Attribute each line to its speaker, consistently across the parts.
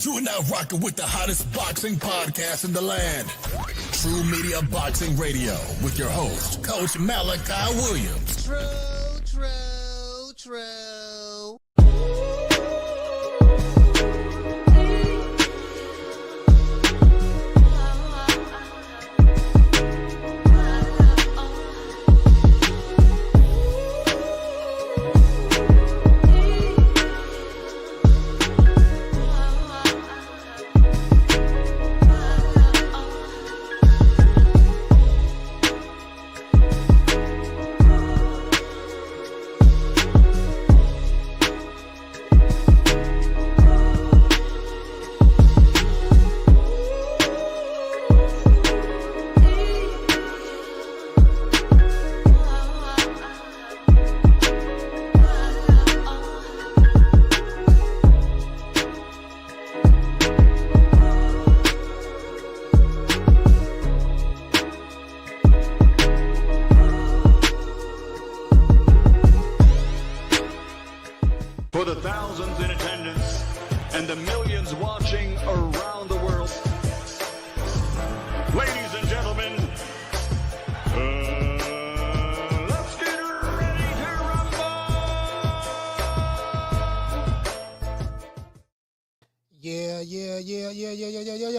Speaker 1: You are now rocking with the hottest boxing podcast in the land. True Media Boxing Radio with your host, Coach Malachi Williams.
Speaker 2: True.
Speaker 3: For the thousands in attendance and the millions watching around the world, ladies and gentlemen, let's get ready to rumble!
Speaker 2: Yeah.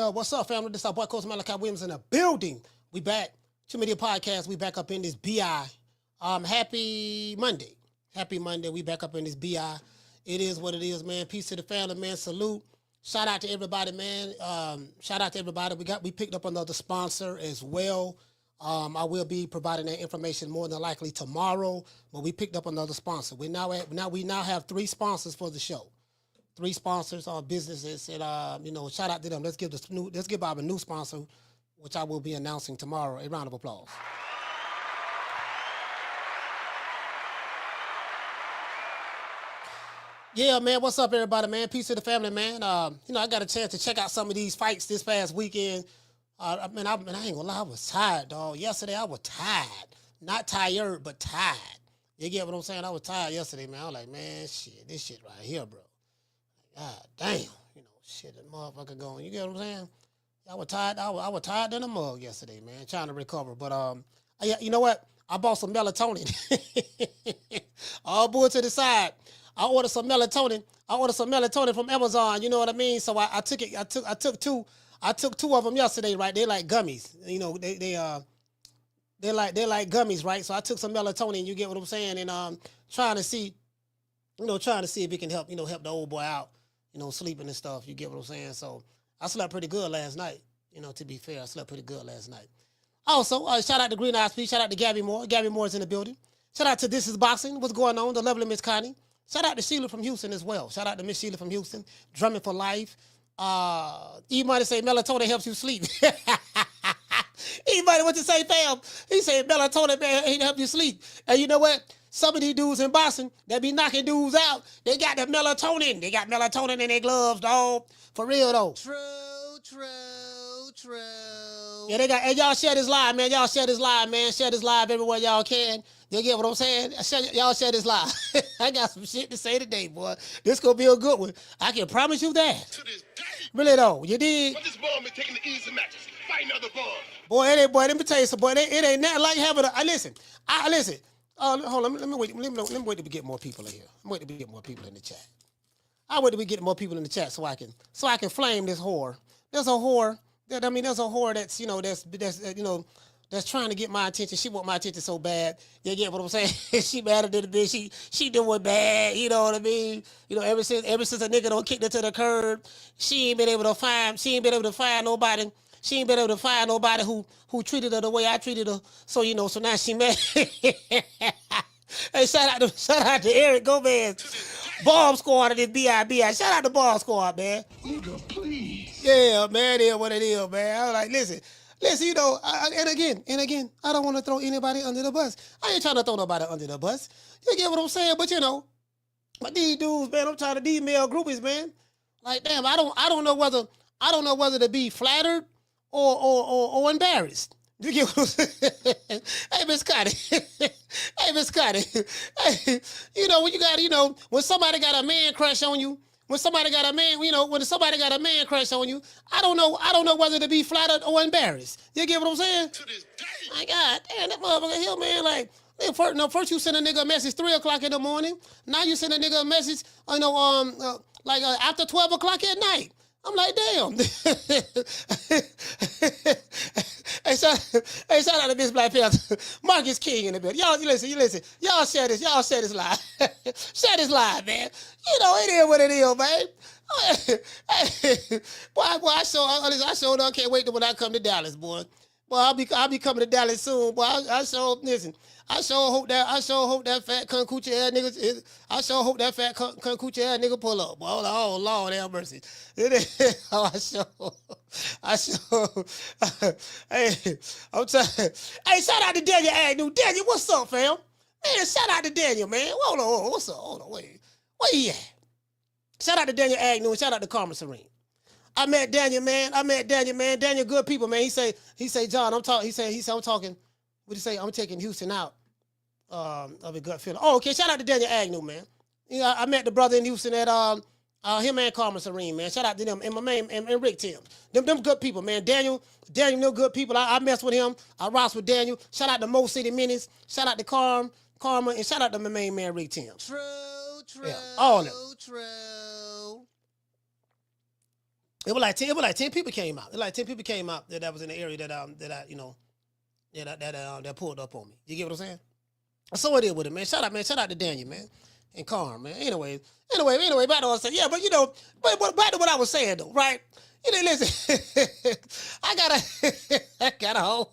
Speaker 2: What's up, family? This is our boy, Coach Malachi Williams in the building. We back. True Media Podcast. We back up in this BI. Happy Monday. Happy Monday. We back up in this BI. It is what it is, man. Peace to the family, man. Salute. Shout out to everybody, man. Shout out to everybody. We picked up another sponsor as well. I will be providing that information more than likely tomorrow. But we picked up another sponsor. We now have 3 sponsors for the show. 3 sponsors, businesses, and shout out to them. Let's give our new sponsor, which I will be announcing tomorrow. A round of applause. Yeah, man. What's up, everybody, man? Peace to the family, man. I got a chance to check out some of these fights this past weekend. I ain't gonna lie, I was tired, dog. Yesterday, I was tired. Not tired, but tired. You get what I'm saying? I was tired yesterday, man. I was like, man, shit, this shit right here, bro. God damn. Shit, that motherfucker going. You get what I'm saying? I was tired. I was tired than a mug yesterday, man, trying to recover. But, you know what? I bought some melatonin. All bull to the side. I ordered some melatonin. From Amazon. You know what I mean? So I took it. I took 2. I took 2 of them yesterday. Right? They like gummies. They like gummies, right? So I took some melatonin. You get what I'm saying? And trying to see if it can help. Help the old boy out. Sleeping and stuff. You get what I'm saying? So I slept pretty good last night. To be fair, I slept pretty good last night. Also, shout out to Green Eyes P. Shout out to Gabby Moore. Gabby Moore is in the building. Shout out to This Is Boxing. What's going on? The lovely Miss Connie. Shout out to Sheila from Houston as well. Shout out to Miss Sheila from Houston. Drumming for life. E-Money say melatonin helps you sleep. E-Money, what you say, fam? He said melatonin, man, it help you sleep. And you know what? Some of these dudes in boxing that be knocking dudes out, they got the melatonin. They got melatonin in their gloves, dog. For real, though. True. Yeah, they got, and y'all share this live, man. Y'all share this live, man. Share this live everywhere y'all can. You get what I'm saying? Y'all share this live. I got some shit to say today, boy. This gonna be a good one. I can promise you that.
Speaker 4: To this day.
Speaker 2: Really though, you did.
Speaker 4: But this bum is taking the easy matches, fighting other bums.
Speaker 2: Boy, let me tell you something, boy. It ain't nothing like having a. Listen. Hold on. Let me wait to get more people in here. I'm waiting to get more people in the chat. I wait till we get more people in the chat so I can flame this whore. There's a whore. There's a whore that's trying to get my attention. She want my attention so bad. You get what I'm saying? She mad at the bitch. She doing bad. You know what I mean? Ever since a nigga don't kick her to the curb, she ain't been able to find nobody. She ain't been able to find nobody who treated her the way I treated her. So so now she mad. Hey, shout out to Eric Gomez, Bomb Squad of this BIBI. Shout out to Bomb Squad, man.
Speaker 4: Nigga, please.
Speaker 2: Yeah, man, it is what it is, man. I was like, listen, and again, I don't want to throw anybody under the bus. I ain't trying to throw nobody under the bus. You get what I'm saying? But but these dudes, man, I'm trying to these male groupies, man. Like, damn, I don't know whether to be flattered or embarrassed. You get what I'm saying? Hey, Miss Connie. Hey, when you got, when somebody got a man crush on you, when somebody got a man, when somebody got a man crush on you, I don't know whether to be flattered or embarrassed. You get what I'm saying?
Speaker 4: To this day.
Speaker 2: My God, damn, that motherfucker here, man, like, first you send a nigga a message 3 o'clock in the morning. Now you send a nigga a message, after 12 o'clock at night. I'm like, damn. Hey, shout out to Miss Black Panther. Marcus King in the building. Y'all, listen. Y'all share this live. Share this live, man. It is what it is, man. Boy, I showed up. Can't wait till when I come to Dallas, boy. Boy, I'll be coming to Dallas soon, boy. I sure hope that fat cunt coochie ass nigga. I sure hope that fat cunt coochie ass nigga pull up. Boy, oh Lord, have mercy. Hey, I'm telling. Hey, shout out to Daniel Agnew. Daniel, what's up, fam? Man, shout out to Daniel, man. Hold on, what's up? Hold on, wait. Where he at? Shout out to Daniel Agnew and shout out to Karma Serene. I met Daniel, man. Daniel, good people, man. He say, John, I'm talking. He say, I'm talking. What do you say? I'm taking Houston out of a gut feeling. Oh, okay. Shout out to Daniel Agnew, man. I met the brother in Houston at him and Karma Serene, man. Shout out to them and my man and Rick Tim. Them good people, man. Daniel, them good people. I mess with him. I rocks with Daniel. Shout out to Mo City Menace. Shout out to Karma, and shout out to my main man Rick Tim.
Speaker 5: True.
Speaker 2: Yeah, all of them.
Speaker 5: True.
Speaker 2: It was like 10 people came out. That was in the area that pulled up on me. You get what I'm saying? So it is with it, man. Shout out to Daniel, man. And Carm, man. Anyway, back to what I was saying. Yeah, but but back to what I was saying though, right? Listen, I got a whole,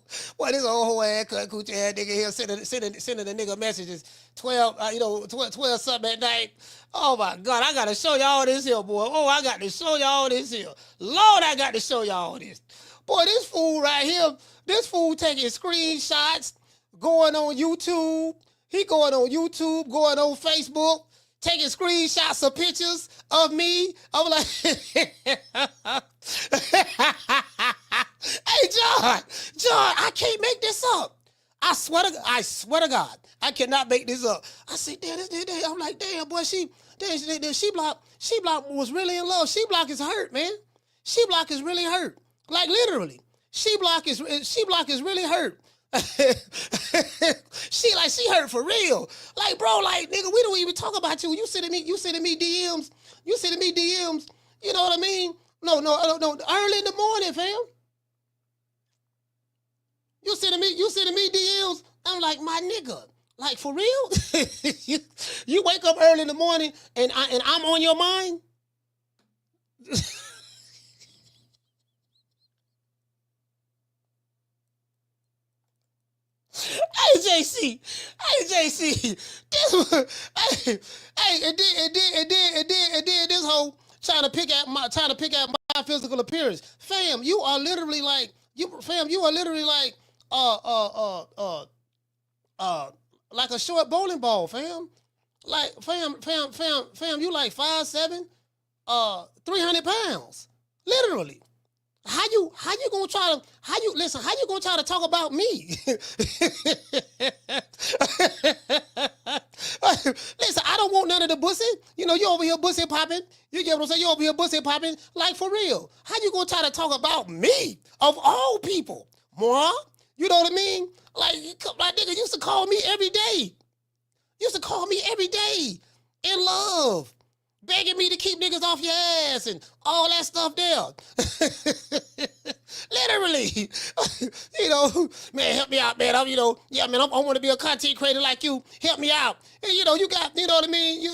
Speaker 2: this old whole ass coochie ass nigga here sending the nigga messages 12 something at night. Oh my God, I gotta show y'all this here, boy. Oh, I got to show y'all this here. Lord, I got to show y'all this. Boy, this fool right here, taking screenshots, going on YouTube. He going on YouTube, going on Facebook, taking screenshots of pictures of me. I'm like, hey, John, I can't make this up. I swear to God, I cannot make this up. I say, damn, I'm like, damn, boy, she block was really in love. She block is hurt, man. She block is really hurt. Like literally. She block is really hurt. she hurt for real. Like, bro, like, nigga, we don't even talk about you. You sending me DMs. You know what I mean? No, early in the morning, fam. You sending me DMs. I'm like, my nigga, like, for real? you wake up early in the morning and I'm on your mind? Hey JC, and then this whole trying to pick out my physical appearance, fam. You are literally like like a short bowling ball, fam. Like fam. You like 5'7", 300 pounds, literally. How you gonna try to talk about me? Listen, I don't want none of the pussy. You over here pussy popping. You get what I'm saying? You over here pussy popping. Like, for real. How you gonna try to talk about me, of all people? Moi? You know what I mean? Like nigga used to call me every day. In love. Begging me to keep niggas off your ass and all that stuff there. Literally. Man, help me out, man. I want to be a content creator like you. Help me out. And, you got, you know what I mean? You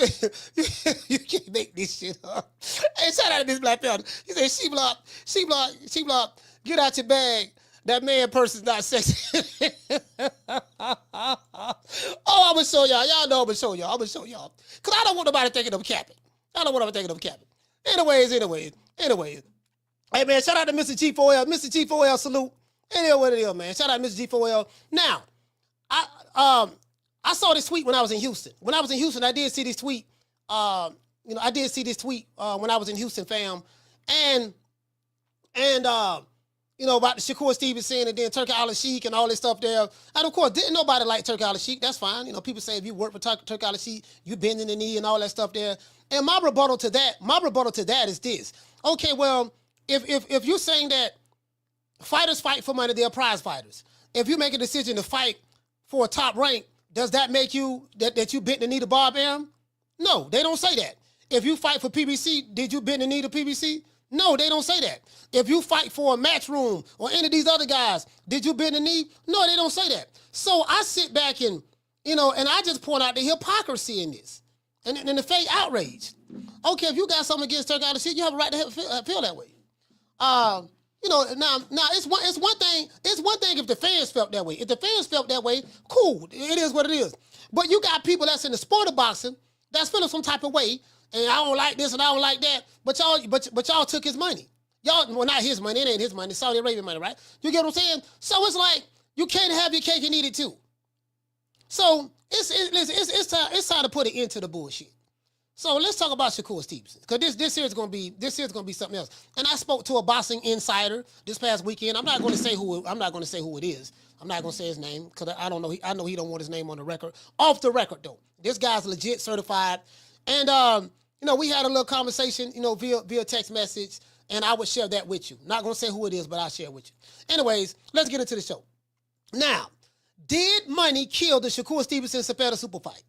Speaker 2: can't make this shit up. Hey, shout out to this Black Panther. He said, she block, get out your bag. That man person's not sexy. Oh, I'm going to show y'all. Y'all know I'm going to show y'all. Because I don't want nobody thinking I'm capping. Anyways. Hey, man, shout out to Mr. G4L. Mr. G4L, salute. It is what it is, man. Shout out to Mr. G4L. Now, I saw this tweet when I was in Houston. I did see this tweet. When I was in Houston, fam. And about the Shakur Stevenson and then Turki Alalshikh and all this stuff there. And of course, didn't nobody like Turki Alalshikh. That's fine. People say if you work for Turki Alalshikh, you bending the knee and all that stuff there. And my rebuttal to that is this. Okay, well, if you're saying that fighters fight for money, they're prize fighters. If you make a decision to fight for a top rank, does that make you that you bent the knee to Bob Arum? No, they don't say that. If you fight for PBC, did you bend the knee to PBC? No, they don't say that. If you fight for a Matchroom or any of these other guys, did you bend the knee? No, they don't say that. So I sit back and, and I just point out the hypocrisy in this and the fake outrage. Okay, if you got something against Turki Alalshikh, you have a right to feel that way. Now it's one thing if the fans felt that way. If the fans felt that way, cool. It is what it is. But you got people that's in the sport of boxing that's feeling some type of way, and I don't like this and I don't like that. But y'all took his money. Well, not his money. It ain't his money. It's Saudi Arabian money, right? You get what I'm saying? So it's like you can't have your cake and eat it too. So it's time to put an end to the bullshit. So let's talk about Shakur Stevenson, because this here is gonna be something else. And I spoke to a boxing insider this past weekend. I'm not gonna say who it is. I'm not gonna say his name because I don't know. I know he don't want his name on the record. Off the record though, this guy's legit certified. And we had a little conversation, via text message, and I would share that with you. Not gonna say who it is, but I'll share it with you. Anyways, let's get into the show. Now, did money kill the Shakur Stevenson-Zepeda super fight?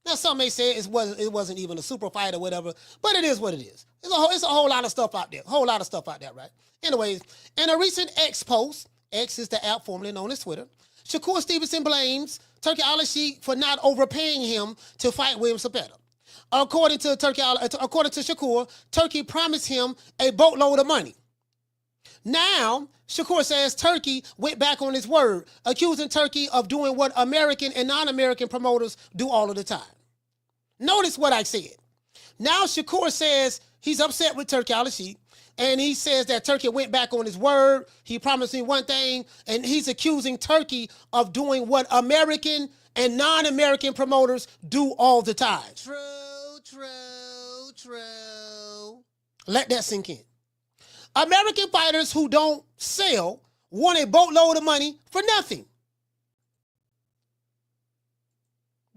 Speaker 2: Now, some may say it wasn't even a super fight or whatever, but it is what it is. It's a whole lot of stuff out there. Right? Anyways, in a recent X post, X is the app formerly known as Twitter, Shakur Stevenson blames Turki Alalshikh for not overpaying him to fight William Zepeda. According to Shakur, Turki promised him a boatload of money. Now, Shakur says Turki went back on his word, accusing Turki of doing what American and non-American promoters do all of the time. Notice what I said. Now Shakur says he's upset with Turki Alalshikh, and he says that Turki went back on his word. He promised me one thing, and he's accusing Turki of doing what American and non-American promoters do all the time. True. Let that sink in. American fighters who don't sell want a boatload of money for nothing.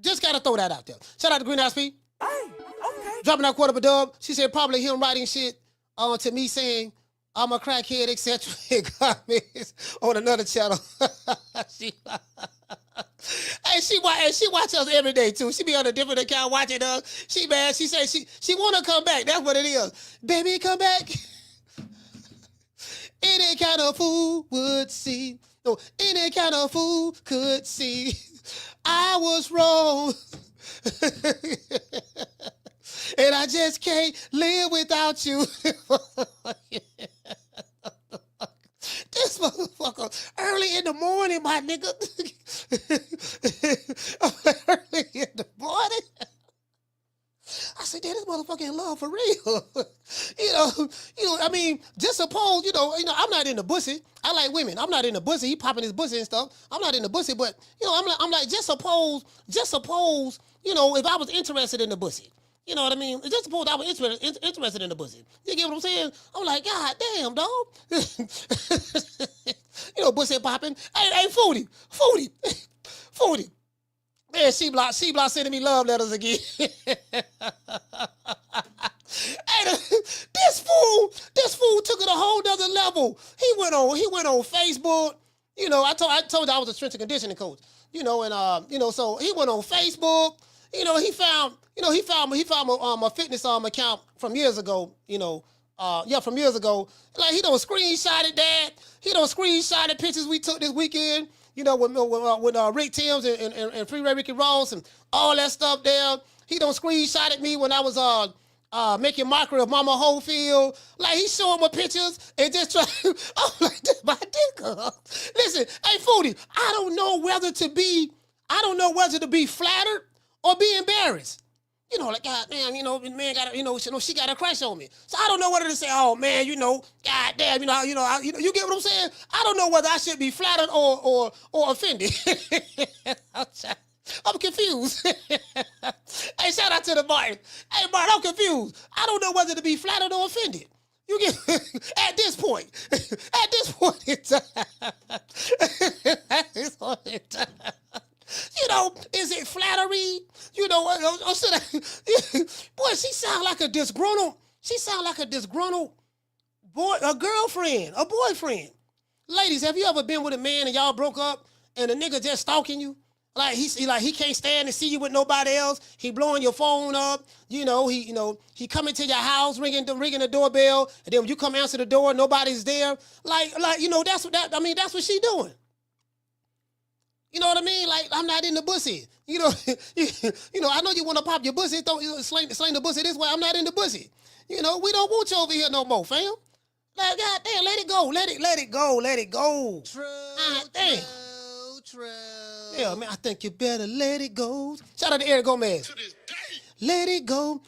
Speaker 2: Just got to throw that out there. Shout out to Green House P. Hey, okay. Dropping out quarter of a dub. She said probably him writing shit to me saying I'm a crackhead, etc. Comments on another channel. She watch us every day too. She be on a different account watching us. She mad. She say she want to come back. That's what it is. Baby, come back. Any kind of fool would see. No, any kind of fool could see. I was wrong. And I just can't live without you. This motherfucker, early in the morning, my nigga. Early in the morning. I said, damn, this motherfucker in love for real. I mean, just suppose, I'm not in the pussy. I like women. I'm not in the pussy. He popping his pussy and stuff. I'm not in the pussy, but, I'm like, just suppose, if I was interested in the pussy. You know what I mean? Just suppose I was interested in the pussy. You get what I'm saying? I'm like, God damn, dog. Pussy popping. Hey, Foodie. Man, she block sending me love letters again. Hey, this fool took it a whole nother level. He went on Facebook. I told you I was a strength and conditioning coach. So he went on Facebook. He found a fitness account from years ago. From years ago. Like he don't screenshotted that. He don't screenshotted pictures we took this weekend. With Rick Timms and Free Ray Ricky Ross and all that stuff there. He don't screenshotted me when I was making mockery of Mama Holyfield. Like he showing my pictures and just trying. I'm like, this my dick up. Listen, hey Foodie, I don't know whether to be flattered or be embarrassed. Like, God damn, man got she got a crush on me. So I don't know whether to say, oh man, God damn, you get what I'm saying? I don't know whether I should be flattered or offended. I'm confused. Hey, shout out to the Martin. Hey, Martin, I'm confused. I don't know whether to be flattered or offended. You get at this point in time, at this point in time, you know, is it flattery? You know, or should I, boy, she sound like a disgruntled boy, a girlfriend, a boyfriend. Ladies, have you ever been with a man and y'all broke up and the nigga just stalking you? Like he can't stand to see you with nobody else. He blowing your phone up. He coming to your house, ringing the doorbell, and then when you come answer the door, nobody's there. Like that's what she doing. You know what I mean? Like, I'm not in the pussy. I know you want to pop your pussy, sling the pussy this way. I'm not in the pussy. We don't want you over here no more, fam. Like, goddamn, let it go. Let it go. True. Yeah, man, I think you better let it go. Shout out to Eric Gomez.
Speaker 4: To this day.
Speaker 2: Let it go,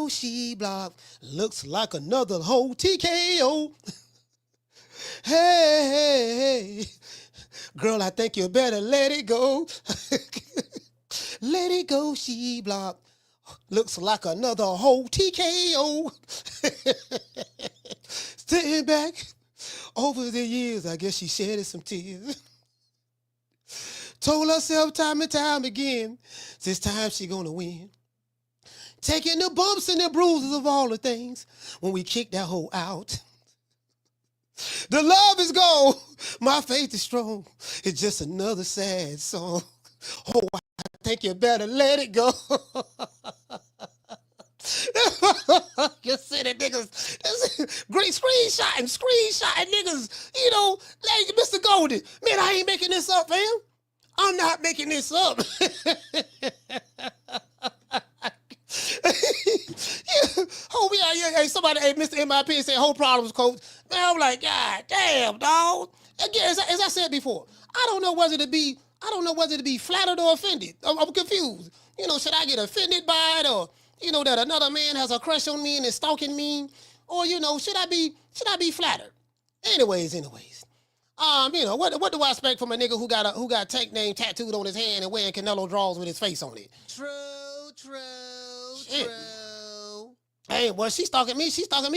Speaker 2: she block. Looks like another whole TKO. Hey. Girl, I think you better let it go. Let it go, she block. Looks like another whole TKO. Sitting back over the years, I guess she shedded some tears. Told herself time and time again, this time she gonna win. Taking the bumps and the bruises of all the things when we kick that hoe out. The love is gone, my faith is strong. It's just another sad song. Oh, I think you better let it go. You see the niggas, great screenshotting niggas, like Mr. Golden. Man, I ain't making this up, fam. I'm not making this up. Hey, somebody, Mr. MIP said, whole problems, coach. Man, I'm like, God damn, dog. Again, as I said before, I don't know whether to be flattered or offended. I'm confused. Should I get offended by it, or that another man has a crush on me and is stalking me, or should I be flattered? Anyways. What do I expect from a nigga who got Tank name tattooed on his hand and wearing Canelo draws with his face on it? True. Hey, well, she's stalking me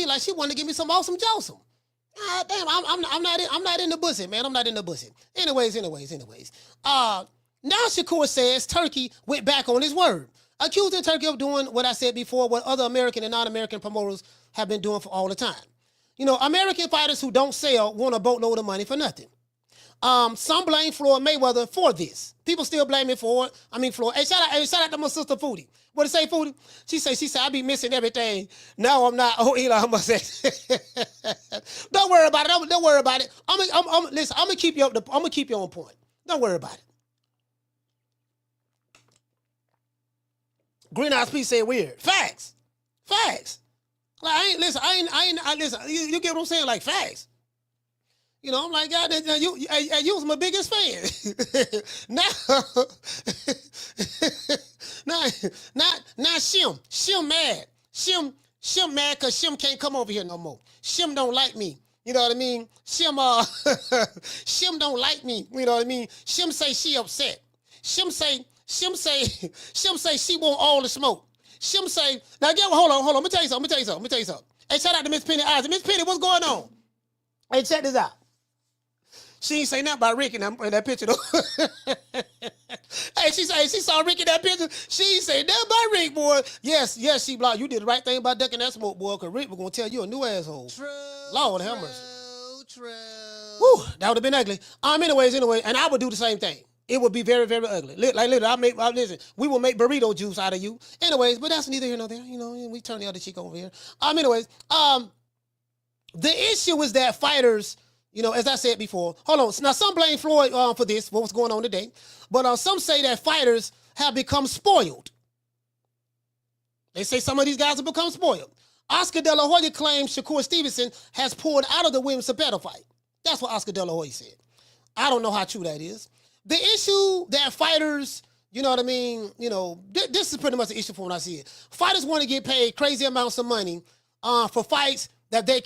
Speaker 2: like she wanted to give me some awesome jawsome. God damn, I'm not in the pussy, man. I'm not in the pussy. Anyways. Now Shakur says Turki went back on his word, accusing Turki of doing what I said before, what other American and non-American promoters have been doing for all the time. American fighters who don't sell want a boatload of money for nothing. Some blame Floyd Mayweather for this. People still blame him for it. I mean, Floyd. Hey, shout out to my sister Foodie. What it say, Foodie? She said, I be missing everything. No, I'm not. Oh, Eli, I'm gonna say. Don't worry about it. Don't worry about it. Listen, I'm gonna keep you on point. Don't worry about it. Green Eyes P said weird. Facts. Like, listen. You get what I'm saying? Like, facts. I'm like, God, you was my biggest fan. Now Shim mad. Shim mad because Shim can't come over here no more. Shim don't like me. You know what I mean? Shim don't like me. You know what I mean? Shim say she upset. Shim say she want all the smoke. Shim say, now hold on. Let me tell you something. Hey, shout out to Miss Penny Eyes. Miss Penny, what's going on? Hey, check this out. She ain't say nothing about Rick in that picture, though. Hey, she saw Rick in that picture. She ain't say nothing about Rick, boy. Yes, she blocked. You did the right thing about ducking that smoke, boy, because Rick was going to tell you a new asshole. True. Lord have mercy. True. Woo, that would have been ugly. Anyways, and I would do the same thing. It would be very, very ugly. Like, literally, listen, we will make burrito juice out of you. Anyways, but that's neither here nor there. We turn the other cheek over here. The issue is that fighters, as I said before, hold on. Now, some blame Floyd for this, what's going on today. But some say that fighters have become spoiled. They say some of these guys have become spoiled. Oscar De La Hoya claims Shakur Stevenson has pulled out of the William Zepeda fight. That's what Oscar De La Hoya said. I don't know how true that is. The issue that fighters, this is pretty much the issue from what I see it. Fighters want to get paid crazy amounts of money for fights that they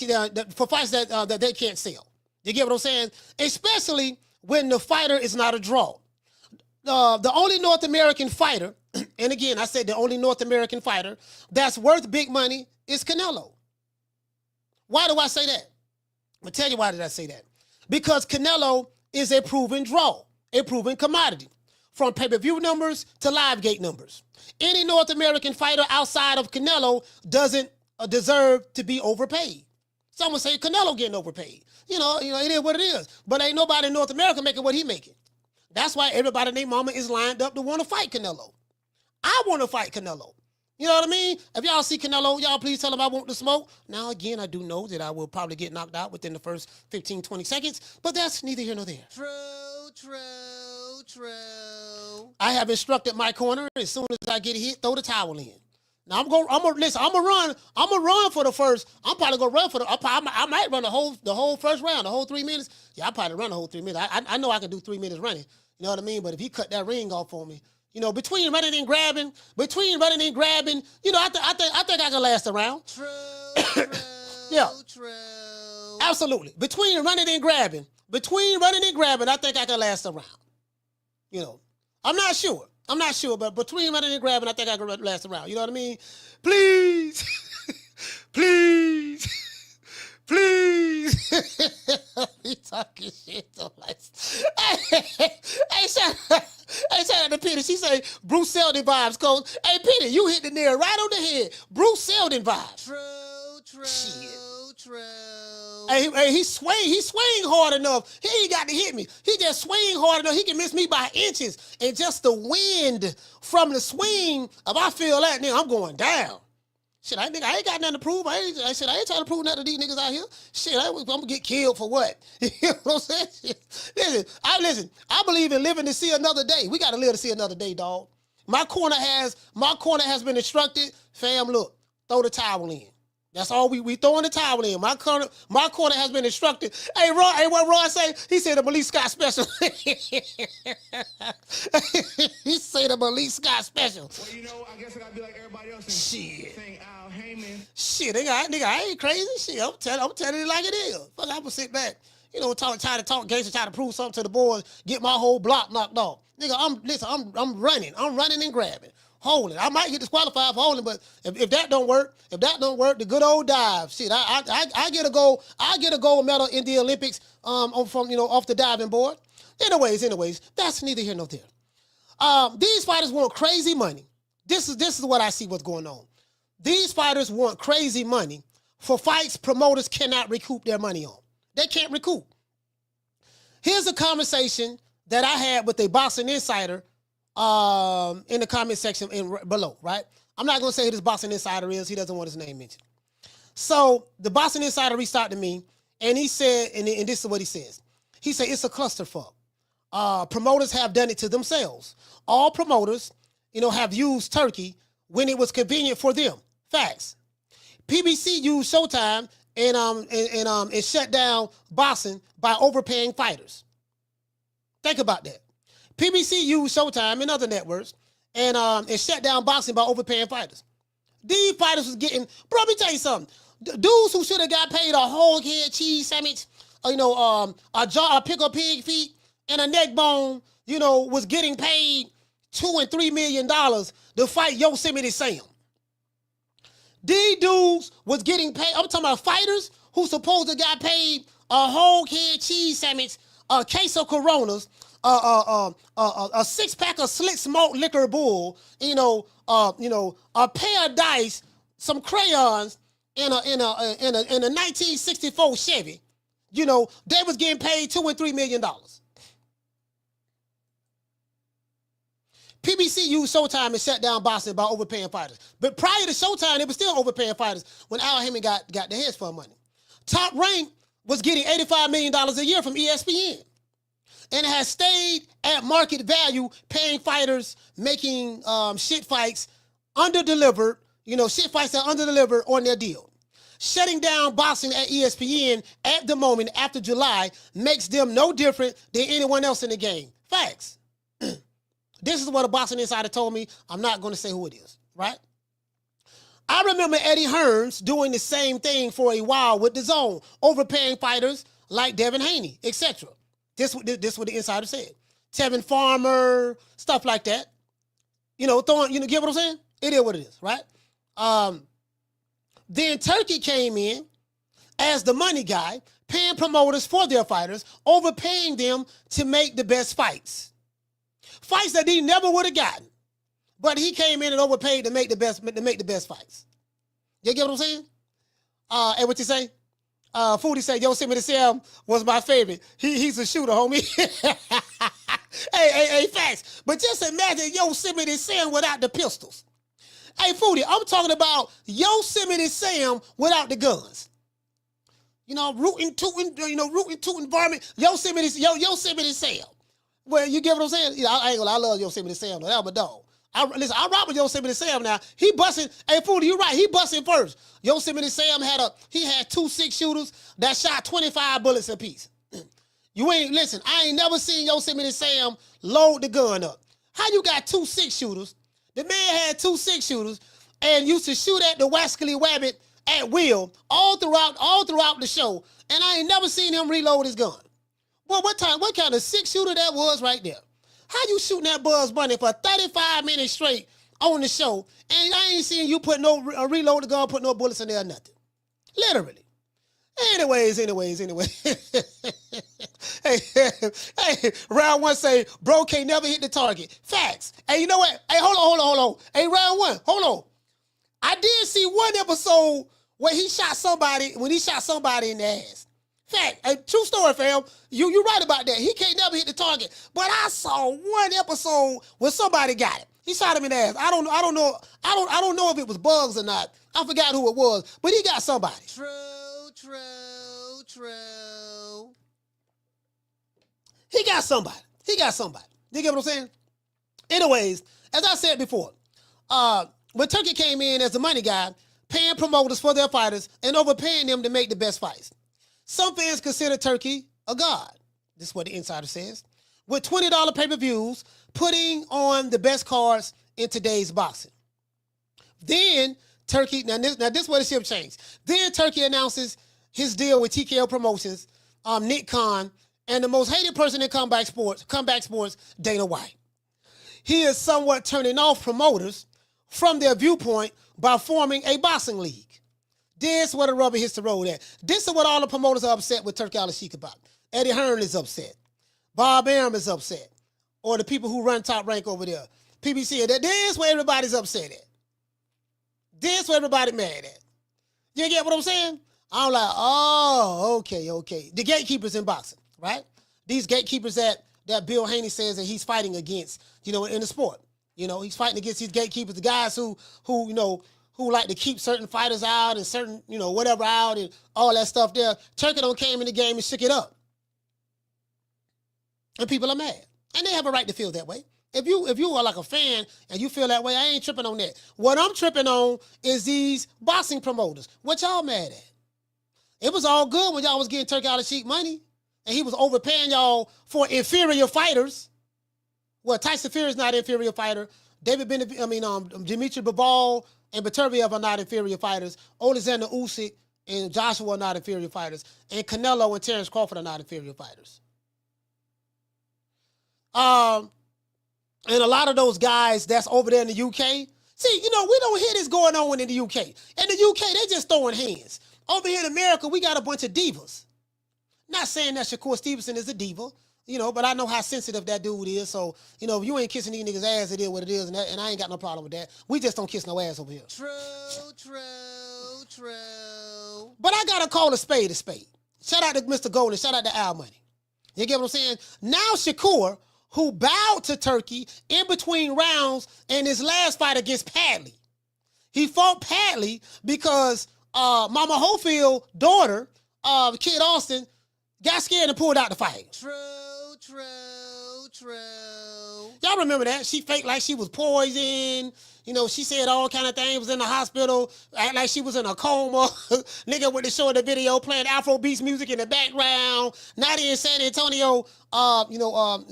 Speaker 2: can't sell. You get what I'm saying? Especially when the fighter is not a draw. The only North American fighter, and again, I said the only North American fighter that's worth big money is Canelo. Why do I say that? I'm going to tell you why did I say that. Because Canelo is a proven draw, a proven commodity, from pay-per-view numbers to live gate numbers. Any North American fighter outside of Canelo doesn't deserve to be overpaid. Some will say Canelo getting overpaid. You know, it is what it is. But ain't nobody in North America making what he making. That's why everybody named Mama is lined up to want to fight Canelo. I want to fight Canelo. You know what I mean? If y'all see Canelo, y'all please tell him I want the smoke. Now, again, I do know that I will probably get knocked out within the first 15, 20 seconds, but that's neither here nor there. True. I have instructed my corner, as soon as I get hit, throw the towel in. Now, I'm gonna run for the first, I'm probably gonna run for I might run the whole first round, the whole 3 minutes. Yeah, I'll probably run the whole 3 minutes. I know I can do 3 minutes running. You know what I mean? But if he cut that ring off on me, you know, between running and grabbing, you know, I think I can last a round. True. Yeah. True. Absolutely. Between running and grabbing, I think I can last a round. You know, I'm not sure, but between running and grabbing, I think I can last a round. You know what I mean? Please. Please. He talking shit so like. Hey, shout out to Peter. She say Bruce Seldon vibes, Coach. Hey, Peter, you hit the nail right on the head. Bruce Seldon vibes. True. Hey, he swing hard enough. He ain't got to hit me. He just swing hard enough. He can miss me by inches. And just the wind from the swing, if I feel that, nigga, I'm going down. Shit, I ain't got nothing to prove. I ain't trying to prove nothing to these niggas out here. Shit, I'm gonna get killed for what? You know what I'm saying? Listen, I believe in living to see another day. We gotta live to see another day, dog. My corner has been instructed, fam, look, throw the towel in. That's all we throwing the towel in. My corner has been instructed. Hey, what Ron say? He said the Malik Scott special. He said the Malik Scott special.
Speaker 5: Well, you know, I guess I gotta be like everybody else and sing Al Heyman.
Speaker 2: Shit, nigga, I ain't crazy. Shit, I'm telling it like it is. Fuck, I'm gonna sit back. You know, try to talk gangster, try to prove something to the boys, get my whole block knocked off. Nigga, I'm running and grabbing. Holding. I might get disqualified for holding, but if that don't work, the good old dive. Shit, I get a gold medal in the Olympics off the diving board. Anyways, that's neither here nor there. These fighters want crazy money. This is what I see what's going on. These fighters want crazy money for fights promoters cannot recoup their money on. They can't recoup. Here's a conversation that I had with a boxing insider in the comment section below, right? I'm not going to say who this boxing insider is. He doesn't want his name mentioned. So the boxing insider reached out to me, and he said, and this is what he says. He said, it's a clusterfuck. Promoters have done it to themselves. All promoters, have used Turkey when it was convenient for them. Facts. PBC used Showtime and shut down boxing by overpaying fighters. Think about that. PBC used Showtime and other networks and shut down boxing by overpaying fighters. These fighters was getting, bro, let me tell you something. Dudes who should have got paid a whole head cheese sandwich, a pickle pig feet, and a neck bone, was getting paid $2 and $3 million to fight Yosemite Sam. These dudes was getting paid, I'm talking about fighters who supposed to got paid a whole head cheese sandwich, a case of Coronas, a 6-pack of slick smoked liquor bull, a pair of dice, some crayons, in a 1964 Chevy. They was getting paid $2 and $3 million. PBC used Showtime and shut down boxing by overpaying fighters. But prior to Showtime, it was still overpaying fighters when Al Heyman got the hedge fund money. Top Rank was getting $85 million a year from ESPN. And has stayed at market value, paying fighters, making shit fights under-delivered, shit fights that under-delivered on their deal. Shutting down boxing at ESPN at the moment after July makes them no different than anyone else in the game. Facts. This is what a boxing insider told me. I'm not going to say who it is, right? I remember Eddie Hearns doing the same thing for a while with DAZN, overpaying fighters like Devin Haney, etc. This what the insider said. Tevin Farmer, stuff like that. Get what I'm saying? It is what it is, right? Then Turkey came in as the money guy, paying promoters for their fighters, overpaying them to make the best fights. Fights that he never would have gotten. But he came in and overpaid to make the best fights. You get what I'm saying? And what you say? Foodie say Yosemite Sam was my favorite. He's a shooter, homie. hey, facts. But just imagine Yosemite Sam without the pistols. Hey, Foodie, I'm talking about Yosemite Sam without the guns. You know, rootin' tootin' environment. Yosemite Sam. Well, you get what I'm saying? You know, I love Yosemite Sam. That's my dog. I rock with Yosemite Sam now. He busting. Hey, Foodie, you right. He busting first. Yosemite Sam had 2 6-shooters that shot 25 bullets apiece. Listen, I ain't never seen Yosemite Sam load the gun up. How you got 2 6-shooters? The man had 2 6-shooters and used to shoot at the Wascally Wabbit at will all throughout the show, and I ain't never seen him reload his gun. Well, what kind of 6-shooter that was right there? How you shooting that Bugs Bunny for 35 minutes straight on the show, and I ain't seen you put reload the gun, put no bullets in there or nothing. Literally. Anyways. hey, round 1 say, bro can't never hit the target. Facts. Hey, you know what? Hey, hold on. Hey, round 1, hold on. I did see one episode where he shot somebody in the ass. Fact, a true story, fam. You right about that. He can't never hit the target. But I saw one episode where somebody got it. He shot him in the ass. I don't know if it was Bugs or not. I forgot who it was, but he got somebody. True. He got somebody. You get what I'm saying? Anyways, as I said before, when Turki came in as the money guy, paying promoters for their fighters and overpaying them to make the best fights. Some fans consider Turki a god. This is what the insider says. With $20 pay-per-views, putting on the best cards in today's boxing. Then Turki, now this is where the ship changed. Then Turki announces his deal with TKO Promotions, Nick Khan, and the most hated person in comeback sports, Dana White. He is somewhat turning off promoters from their viewpoint by forming a boxing league. This is where the rubber hits the road at. This is what all the promoters are upset with Turki Alalshikh about. Eddie Hearn is upset. Bob Arum is upset. Or the people who run Top Rank over there. PBC, this is where everybody's upset at. This is where everybody mad at. You get what I'm saying? I'm like, oh, okay. The gatekeepers in boxing, right? These gatekeepers that Bill Haney says that he's fighting against, in the sport. He's fighting against these gatekeepers, the guys who like to keep certain fighters out and certain, whatever out and all that stuff there. Turki don't came in the game and shook it up. And people are mad. And they have a right to feel that way. If you are like a fan and you feel that way, I ain't tripping on that. What I'm tripping on is these boxing promoters. What y'all mad at? It was all good when y'all was getting Turki Alalshikh money and he was overpaying y'all for inferior fighters. Well, Tyson Fury is not an inferior fighter. Dimitri Bivol and Beterbiev are not inferior fighters. Alexander Usyk and Joshua are not inferior fighters. And Canelo and Terrence Crawford are not inferior fighters. And a lot of those guys that's over there in the UK, see, we don't hear this going on in the UK. In the UK, they just throwing hands. Over here in America, we got a bunch of divas. Not saying that Shakur Stevenson is a diva, but I know how sensitive that dude is. So, if you ain't kissing these niggas' ass, it is what it is, and I ain't got no problem with that. We just don't kiss no ass over here. True. But I gotta call a spade a spade. Shout out to Mr. Golden. Shout out to Al Money. You get what I'm saying? Now Shakur, who bowed to Turki in between rounds in his last fight against Padley. He fought Padley because Mama Holyfield's daughter, Kid Austin, got scared and pulled out the fight. True. Y'all remember that? She faked like she was poisoned. She said all kind of things, was in the hospital, act like she was in a coma. Nigga went to show the video playing Afrobeats music in the background. Nadia in San Antonio,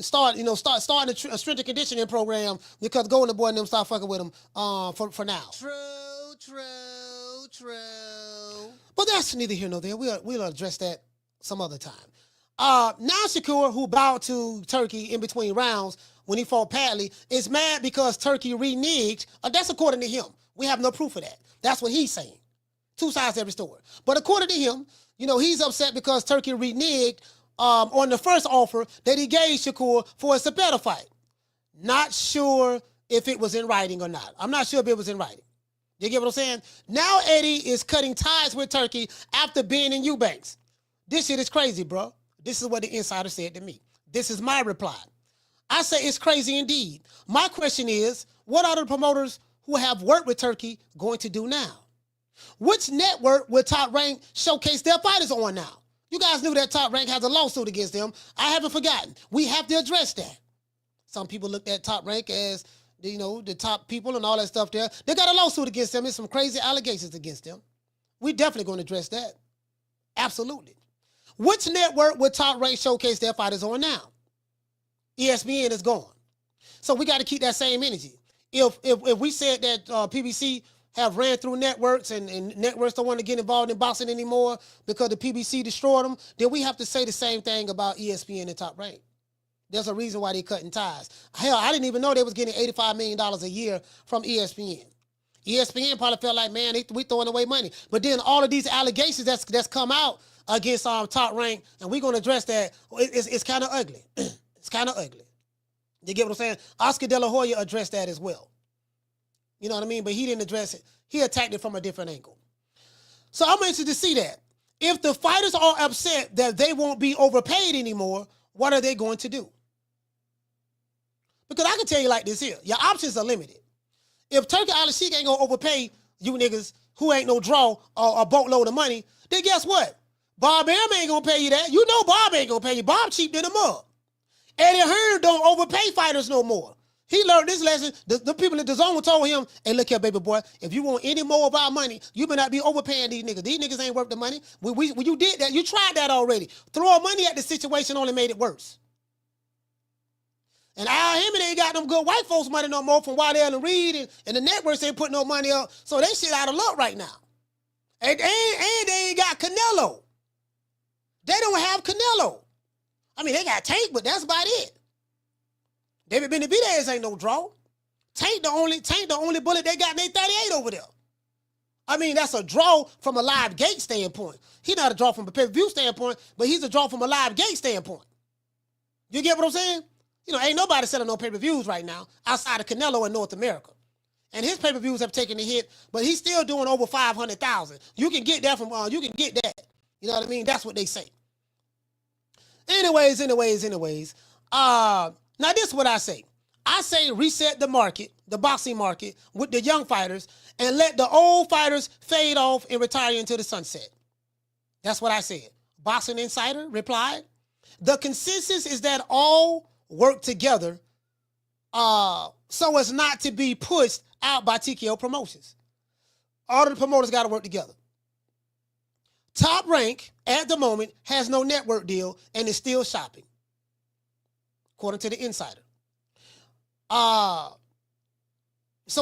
Speaker 2: starting a strength and conditioning program because Golden Boy and them start fucking with him for now. True. But that's neither here nor there. We'll address that some other time. Now Shakur, who bowed to Turki in between rounds when he fought Padley, is mad because Turki reneged. That's according to him. We have no proof of that. That's what he's saying. Two sides to every story. But according to him, He's upset because Turki reneged on the first offer that he gave Shakur for a Zepeda fight. Not sure if it was in writing or not. I'm not sure if it was in writing. You get what I'm saying? Now Eddie is cutting ties with Turki after being in Eubanks. This shit is crazy, bro. This is what the insider said to me. This is my reply. I say it's crazy indeed. My question is, what are the promoters who have worked with Turki going to do now? Which network will Top Rank showcase their fighters on now? You guys knew that Top Rank has a lawsuit against them. I haven't forgotten. We have to address that. Some people looked at Top Rank as, the top people and all that stuff there. They got a lawsuit against them. There's some crazy allegations against them. We definitely going to address that. Absolutely. Which network will Top Rank showcase their fighters on now? ESPN is gone. So we got to keep that same energy. If we said that PBC have ran through networks and networks don't want to get involved in boxing anymore because the PBC destroyed them, then we have to say the same thing about ESPN and Top Rank. There's a reason why they're cutting ties. Hell, I didn't even know they was getting $85 million a year from ESPN. ESPN probably felt like, man, we throwing away money. But then all of these allegations that's come out against Top Rank, and we're going to address that, it's kind of ugly. It's kind of ugly. You get what I'm saying? Oscar Dela Hoya addressed that as well. You know what I mean? But he didn't address it. He attacked it from a different angle. So I'm interested to see that. If the fighters are upset that they won't be overpaid anymore, what are they going to do? Because I can tell you like this here. Your options are limited. If Turki Alalshikh ain't going to overpay you niggas who ain't no draw or a boatload of money, then guess what? Bob M ain't going to pay you that. You know Bob ain't going to pay you. Bob cheap than a mug. Eddie Hearn don't overpay fighters no more. He learned this lesson. The people at the zone told him, hey, look here, baby boy, if you want any more of our money, you better not be overpaying these niggas. These niggas ain't worth the money. When you did that, you tried that already. Throwing money at the situation only made it worse. And Al Hammond ain't got them good white folks money no more from Waddell and Reed, and the networks ain't putting no money up. So they shit out of luck right now. And they ain't got Canelo. They don't have Canelo. I mean, they got Tank, but that's about it. David Benavidez ain't no draw. Tank the only bullet they got in their 38 over there. I mean, that's a draw from a live gate standpoint. He's not a draw from a pay-per-view standpoint, but he's a draw from a live gate standpoint. You get what I'm saying? Ain't nobody selling no pay-per-views right now outside of Canelo in North America. And his pay-per-views have taken a hit, but he's still doing over 500,000. You can get that from, you can get that. You know what I mean? That's what they say. Anyways. Now this is what I say. I say reset the market, the boxing market, with the young fighters and let the old fighters fade off and retire into the sunset. That's what I said. Boxing Insider replied, the consensus is that all work together so as not to be pushed out by TKO promotions. All of the promoters got to work together. Top Rank, at the moment, has no network deal and is still shopping, according to the Insider. So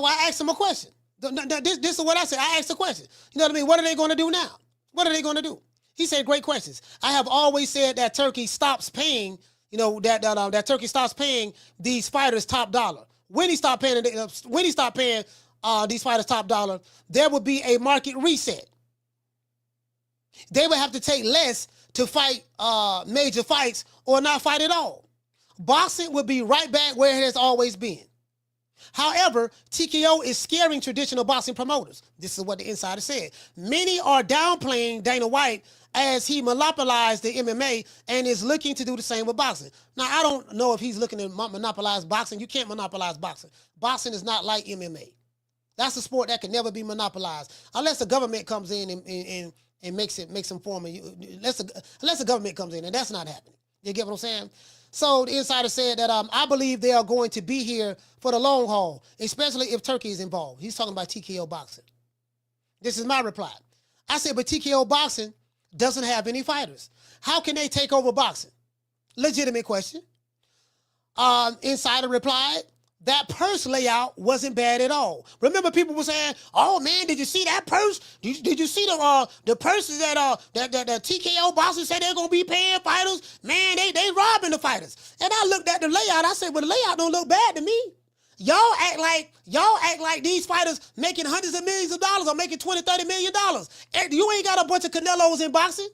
Speaker 2: I asked him a question. This is what I said. I asked a question. You know what I mean? What are they going to do now? What are they going to do? He said, great questions. I have always said that Turki stops paying, that Turki stops paying these fighters top dollar. When he stopped paying these fighters top dollar, there would be a market reset. They would have to take less to fight major fights or not fight at all. Boxing would be right back where it has always been. However, TKO is scaring traditional boxing promoters. This is what the Insider said. Many are downplaying Dana White as he monopolized the MMA and is looking to do the same with boxing. Now, I don't know if he's looking to monopolize boxing. You can't monopolize boxing. Boxing is not like MMA. That's a sport that can never be monopolized unless the government comes in and makes some form of you. Unless the government comes in, and that's not happening. You get what I'm saying? So the Insider said that I believe they are going to be here for the long haul, especially if Turki is involved. He's talking about TKO boxing. This is my reply. I said, but TKO boxing doesn't have any fighters. How can they take over boxing? Legitimate question. Insider replied, that purse layout wasn't bad at all. Remember, people were saying, "Oh man, did you see that purse? Did you see the purses that TKO bosses said they're gonna be paying fighters? Man, they robbing the fighters." And I looked at the layout. I said, "Well, the layout don't look bad to me. Y'all act like these fighters making hundreds of millions of dollars or making $20, $30 million. You ain't got a bunch of Canelos in boxing.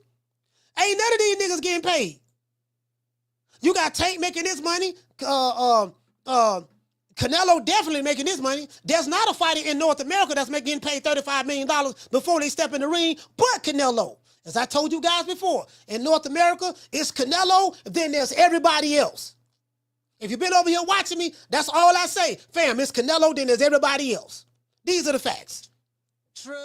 Speaker 2: these niggas getting paid. You got Tank making this money. Canelo definitely making this money. There's not a fighter in North America that's getting paid $35 million before they step in the ring, but Canelo. As I told you guys before, in North America, it's Canelo, then there's everybody else. If you've been over here watching me, that's all I say. Fam, it's Canelo, then there's everybody else. These are the facts. True.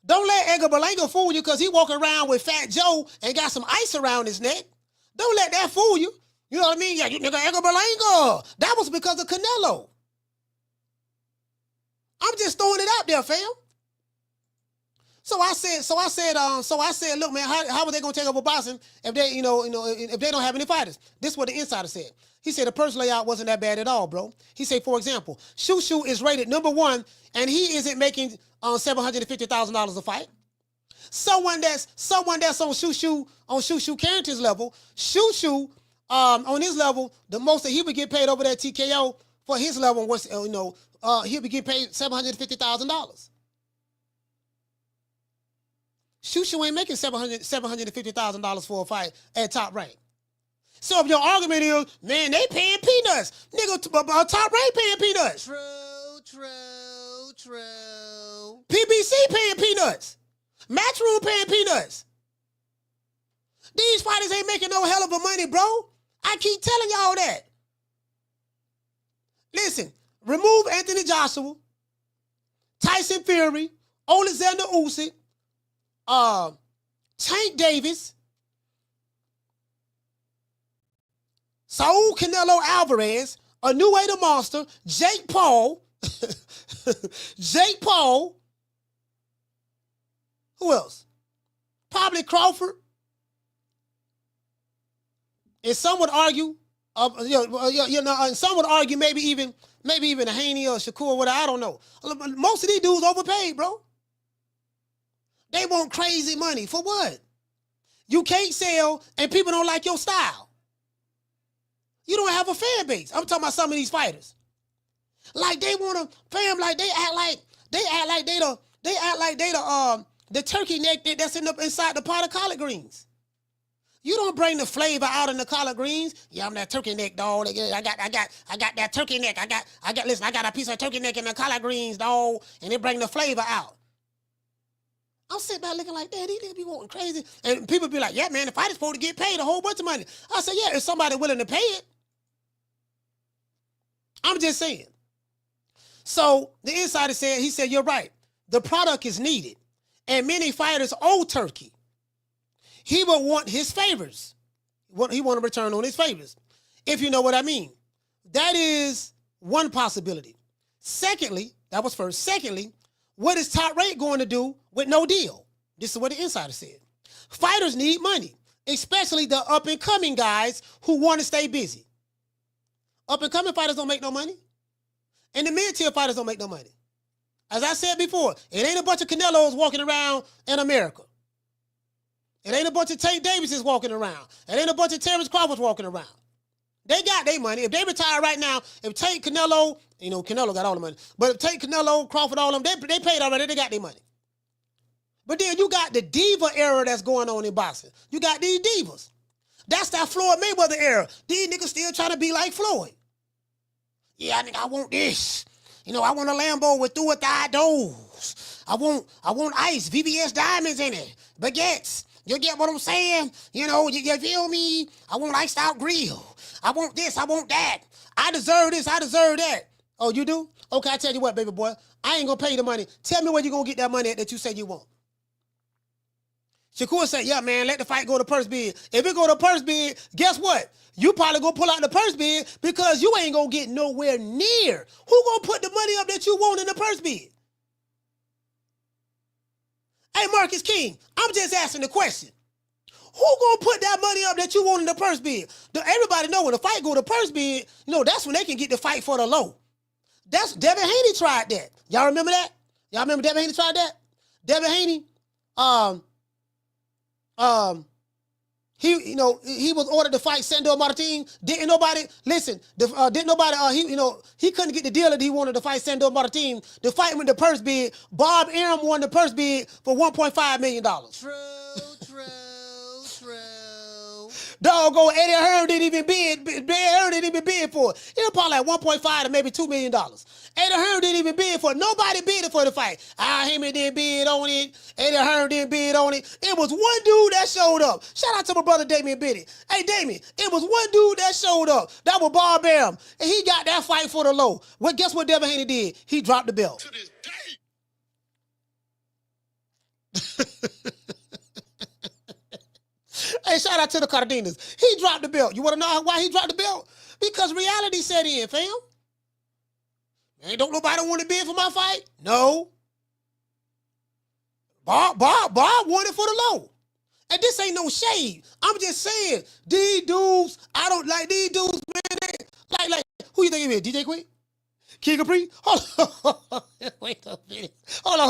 Speaker 2: Don't let Edgar Berlanga fool you because he walking around with Fat Joe and got some ice around his neck. Don't let that fool you. You know what I mean? Yeah, you nigga Edgar Berlanga. That was because of Canelo. I'm just throwing it out there, fam. So I said, look, man, how are they gonna take over boxing if they, if they don't have any fighters? This is what the insider said. He said the purse layout wasn't that bad at all, bro. He said, for example, Shoo is rated #1, and he isn't making $750,000 a fight. Someone that's on Shoo Carrington's level, Shoo on his level, the most that he would get paid over that TKO for his level was, he would get paid $750,000. Shoo ain't making $750,000 for a fight at top rank. So if your argument is, man, they paying peanuts. Nigga, top rank paying peanuts. True. PBC paying peanuts. Matchroom paying peanuts. These fighters ain't making no hell of a money, bro. I keep telling y'all that. Listen, remove Anthony Joshua, Tyson Fury, Alexander Usyk, Tank Davis, Saul Canelo Alvarez, Inoue the Monster, Jake Paul, who else? Probably Crawford. And some would argue, and some would argue maybe even a Haney or Shakur or whatever, I don't know. Most of these dudes overpaid, bro. They want crazy money. For what? You can't sell and people don't like your style. You don't have a fan base. I'm talking about some of these fighters. Like they want to, fam, like they act like they the turkey neck that's inside the pot of collard greens. You don't bring the flavor out in the collard greens. Yeah, I'm that turkey neck, dog. I got that turkey neck. I got a piece of turkey neck in the collard greens, dog, and they bring the flavor out. I'm sitting back looking like, damn, these niggas be wanting crazy. And people be like, yeah, man, the fighter's supposed to get paid a whole bunch of money. I said, yeah, if somebody willing to pay it. I'm just saying. So the insider said, he said, you're right. The product is needed. And many fighters owe Turkey. He would want his favors. He want to return on his favors, if you know what I mean. That is one possibility. Secondly, that was first. Secondly, what is Top Rank going to do with no deal? This is what the insider said. Fighters need money, especially the up-and-coming guys who want to stay busy. Up-and-coming fighters don't make no money. And the mid-tier fighters don't make no money. As I said before, it ain't a bunch of Canelos walking around in America. It ain't a bunch of Tank Davises walking around. It ain't a bunch of Terrence Crawfords walking around. They got their money. If they retire right now, if Tank, Canelo, Canelo got all the money. But if Tank, Canelo, Crawford, all of them, they paid already. They got their money. But then you got the diva era that's going on in boxing. You got these divas. That's that Floyd Mayweather era. These niggas still trying to be like Floyd. Yeah, I want this. I want a Lambo with do or die doors. I want ice, VVS diamonds in it, baguettes. You get what I'm saying? You feel me? I want iced out grill. I want this, I want that. I deserve this, I deserve that. Oh, you do? Okay, I tell you what, baby boy. I ain't gonna pay you the money. Tell me where you gonna get that money at that you say you want. Shakur said, yeah, man, let the fight go to purse bid. If it go to purse bid, guess what? You probably gonna pull out the purse bid because you ain't gonna get nowhere near. Who gonna put the money up that you want in the purse bid? Hey, Marcus King, I'm just asking the question. Who gonna put that money up that you want in the purse bid? Everybody know when the fight go to purse bid, that's when they can get the fight for the low. That's Devin Haney tried that. Y'all remember that? Y'all remember Devin Haney tried that? Devin Haney, He was ordered to fight Sandor Martin. Didn't nobody listen? Didn't nobody? He couldn't get the deal that he wanted to fight Sandor Martin. The fight with the purse bid. Bob Arum won the purse bid for $1.5 million.
Speaker 6: True.
Speaker 2: Doggone Eddie Hearn didn't even bid for it. It was probably like 1.5 to maybe $2 million. Eddie Hearn didn't even bid for it. Nobody bid for the fight. Al Heyman didn't bid on it. Eddie Hearn didn't bid on it. It was one dude that showed up. Shout out to my brother Damian Biddy. Hey, Damian, it was one dude that showed up. That was Bob Arum. And he got that fight for the low. Well, guess what Devin Haney did? He dropped the belt.
Speaker 4: To this day.
Speaker 2: Hey, shout out to the Cardenas. He dropped the belt. You want to know why he dropped the belt? Because reality set in, fam. Man, don't nobody want to bid for my fight? No. Bob wanted for the low. And this ain't no shade. I'm just saying, these dudes, I don't like these dudes, man. Like, who you think it is? DJ Quick? King Capri? Hold on. Wait a minute. Hold on,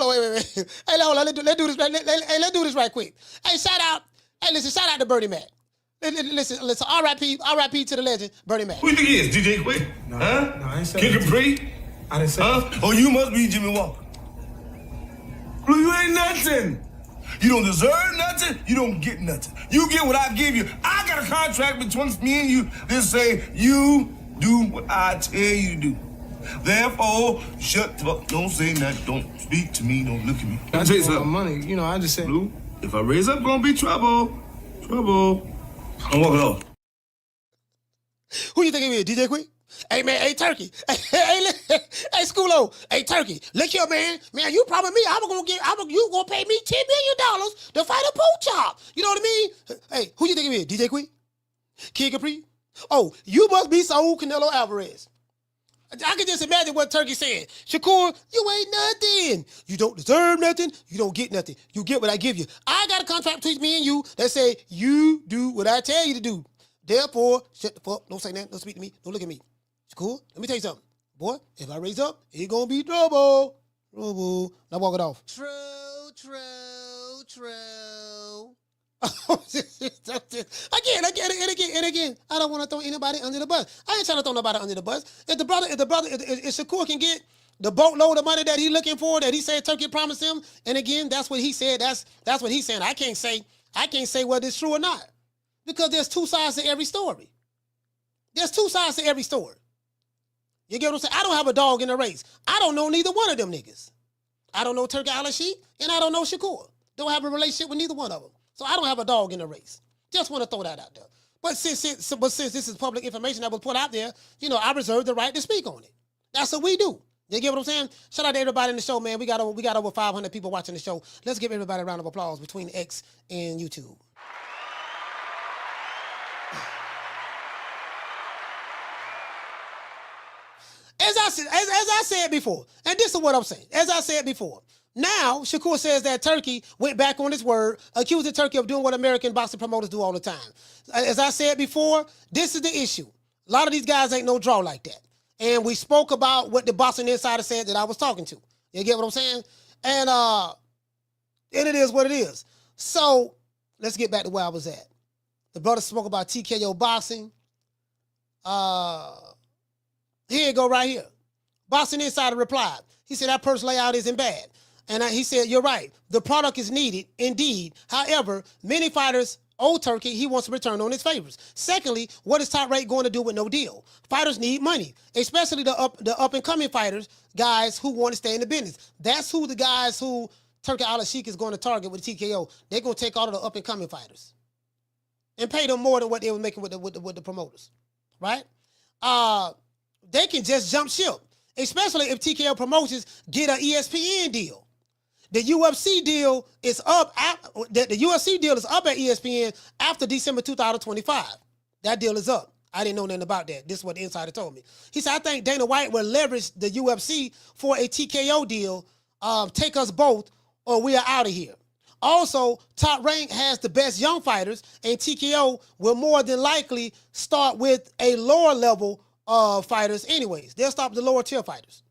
Speaker 2: wait. Hey, hold on, let's do this. Let's do this right quick. Hey, shout out to Bernie Mac. Listen, RIP to the legend, Bernie Mac.
Speaker 7: Who you think he is? DJ Quick?
Speaker 5: No,
Speaker 7: huh?
Speaker 5: no, I ain't said
Speaker 7: King
Speaker 5: that.
Speaker 7: Capri?
Speaker 5: I didn't say
Speaker 7: Huh? Oh, you must be Jimmy Walker. Well, you ain't nothing. You don't deserve nothing. You don't get nothing. You get what I give you. I got a contract between me and you that say you do what I tell you to do. Therefore, shut the fuck. Don't say nothing. Don't speak to me. Don't look at me.
Speaker 5: I just want money. I just said.
Speaker 7: Blue, if I raise up, gonna be trouble. Trouble. I'm walking off.
Speaker 2: Who you think it is? DJ Quick? Hey, man, hey, Turkey. Hey, Schoolo. Hey, Turkey. Look here, man. Man, you promised me you gonna pay me $10 million to fight a pork chop. You know what I mean? Hey, who you think it is? DJ Quick? King Capri? Oh, you must be Saul Canelo Alvarez. I can just imagine what Turkey said. Shakur, you ain't nothing. You don't deserve nothing. You don't get nothing. You get what I give you. I got a contract between me and you that say you do what I tell you to do. Therefore, shut the fuck. Don't say that. Don't speak to me. Don't look at me. Shakur, let me tell you something. Boy, if I raise up, it's gonna be trouble. Trouble. Now walk it off.
Speaker 6: True.
Speaker 2: Again. I don't want to throw anybody under the bus. I ain't trying to throw nobody under the bus. If Shakur can get the boatload of money that he's looking for, that he said Turkey promised him, and again, that's what he said. That's what he's saying. I can't say whether it's true or not, because there's two sides to every story. There's two sides to every story. You get what I'm saying? I don't have a dog in the race. I don't know neither one of them niggas. I don't know Turki Alalshikh, and I don't know Shakur. Don't have a relationship with neither one of them. So I don't have a dog in the race. Just want to throw that out there. But since this is public information that was put out there, I reserve the right to speak on it. That's what we do. You get what I'm saying? Shout out to everybody in the show, man. We got over 500 people watching the show. Let's give everybody a round of applause between X and YouTube. As I said before, and this is what I'm saying. As I said before, now Shakur says that Turkey went back on his word, accusing Turkey of doing what American boxing promoters do all the time. As I said before, this is the issue. A lot of these guys ain't no draw like that. And we spoke about what the Boxing Insider said that I was talking to. You get what I'm saying? And it is what it is. So let's get back to where I was at. The brother spoke about TKO boxing. Here you go right here. Boxing Insider replied. He said that purse layout isn't bad. And he said, you're right. The product is needed, indeed. However, many fighters owe Turkey. He wants to return on his favors. Secondly, what is Top Rank going to do with no deal? Fighters need money, especially the up-and-coming fighters, guys who want to stay in the business. That's who the guys who Turki Alalshikh is going to target with the TKO. They're going to take all of the up-and-coming fighters and pay them more than what they were making with the promoters, right? They can just jump ship, especially if TKO Promotions get an ESPN deal. The UFC deal is up. The UFC deal is up at ESPN after December 2025. That deal is up. I didn't know nothing about that. This is what the insider told me. He said, I think Dana White will leverage the UFC for a TKO deal. Take us both, or we are out of here. Also, Top Rank has the best young fighters, and TKO will more than likely start with a lower level of fighters anyways. They'll stop the lower tier fighters.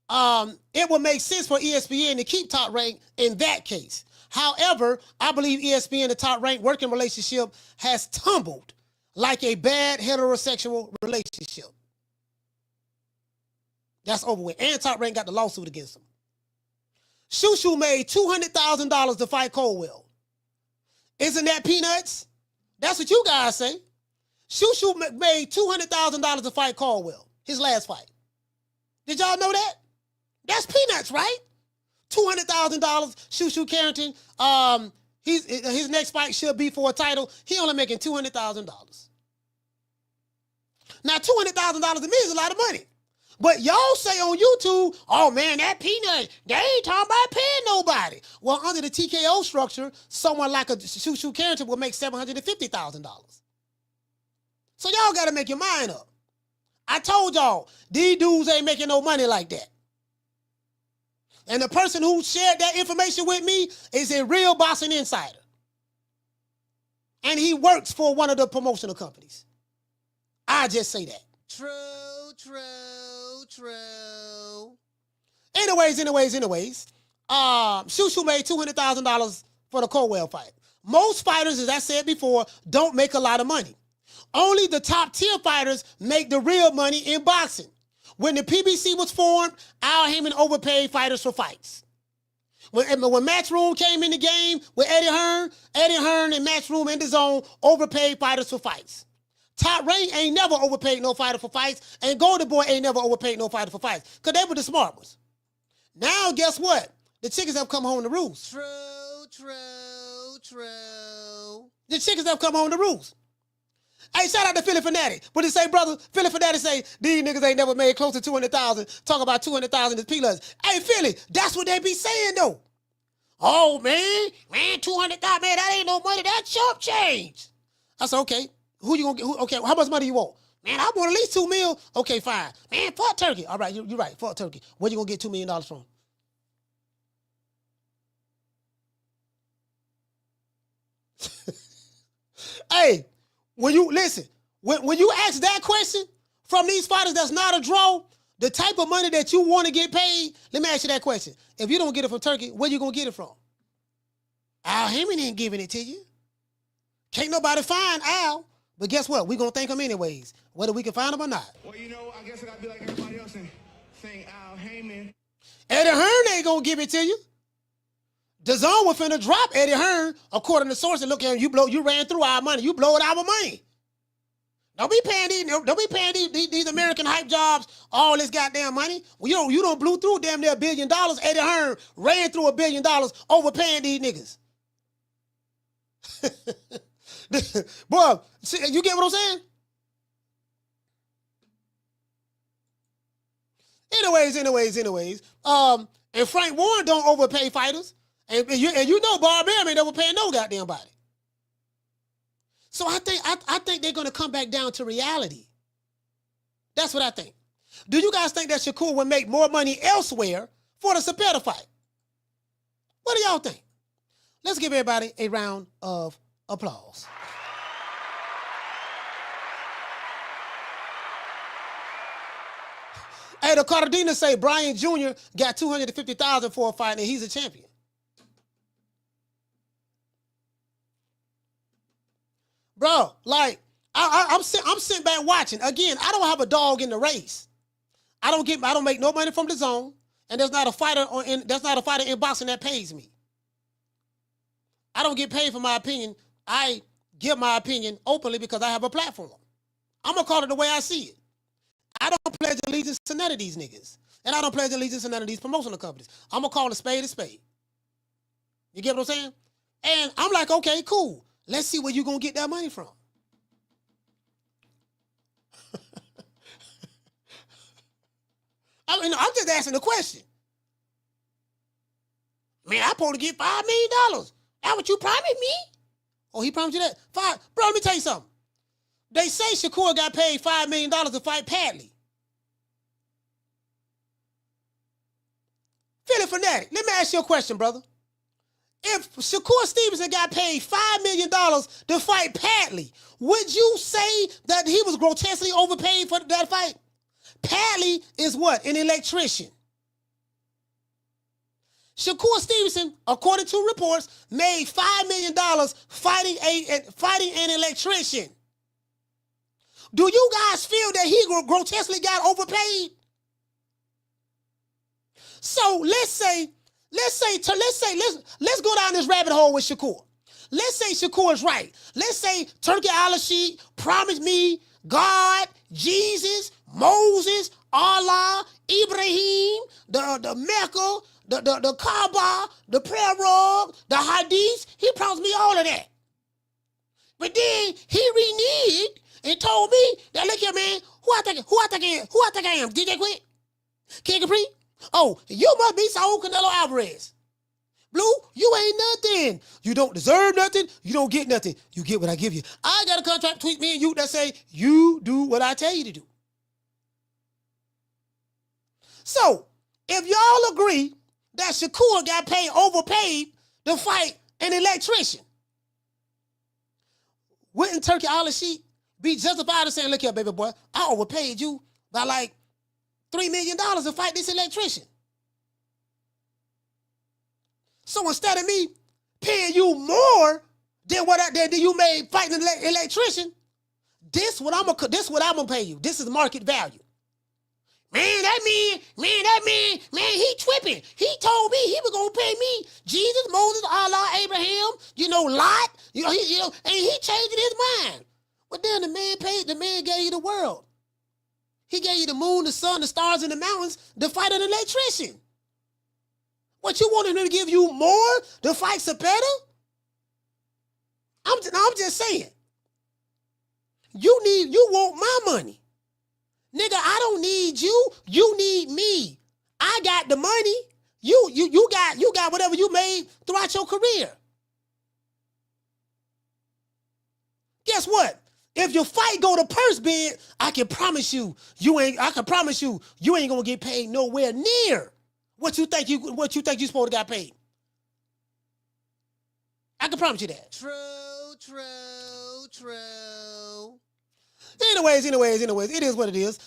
Speaker 2: It would make sense for ESPN to keep Top Rank in that case. However, I believe ESPN, the top-ranked working relationship, has tumbled like a bad heterosexual relationship. That's over with. And Top Rank got the lawsuit against him. Shushu made $200,000 to fight Colwell. Isn't that peanuts? That's what you guys say. Shushu made $200,000 to fight Caldwell, his last fight. Did y'all know that? That's peanuts, right? $200,000, Shushu Carrington. His next fight should be for a title. He only making $200,000. Now, $200,000 to me is a lot of money. But y'all say on YouTube, oh man, that peanut, they ain't talking about paying nobody. Well, under the TKO structure, someone like a Shushu Carrington will make $750,000. So y'all got to make your mind up. I told y'all, these dudes ain't making no money like that. And the person who shared that information with me is a real boxing insider. And he works for one of the promotional companies. I just say that. True. Anyways. Shushu made $200,000 for the Colwell fight. Most fighters, as I said before, don't make a lot of money. Only the top tier fighters make the real money in boxing. When the PBC was formed, Al Heyman overpaid fighters for fights. When Matchroom came in the game with Eddie Hearn and Matchroom in the zone overpaid fighters for fights. Top Rank ain't never overpaid no fighter for fights, and Golden Boy ain't never overpaid no fighter for fights, because they were the smart ones. Now, guess what? The chickens have come home to roost. True. The chickens have come home to roost. Hey, shout out to Philly Fanatic. But they say, brother, Philly Fanatic say, these niggas ain't never made close to 200,000. Talk about 200,000 as peanuts. Hey, Philly, that's what they be saying, though. Oh, man, 200,000, man, that ain't no money. That's chump change. I said, okay. Who you gonna get? Okay, how much money you want? Man, I want at least $2 million. Okay, fine. Man, fuck Turkey. All right, you're right. Fuck Turkey. Where you gonna get $2 million from? Hey, when you ask that question from these fighters that's not a draw, the type of money that you want to get paid, let me ask you that question. If you don't get it from Turkey, where you gonna get it from? Al Heyman ain't giving it to you. Can't nobody find Al. But guess what? We're going to thank him anyways, whether we can find him or not.
Speaker 5: Well, you know, I guess I got to be like everybody else and thank Al Heyman.
Speaker 2: Eddie Hearn ain't going to give it to you. DAZN was finna drop Eddie Hearn, according to sources. Look at him, you ran through our money. You blowed our money. Don't be paying these American hype jobs all this goddamn money. Well, you don't blew through damn near $1 billion. Eddie Hearn ran through $1 billion overpaying these niggas. Boy, you get what I'm saying? Anyways. And Frank Warren don't overpay fighters. And you know Barbarian ain't overpaying no goddamn body. So I think they're gonna come back down to reality. That's what I think. Do you guys think that Shakur would make more money elsewhere for the Zepeda fight? What do y'all think? Let's give everybody a round of applause. Hey, the Cardina say Brian Jr. got $250,000 for a fight and he's a champion. Bro, like I'm sitting back watching. Again, I don't have a dog in the race. I don't make no money from the zone, and there's not a fighter in boxing that pays me. I don't get paid for my opinion. I give my opinion openly because I have a platform. I'm gonna call it the way I see it. I don't pledge allegiance to none of these niggas, and I don't pledge allegiance to none of these promotional companies. I'm gonna call a spade a spade. You get what I'm saying? And I'm like, okay, cool. Let's see where you gonna get that money from. I'm just asking the question. Man, I'm supposed to get $5 million. That what you promised me? Oh, he promised you that? Bro, let me tell you something. They say Shakur got paid $5 million to fight Padley. Philly Fanatic, let me ask you a question, brother. If Shakur Stevenson got paid $5 million to fight Padley, would you say that he was grotesquely overpaid for that fight? Padley is what? An electrician. Shakur Stevenson, according to reports, made $5 million fighting an electrician. Do you guys feel that he grotesquely got overpaid? So let's go down this rabbit hole with Shakur. Let's say Shakur is right. Let's say Turki Alalshikh promised me God, Jesus, Moses, Allah, Ibrahim, the Mecca, the Kaaba, the prayer rug, the Hadith. He promised me all of that. But then he reneged and told me that, look here, man, who I think I am? DJ Quick? King Capri? Oh, you must be Saul Canelo Alvarez. Blue, you ain't nothing. You don't deserve nothing. You don't get nothing. You get what I give you. I got a contract between me and you that say you do what I tell you to do. So, if y'all agree that Shakur got overpaid to fight an electrician, wouldn't Turki Alalshikh be justified in saying, look here, baby boy, I overpaid you by like $3 million to fight this electrician? So instead of me paying you more than than you made fighting an electrician, this what I'm gonna pay you. This is market value. Man, that man, he tripping. He told me he was gonna pay me Jesus, Moses, Allah, Abraham, Lot, and he changed his mind. But then the man gave you the world. He gave you the moon, the sun, the stars, and the mountains to fight an electrician. What, you wanted him to give you more to fight Zepeda? I'm just saying. You want my money. Nigga, I don't need you. You need me. I got the money. You got whatever you made throughout your career. Guess what? If your fight go to purse bid, I can promise you ain't gonna get paid nowhere near what you think you supposed to got paid. I can promise you that. True. Anyways, it is what it is.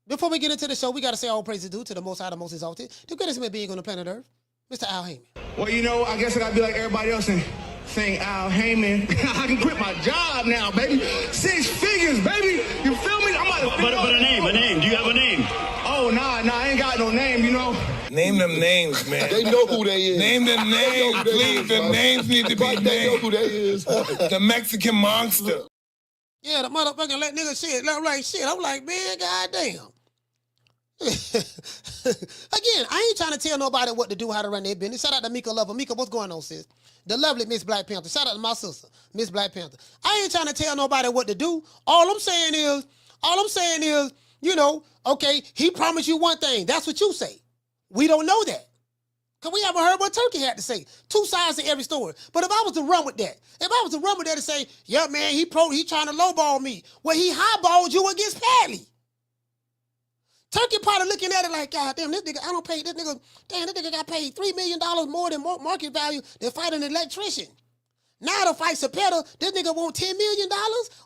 Speaker 2: Before we get into the show, we gotta say all praises due to the Most High, the Most Exalted, the greatest human being on the planet Earth, Mr. Al Heyman.
Speaker 5: Well, I guess I gotta be like everybody else and saying Al Heyman. I can quit my job now, baby. 6 figures, baby. You feel me? I'm about to
Speaker 3: But a name. Do you have a name?
Speaker 5: Oh, nah, I ain't got no name,
Speaker 7: Name them names, man.
Speaker 6: They know who they is.
Speaker 7: Name them names, please. The names need to be named.
Speaker 6: They know who they is.
Speaker 7: The Mexican monster.
Speaker 2: Yeah, the motherfucking let nigga shit. I'm like, man, goddamn. Again, I ain't trying to tell nobody what to do, how to run their business. Shout out to Mika Lover. Mika, what's going on, sis? The lovely Miss Black Panther. Shout out to my sister, Miss Black Panther. I ain't trying to tell nobody what to do. All I'm saying is, okay, he promised you one thing. That's what you say. We don't know that. Because we haven't heard what Turkey had to say. 2 sides to every story. But if I was to run with that, and say, yeah, man, he trying to lowball me. Well, he highballed you against Padley. Turkey probably looking at it like, God damn, this nigga got paid $3 million more than market value to fight an electrician. Now to fight Zepeda, this nigga want $10 million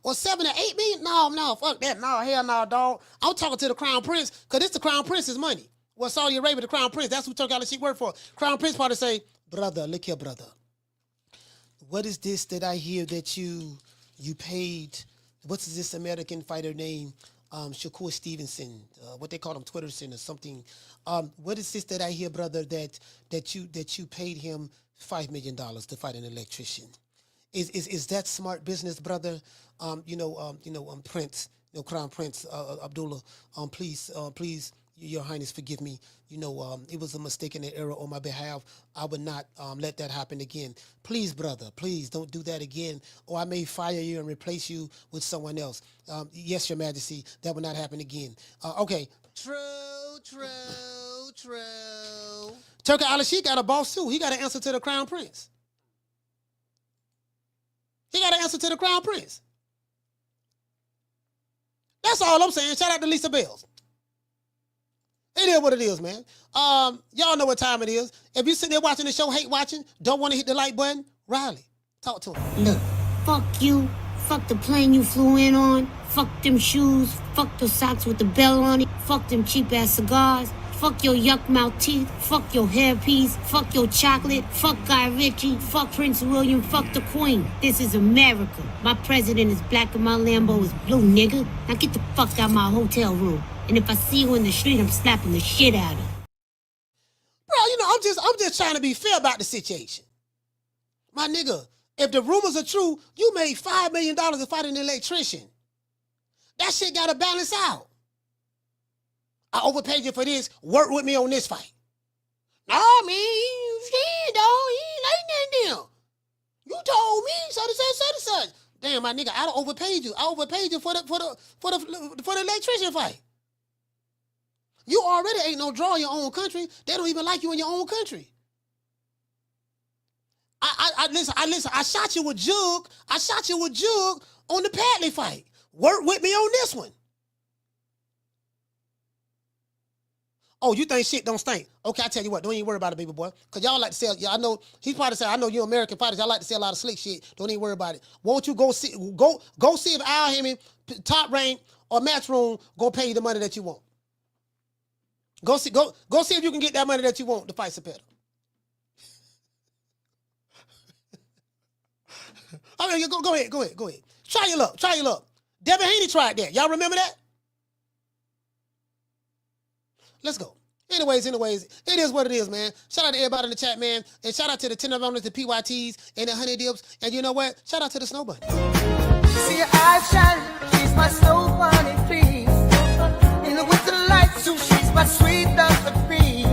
Speaker 2: or $7 or $8 million? No, fuck that. No, hell no, dog. I'm talking to the Crown Prince, because it's the Crown Prince's money. Well, Saudi Arabia, the Crown Prince, that's who Turki Alalshikh work for. Crown Prince probably say, brother, look here, brother. What is this that I hear that you paid, what's this American fighter name? Shakur Stevenson, what they call him, Twitterson or something. What is this that I hear, brother, that you paid him $5 million to fight an electrician? Is that smart business, brother? Prince, Crown Prince Abdullah. Please, Your Highness, forgive me. It was a mistake in the error on my behalf. I would not let that happen again. Please, brother, please don't do that again, or I may fire you and replace you with someone else. Yes, Your Majesty, that will not happen again. Okay. True. Turki Alalshikh got a boss too. He got to answer to the Crown Prince. That's all I'm saying. Shout out to Lisa Bells. It is what it is, man. Y'all know what time it is. If you sitting there watching the show, hate watching, don't want to hit the like button, Riley, talk to him.
Speaker 8: Look, fuck you. Fuck the plane you flew in on. Fuck them shoes. Fuck the socks with the bell on it. Fuck them cheap-ass cigars. fuck your yuck mouth teeth, fuck your hairpiece, fuck your chocolate, fuck Guy Ritchie, fuck Prince William, fuck the Queen. This is America. My president is black and my Lambo is blue, nigga. Now get the fuck out of my hotel room. And if I see you in the street, I'm slapping the shit out of you.
Speaker 2: Bro, you know, I'm just trying to be fair about the situation. My nigga, if the rumors are true, you made $5 million to fight an electrician. That shit gotta balance out. I overpaid you for this. Work with me on this fight. No, man, shit, dog. He ain't like that deal. You told me such. Damn, my nigga, I done overpaid you. I overpaid you for the electrician fight. You already ain't no draw in your own country. They don't even like you in your own country. Listen, I shot you with Jug. I shot you with Jug on the Padley fight. Work with me on this one. Oh, you think shit don't stink? Okay, I tell you what, don't even worry about it, baby boy. Because y'all like to sell, I know, he's probably saying, I know you American fighters, y'all like to sell a lot of slick shit. Don't even worry about it. Won't you go see if Al Heyman, Top Rank, or Matchroom gonna pay you the money that you want. Go see if you can get that money that you want to fight Zepeda. I mean, go ahead. Try your luck. Devin Haney tried that. Y'all remember that? Let's go. Anyways, it is what it is, man. Shout out to everybody in the chat, man. And shout out to the 10 of owners, the PYTs, and the honey dips. And you know what? Shout out to the Snow Bunny.
Speaker 9: See your eyes shining, she's my Snow Bunny, please. In the winter lights, so she's my sweet Dr. Queen.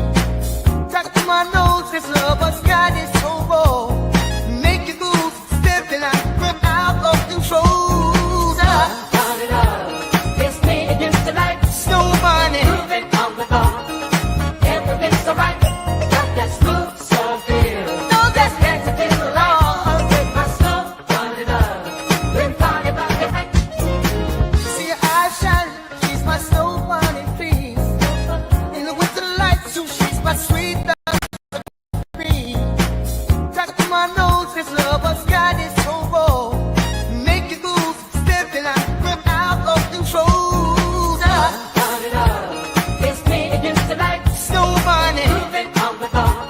Speaker 9: Talk to my nose, this lover's got is so raw. Make you move, stepping out, grip out of control.
Speaker 10: Turn it up, it's me against the light.
Speaker 9: Snow Bunny.
Speaker 10: Moving on the bar, everything's so right. Got that smooth, so feel.
Speaker 9: No, that's
Speaker 10: Next to the law, with my snow, turn it up. Been party about the night.
Speaker 9: see your eyes shining, she's my Snow Bunny, please. In the winter lights, so she's my sweet Dr. Queen. Talk to my nose, this lover's got is so raw. Make you move, stepping out, grip out of control.
Speaker 10: Turn it up, it's me against the light.
Speaker 9: Snow Bunny.
Speaker 10: Moving on the bar,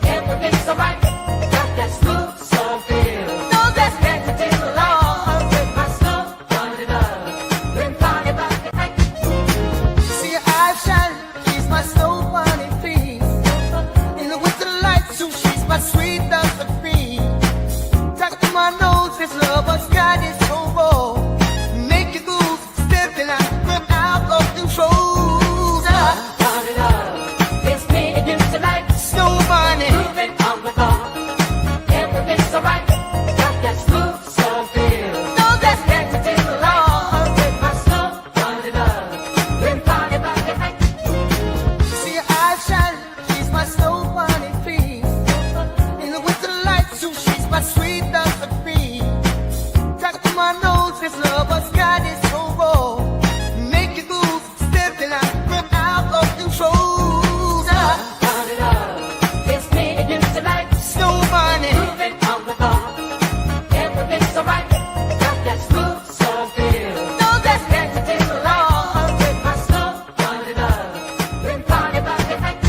Speaker 10: everything's so right. Got that smooth, so feel.
Speaker 9: No, that's
Speaker 10: Next to the law, with my snow, turn it up. Been party about the night.
Speaker 9: see your eyes shining, she's my Snow Bunny, please. In the winter lights, so she's my sweet Dr. Queen. Talk to my nose, this lover's got is so raw. Make you move, stepping out, grip out of control.
Speaker 10: Turn it up, it's me against the light.
Speaker 9: Snow Bunny.
Speaker 10: Moving on the bar, everything's so right. Got that smooth, so feel.
Speaker 9: No, that's
Speaker 10: Next to the law, with my snow, turn it up. Been party about the night.
Speaker 9: see your eyes shining, she's my Snow Bunny, please. In the winter lights, so she's my sweet Dr. Queen. Talk to my nose, this lover's got is so raw. Make you move, stepping out, grip out of control.
Speaker 10: Turn it up, it's me against the light.
Speaker 9: Snow Bunny.
Speaker 10: Moving on the bar, everything's so right. Got that smooth, so feel.
Speaker 9: No, that's
Speaker 10: Next to the law, with my snow, turn it up. Been party about the night.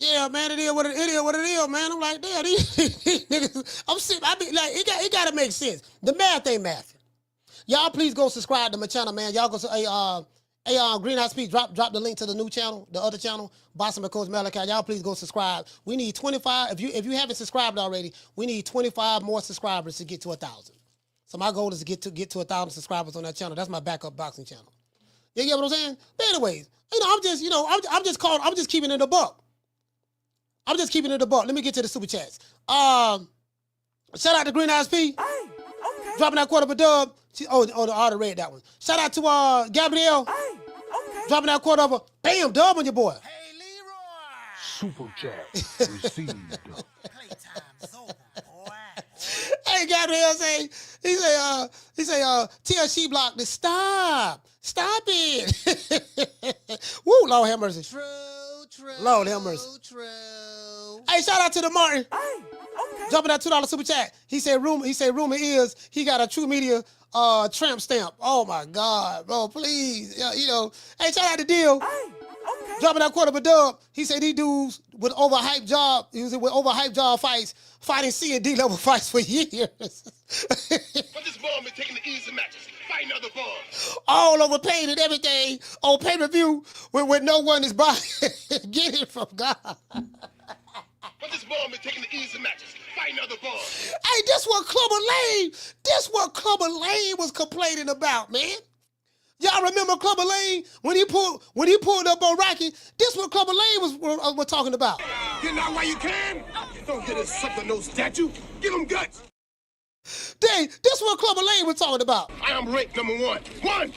Speaker 2: Yeah, man, it is what it is, man. I'm like, damn, these niggas. I'm sitting. I be like, it gotta make sense. The math ain't mathing. Y'all please go subscribe to my channel, man. Y'all go Greenhouse Speed, drop the link to the new channel, the other channel, Boxing with Coach Malachi. Y'all please go subscribe. We need 25. If you haven't subscribed already, we need 25 more subscribers to get to 1,000. So my goal is to get to 1,000 subscribers on that channel. That's my backup boxing channel. You get what I'm saying? But anyways, I'm just keeping it a buck. I'm just keeping it a buck. Let me get to the super chats. Shout out to Green Eyes P. Dropping that quarter of a dub. I already read that one. Shout out to Gabrielle. Dropping that quarter of a bam dub on your boy.
Speaker 1: Hey, Leroy.
Speaker 6: Super chat received.
Speaker 1: Playtime is over, boy.
Speaker 2: Hey, Gabrielle he say, tell She Block to stop it. Woo, Lord have mercy.
Speaker 1: True.
Speaker 2: Lord have mercy.
Speaker 1: True.
Speaker 2: Hey, shout out to the Martin. Dropping that $2 super chat. He said rumor is he got a True Media tramp stamp. Oh my God, bro, please. Yeah, you know, hey, shout out to Deal. Dropping that quarter of a dub. He said he dudes with overhyped job. He was with overhyped job fights, fighting C and D level fights for years.
Speaker 4: But this bomb is taking the easy matches, fighting other bombs.
Speaker 2: All overpaid and everything on pay-per-view when no one is buying. Get it from God.
Speaker 4: But this bomb is taking the easy matches, fighting other bombs.
Speaker 2: Hey, this what Clubber Lane was complaining about, man. Y'all remember Clubber Lane when he pulled up on Rocky? This what Clubber Lane was talking about.
Speaker 4: Get out while you can. Don't get us something, no statue. Give them guts.
Speaker 2: Dang, this what Clubber Lane was talking about.
Speaker 4: I am ranked number one. One.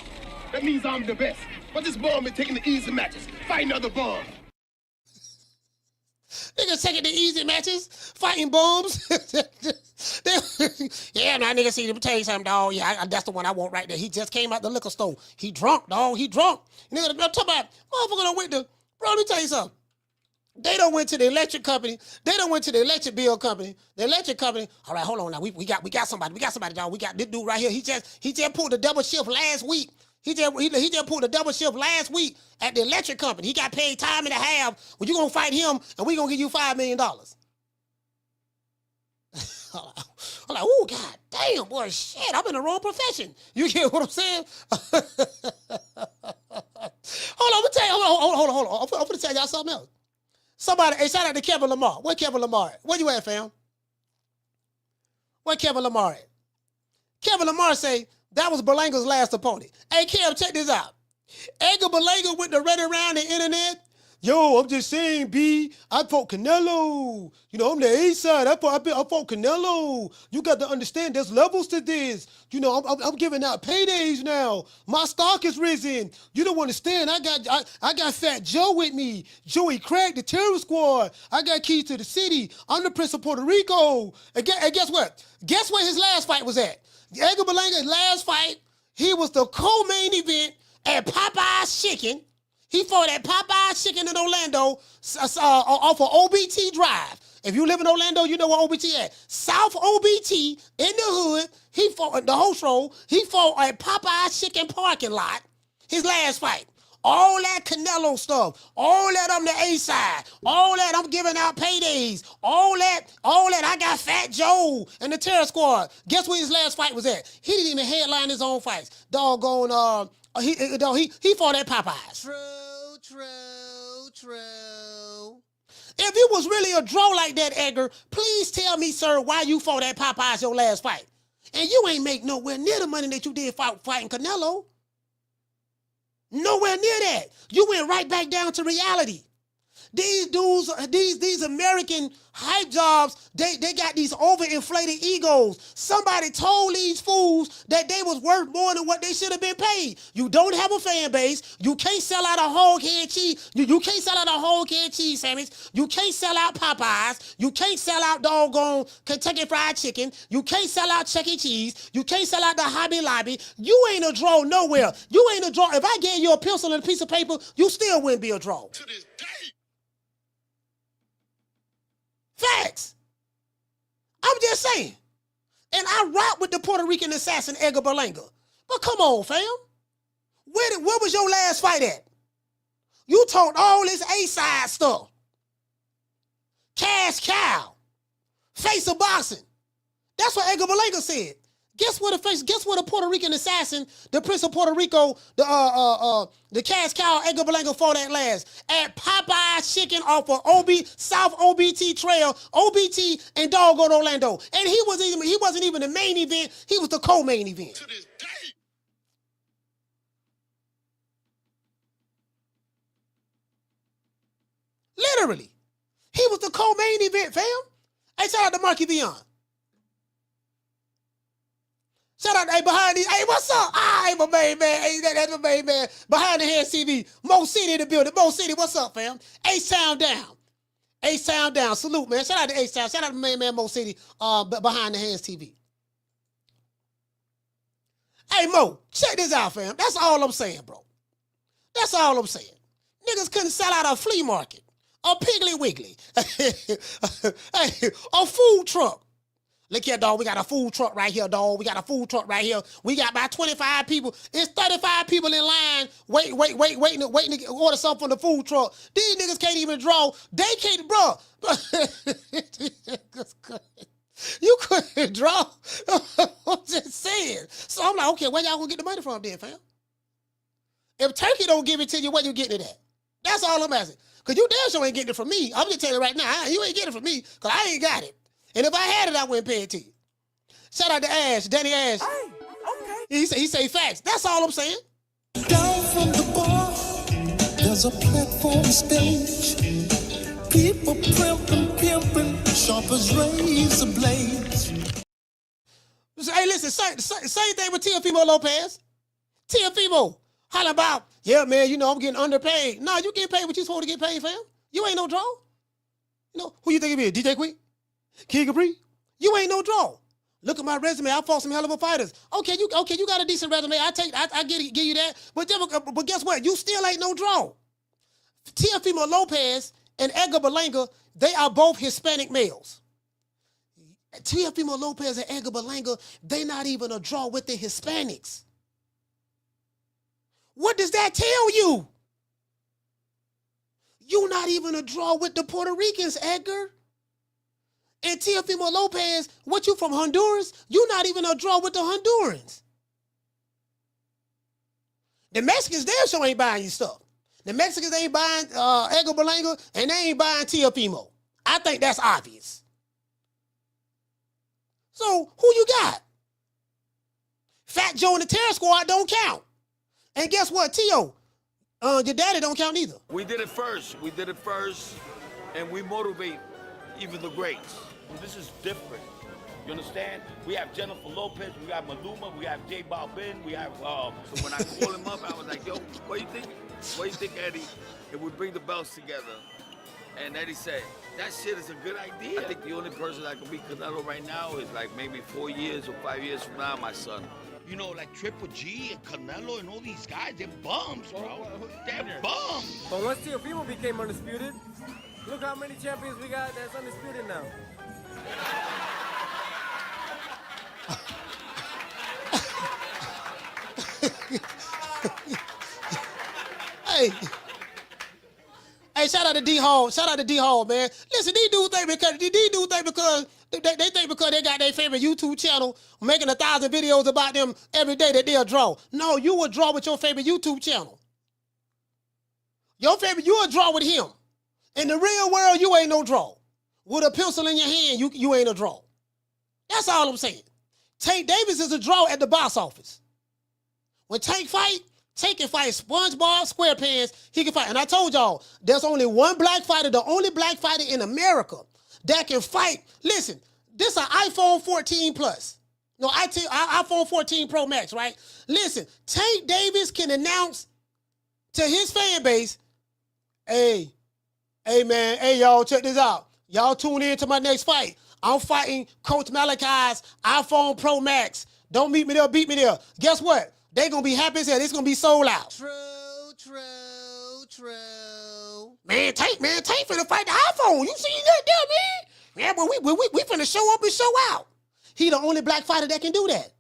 Speaker 4: That means I'm the best. But this bomb is taking the easy matches, fighting other bombs.
Speaker 2: Niggas taking the easy matches, fighting bombs. Yeah, now nigga, see, let me tell you something, dog. Yeah, that's the one I want right there. He just came out the liquor store. He drunk, dog. He drunk. Nigga, I'm talking about, motherfucker done went to, bro, let me tell you something. They done went to the electric company. They done went to the electric bill company. The electric company, all right, hold on now. We got somebody. We got somebody, dog. We got this dude right here. He just pulled the double shift last week. He just pulled a double shift last week at the electric company. He got paid time and a half. Well, you gonna fight him, and we gonna give you $5 million. I'm like, oh God damn, boy, shit! I'm in the wrong profession. You get what I'm saying? Hold on, hold on. I'm gonna tell y'all something else. Somebody, hey, shout out to Kevin Lamar. Where Kevin Lamar at? Where you at, fam? Where Kevin Lamar at? Kevin Lamar say, that was Belanga's last opponent. Hey, Kev, check this out. Edgar Belanga went to running around the internet. Yo, I'm just saying, B, I fought Canelo. You know, I'm the A-side. I fought Canelo. You got to understand there's levels to this. You know, I'm giving out paydays now. My stock is risen. You don't understand. I got Fat Joe with me. Joey Craig, the terror squad. I got keys to the city. I'm the Prince of Puerto Rico. And guess what? Guess where his last fight was at? Edgar Belanga's last fight, he was the co-main event at Popeye's Chicken. He fought at Popeye's Chicken in Orlando off of OBT Drive. If you live in Orlando, you know where OBT at. South OBT in the hood. He fought the host role. He fought at Popeye's Chicken parking lot. His last fight. All that Canelo stuff, all that I'm the A-side, all that I'm giving out paydays, all that I got Fat Joe and the Terror Squad. Guess where his last fight was at? He didn't even headline his own fights. Doggone, he fought at Popeyes. True. If it was really a draw like that, Edgar, please tell me, sir, why you fought at Popeyes your last fight. And you ain't make nowhere near the money that you did fighting Canelo. Nowhere near that. You went right back down to reality. These dudes, these American hype jobs, they got these overinflated egos. Somebody told these fools that they was worth more than what they should have been paid. You don't have a fan base. You can't sell out a hog head cheese. You can't sell out a hog head cheese sandwich. You can't sell out Popeyes. You can't sell out doggone Kentucky Fried Chicken. You can't sell out Chuck E. Cheese. You can't sell out the Hobby Lobby. You ain't a draw nowhere. You ain't a draw. If I gave you a pencil and a piece of paper, you still wouldn't be a draw.
Speaker 4: To this day.
Speaker 2: Facts. I'm just saying. And I rock with the Puerto Rican assassin Edgar Berlanga. But come on, fam. Where was your last fight at? You talked all this A-side stuff. Cash cow. Face of boxing. That's what Edgar Berlanga said. Guess what the Puerto Rican assassin, the Prince of Puerto Rico, the cash cow Edgar Berlanga fought at last? At Popeye's Chicken off of South OBT Trail, OBT and doggone Orlando. And he wasn't even the main event, he was the co-main event.
Speaker 4: To this day.
Speaker 2: Literally. He was the co-main event, fam. Hey, shout out to Marky Vion. Shout out, hey, behind these, hey, what's up? Hey, my main man, hey, that's my main man. Behind the Hands TV, Mo City in the building. Mo City, what's up, fam? H-Town down. H-Town down, salute, man. Shout out to H-Town, shout out to my main man, Mo City, Behind the Hands TV. Hey, Mo, check this out, fam. That's all I'm saying, bro. That's all I'm saying. Niggas couldn't sell out a flea market, a Piggly Wiggly, hey, a food truck. Look here, dog. We got a food truck right here, dog. We got a food truck right here. We got about 25 people. It's 35 people in line waiting to order something from the food truck. These niggas can't even draw. They can't, bro. You couldn't draw. I'm just saying. So I'm like, okay, where y'all gonna get the money from then, fam? If Turkey don't give it to you, where you getting it at? That's all I'm asking. Because you damn sure ain't getting it from me. I'm just telling you right now, you ain't getting it from me because I ain't got it. And if I had it, I wouldn't pay it to you. Shout out to Ash, Danny Ash.
Speaker 9: Hey, okay.
Speaker 2: He say facts. That's all I'm saying.
Speaker 11: Down from the bar, there's a platform stage. People pimping, sharp as razor blades.
Speaker 2: Hey, listen, same thing with Teofimo Lopez. Teofimo, hollering about, yeah, man, you know, I'm getting underpaid. No, you getting paid what you supposed to get paid, fam. You ain't no draw. You know, who you think it is? DJ Quick? King Capri? You ain't no draw. Look at my resume. I fought some hell of a fighters. Okay, you got a decent resume. I give you that. But guess what? You still ain't no draw. Teofimo Lopez and Edgar Berlanga, they are both Hispanic males. Teofimo Lopez and Edgar Berlanga, they not even a draw with the Hispanics. What does that tell you? You not even a draw with the Puerto Ricans, Edgar. And Teofimo Lopez, what you from Honduras? You not even a draw with the Hondurans. The Mexicans, damn sure ain't buying you stuff. The Mexicans ain't buying Edgar Berlanga, and they ain't buying Teofimo. I think that's obvious. So, who you got? Fat Joe and the Terror Squad don't count. And guess what, Tio? Your daddy don't count either.
Speaker 12: We did it first, and we motivate even the greats. This is different. You understand? We have Jennifer Lopez, we have Maluma, we have J Balvin, we have, so when I called him up, I was like, yo, what do you think? What do you think, Eddie? If we bring the belts together? And Eddie said, that shit is a good idea. I think the only person that can beat Canelo right now is like maybe 4 years or 5 years from now, my son. You know, like Triple G and Canelo and all these guys, they're bums, bro. They're bums.
Speaker 13: But once Teofimo became undisputed, look how many champions we got that's undisputed now.
Speaker 2: Hey, shout out to D-Hall. Shout out to D-Hall, man. Listen, these dudes think because they think because they got their favorite YouTube channel making 1,000 videos about them every day that they'll draw. No, you will draw with your favorite YouTube channel. You will draw with him. In the real world, you ain't no draw. With a pencil in your hand, you ain't a draw. That's all I'm saying. Tank Davis is a draw at the box office. When Tank can fight SpongeBob SquarePants, he can fight. And I told y'all, there's only one black fighter, the only black fighter in America that can fight. Listen, this is an iPhone 14 Plus. No, iPhone 14 Pro Max, right? Listen, Tank Davis can announce to his fan base, hey man, hey y'all, check this out. Y'all tune in to my next fight. I'm fighting Coach Malachi's iPhone Pro Max. Don't meet me there, beat me there. Guess what? They gonna be happy as hell. It's gonna be sold out. True. Man, Tank finna fight the iPhone. You seen that there, man? Yeah, but we finna show up and show out. He the only black fighter that can do that.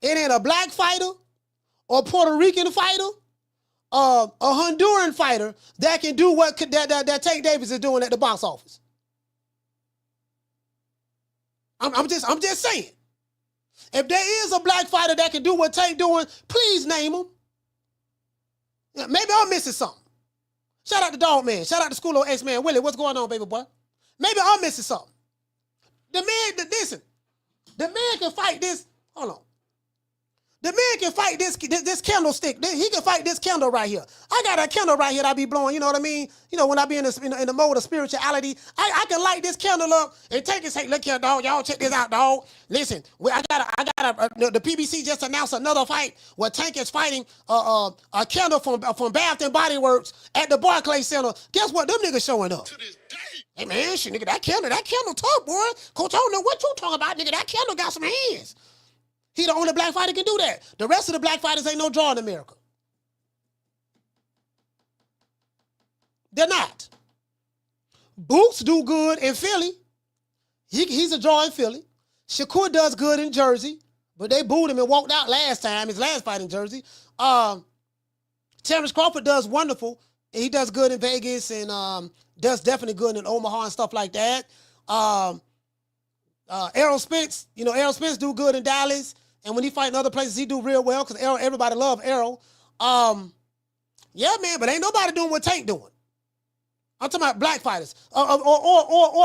Speaker 2: It ain't a black fighter, or Puerto Rican fighter, a Honduran fighter that can do what that Tank Davis is doing at the box office. I'm just saying. If there is a black fighter that can do what Tank doing, please name him. Yeah, maybe I'm missing something. Shout out to Dog Man. Shout out to School of X-Man. Willie, what's going on, baby boy? Maybe I'm missing something. Listen, the man can fight this. Hold on. The man can fight this candlestick. He can fight this candle right here. I got a candle right here that I be blowing, you know what I mean? You know, when I be in the mode of spirituality, I can light this candle up and take and say, look here, dog, y'all check this out, dog. Listen, the PBC just announced another fight where Tank is fighting a candle from Bath and Body Works at the Barclays Center. Guess what? Them niggas showing up. To this day. Hey man, shit, nigga, that candle tough, boy. Coach, I don't know what you talking about, nigga. That candle got some hands. He the only black fighter can do that. The rest of the black fighters ain't no draw in America. They're not. Boots do good in Philly. He's a draw in Philly. Shakur does good in Jersey, but they booed him and walked out last time, his last fight in Jersey. Terrence Crawford does wonderful. He does good in Vegas and does definitely good in Omaha and stuff like that. Errol Spence, Errol Spence do good in Dallas. And when he fight in other places, he do real well because everybody love Errol. Yeah, man, but ain't nobody doing what Tank doing. I'm talking about black fighters. Or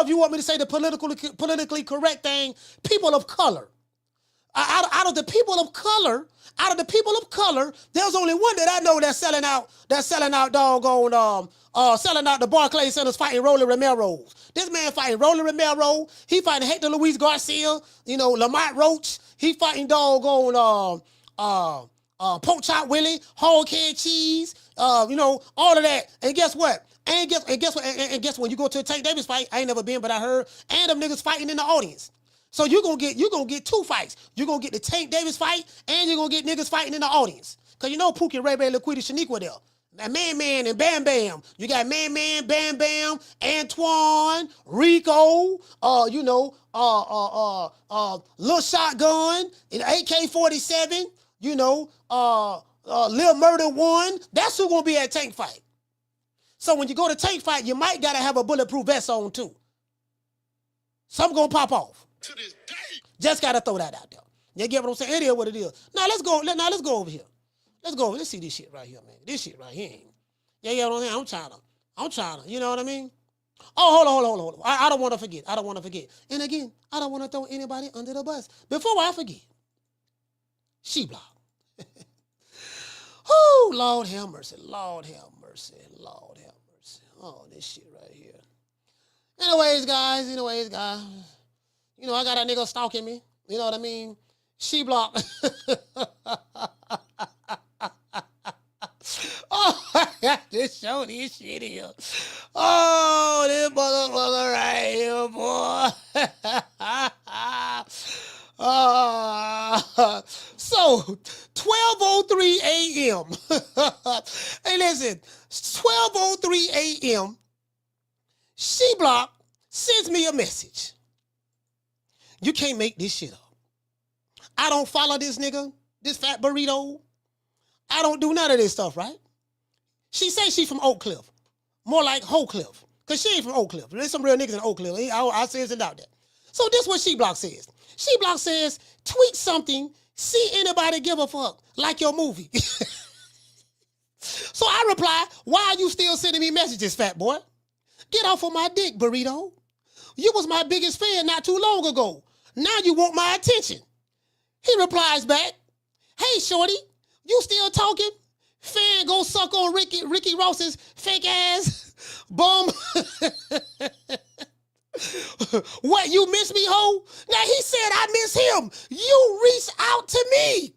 Speaker 2: if you want me to say the politically correct thing, people of color. Out of the people of color, there's only one that I know that's selling out doggone, selling out the Barclays Centers fighting Rolly Romero. This man fighting Rolly Romero. He fighting Hector Luis Garcia, Lamont Roach. He fighting doggone, Pork Chop Willie, Whole Canned Cheese, all of that. And guess what? And guess when you go to a Tank Davis fight, I ain't never been, but I heard, and them niggas fighting in the audience. So you're gonna get two fights. You're gonna get the Tank Davis fight, and you're gonna get niggas fighting in the audience. Cause Pookie, Ray Ray, Laquita, Shaniqua there. Now Man and Bam Bam. You got Man, Bam Bam, Antoine, Rico, Lil Shotgun, AK-47, Lil Murder 1. That's who gonna be at Tank fight. So when you go to Tank fight, you might gotta have a bulletproof vest on too. Something gonna pop off.
Speaker 4: To this day.
Speaker 2: Just gotta throw that out there. You get what I'm saying? It is what it is. Now let's go over here. Let's see this shit right here, man. This shit right here. You know what I'm saying? I'm trying to, you know what I mean? Oh, hold on. I don't want to forget. And again, I don't want to throw anybody under the bus. Before I forget, She-Block. Oh, Lord have mercy. Oh, this shit right here. Anyways, guys. I got a nigga stalking me. You know what I mean? She-Block. Oh, I got to show this shit here. Oh, this motherfucker right here, boy. So, 12:03 a.m. Hey, listen, 12:03 a.m. She-Block sends me a message. You can't make this shit up. I don't follow this nigga, this fat burrito. I don't do none of this stuff, right? She say she from Oak Cliff. More like Hoe Cliff. Because she ain't from Oak Cliff. There's some real niggas in Oak Cliff. I says it out there. So this is what She-Block says. She-Block says, tweet something, see anybody give a fuck, like your movie. So I reply, why are you still sending me messages, fat boy? Get off of my dick, burrito. You was my biggest fan not too long ago. Now you want my attention. He replies back, hey, shorty, you still talking? Fan go suck on Ricky Ross's fake ass bum. What, you miss me, ho? Now he said I miss him. You reach out to me.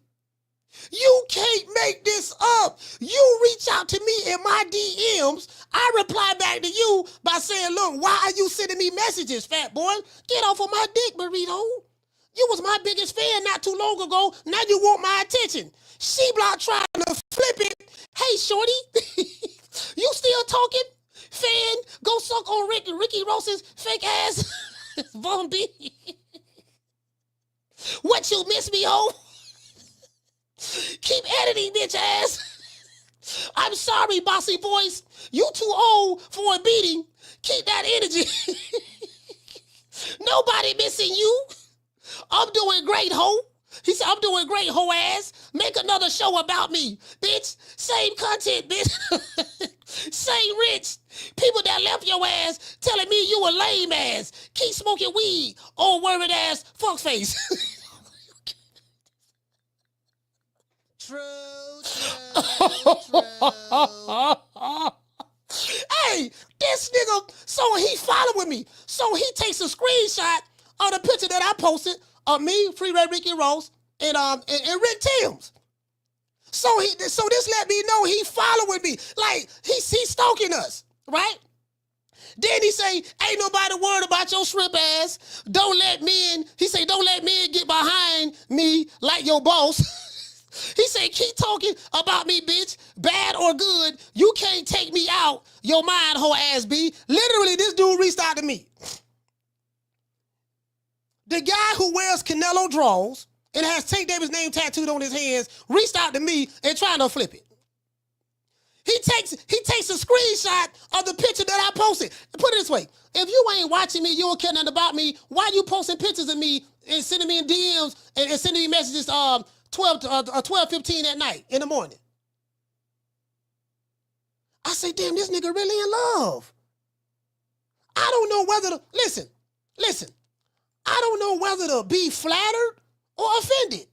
Speaker 2: You can't make this up. You reach out to me in my DMs. I reply back to you by saying, look, why are you sending me messages, fat boy? Get off of my dick, burrito. You was my biggest fan not too long ago. Now you want my attention. She-Block trying to flip it. Hey, shorty, you still talking? Fan, go suck on Ricky Ross's fake ass bum B. What, you miss me, ho? Keep editing, bitch ass. I'm sorry, bossy voice. You too old for a beating. Keep that energy. Nobody missing you. I'm doing great, ho. He said, I'm doing great, ho ass. Make another show about me, bitch. Same content, bitch. Same rich. People that left your ass telling me you a lame ass. Keep smoking weed, old worried ass fuckface. True. Hey, this nigga, so he following me. So he takes a screenshot of the picture that I posted of me, Free Red Ricky Ross, and Rick Timms. So this let me know he following me. Like, he's stalking us, right? Then he say, ain't nobody worried about your shrimp ass. Don't let men get behind me like your boss. He said, keep talking about me, bitch. Bad or good, you can't take me out your mind, hoe ass B. Literally, this dude reached out to me. The guy who wears Canelo draws and has Tank Davis' name tattooed on his hands reached out to me and trying to flip it. He takes a screenshot of the picture that I posted. Put it this way. If you ain't watching me, you don't care nothing about me, why you posting pictures of me and sending me in DMs and sending me messages 12:15 at night in the morning? I say, damn, this nigga really in love. I don't know whether to, listen. I don't know whether to be flattered or offended.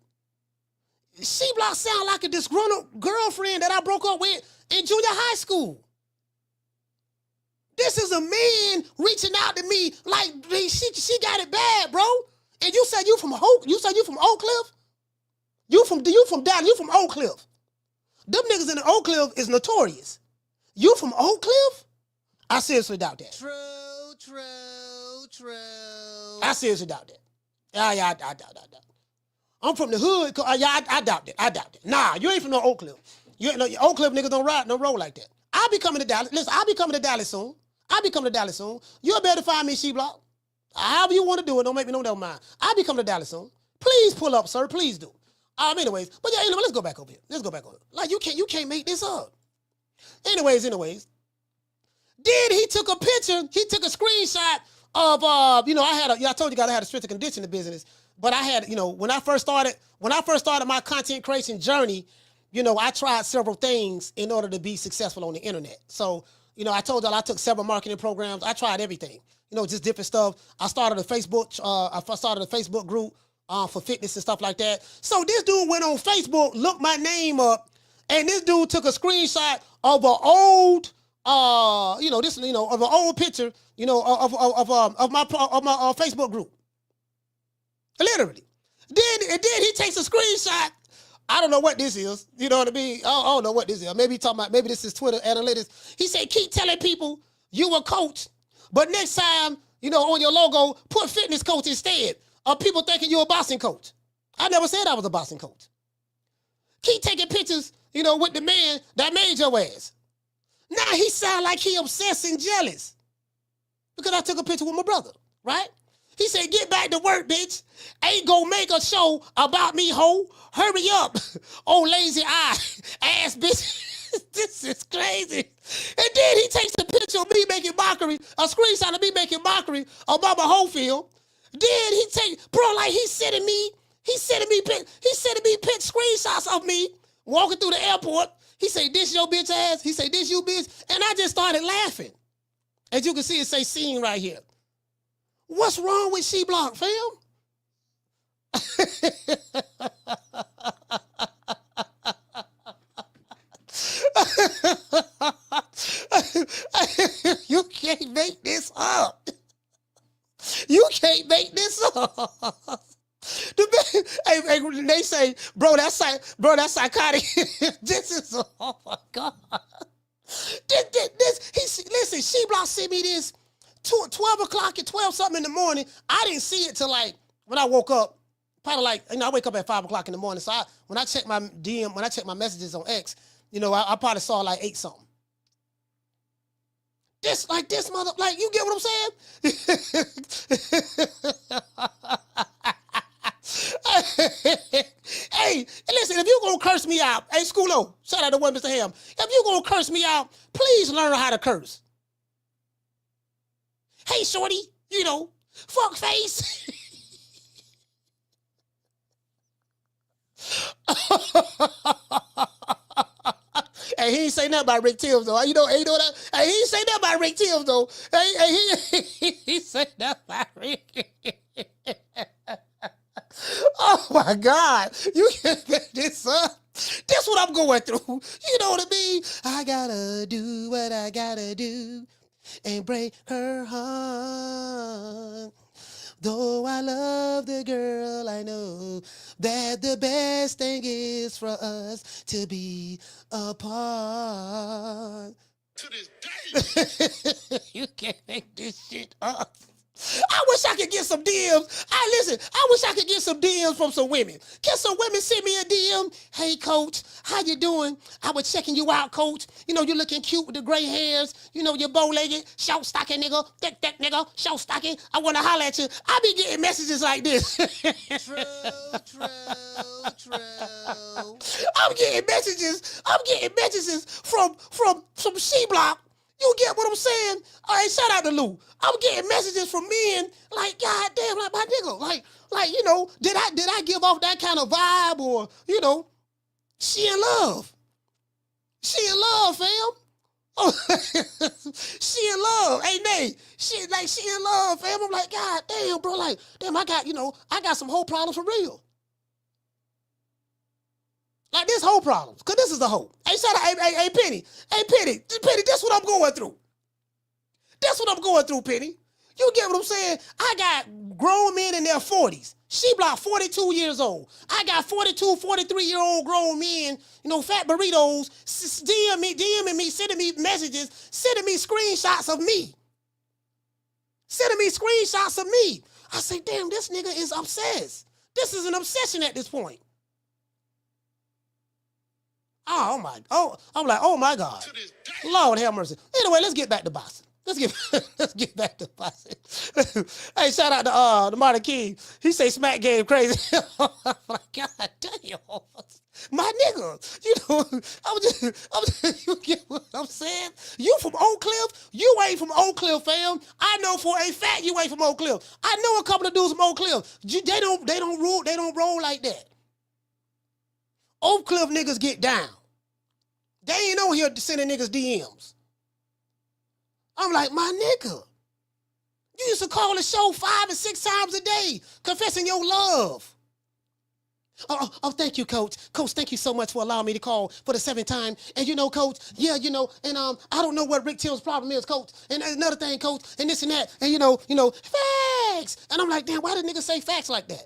Speaker 2: She-Block sound like a disgruntled girlfriend that I broke up with in junior high school. This is a man reaching out to me like she got it bad, bro. And you said you from Oak Cliff? You from Dallas, you from Oak Cliff. Them niggas in the Oak Cliff is notorious. You from Oak Cliff? I seriously doubt that.
Speaker 11: True.
Speaker 2: I seriously doubt that. Yeah, I doubt. I'm from the hood. I doubt that. Nah, you ain't from no Oak Cliff. Oak Cliff niggas don't roll like that. I'll be coming to Dallas. Listen, I'll be coming to Dallas soon. You'll be able to find me, She-Block. However you want to do it, don't make me no damn mind. I'll be coming to Dallas soon. Please pull up, sir. Please do. Anyways, but yeah, let's go back over here. Like you can't make this up. Anyways. Then he took a picture. He took a screenshot of I told you guys I had a strength and conditioning business, but I had, when I first started my content creation journey, I tried several things in order to be successful on the internet. So, I told y'all I took several marketing programs. I tried everything, just different stuff. I started a Facebook group for fitness and stuff like that. So this dude went on Facebook, looked my name up, and this dude took a screenshot of an old, of an old picture, of my Facebook group. Literally. Then he takes a screenshot. I don't know what this is. You know what I mean? I don't know what this is. Maybe this is Twitter analytics. He said, keep telling people you a coach, but next time, on your logo, put fitness coach instead of people thinking you're a boxing coach. I never said I was a boxing coach. Keep taking pictures, with the man that made your ass. Now he sound like he obsessed and jealous because I took a picture with my brother, right? He said, get back to work, bitch. Ain't gonna make a show about me, ho. Hurry up. Oh, lazy eye, ass bitch. This is crazy. And then he takes a picture of me making mockery, a screenshot of me making mockery of Mama Holyfield. Then he he's sending me pitch screenshots of me walking through the airport. He say, this your bitch ass. He say, this you bitch. And I just started laughing. As you can see, it say scene right here. What's wrong with She-Block, fam? You can't make this up. They say, bro, that's psychotic. This is, oh my God. Listen, She-Block sent me this 12 o'clock at 12 something in the morning. I didn't see it till when I woke up, probably I wake up at 5 o'clock in the morning. So when I check my DM, when I check my messages on X, I probably saw 8 something. This mother, you get what I'm saying? Hey, listen, if you gonna curse me out, hey, Schoolo, shout out to one Mr. Ham. If you gonna curse me out, please learn how to curse. Hey, shorty, fuck face. Hey, he ain't say nothing about Rick Tibbs, though. You know that? Hey, he ain't say nothing about Rick Tibbs, though. He said nothing about Rick. Oh, my God. You can't make this up. That's what I'm going through. You know what I mean? I gotta do what I gotta do and break her heart. Though I love the girl, I know that the best thing is for us to be apart. To this day. You can't make this shit up. I wish I could get some DMs. I wish I could get some DMs from some women. Can some women send me a DM? Hey, coach, how you doing? I was checking you out, coach. You know, you're looking cute with the gray hairs. You know, you're bow-legged, short-stocking nigga, thick nigga, short-stocking. I want to holler at you. I be getting messages like this. True. I'm getting messages from C-Block. You get what I'm saying? All right, shout out to Lou. I'm getting messages from men like, God damn, like my nigga, like you know, did I give off that kind of vibe, or you know, she in love? She in love, fam. Oh, she in love. Hey, Nate, she in love, fam. I'm like, God damn, bro, like, damn, I got some whole problems for real. Like this whole problem, cause this is the whole. Hey, shout out, hey, Penny, this what I'm going through. That's what I'm going through, Penny. You get what I'm saying? I got grown men in their 40s. She block 42 years old. I got 42, 43-year-old grown men, you know, fat burritos, DMing me, sending me messages, sending me screenshots of me. I say, damn, this nigga is obsessed. This is an obsession at this point. I'm like, oh my God. Lord have mercy. Anyway, let's get back to boxing. Let's get back to boxing. Hey, shout out to the Martin King. He say smack game crazy. I'm like, God damn. My nigga, you know, you get what I'm saying? You from Oak Cliff? You ain't from Oak Cliff, fam. I know for a fact you ain't from Oak Cliff. I know a couple of dudes from Oak Cliff. They don't roll like that. Oak Cliff niggas get down. They ain't on here sending niggas DMs. I'm like, my nigga, you used to call the show 5 and 6 times a day, confessing your love. Oh, thank you, Coach. Coach, thank you so much for allowing me to call for the 7th time. And you know, Coach, yeah, you know, and I don't know what Rick Till's problem is, Coach. And another thing, Coach, and this and that. And you know, facts. And I'm like, damn, why did niggas say facts like that?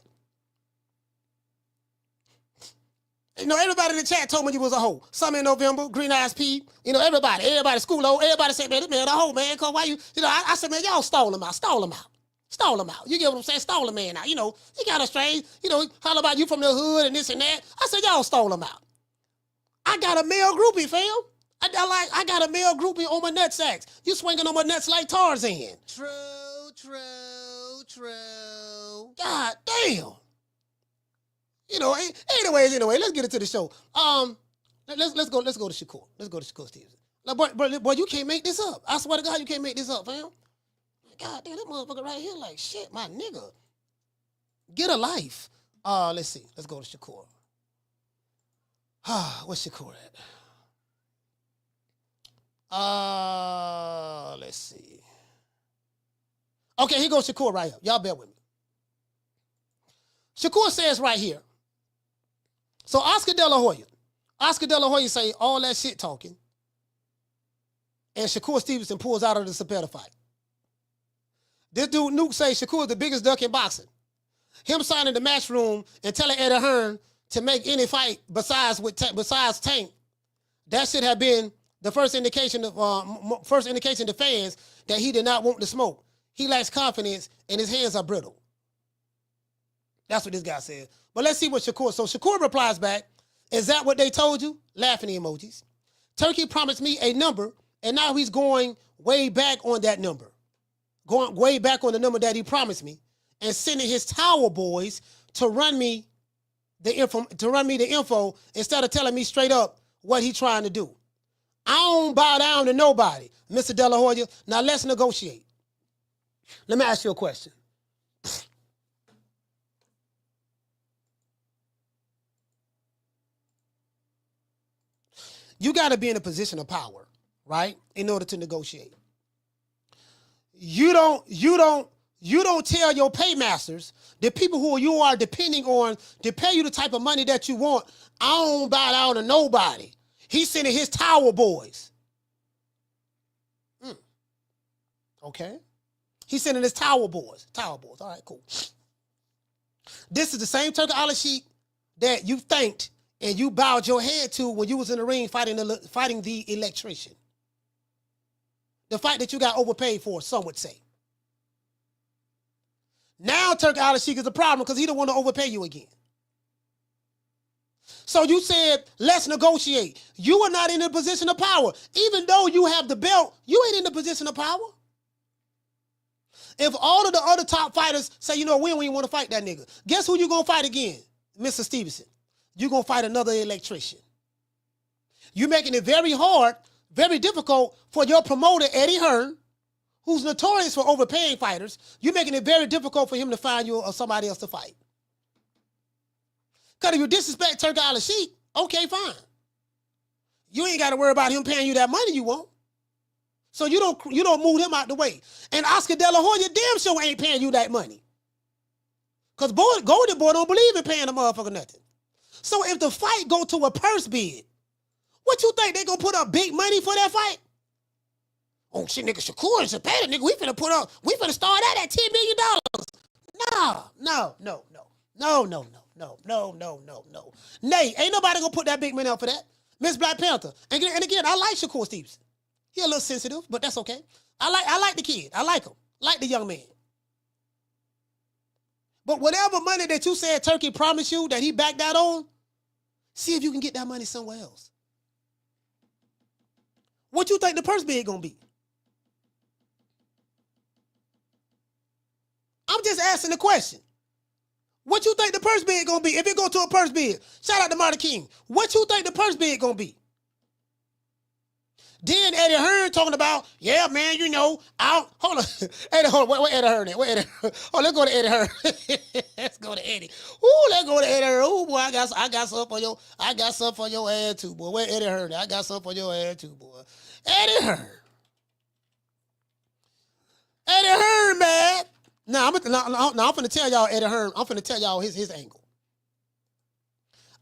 Speaker 2: You know, everybody in the chat told me you was a hoe. Summer in November, Green Eyes P. You know, everybody, school hoe, everybody said, man, this man a hoe, man. Cause why you know, I said, man, y'all stole him out. You get what I'm saying? Stole a man out. You know, he got a strange, you know, holler about you from the hood and this and that. I said, y'all stole him out. I got a male groupie, fam. I got a male groupie on my nutsacks. You swinging on my nuts like Tarzan. True. God damn. You know, anyways, let's get into the show. Let's go to Shakur. Let's go to Shakur Stevenson. Like, boy, you can't make this up. I swear to God, you can't make this up, fam. God damn, that motherfucker right here, like, shit, my nigga. Get a life. Let's see. Let's go to Shakur. Where's Shakur at? Let's see. Okay, here goes Shakur right here. Y'all bear with me. Shakur says right here. So Dela Hoya say all that shit talking, and Shakur Stevenson pulls out of the Zepeda fight. This dude Nuke say Shakur is the biggest duck in boxing. Him signing the match room and telling Eddie Hearn to make any fight besides Tank, that should have been the first indication to fans that he did not want to smoke. He lacks confidence and his hands are brittle. That's what this guy said. But let's see what Shakur. So Shakur replies back, is that what they told you? Laughing emojis. Turki promised me a number, and now he's going way back on that number. Going way back on the number that he promised me, and sending his tower boys to run me the info instead of telling me straight up what he trying to do. I don't bow down to nobody, Mr. Dela Hoya. Now let's negotiate. Let me ask you a question. You got to be in a position of power, right, in order to negotiate. You don't tell your paymasters, the people who you are depending on to pay you the type of money that you want, I don't bow down to nobody. He's sending his tower boys. Okay. He's sending his tower boys. All right, cool. This is the same Turki Alalshikh that you thanked and you bowed your head to when you was in the ring fighting the electrician. The fight that you got overpaid for, some would say. Now Turki Alalshikh is a problem because he don't want to overpay you again. So you said, let's negotiate. You are not in a position of power. Even though you have the belt, you ain't in the position of power. If all of the other top fighters say, you know, we don't even want to fight that nigga, guess who you going to fight again? Mr. Stevenson. You're going to fight another electrician. You're making it very hard, very difficult for your promoter, Eddie Hearn, who's notorious for overpaying fighters. You're making it very difficult for him to find you or somebody else to fight. Because if you disrespect Turki Alalshikh, okay, fine. You ain't got to worry about him paying you that money you want. So you don't move him out the way. And Oscar Dela Hoya damn sure ain't paying you that money. Because Golden Boy don't believe in paying a motherfucker nothing. So if the fight go to a purse bid, what you think they gonna put up big money for that fight? Oh shit, nigga, Shakur Stevenson, nigga, we finna start that at $10 million. No. Nay, ain't nobody gonna put that big money up for that. Miss Black Panther. And again, I like Shakur Stevenson. He a little sensitive, but that's okay. I like the kid. I like him. Like the young man. But whatever money that you said Turki promised you that he backed out on, see if you can get that money somewhere else. What you think the purse bid gonna be? I'm just asking the question. What you think the purse bid gonna be? If it go to a purse bid, shout out to Marty King. What you think the purse bid gonna be? Then Eddie Hearn talking about, yeah, man, you know, hold on. Eddie, hold on, where Eddie Hearn at? Where Eddie Hearn? Oh, let's go to Eddie Hearn. Let's go to Eddie. Ooh, let's go to Eddie Hearn. Ooh, boy, I got something for your ass too, boy. Where Eddie Hearn at? I got something for your ass too, boy. Eddie Hearn. Eddie Hearn, man. Now, I'm finna tell y'all Eddie Hearn. I'm finna tell y'all his angle.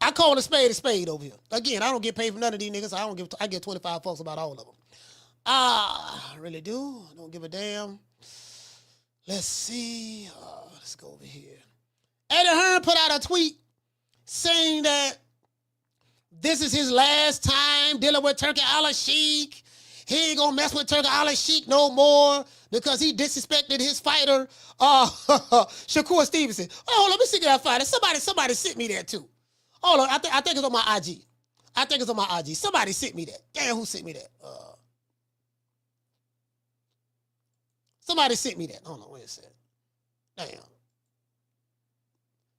Speaker 2: I call a spade over here. Again, I don't get paid for none of these niggas. I give 25 fucks about all of them. I really do. I don't give a damn. Let's see. Let's go over here. Eddie Hearn put out a tweet saying that this is his last time dealing with Turki Alalshikh. He ain't gonna mess with Turki Alalshikh no more because he disrespected his fighter, Shakur Stevenson. Oh, let me see that fighter. Somebody sent me that too. Hold on, I think it's on my IG. Somebody sent me that. Damn, who sent me that? Somebody sent me that. Hold on, wait a second. Damn.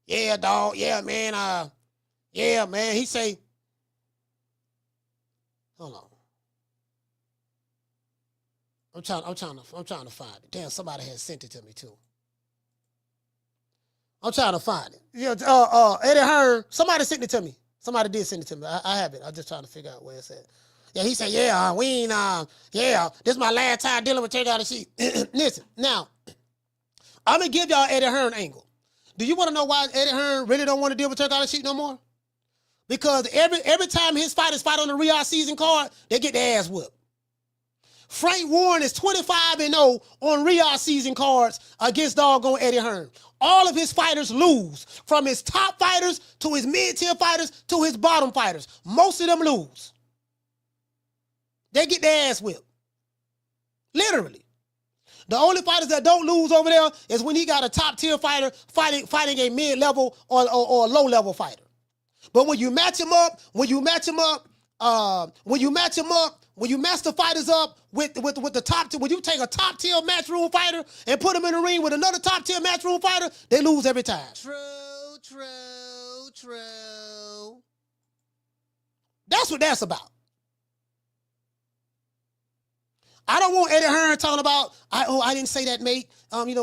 Speaker 2: Yeah, dog. Yeah, man. Yeah, man. He say. Hold on. I'm trying to find it. Damn, somebody has sent it to me too. I'm trying to find it. Yeah, Eddie Hearn, somebody sent it to me. Somebody did send it to me. I have it. I'm just trying to figure out where it's at. Yeah, he said, this is my last time dealing with Turki Alalshikh. Listen, now, I'm going to give y'all Eddie Hearn angle. Do you want to know why Eddie Hearn really don't want to deal with Turki Alalshikh no more? Because every time his fighters fight on the Riyadh season card, they get their ass whipped. Frank Warren is 25-0 on Riyadh season cards against doggone Eddie Hearn. All of his fighters lose, from his top fighters to his mid-tier fighters to his bottom fighters. Most of them lose. They get their ass whipped. Literally. The only fighters that don't lose over there is when he got a top-tier fighter fighting a mid-level or a low-level fighter. But when you match him up, when you match the fighters up with the top tier, when you take a top tier matchroom fighter and put him in the ring with another top tier matchroom fighter, they lose every time. True. That's what that's about. I don't want Eddie Hearn talking about, I didn't say that, mate.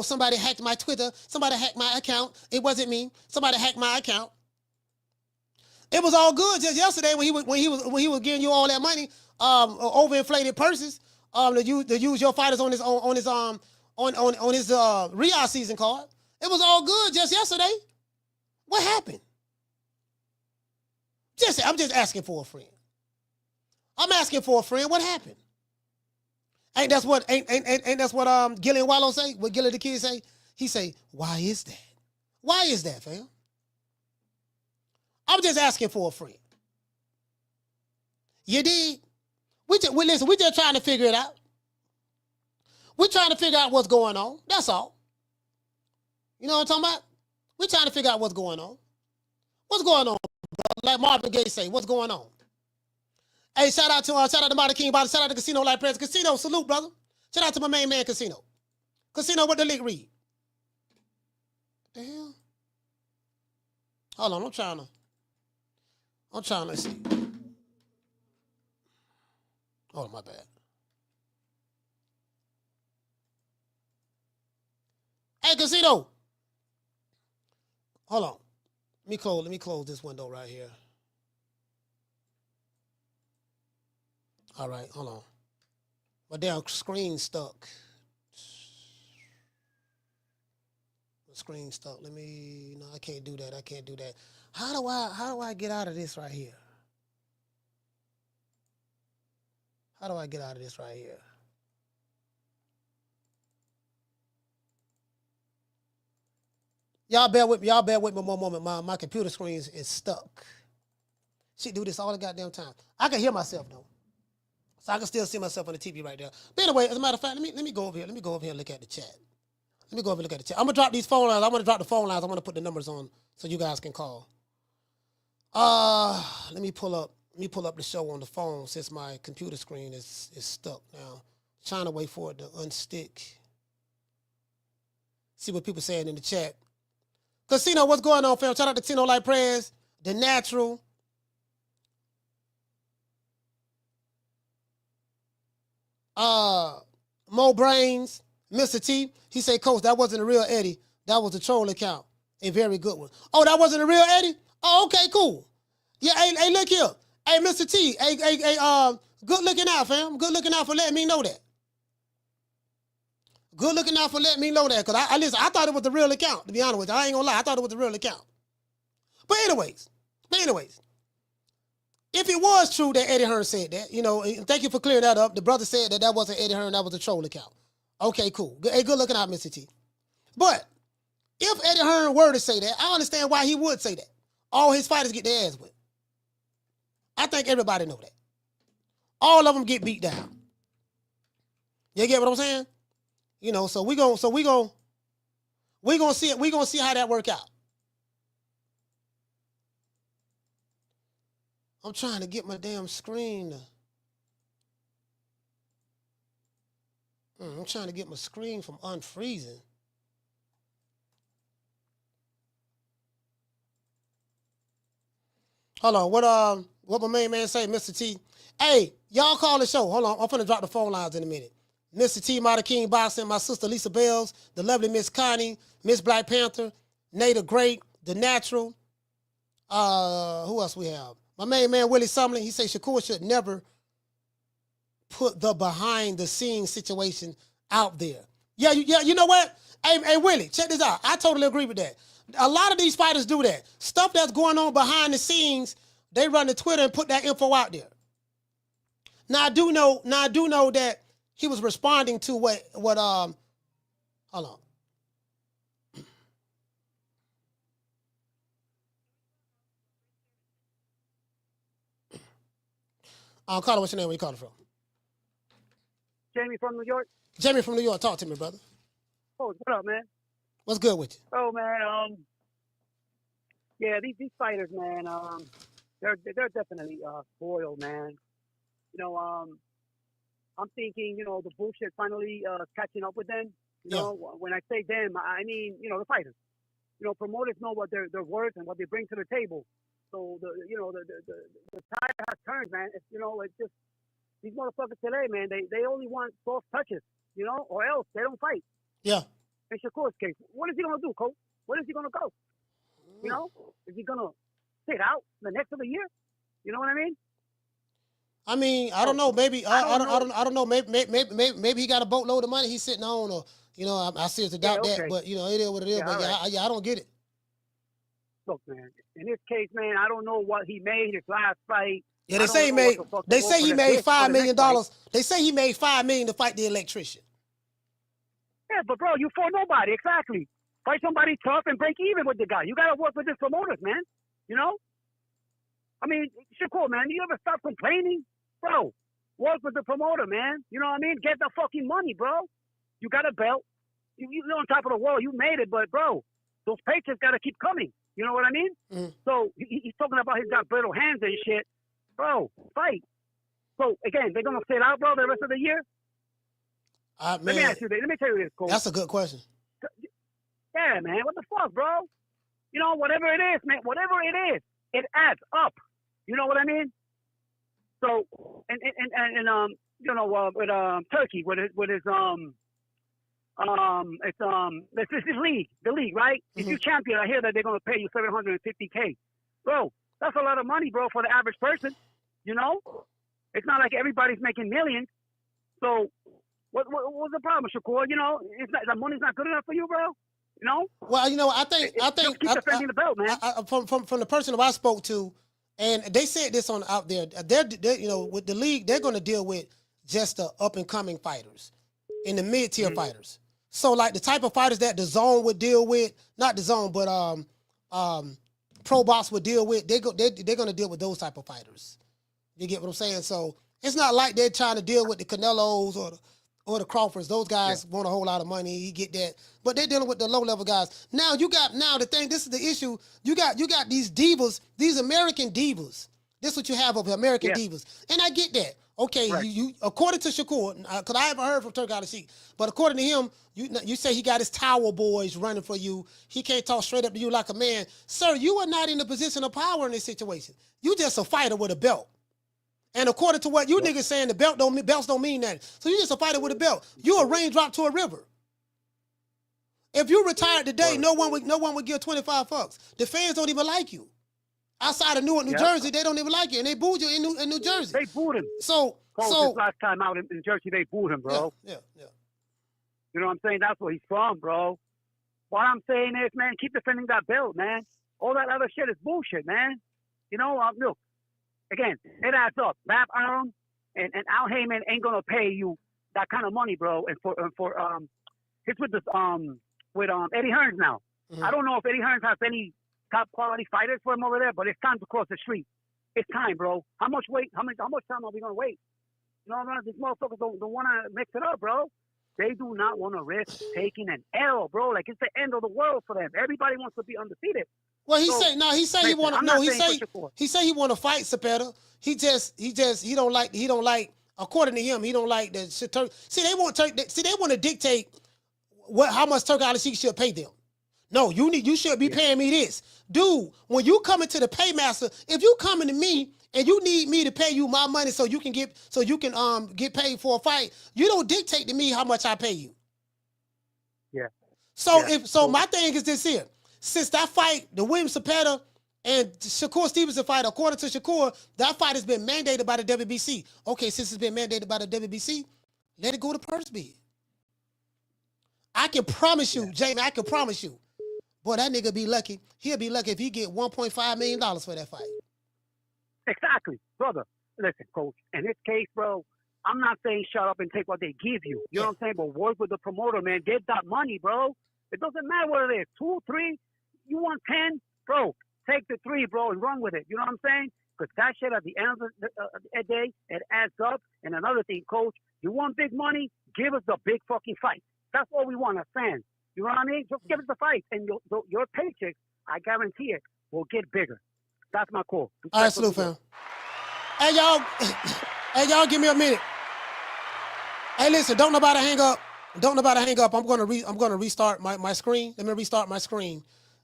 Speaker 2: Somebody hacked my Twitter. Somebody hacked my account. It wasn't me. Somebody hacked my account. It was all good just yesterday when he was giving you all that money, overinflated purses, to use your fighters on his Riyadh season card. It was all good just yesterday. What happened? I'm just asking for a friend. I'm asking for a friend. What happened? Ain't that's what Gillian Wallow say? What Gillian the kid say? He say, why is that? Why is that, fam? I'm just asking for a friend. You dig? We just trying to figure it out. We're trying to figure out what's going on. That's all. You know what I'm talking about? We're trying to figure out what's going on. What's going on, brother? Like Marvin Gaye say, what's going on? Hey, shout out to Marty King Body. Shout out to Casino Life Press. Casino, salute, brother. Shout out to my main man, Casino. Casino, what the link read? What the hell? Hold on, I'm trying to see. Oh, my bad. Hey, Casino. Hold on. Let me close this window right here. All right, hold on. My damn screen stuck. The screen stuck. No, I can't do that. How do I get out of this right here? How do I get out of this right here? Y'all bear with me one moment. My computer screen is stuck. She do this all the goddamn time. I can hear myself though. So I can still see myself on the TV right there. But anyway, as a matter of fact, let me go over here. Let me go over here and look at the chat. I'm gonna drop these phone lines. I'm gonna drop the phone lines. I'm gonna put the numbers on so you guys can call. Let me pull up the show on the phone since my computer screen is stuck now. Trying to wait for it to unstick. See what people saying in the chat. Casino, what's going on, fam? Shout out to Tino Light Prayers, The Natural. Mo Brains, Mr. T. He say, Coach, that wasn't a real Eddie. That was a troll account. A very good one. Oh, that wasn't a real Eddie? Oh, okay, cool. Yeah, hey, look here. Hey, Mr. T, good looking out, fam. Good looking out for letting me know that. Good looking out for letting me know that. Because I thought it was the real account, to be honest with you. I ain't gonna lie. I thought it was the real account. But anyways, if it was true that Eddie Hearn said that, and thank you for clearing that up. The brother said that wasn't Eddie Hearn, that was a troll account. Okay, cool. Hey, good looking out, Mr. T. But if Eddie Hearn were to say that, I understand why he would say that. All his fighters get their ass whipped. I think everybody know that. All of them get beat down. You get what I'm saying? So we gonna see it. We gonna see how that work out. I'm trying to get my damn screen. I'm trying to get my screen from unfreezing. Hold on. What my main man say, Mr. T? Hey, y'all call the show. Hold on. I'm finna drop the phone lines in a minute. Mr. T, Marty King Boxing, my sister Lisa Bells, the lovely Miss Connie, Miss Black Panther, Nada Great, The Natural. Who else we have? My main man, Willie Sumlin, he say Shakur should never put the behind-the-scenes situation out there. Yeah, you know what? Hey, Willie, check this out. I totally agree with that. A lot of these fighters do that. Stuff that's going on behind the scenes, they run to Twitter and put that info out there. Now I do know that he was responding to what hold on. Carter, what's your name? Where you calling from?
Speaker 14: Jamie from New York.
Speaker 2: Jamie from New York. Talk to me, brother.
Speaker 14: Oh, what up, man?
Speaker 2: What's good with you?
Speaker 14: Oh, man. Yeah, these fighters, man. They're definitely spoiled, man. I'm thinking, the bullshit finally catching up with them. You know, when I say them, I mean, the fighters. Promoters know what they're worth and what they bring to the table. So the tide has turned, man. It's just these motherfuckers today, man. They only want soft touches, or else they don't fight.
Speaker 2: Yeah.
Speaker 14: In Shakur's case, what is he gonna do, Coach? Where is he gonna go? Is he gonna sit out the next of the year? You know what I mean?
Speaker 2: I mean, I don't know. Maybe I don't know. Maybe he got a boatload of money he's sitting on, or I seriously doubt that. But it is what it is. But right. I don't get it.
Speaker 14: Look, man. In this case, man, I don't know what he made his last fight.
Speaker 2: Yeah, they say he made. They say he made $5 million. They say he made $5 million to fight the electrician.
Speaker 14: Yeah, but bro, you fought nobody. Exactly. Fight somebody tough and break even with the guy. You gotta work with his promoters, man. I mean, Shakur, man, you ever stop complaining? Bro, work with the promoter, man. You know what I mean? Get the fucking money, bro. You got a belt. you're on top of the world. You made it, but bro, those paychecks got to keep coming. You know what I mean? So he's talking about he's got brittle hands and shit. Bro, fight. So again, they're gonna sit out, bro, the rest of the year. Let me ask you this. Let me tell you this, Coach.
Speaker 2: That's a good question.
Speaker 14: Yeah, man. What the fuck, bro? You know, whatever it is, man. Whatever it is, it adds up. You know what I mean? So, and you know, with Turkey, with his it's his league, the league, right? If you're champion, I hear that they're gonna pay you $750K, bro. That's a lot of money, bro, for the average person. You know, it's not like everybody's making millions. So, what's the problem, Shakur? You know, the money's not good enough for you, bro. You know?
Speaker 2: Well, you know, I think
Speaker 14: just keep defending the belt, man.
Speaker 2: From the person who I spoke to, and they said this on out there. They're you know, with the league, they're going to deal with just the up and coming fighters and the mid tier fighters. So like the type of fighters that the zone would deal with, not the zone, but Pro Box would deal with. They're going to deal with those type of fighters. You get what I'm saying? So it's not like they're trying to deal with the Canelos or the Crawfords. Those guys want a whole lot of money. You get that. But they're dealing with the low-level guys. Now, the thing, this is the issue. You got these divas, these American divas. This is what you have of American divas. And I get that. Okay, you according to Shakur, because I haven't heard from Turki Alalshikh, but according to him, you say he got his tower boys running for you. He can't talk straight up to you like a man. Sir, you are not in a position of power in this situation. You just a fighter with a belt. And according to what you niggas saying, the belts don't mean that. So you just a fighter with a belt. You a raindrop to a river. If you retired today, no one would give 25 fucks. The fans don't even like you. Outside of Newark, New Jersey, they don't even like you, and they booed you in New Jersey.
Speaker 14: They booed him.
Speaker 2: So
Speaker 14: this last time out in Jersey, they booed him, bro.
Speaker 2: Yeah.
Speaker 14: You know what I'm saying? That's where he's from, bro. What I'm saying is, man, keep defending that belt, man. All that other shit is bullshit, man. You know, look. Again, it adds up. Bab Arum and Al Heyman ain't gonna pay you that kind of money, bro. And for it's with this Eddie Hearns now. I don't know if Eddie Hearns has any top quality fighters for him over there, but it's time to cross the street. It's time, bro. How much time are we gonna wait? You know, these motherfuckers don't want to mix it up, bro. They do not want to risk taking an L, bro. Like it's the end of the world for them. Everybody wants to be undefeated.
Speaker 2: Well, he say he want to fight Zepeda. He don't like. According to him, he don't like the shit. See, they want to dictate how much Turki Alalshikh should pay them. No, you should be paying me this, dude. When you come into the paymaster, if you coming to me and you need me to pay you my money so you can get paid for a fight, you don't dictate to me how much I pay you.
Speaker 14: Yeah.
Speaker 2: So my thing is this here. Since that fight, the William Zepeda and Shakur Stevenson fight, according to Shakur, that fight has been mandated by the WBC. Okay, since it's been mandated by the WBC, let it go to purse bid. I can promise you, Jamie, boy, that nigga be lucky. He'll be lucky if he get $1.5 million for that fight.
Speaker 14: Exactly. Brother, listen, Coach, in this case, bro, I'm not saying shut up and take what they give you. You know what I'm saying? But work with the promoter, man. Get that money, bro. It doesn't matter what it is. 2, 3, you want 10? Bro, take the 3, bro, and run with it. You know what I'm saying? Because that shit at the end of the day, it adds up. And another thing, Coach, you want big money? Give us the big fucking fight. That's all we want as fans. You know what I mean? Just give us the fight. And your paycheck, I guarantee it, will get bigger. That's my call.
Speaker 2: All right, salute, fam. Hey, y'all, give me a minute. Hey, listen, don't nobody hang up. I'm gonna restart my screen. Let me restart my screen.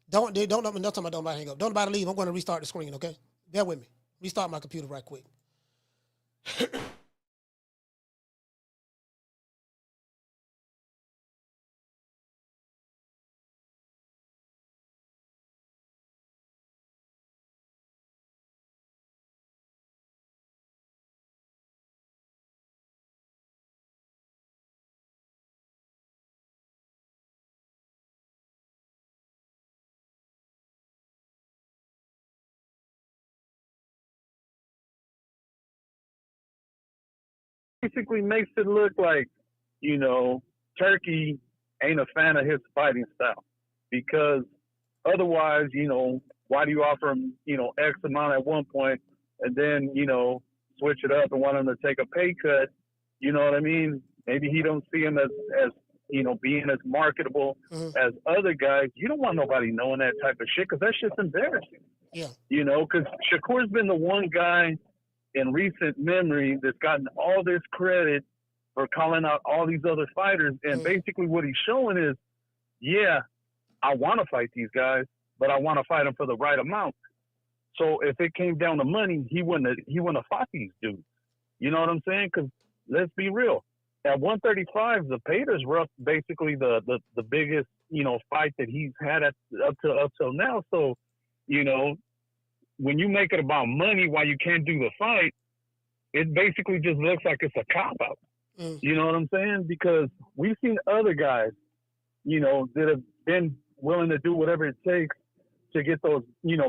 Speaker 2: Don't talk about don't hang up. Don't nobody leave. I'm gonna restart the screen, okay? Bear with me. Restart my computer right quick.
Speaker 15: Basically makes it look like, you know, Turkey ain't a fan of his fighting style, because otherwise, you know, why do you offer him, you know, X amount at one point and then, you know, switch it up and want him to take a pay cut? You know what I mean? Maybe he don't see him as being as marketable as other guys. You don't want nobody knowing that type of shit because that shit's embarrassing.
Speaker 2: Yeah.
Speaker 15: Because Shakur's been the one guy in recent memory that's gotten all this credit for calling out all these other fighters. And basically what he's showing is, yeah, I want to fight these guys, but I want to fight them for the right amount. So if it came down to money, he wouldn't have fought these dudes. You know what I'm saying? Because let's be real. At 135, Zepeda's basically the biggest, fight that he's had up till now. So, when you make it about money while you can't do the fight, it basically just looks like it's a cop-out. You know what I'm saying? Because we've seen other guys, that have been willing to do whatever it takes to get those,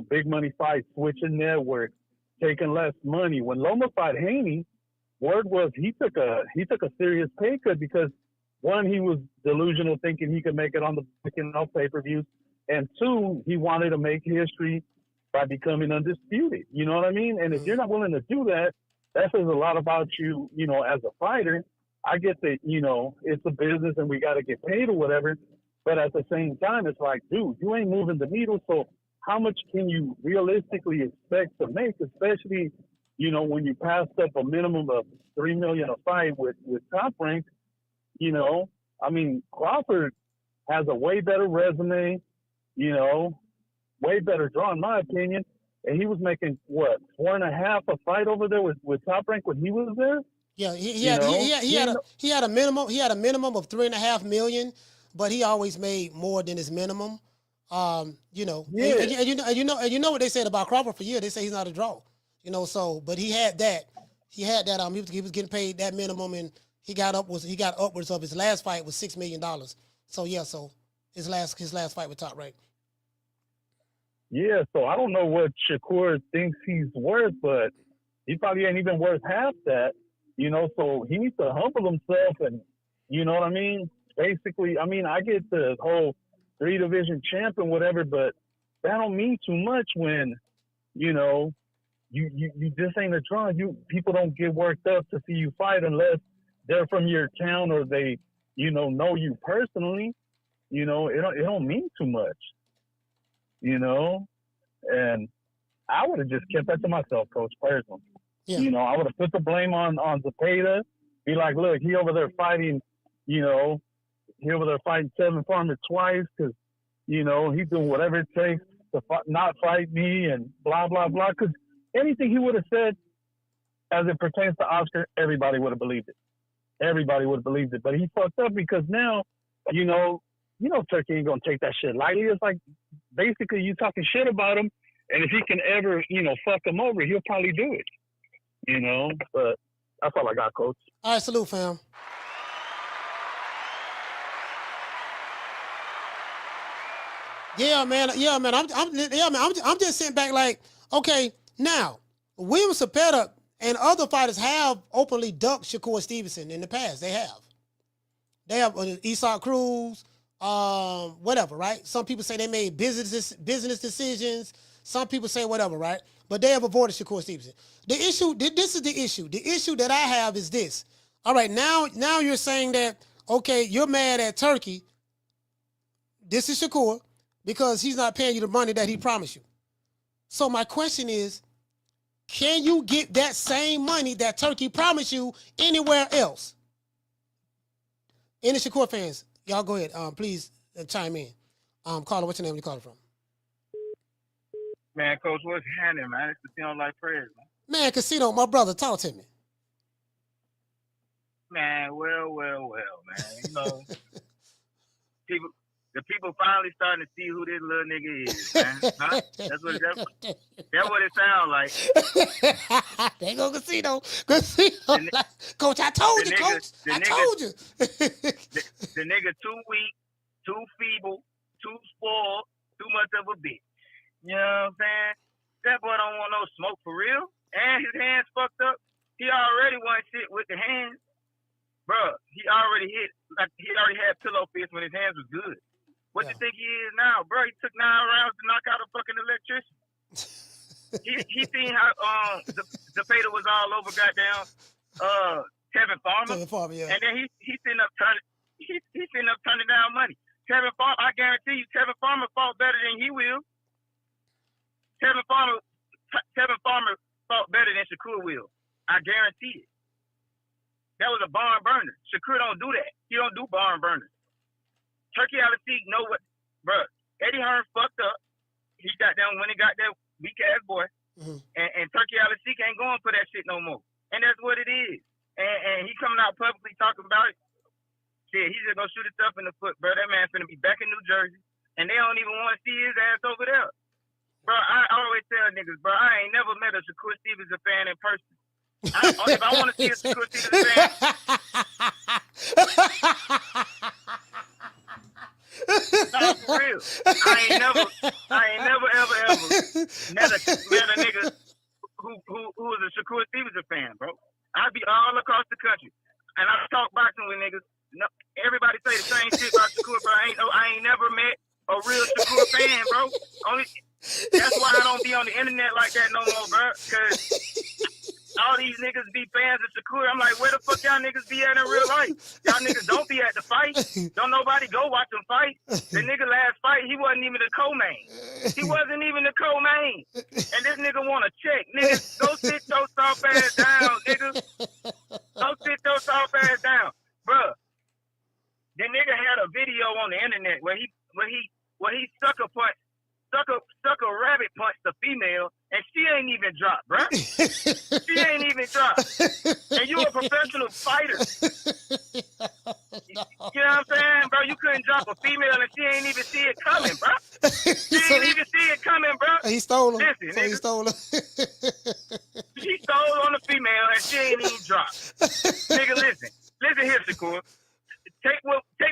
Speaker 15: big money fights, switching networks, taking less money. When Loma fought Haney, word was he took a serious pay cut because, one, he was delusional thinking he could make it on the pay-per-views, and two, he wanted to make history by becoming undisputed. You know what I mean? And if you're not willing to do that, that says a lot about you, as a fighter. I get that, it's a business and we got to get paid or whatever. But at the same time, it's like, dude, you ain't moving the needle. So how much can you realistically expect to make, especially, when you passed up a minimum of $3 million a fight with Top Rank? Crawford has a way better resume, way better draw, in my opinion. And he was making, what, 4.5 a fight over there with Top Rank when he was there?
Speaker 2: Yeah, he had a minimum of $3.5 million, but he always made more than his minimum. And you know what they said about Crawford for years. They say he's not a draw. But he had that. He was getting paid that minimum, and he got upwards of his last fight was $6 million. So his last fight with Top Rank.
Speaker 15: Yeah, so I don't know what Shakur thinks he's worth, but he probably ain't even worth half that. So he needs to humble himself, and you know what I mean? Basically, I get the whole 3-division champion, whatever, but that don't mean too much when, you just ain't a draw. People don't get worked up to see you fight unless they're from your town or they, know you personally. It don't mean too much. And I would have just kept that to myself, Coach, personally. Yeah. I would have put the blame on Zepeda. Be like, look, he over there fighting, he over there fighting Seven Farmer twice because, he's doing whatever it takes to not fight me and blah, blah, blah. Because anything he would have said as it pertains to Oscar, everybody would have believed it. Everybody would have believed it. But he fucked up because now, Turkey ain't going to take that shit lightly. It's like basically you talking shit about him, and if he can ever, fuck him over, he'll probably do it. But that's all I got, Coach.
Speaker 2: All right, salute, fam. Yeah, man. I'm just sitting back like, okay, now William Zepeda and other fighters have openly ducked Shakur Stevenson in the past. They have Isak Cruz, whatever, right? Some people say they made business decisions. Some people say whatever, right? But they have avoided Shakur Stevenson. This is the issue. The issue that I have is this. All right, now you're saying that, okay, you're mad at Turkey. This is Shakur because he's not paying you the money that he promised you. So my question is, can you get that same money that Turkey promised you anywhere else? Any Shakur fans, y'all go ahead. Please chime in. Caller, what's your name? Where you calling from?
Speaker 16: Man, Coach, what's happening, man? It's Casino Like Prayers, man.
Speaker 2: Man, Casino, my brother, talk to me.
Speaker 16: Man, well, man. The people finally starting to see who this little nigga is, man. Huh? That's what it sounds like.
Speaker 2: There go Casino. Coach, I told you, Coach. I told you.
Speaker 16: The nigga too weak, too feeble, too spoiled, too much of a bitch. You know what I'm saying? That boy don't want no smoke for real. And his hands fucked up. He already won shit with the hands. Bruh, he already had pillow fists when his hands was good. What you think he is now? Bro, he took 9 rounds to knock out a fucking electrician. he seen how Zepeda was all over goddamn Kevin Farmer.
Speaker 2: Kevin Farmer, yeah.
Speaker 16: And then he sitting up trying to He's sitting up turning down money. Tevin Farmer, I guarantee you, Tevin Farmer fought better than he will. Tevin Farmer fought better than Shakur will. I guarantee it. That was a barn burner. Shakur don't do that. He don't do barn burners. Turki Alalshikh know what, bro. Eddie Hearn fucked up. He got down when he got that weak ass boy, and Turki Alalshikh ain't going for that shit no more. And that's what it is. And he coming out publicly talking about it. Shit, he's just gonna shoot himself in the foot, bro. That man's finna be back in New Jersey, and they don't even want to see his ass over there, bro. I always tell niggas, bro, I ain't never met a Shakur Stevenson fan in person. If I want to see a Shakur Stevenson fan, no, for real. I ain't never ever met a nigga who was a Shakur Stevenson fan, bro. I be all across the country, and I talk boxing with niggas. No, everybody say the same shit about Shakur, but I ain't never met a real Shakur fan, bro. That's why I don't be on the internet like that no more, bro. Cause all these niggas be fans of Shakur. I'm like, where the fuck y'all niggas be at in real life? Y'all niggas don't be at the fight. Don't nobody go watch them fight. The nigga last fight, he wasn't even the co-main. He wasn't even the co-main. And this nigga want a check. Nigga, go sit your soft ass down, nigga. Go sit your soft ass down. Bruh, the nigga had a video on the internet where he sucker rabbit punched the female, and she ain't even dropped, bruh. She ain't even dropped. And you a professional fighter. You know what I'm saying, bro? You couldn't drop a female, and she ain't even see it coming, bruh. She ain't even see it coming, bruh.
Speaker 2: He stole him.
Speaker 16: Listen,
Speaker 2: So he stole him.
Speaker 16: He stole on the female, and she ain't even dropped. Nigga, listen here, Shakur. Take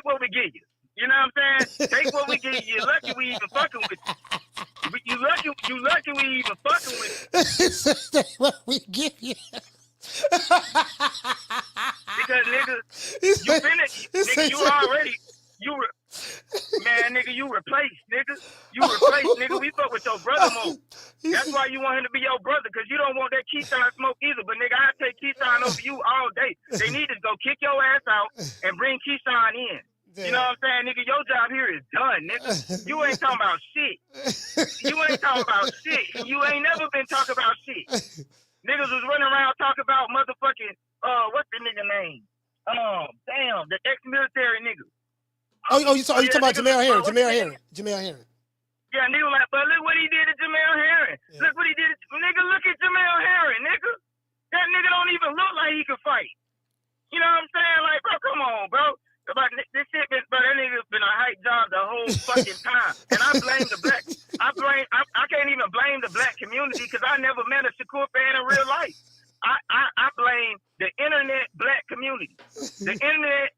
Speaker 16: what we give you. You know what I'm saying? Take what we give you. You're lucky we even fucking with you. You lucky we even fucking with you.
Speaker 2: Take what we give you.
Speaker 16: Because nigga, you finished. Nigga, you replaced, nigga. You replaced, nigga. We fuck with your brother more. That's why you want him to be your brother, because you don't want that Keystone smoke either. But nigga, I take Keystone over you all day. They need to go kick your ass out and bring Keystone in. You know what I'm saying, nigga? Your job here is done, nigga. You ain't talking about shit. You ain't talking about shit. You ain't never been talking about shit. Niggas was running around talking about motherfucking, what's the nigga name? Damn, the ex-military nigga.
Speaker 2: You talking about Jamel Herring? Jamel Herring.
Speaker 16: Yeah, nigga like, but look what he did to Jamel Herring. Yeah. Look what he did. Nigga, look at Jamel Herring, nigga. That nigga don't even look like he can fight. You know what I'm saying? Like, bro, come on, bro. But this shit been, bro, that nigga's been a hype job the whole fucking time. And I blame the black. I can't even blame the black community, because I never met a Shakur fan in real life. I blame the internet black community. The internet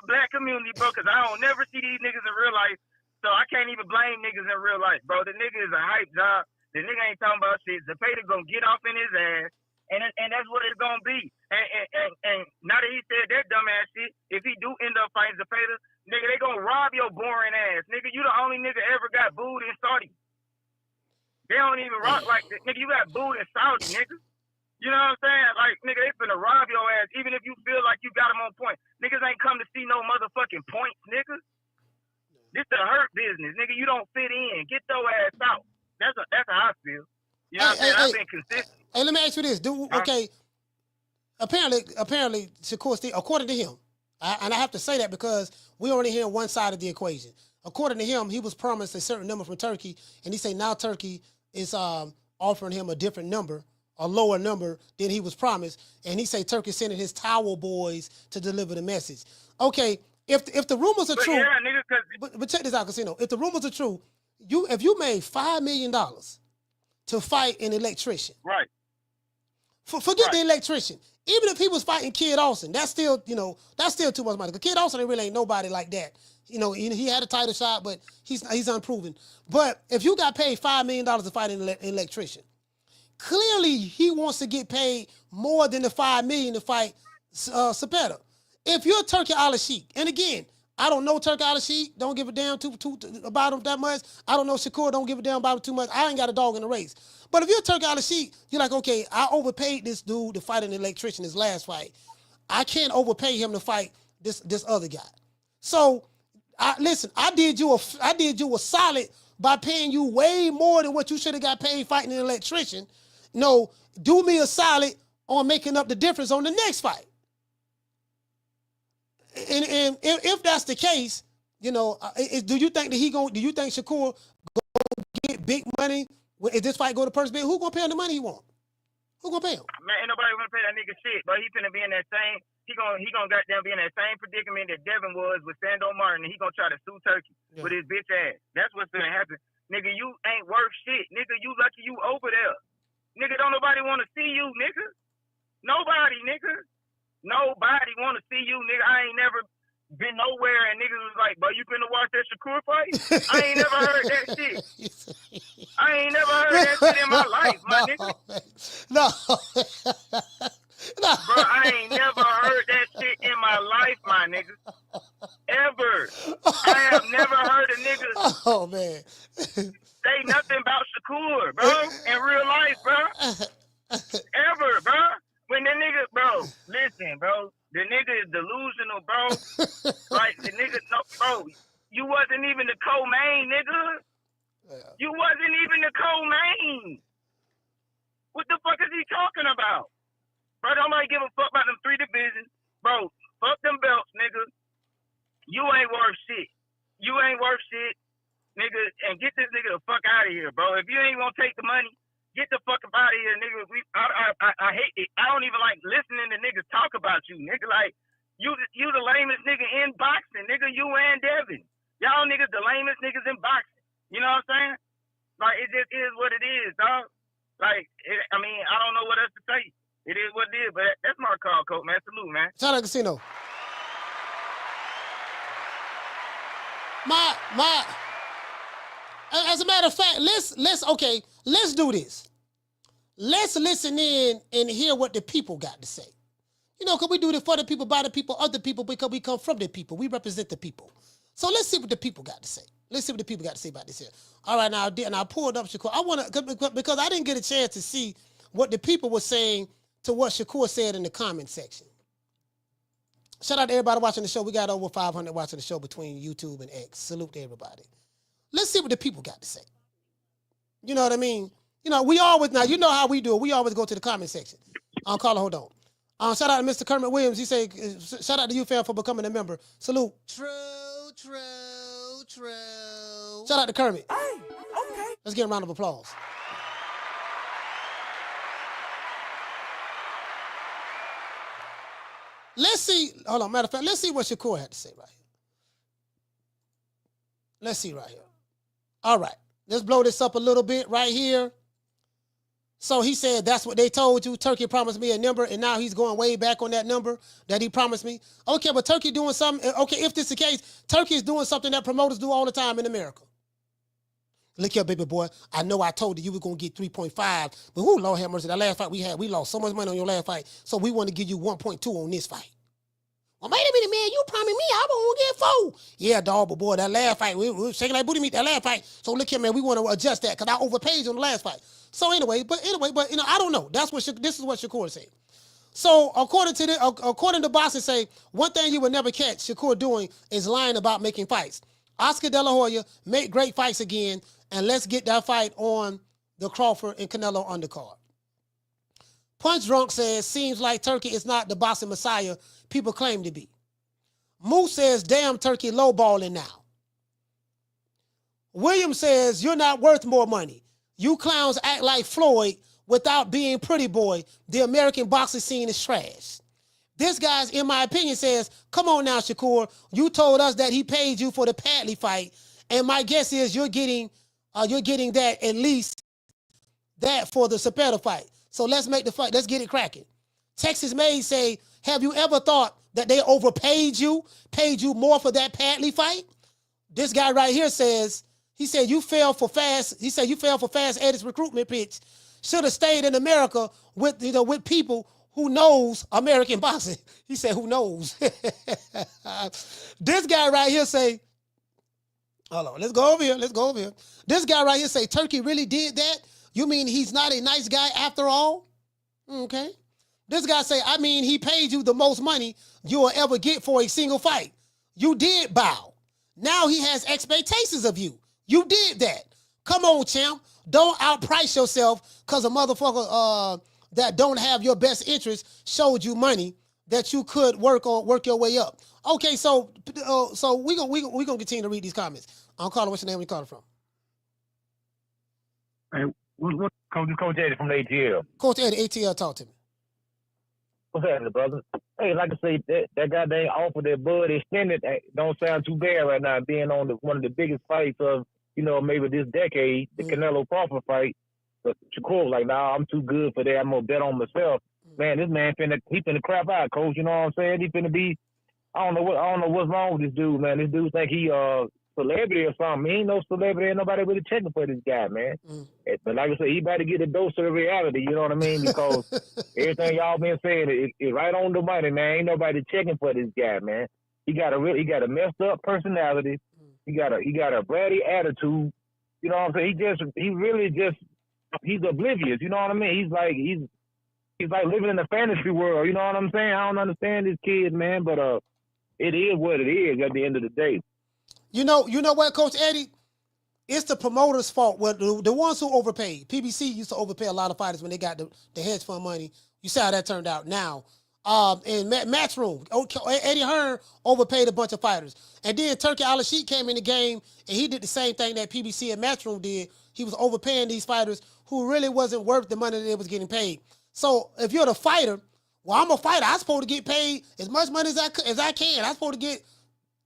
Speaker 16: black community, bro, because I don't never see these niggas in real life. So I can't even blame niggas in real life, bro. The nigga is a hype job. The nigga ain't talking about shit. Zepeda gonna get off in his ass. And that's what it's gonna be. And now that he said that dumbass shit, if he do end up fighting Zepeda, nigga, they gonna rob your boring ass. Nigga, you the only nigga ever got booed in Saudi. They don't even rock like that. Nigga, you got booed in Saudi, nigga. You know what I'm saying? Like, nigga, they finna rob your ass, even if you feel like you got them on point. Niggas ain't come to see no motherfucking points, nigga. This the hurt business, nigga. You don't fit in. Get your ass out. That's how I feel. You know what I'm saying? I've been consistent.
Speaker 2: Hey, let me ask you this. Okay, apparently, Shakur Stevenson, according to him, and I have to say that because we only hear one side of the equation. According to him, he was promised a certain number from Turkey, and he say now Turkey is offering him a different number, a lower number than he was promised, and he say Turkey sending his towel boys to deliver the message. Okay, if the rumors are true,
Speaker 16: yeah, nigga,
Speaker 2: but check this out, Casino. If the rumors are true, if you made $5 million to fight an electrician,
Speaker 16: right?
Speaker 2: Forget the electrician. Even if he was fighting Kid Austin, that's still too much money. Because Kid Austin really ain't nobody like that. You know, he had a title shot, but he's unproven. But if you got paid $5 million to fight an electrician, clearly he wants to get paid more than the $5 million to fight Zepeda. If you're Turki Alalshikh, and again, I don't know Turki Alalshikh, don't give a damn about him that much. I don't know Shakur, don't give a damn about him too much. I ain't got a dog in the race. But if you're Turki Alalshikh, you're like, okay, I overpaid this dude to fight an electrician his last fight. I can't overpay him to fight this other guy. So I did you a solid by paying you way more than what you should have got paid fighting an electrician. No, do me a solid on making up the difference on the next fight. And if that's the case, you know, do you think Shakur gonna get big money if this fight go to purse bid? Who gonna pay him the money he want? Who gonna pay him?
Speaker 16: Man, ain't nobody gonna pay that nigga shit, but he finna be in that same. He gonna goddamn be in that same predicament that Devin was with Sando Martin, and he gonna try to sue Turkey with his bitch ass. That's what's gonna happen, nigga. You ain't worth shit, nigga. You lucky you over there, nigga. Don't nobody want to see you, nigga. Nobody, nigga. Nobody want to see you, nigga. I ain't never been nowhere and niggas was like, "But you finna watch that Shakur fight?" I ain't never heard that shit. I ain't never heard that shit in my life, my nigga.
Speaker 2: No. No.
Speaker 16: Bro, I ain't never heard that shit in my life, my nigga. Ever. I have never heard a nigga
Speaker 2: Oh man.
Speaker 16: say nothing about Shakur, bro, in real life, bro. Ever, bro. When the nigga, bro, listen, bro. The nigga is delusional, bro. Like, the nigga, no, bro, you wasn't even the co-main, nigga.
Speaker 2: Yeah.
Speaker 16: You wasn't even the co-main. What the fuck is he talking about? Bro, nobody give a fuck about them 3 divisions. Bro, fuck them belts, nigga. You ain't worth shit. You ain't worth shit, nigga. And get this nigga the fuck out of here, bro. If you ain't gonna take the money, get the fuck up out of here, nigga. I hate it. I don't even like listening to niggas talk about you, nigga. Like, you the lamest nigga in boxing, nigga. You and Devin. Y'all niggas the lamest niggas in boxing. You know what I'm saying? Like, it just is what it is, dog. Like, I mean, I don't know what else to say. It is what it is, but that's my call, coach, man. Salute, man.
Speaker 2: Shout out Casino. As a matter of fact, let's do this. Let's listen in and hear what the people got to say. You know, because we do this for the people, by the people, other people, because we come from the people. We represent the people. So let's see what the people got to say. Let's see what the people got to say about this here. All right, now, and I pulled up Shakur. I want to, because I didn't get a chance to see what the people were saying to what Shakur said in the comment section. Shout out to everybody watching the show. We got over 500 watching the show between YouTube and X. Salute to everybody. Let's see what the people got to say. You know what I mean? You know, we always, now you know how we do it. We always go to the comment section. Caller, hold on. Shout out to Mr. Kermit Williams. He said, shout out to you, fam, for becoming a member. Salute. True. Shout out to Kermit. Hey, okay. Let's give him a round of applause. Let's see. Hold on. Matter of fact, let's see what Shakur had to say right here. Let's see right here. All right. Let's blow this up a little bit right here. So he said, that's what they told you. Turkey promised me a number, and now he's going way back on that number that he promised me. Okay, but Turkey doing something. Okay, if this is the case, Turkey is doing something that promoters do all the time in America. Look here, baby boy. I know I told you were going to get 3.5, but who, Lord have mercy, that last fight we had, we lost so much money on your last fight, so we want to give you 1.2 on this fight. Well, wait a minute, man. You promised me I was going to get 4. Yeah, dog, but boy, that last fight, we were shaking like booty meat that last fight. So look here, man, we want to adjust that because I overpaid you on the last fight. So anyway, but you know, I don't know. This is what Shakur said. So according to Boston say, one thing you would never catch Shakur doing is lying about making fights. Oscar De La Hoya, make great fights again, and let's get that fight on the Crawford and Canelo undercard. Punch Drunk says, seems like Turkey is not the boxing messiah people claim to be. Moose says, damn, Turkey lowballing now. William says, you're not worth more money. You clowns act like Floyd without being pretty boy. The American boxing scene is trash. This guy's, in my opinion, says, come on now, Shakur. You told us that he paid you for the Padley fight, and my guess is you're getting that, at least that for the Zepeda fight. So let's make the fight. Let's get it cracking. Texas Maid say, have you ever thought that they overpaid you, paid you more for that Padley fight? This guy right here says, he said you fell for Fast Eddie's recruitment pitch. Should have stayed in America with people who knows American boxing. He said, who knows? This guy right here say, hold on, let's go over here. This guy right here say, Turkey really did that? You mean he's not a nice guy after all? Okay. This guy say, I mean, he paid you the most money you will ever get for a single fight. You did bow. Now he has expectations of you. You did that. Come on, champ. Don't outprice yourself because a motherfucker that don't have your best interest showed you money that you could work your way up. Okay, so we gonna continue to read these comments. I'm calling. What's your name? Where you calling from?
Speaker 17: Hey, what Coach Eddie from the ATL?
Speaker 2: Coach Eddie, ATL, talk to me.
Speaker 17: What's happening, brother? Hey, like I say, that goddamn offer that Bud extended don't sound too bad right now. Being on one of the biggest fights of maybe this decade, the Canelo Crawford fight. But Shakur was like, nah, I'm too good for that. I'm gonna bet on myself. Man, this man finna crap out, coach. You know what I'm saying? He finna be. I don't know what's wrong with this dude, man. This dude think he celebrity or something. He ain't no celebrity. Ain't nobody really checking for this guy, man. But like I said, he better get a dose of the reality. You know what I mean? Because everything y'all been saying is right on the money, man. Ain't nobody checking for this guy, man. He got a messed up personality. He got a bratty attitude. You know what I'm saying? He's oblivious. You know what I mean? He's like living in a fantasy world. You know what I'm saying? I don't understand this kid, man. But it is what it is at the end of the day.
Speaker 2: You know what, Coach Eddie? It's the promoter's fault. Well, the ones who overpaid. PBC used to overpay a lot of fighters when they got the hedge fund money. You see how that turned out. Now, in Matchroom, Eddie Hearn overpaid a bunch of fighters. And then Turki Alalshikh came in the game, and he did the same thing that PBC and Matchroom did. He was overpaying these fighters who really wasn't worth the money that they was getting paid. So if you're the fighter, well, I'm a fighter. I'm supposed to get paid as much money as I can. I'm supposed to get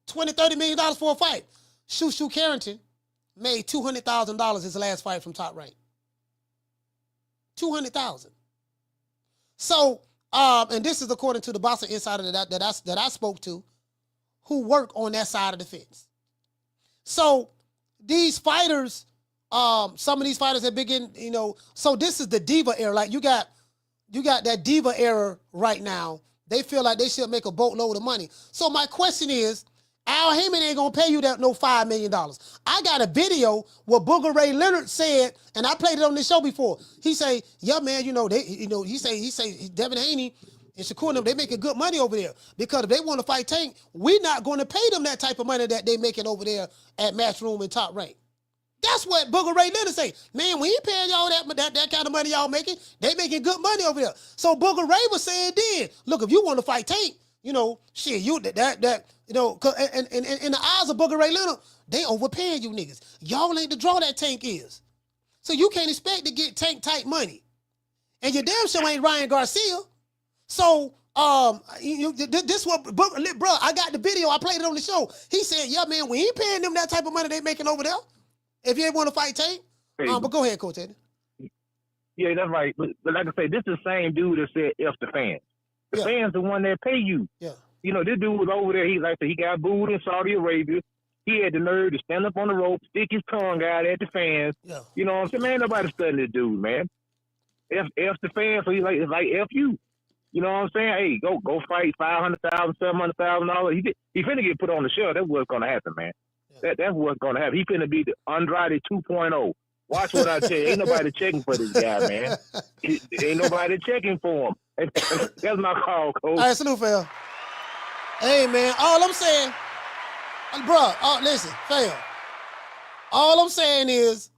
Speaker 2: $20, $30 million for a fight. Shushu Carrington made $200,000 his last fight from Top Rank. $200,000. So, and this is according to the Boxing Insider that I spoke to, who work on that side of the fence. So these fighters, some of these fighters have been, so this is the diva era. Like you got that diva era right now. They feel like they should make a boatload of money. So my question is, Al Heyman ain't gonna pay you that no $5 million. I got a video where Booger Ray Leonard said, and I played it on this show before. He say, yeah, man, he say Devin Haney and Shakur and them, they making good money over there. Because if they want to fight Tank, we're not gonna pay them that type of money that they making over there at Matchroom and Top Rank. That's what Booger Ray Leonard say. Man, we ain't paying y'all that kind of money y'all making. They making good money over there. So Booger Ray was saying then, look, if you want to fight Tank, shit, in the eyes of Booger Ray Leonard, they overpaying you niggas. Y'all ain't the draw that Tank is. So you can't expect to get Tank type money. And your damn show ain't Ryan Garcia. So, this what, bro, I got the video, I played it on the show. He said, yeah, man, we ain't paying them that type of money they making over there. If you ain't want to fight Tank. But go ahead, Coach Eddie.
Speaker 17: Yeah, that's right. But like I say, this is the same dude that said F the fans. The fans the one that pay you.
Speaker 2: Yeah.
Speaker 17: This dude was over there. He got booed in Saudi Arabia. He had the nerve to stand up on the rope, stick his tongue out at the fans. Yeah. You know what I'm saying? Man, nobody studying this dude, man. F the fans, so it's like F you. You know what I'm saying? Hey, go fight $500,000, $700,000. He finna get put on the show. That's what's gonna happen, man. Yeah. That's what's gonna happen. He finna be the Andrade 2.0. Watch what I tell you. Ain't nobody checking for this guy, man. Ain't nobody checking for him. That's my call, Coach.
Speaker 2: All right, salute, fam. Hey, man, all I'm saying, listen, fam. All I'm saying is,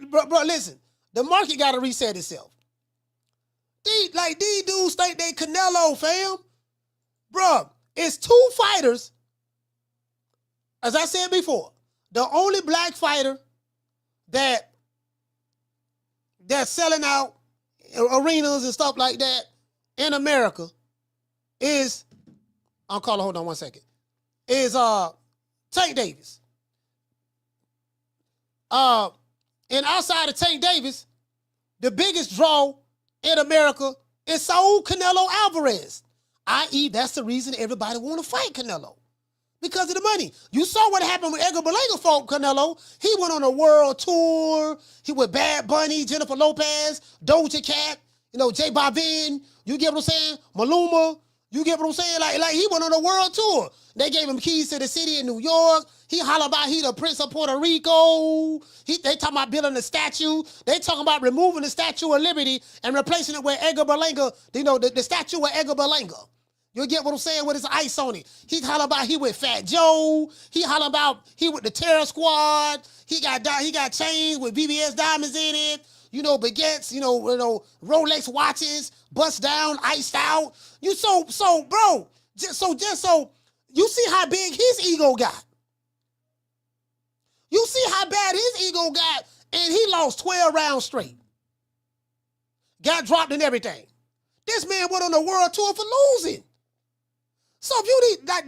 Speaker 2: bro, listen, the market got to reset itself. These dudes think they Canelo, fam. Bro, it's two fighters, as I said before, the only black fighter that's selling out arenas and stuff like that in America is, hold on one second, is Tank Davis. And outside of Tank Davis, the biggest draw in America is Saul Canelo Alvarez. I.e., that's the reason everybody want to fight Canelo. Because of the money. You saw what happened with Edgar Berlanga fought Canelo. He went on a world tour. He with Bad Bunny, Jennifer Lopez, Doja Cat, J Balvin. You get what I'm saying? Maluma. You get what I'm saying? Like he went on a world tour. They gave him keys to the city in New York. He holler about he the Prince of Puerto Rico. They talking about building a statue. They talking about removing the Statue of Liberty and replacing it with Edgar Berlanga, the statue of Edgar Berlanga. You get what I'm saying? With his ice on it. He holler about he with Fat Joe. He holler about he with the Terror Squad. He got chains with BBS diamonds in it. Baguettes, Rolex watches, bust down, iced out. Bro, just so you see how big his ego got. You see how bad his ego got, and he lost 12 rounds straight. Got dropped and everything. This man went on a world tour for losing. So if you need like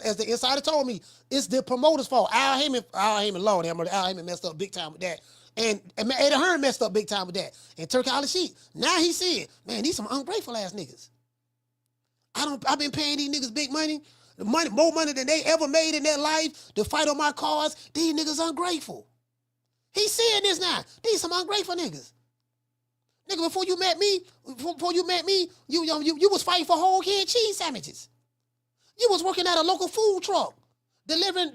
Speaker 2: as the insider told me, it's the promoter's fault. Al Heyman, Lord, Al Heyman messed up big time with that. And Eddie Hearn messed up big time with that. And Turki Alalshikh, now he said, man, these some ungrateful ass niggas. I've been paying these niggas big money, more money than they ever made in their life to fight on my cause. These niggas ungrateful. He's saying this now. These some ungrateful niggas. Nigga, before you met me, you was fighting for whole head cheese sandwiches. You was working at a local food truck, delivering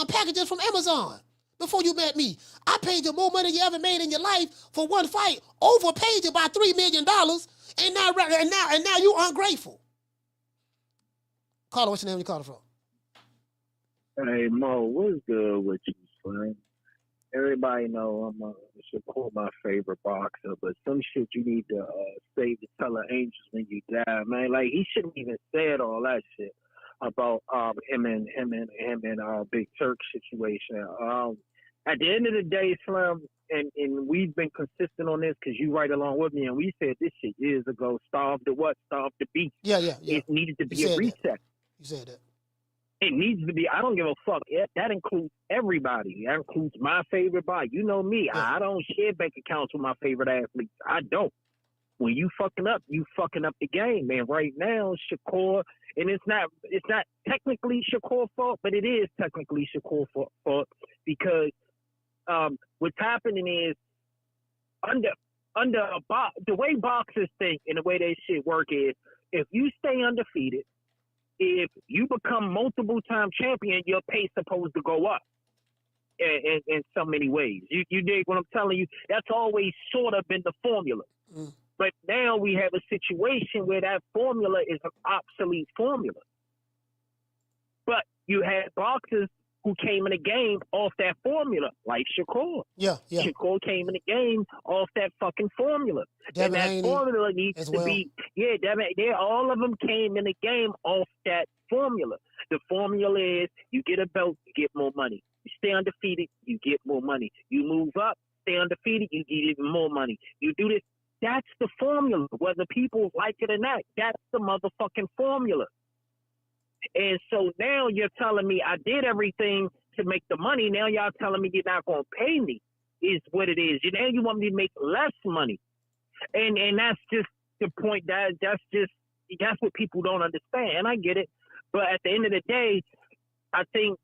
Speaker 2: packages from Amazon. Before you met me, I paid you more money you ever made in your life for one fight. Overpaid you by $3 million, and now you ungrateful. Caller, what's your name? You calling from?
Speaker 17: Hey Mo, what's good with you, son? Everybody know I'm Shakur, my favorite boxer, but some shit you need to save to tell the angels when you die, man. Like he shouldn't even said all that shit about him and Big Turk situation. At the end of the day, Slim, and we've been consistent on this because you right along with me, and we said this shit years ago. Starve the what? Starve the beast.
Speaker 2: Yeah.
Speaker 17: It needed to be a reset.
Speaker 2: That. You said that.
Speaker 17: It needs to be. I don't give a fuck. That includes everybody. That includes my favorite body. You know me. Yeah. I don't share bank accounts with my favorite athletes. I don't. When you fucking up, you fucking up the game, man. Right now, Shakur, and it's not technically Shakur's fault, but it is technically Shakur's fault because what's happening is under the way boxers think and the way they shit work is if you stay undefeated, if you become multiple time champion, your pay's supposed to go up in so many ways. You dig what I'm telling you? That's always sort of been the formula. Mm. But now we have a situation where that formula is an obsolete formula. But you had boxers who came in the game off that formula, like Shakur.
Speaker 2: Yeah.
Speaker 17: Shakur came in the game off that fucking formula.
Speaker 2: Devin
Speaker 17: and that
Speaker 2: Haney
Speaker 17: formula needs to be, all of them came in the game off that formula. The formula is you get a belt, you get more money. You stay undefeated, you get more money. You move up, stay undefeated, you get even more money. You do this. That's the formula. Whether people like it or not, that's the motherfucking formula. And so now you're telling me I did everything to make the money. Now y'all telling me you're not going to pay me is what it is. Now you want me to make less money. And that's just the point. That's what people don't understand. And I get it. But at the end of the day, I think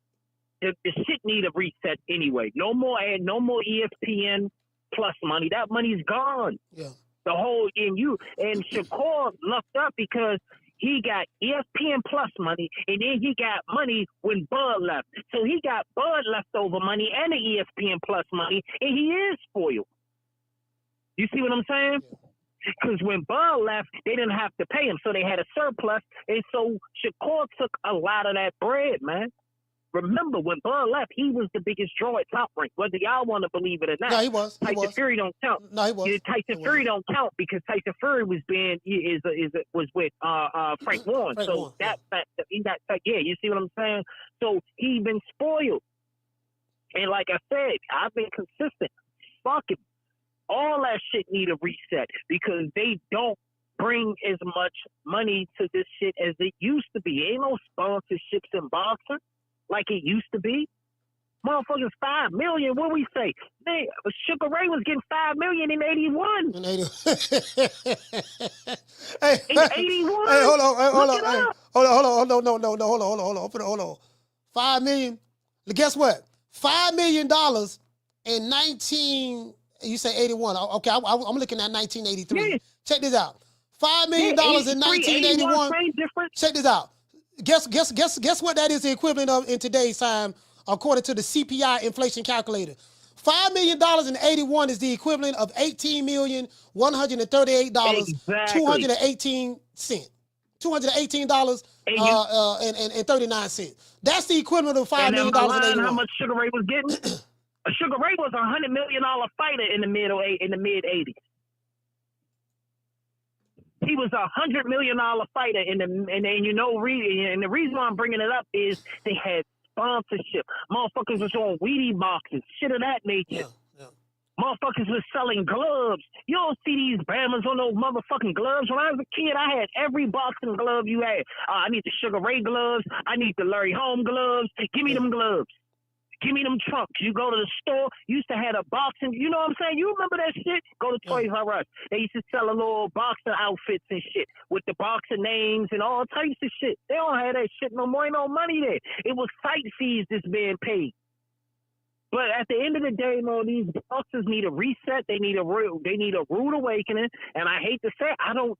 Speaker 17: the shit need a reset anyway. No more ESPN Plus money. That money's gone.
Speaker 2: Yeah.
Speaker 17: The whole and Shakur lucked up because he got ESPN Plus money, and then he got money when Bud left. So he got Bud leftover money and the ESPN Plus money, and he is spoiled. You see what I'm saying? Because when Bud left, they didn't have to pay him, so they had a surplus, and so Shakur took a lot of that bread, man. Remember, when Bud left, he was the biggest draw at Top Rank, whether y'all want to believe it or not.
Speaker 2: No, he was.
Speaker 17: Tyson Fury don't count.
Speaker 2: No, he was.
Speaker 17: Tyson Fury don't count because Tyson Fury was was with Frank Warren. So that you see what I'm saying? So he been spoiled. And like I said, I've been consistent. Fuck it. All that shit need a reset because they don't bring as much money to this shit as it used to be. Ain't no sponsorships in boxing like it used to be. Motherfuckers, $5 million. What we say? Man, Sugar Ray was getting $5 million in '81. In 81.
Speaker 2: Hey,
Speaker 17: in 81.
Speaker 2: Hey, hold on. $5 million. Guess what? $5 million in 19. You say 81. Okay, I'm looking at 1983. Yeah. Check this out. $5 million in 1981. Check this out. Guess what that is the equivalent of in today's time, according to the CPI inflation calculator. $5 million in 81 is the equivalent of $18,138,218. $218 and 39 cents. That's the equivalent of $5 million in 81.
Speaker 17: How much Sugar Ray was getting? Sugar Ray was $100 million fighter in the mid '80s. He was $100 million fighter and the reason why I'm bringing it up is they had sponsorship. Motherfuckers was on Wheatie boxes, shit of that nature. Yeah. Motherfuckers was selling gloves. You don't see these Bammers on those motherfucking gloves. When I was a kid, I had every boxing glove you had. I need the Sugar Ray gloves. I need the Larry Holmes gloves. Give me them gloves. Give me them trunks. You go to the store, used to have a boxing, you know what I'm saying? You remember that shit? Go to Toys R Us. They used to sell a little boxing outfits and shit with the boxing names and all types of shit. They don't have that shit no more. Ain't no money there. It was site fees that's being paid. But at the end of the day, these boxers need a reset. They need a rude awakening. And I hate to say it, I don't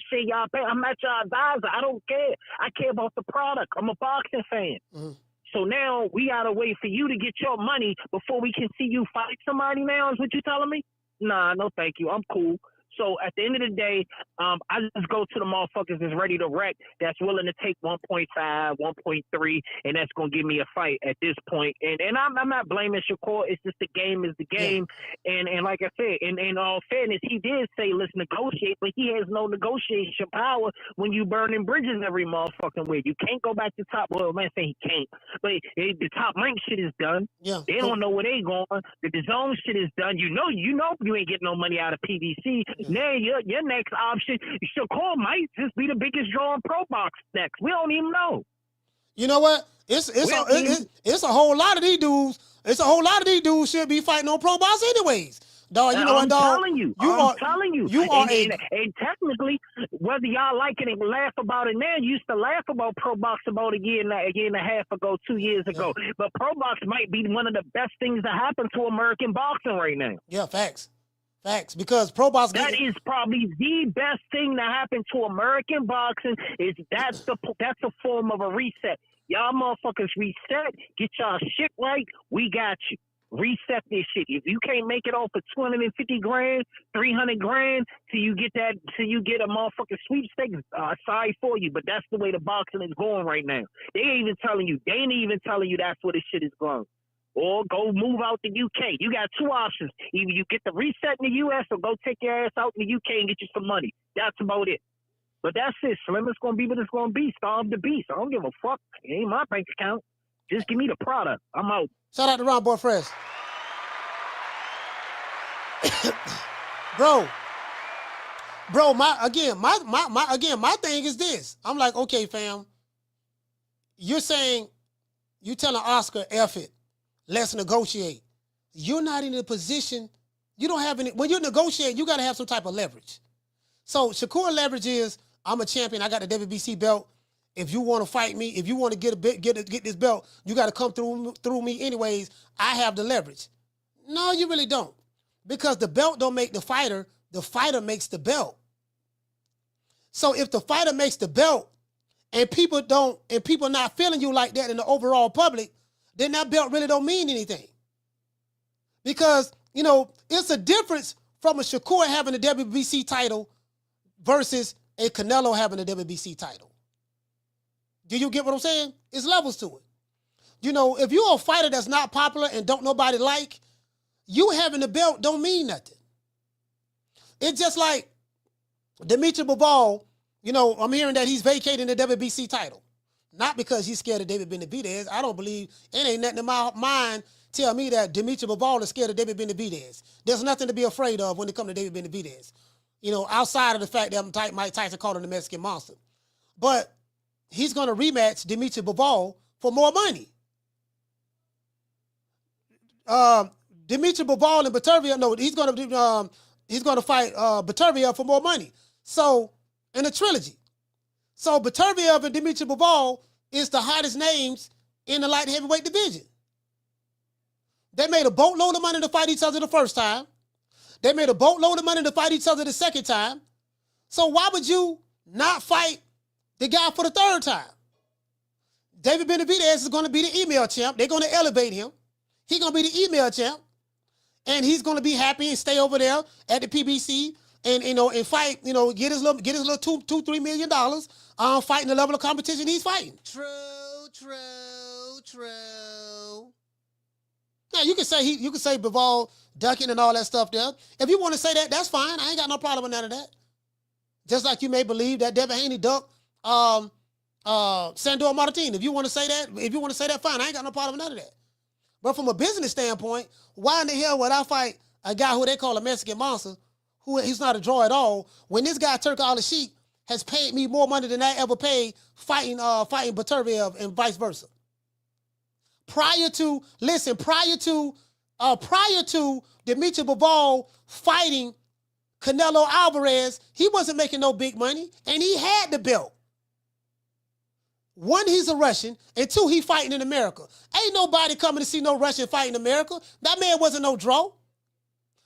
Speaker 17: say y'all bad. I'm not y'all advisor. I don't care. I care about the product. I'm a boxing fan. Mm-hmm. So now we gotta wait for you to get your money before we can see you fight somebody now, is what you telling me? Nah, no thank you. I'm cool. So at the end of the day, I just go to the motherfuckers that's ready to wreck, that's willing to take 1.5, 1.3, and that's going to give me a fight at this point. And I'm not blaming Shakur. It's just the game is the game. Yeah. And like I said, in all fairness, he did say, let's negotiate, but he has no negotiation power when you burning bridges every motherfucking way. You can't go back to top. Well, man, say he can't. But the top rank shit is done. Yeah. They don't know where they going. The zone shit is done. You know you ain't getting no money out of PBC. Now your next option, Shakur might just be the biggest draw in pro box next. We don't even know.
Speaker 2: You know what? It's a whole lot of these dudes. It's a whole lot of these dudes should be fighting on pro box anyways. Dog, you know what, dog?
Speaker 17: I'm telling you. And technically, whether y'all like it and laugh about it now, you used to laugh about pro box about a year and a half ago, 2 years ago. Yeah. But pro box might be one of the best things that happen to American boxing right now.
Speaker 2: Yeah, facts. Because pro box
Speaker 17: is probably the best thing that happened to American boxing. That's a form of a reset. Y'all motherfuckers reset, get y'all shit right. We got you. Reset this shit. If you can't make it off for $250,000, $300,000 till you get a motherfucking sweepstakes, sorry for you, but that's the way the boxing is going right now. They ain't even telling you that's where this shit is going. Or go move out the UK. You got two options. Either you get the reset in the US or go take your ass out in the UK and get you some money. That's about it. But that's it. Slim, it's going to be what it's going to be. Starve the beast. I don't give a fuck. It ain't my bank account. Just give me the product. I'm out.
Speaker 2: Shout out to Ron Boy Fresh. Bro, my thing is this. I'm like, okay, fam. You're telling Oscar, F it. Let's negotiate. You're not in a position, you don't have any, when you negotiate, you got to have some type of leverage. So Shakur leverage is, I'm a champion, I got the WBC belt. If you want to fight me, if you want to get this belt, you got to come through me anyways. I have the leverage. No, you really don't. Because the belt don't make the fighter makes the belt. So if the fighter makes the belt and people not feeling you like that in the overall public, then that belt really don't mean anything. Because, it's a difference from a Shakur having a WBC title versus a Canelo having a WBC title. Do you get what I'm saying? It's levels to it. If you're a fighter that's not popular and don't nobody like, you having the belt don't mean nothing. It's just like Dimitri Bivol, I'm hearing that he's vacating the WBC title. Not because he's scared of David Benavidez. I don't believe, it ain't nothing in my mind tell me that Dimitri Bivol is scared of David Benavidez. There's nothing to be afraid of when it comes to David Benavidez. Outside of the fact that Mike Tyson called him the Mexican monster. But he's going to rematch Dimitri Bivol for more money. Dimitri Bivol and Beterbiev, he's going to fight Beterbiev for more money. So, in a trilogy. So Beterbiev and Dimitri Bivol is the hottest names in the light heavyweight division. They made a boatload of money to fight each other the first time. They made a boatload of money to fight each other the second time. So why would you not fight the guy for the third time? David Benavidez is going to be the email champ. They're going to elevate him. He's going to be the email champ. And he's going to be happy and stay over there at the PBC and, and fight, get his little $2-3 million fighting the level of competition he's fighting. True. Now you can say Bivol ducking and all that stuff there. If you want to say that, that's fine. I ain't got no problem with none of that. Just like you may believe that Devin Haney ducked Sandor Martin. If you want to say that, fine. I ain't got no problem with none of that. But from a business standpoint, why in the hell would I fight a guy who they call a Mexican monster, who he's not a draw at all, when this guy Turki Alalshikh has paid me more money than I ever paid fighting Baturviev and vice versa. Prior to Dimitri Bivol fighting Canelo Alvarez, he wasn't making no big money, and he had the belt. One, he's a Russian, and two, he fighting in America. Ain't nobody coming to see no Russian fight in America. That man wasn't no draw.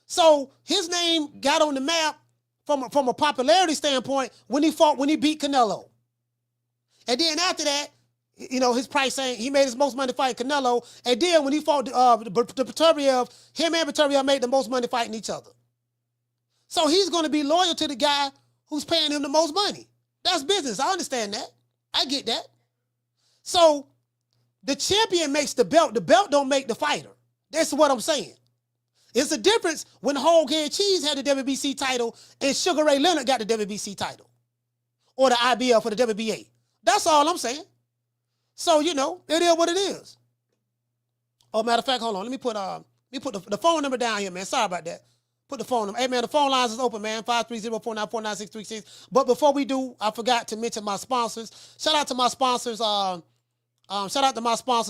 Speaker 2: So his name got on the map from a popularity standpoint when he beat Canelo. And then after that, his price saying he made his most money fighting Canelo. And then when he fought the Baturviev, him and Baturviev made the most money fighting each other. So he's going to be loyal to the guy who's paying him the most money. That's business. I understand that. I get that. So the champion makes the belt. The belt don't make the fighter. That's what I'm saying. It's a difference when Hog Head Cheese had the WBC title and Sugar Ray Leonard got the WBC title. Or the IBL for the WBA. That's all I'm saying. So, it is what it is. Oh, matter of fact, hold on. Let me put the phone number down here, man. Sorry about that. Put the phone number. Hey, man, the phone lines is open, man. 530-494-9636. But before we do, I forgot to mention my sponsors. Shout out to my sponsors.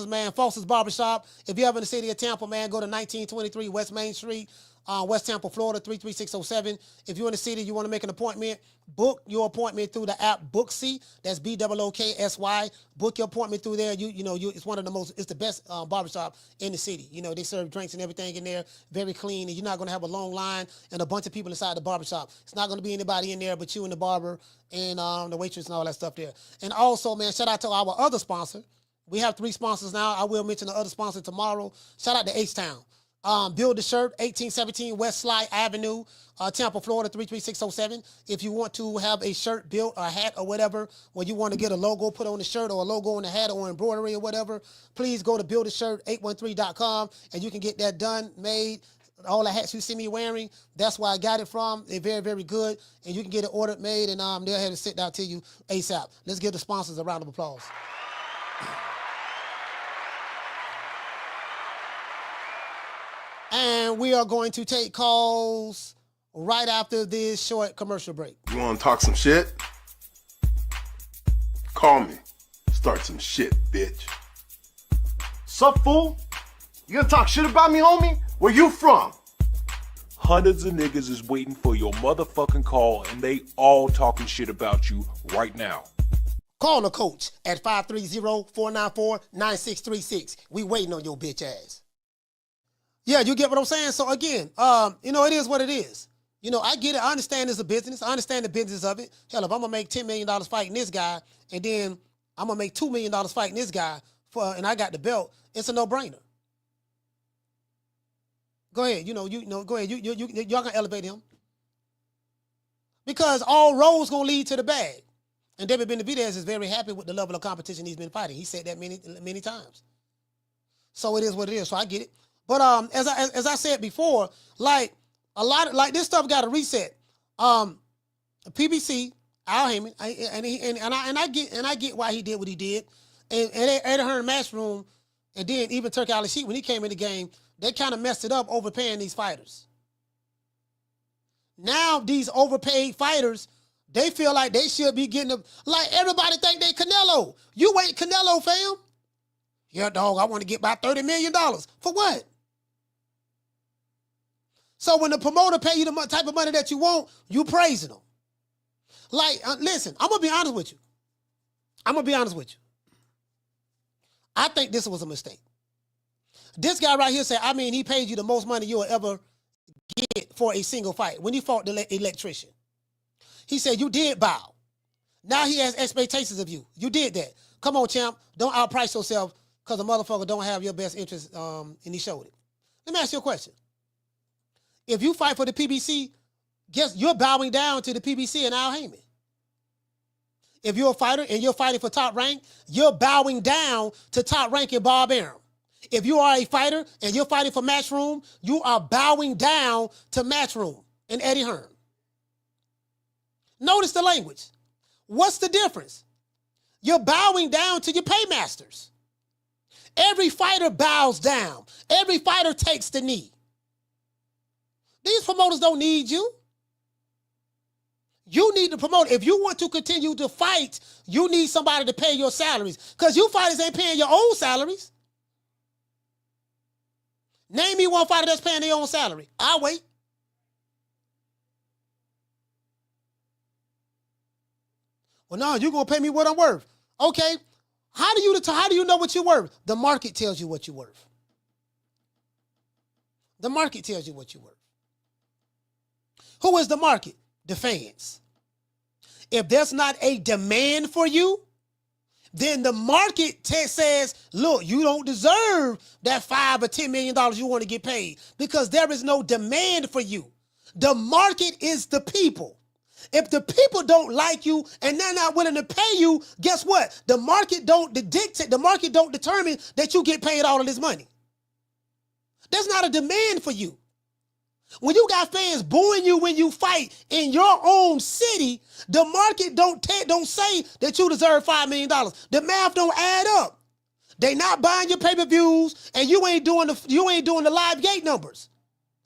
Speaker 2: Man. Foster's Barbershop. If you're ever in the city of Tampa, man, go to 1923 West Main Street, West Tampa, Florida, 33607. If you're in the city, you want to make an appointment, book your appointment through the app Booksy. That's BOOKSY. Book your appointment through there. It's the best barbershop in the city. They serve drinks and everything in there, very clean, and you're not going to have a long line and a bunch of people inside the barbershop. It's not going to be anybody in there but you and the barber and the waitress and all that stuff there. And also, man, shout out to our other sponsor. We have 3 sponsors now. I will mention the other sponsor tomorrow. Shout out to H-Town. Build the Shirt, 1817 West Slide Avenue, Tampa, Florida, 33607. If you want to have a shirt built, a hat or whatever, or you want to get a logo put on the shirt or a logo on the hat or embroidery or whatever, please go to buildashirt813.com and you can get that done, made. All the hats you see me wearing, that's where I got it from. They're very, very good. And you can get it ordered, made, and they'll have it sent out to you ASAP. Let's give the sponsors a round of applause. And we are going to take calls right after this short commercial break.
Speaker 18: You want to talk some shit? Call me. Start some shit, bitch.
Speaker 19: Sup, fool? You gonna talk shit about me, homie? Where you from?
Speaker 6: Hundreds of niggas is waiting for your motherfucking call, and they all talking shit about you right now.
Speaker 2: Call the coach at 530-494-9636. We waiting on your bitch ass. Yeah, you get what I'm saying? So again, it is what it is. I get it. I understand it's a business. I understand the business of it. Hell, if I'm going to make $10 million fighting this guy, and then I'm going to make $2 million fighting this guy, and I got the belt, it's a no-brainer. Go ahead. Go ahead. Y'all going to elevate him. Because all roads going to lead to the bag. And David Benavidez is very happy with the level of competition he's been fighting. He said that many times. So it is what it is. So I get it. But as I said before, like this stuff got to reset. PBC, Al Heyman, I get why he did what he did. And at her match room, and then even Turki Alalshikh, when he came in the game, they kind of messed it up overpaying these fighters. Now these overpaid fighters, they feel like they should be getting like everybody think they Canelo. You ain't Canelo, fam. Yeah, dog, I want to get about $30 million. For what? So when the promoter pay you the type of money that you want, you praising them. Like, listen, I'm going to be honest with you. I think this was a mistake. This guy right here said, he paid you the most money you'll ever get for a single fight when he fought the electrician. He said, you did bow. Now he has expectations of you. You did that. Come on, champ. Don't outprice yourself because a motherfucker don't have your best interest, and he showed it. Let me ask you a question. If you fight for the PBC, guess you're bowing down to the PBC and Al Heyman. If you're a fighter and you're fighting for top rank, you're bowing down to top rank and Bob Arum. If you are a fighter and you're fighting for Matchroom, you are bowing down to Matchroom and Eddie Hearn. Notice the language. What's the difference? You're bowing down to your paymasters. Every fighter bows down. Every fighter takes the knee. These promoters don't need you. You need to promote. If you want to continue to fight, you need somebody to pay your salaries because you fighters ain't paying your own salaries. Name me one fighter that's paying their own salary. I'll wait. Well, no, you're going to pay me what I'm worth. Okay. How do you know what you're worth? The market tells you what you're worth. The market tells you what you're worth. Who is the market? The fans. If there's not a demand for you, then the market says, look, you don't deserve that $5 or $10 million you want to get paid because there is no demand for you. The market is the people. If the people don't like you and they're not willing to pay you, guess what? The market don't determine that you get paid all of this money. There's not a demand for you. When you got fans booing you when you fight in your own city, the market don't say that you deserve $5 million. The math don't add up. They not buying your pay-per-views and you ain't doing the live gate numbers.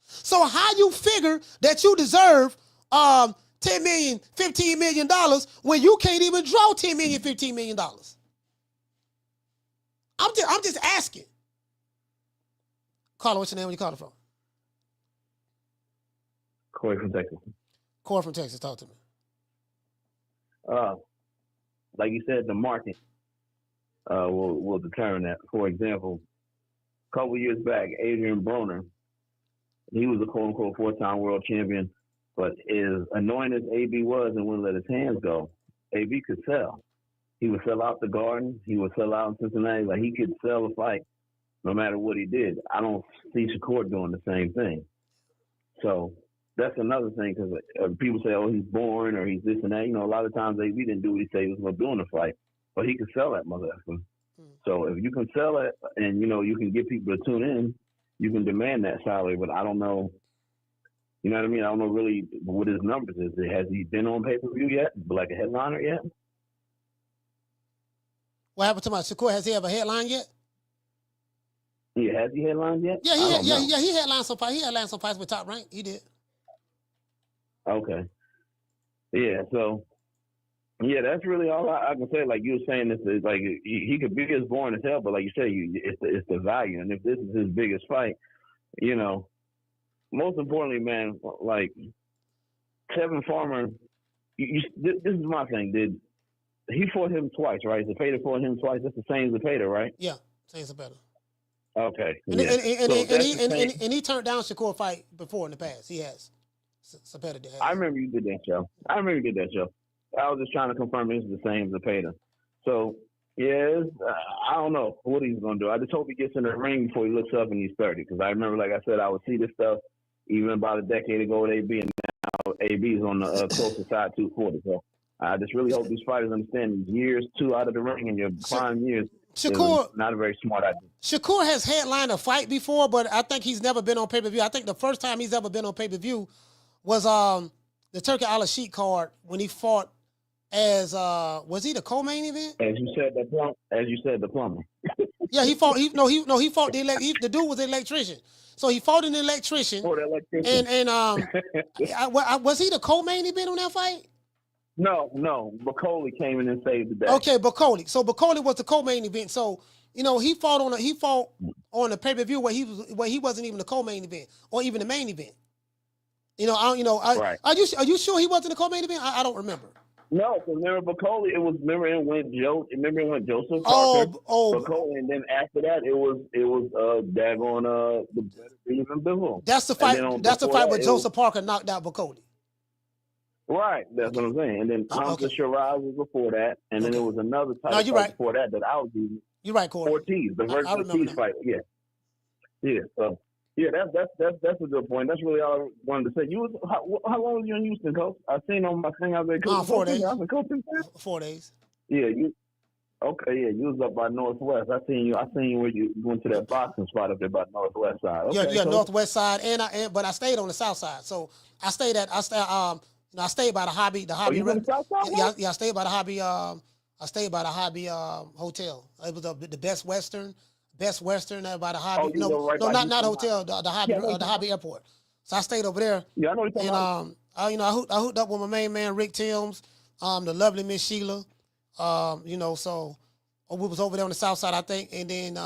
Speaker 2: So how you figure that you deserve $10 million, $15 million when you can't even draw $10 million, $15 million? I'm just asking. Caller, what's your name? Where you calling from?
Speaker 17: Corey from Texas.
Speaker 2: Corey from Texas, talk to me.
Speaker 17: Like you said, the market will determine that. For example, a couple years back, Adrian Broner, he was a quote-unquote four-time world champion, but as annoying as AB was and wouldn't let his hands go, AB could sell. He would sell out the Garden. He would sell out in Cincinnati. Like, he could sell a fight no matter what he did. I don't see Shakur doing the same thing. So that's another thing, because people say, oh, he's boring or he's this and that. You know, a lot of times AB didn't do what he said he was going to do in the fight, but he could sell that motherfucker. So if you can sell it and, you know, you can get people to tune in, you can demand that salary. But I don't know, you know what I mean? I don't know really what his numbers is. Has he been on pay-per-view yet, like a headliner yet?
Speaker 2: What happened to my Shakur? Has he ever headlined yet?
Speaker 17: Yeah, has he headlined yet?
Speaker 2: Yeah, he headlined some fights. He headlined some fights with Top Rank. He did.
Speaker 17: Okay. Yeah, so, yeah, that's really all I can say. Like you were saying, it's like he could be as boring as hell, but like you say, it's the value. And if this is his biggest fight, you know, most importantly, man, like Kevin Farmer, this is my thing. He fought him twice, right? Zepeda fought him twice. That's the same Zepeda, right?
Speaker 2: Yeah, same Zepeda.
Speaker 17: Okay.
Speaker 2: And he turned down Shakur fight before in the past. He has. Zepeda did.
Speaker 17: I remember you did that show. I was just trying to confirm it's the same Zepeda. So, yeah, I don't know what he's going to do. I just hope he gets in the ring before he looks up and he's 30. Because I remember, like I said, I would see this stuff even about a decade ago with AB, and now AB is on the closer side 240. So I just really hope these fighters understand years two out of the ring in your prime years.
Speaker 2: Shakur,
Speaker 17: not a very smart idea.
Speaker 2: Shakur has headlined a fight before, but I think he's never been on pay-per-view. I think the first time he's ever been on pay-per-view was the Turki Alalshikh card when he fought as was he the co-main event?
Speaker 17: As you said, the plumber.
Speaker 2: Yeah, he fought. He fought the dude was the electrician. So he fought an electrician.
Speaker 17: Oh, the electrician.
Speaker 2: And was he the co-main event on that fight?
Speaker 17: No. Bacoli came in and saved the day.
Speaker 2: Okay, Bacoli. So Bacoli was the co-main event. So you know he fought on a pay-per-view where he wasn't even the co-main event or even the main event. You know, right. Are you sure he wasn't the co-main event? I don't remember.
Speaker 20: No, because remember Bacoli, remember it went Joseph
Speaker 2: Oh,
Speaker 20: Parker,
Speaker 2: oh.
Speaker 20: Bacoli, and then after that it was daggone the better Stephen Bizzle.
Speaker 2: That's the fight. That's the fight where Joseph Parker knocked out Bacoli.
Speaker 20: Right, that's what I'm saying. And then Hamza Shiraz was before that, and then there was another title fight before that I was using.
Speaker 2: You're right, Corey.
Speaker 20: Ortiz, the versus Ortiz fight. Yeah. So yeah, that's a good point. That's really all I wanted to say. You was how long was you in Houston, Coach? I seen on my thing I was like, Coach,
Speaker 2: 4 days.
Speaker 20: I was like, Coach,
Speaker 2: 4 days.
Speaker 20: Yeah, you was up by Northwest. I seen you when you went to that boxing spot up there by Northwest side. Okay,
Speaker 2: yeah, Northwest side, but I stayed on the South side. So I stayed by the Hobby.
Speaker 20: You went to South side?
Speaker 2: Yeah, I stayed by the Hobby. I stayed by the Hobby hotel. It was the Best Western by the Hobby. Not hotel. The Hobby airport. So I stayed over there.
Speaker 20: Yeah, I know.
Speaker 2: And I hooked up with my main man Rick Timms, the lovely Miss Sheila. So we was over there on the South side, I think, and then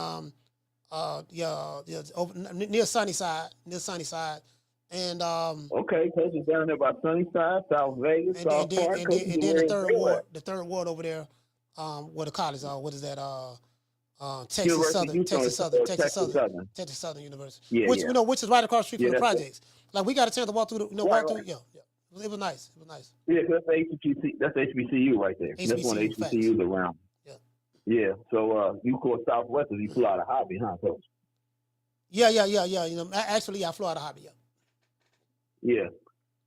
Speaker 2: over near Sunnyside. And
Speaker 20: okay, Coach is down there by Sunnyside, South Vegas, South Park.
Speaker 2: And then the third ward over there, where the college are. What is that? Texas Southern University. Which is right across the street from the projects. Like we got a chance to walk through. Yeah. It was nice.
Speaker 20: Yeah, that's HBCU. That's HBCU right there.
Speaker 2: HBCU,
Speaker 20: that's one of HBCUs around. Yeah. So you call Southwest if you flew out of Hobby, huh, Coach?
Speaker 2: Yeah. Actually, I flew out of Hobby.
Speaker 20: Yeah.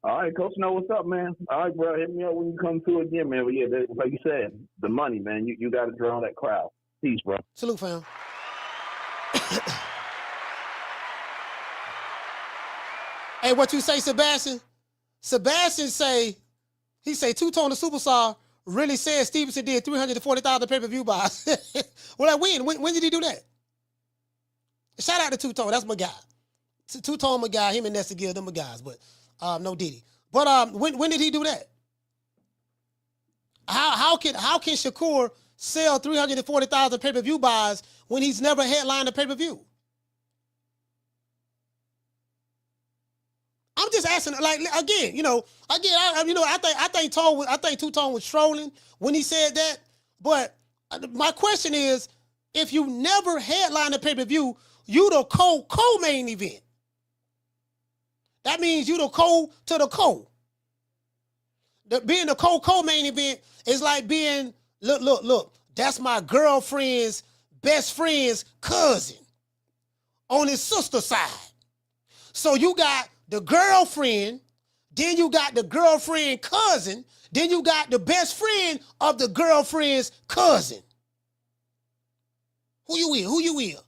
Speaker 20: All right, Coach, know what's up, man. All right, bro, hit me up when you come to it again, man. But yeah, like you said, the money, man. You got to draw that crowd. Peace, bro.
Speaker 2: Salute, fam. Hey, what you say, Sebastian? Sebastian say two-tone the superstar really said Stevenson did 340,000 pay-per-view buys. Well, when did he do that? Shout out to Two-Tone. That's my guy. Two-Tone, my guy. Him and Nestor Gill, them my guys. But no Diddy. But when did he do that? How can Shakur sell 340,000 pay-per-view buys when he's never headlined a pay-per-view? I'm just asking, like, again, I think Two-Tone was trolling when he said that. But my question is, if you never headline a pay-per-view, you the co-main event. That means you the co to the co. Being the co-main event is like being, look, that's my girlfriend's best friend's cousin on his sister side. So you got the girlfriend, then you got the girlfriend cousin, then you got the best friend of the girlfriend's cousin. Who you will?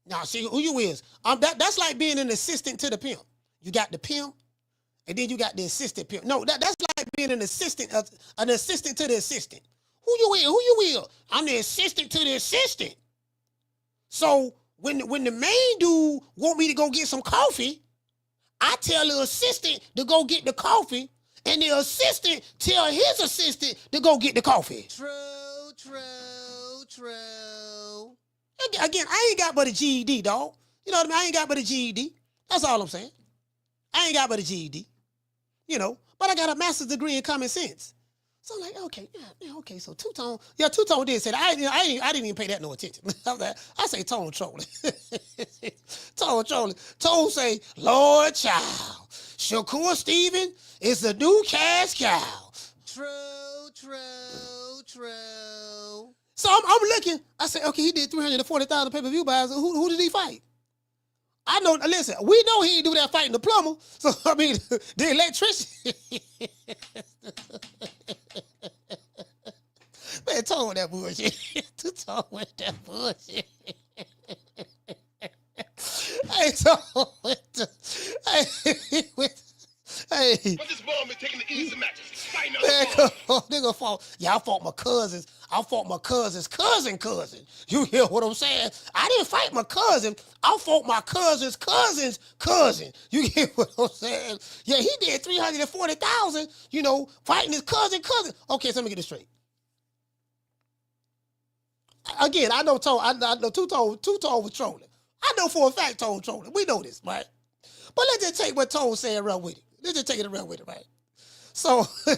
Speaker 2: Now, see, who you is? That's like being an assistant to the pimp. You got the pimp, and then you got the assistant pimp. No, that's like being an assistant to the assistant. Who you will? I'm the assistant to the assistant. So when the main dude want me to go get some coffee, I tell the assistant to go get the coffee, and the assistant tell his assistant to go get the coffee. True. Again, I ain't got but a GED, dog. You know what I mean? I ain't got but a GED. That's all I'm saying. I ain't got but a GED. But I got a master's degree in common sense. So I'm like, okay, so Two-Tone did say that. I didn't even pay that no attention. I say Tone trolling. Tone trolling. Tone say, Lord child, Shakur Stevenson is the new cash cow. True. So I'm looking. I say, okay, he did 340,000 pay-per-view buys. Who did he fight? I know. Listen, we know he didn't do that fighting the plumber. So I mean, the electrician. Man, Tone with that bullshit. Tone with that bullshit. Hey, Tone with the. Hey.
Speaker 4: But this ball been taking the easy matches.
Speaker 2: Man, nigga fought. Yeah, I fought my cousins. I fought my cousin's cousin. You hear what I'm saying? I didn't fight my cousin. I fought my cousin's cousin's cousin. You hear what I'm saying? Yeah, he did 340,000, fighting his cousin. Okay, so let me get this straight. Again, I know Tone. I know Two-Tone was trolling. I know for a fact Tone trolling. We know this, right? But let's just take what Tone said around with it. Let's just take it around with it, right? So hey,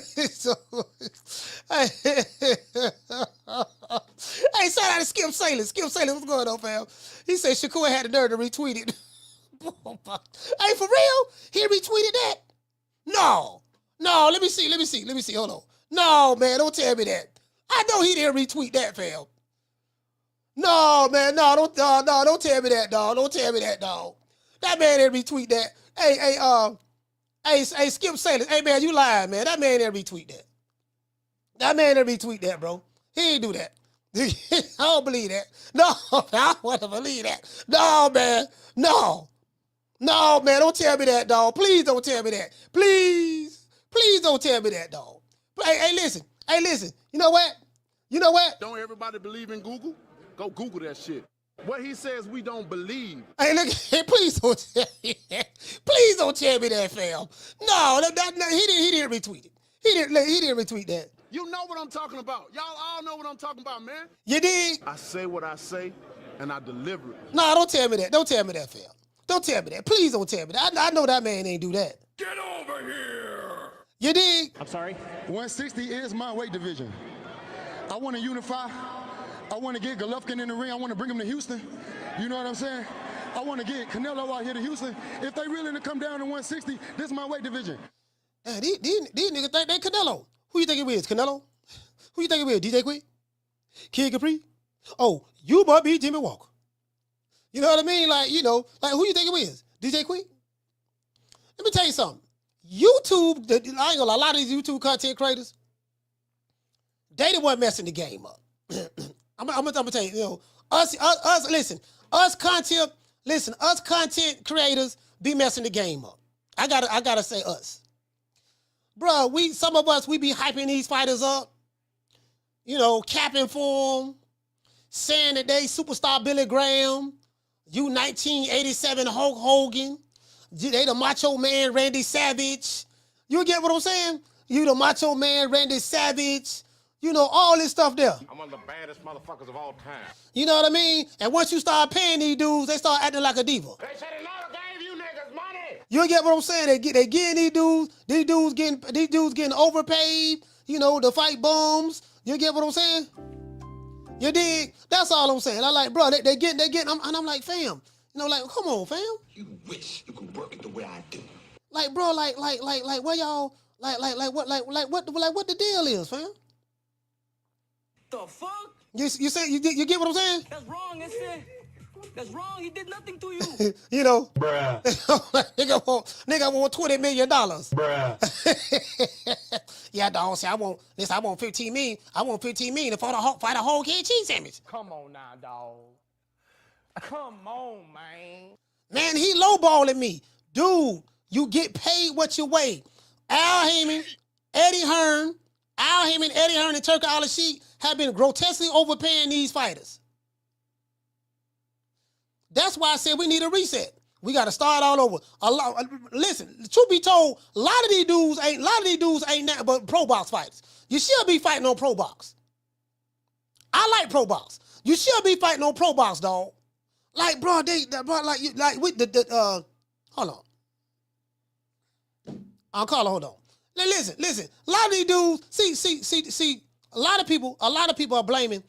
Speaker 2: shout out to Skip Saylor. Skip Saylor, what's going on, fam? He said Shakur had the nerve to retweet it. Hey, for real? He retweeted that? No, let me see. Hold on. No, man, don't tell me that. I know he didn't retweet that, fam. No, man, don't tell me that, dog. Don't tell me that, dog. That man didn't retweet that. Hey, Skip Saylor. Hey, man, you lying, man. That man didn't retweet that. That man didn't retweet that, bro. He ain't do that. I don't believe that. No, I don't want to believe that. No, man. No, man, don't tell me that, dog. Please don't tell me that. Please don't tell me that, dog. Hey, listen. You know what?
Speaker 4: Don't everybody believe in Google? Go Google that shit. What he says we don't believe.
Speaker 2: Hey, look, please don't tell me that. Please don't tell me that, fam. No, he didn't retweet it. He didn't retweet that.
Speaker 4: You know what I'm talking about. Y'all all know what I'm talking about, man.
Speaker 2: You dig?
Speaker 4: I say what I say, and I deliver it.
Speaker 2: No, don't tell me that. Don't tell me that, fam. Don't tell me that. Please don't tell me that. I know that man ain't do that.
Speaker 4: Get over here.
Speaker 2: You dig?
Speaker 5: I'm sorry? 160 is my weight division. I want to unify. I want to get Golovkin in the ring. I want to bring him to Houston. You know what I'm saying? I want to get Canelo out here to Houston. If they really to come down to 160, this is my weight division.
Speaker 2: These niggas think they Canelo. Who you think it is? Canelo? Who you think it is? DJ Quick? Kid Capri? Oh, you might be Jimmy Walker. You know what I mean? Like who you think it is? DJ Quick? Let me tell you something. YouTube, I ain't gonna lie, a lot of these YouTube content creators, they the one messing the game up. I'm gonna tell you, us content creators be messing the game up. I gotta say us. Bruh, some of us, we be hyping these fighters up, capping for them, saying that they superstar Billy Graham, you 1987 Hulk Hogan, they the Macho Man Randy Savage. You get what I'm saying? You the Macho Man Randy Savage. All this stuff there.
Speaker 4: I'm one of the baddest motherfuckers of all time.
Speaker 2: You know what I mean? And once you start paying these dudes, they start acting like a diva.
Speaker 4: They said they never gave you niggas money.
Speaker 2: You get what I'm saying? They getting these dudes getting overpaid, to fight bums. You get what I'm saying? You dig? That's all I'm saying. I like, bro, they getting, and I'm like, fam, come on, fam.
Speaker 4: You wish you could work it the way I do.
Speaker 2: Like, bro, like where y'all, what the deal is, fam?
Speaker 13: The fuck?
Speaker 2: You say you get what I'm saying?
Speaker 13: That's wrong, that's wrong. He did nothing to you.
Speaker 2: Bruh. nigga want $20 million.
Speaker 5: Bruh.
Speaker 2: Yeah, dog. See, I want 15 million. I want 15 million to fight a whole kid cheese sandwich.
Speaker 13: Come on now, dog. Come on, man.
Speaker 2: Man, he lowballing me. Dude, you get paid what you weigh. Al Heyman, Eddie Hearn, and Turki Alalshikh have been grotesquely overpaying these fighters. That's why I said we need a reset. We got to start all over. Listen, truth be told, a lot of these dudes ain't nothing but pro box fighters. You should be fighting on pro box. I like pro box. You should be fighting on pro box, dog. Like, bro, hold on. Carla, hold on. Now, listen. A lot of these dudes, see. A lot of people are blaming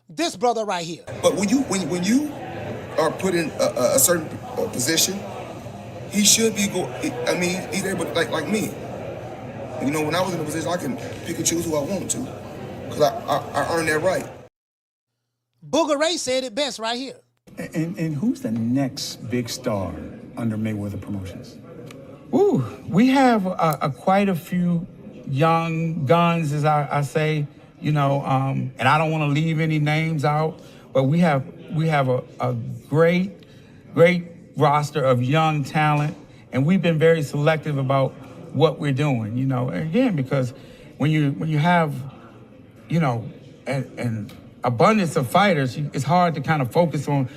Speaker 2: this brother right here.
Speaker 21: But when you are put in a certain position, he should be he's able to, like me. When I was in a position, I can pick and choose who I want to, because I earned that right.
Speaker 2: Booger Ray said it best right here.
Speaker 22: And who's the next big star under Mayweather Promotions?
Speaker 23: Ooh, we have quite a few young guns, as I say, and I don't want to leave any names out, but we have a great roster of young talent, and we've been very selective about what we're doing, again, because when you have, an abundance of fighters, it's hard to kind of focus on.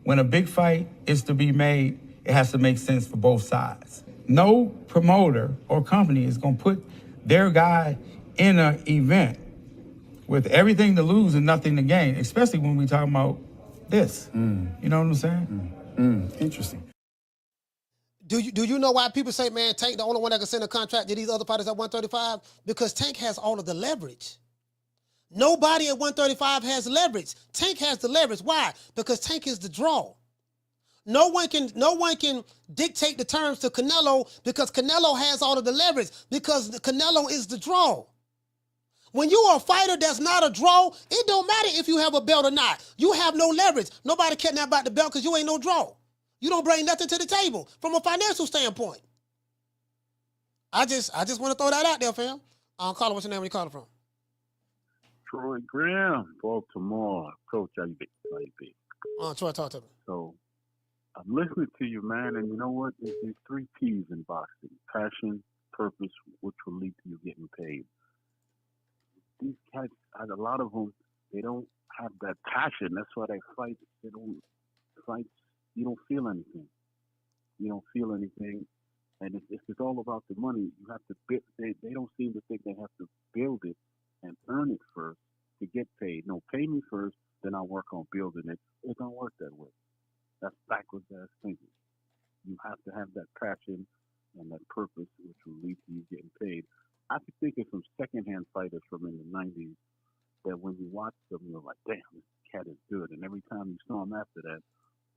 Speaker 23: When a big fight is to be made, it has to make sense for both sides. No promoter or company is going to put their guy in an event with everything to lose and nothing to gain, especially when we're talking about this. You know what I'm saying?
Speaker 22: Interesting.
Speaker 2: Do you know why people say, man, Tank the only one that can send a contract to these other fighters at 135? Because Tank has all of the leverage. Nobody at 135 has leverage. Tank has the leverage. Why? Because Tank is the draw. No one can dictate the terms to Canelo because Canelo has all of the leverage because Canelo is the draw. When you are a fighter that's not a draw, it don't matter if you have a belt or not. You have no leverage. Nobody cares about the belt because you ain't no draw. You don't bring nothing to the table from a financial standpoint. I just want to throw that out there, fam. Caller, what's your name? Where you calling from?
Speaker 3: Troy Graham, Baltimore. Coach, how you be?
Speaker 2: Troy, talk to me.
Speaker 3: So, I'm listening to you, man, and you know what? There's 3 P's in boxing. Passion, purpose, which will lead to you getting paid. These cats, a lot of them, they don't have that passion. That's why they fight. They don't fight. You don't feel anything. You don't feel anything. And if it's all about the money, you have to build. They don't seem to think they have to build it and earn it first to get paid. No, pay me first, then I'll work on building it. It don't work that way. That's backwards ass thinking. You have to have that passion and that purpose, which will lead to you getting paid. I could think of some secondhand fighters from in the 90s that when you watch them, you're like, damn, this cat is good. And every time you saw him after that,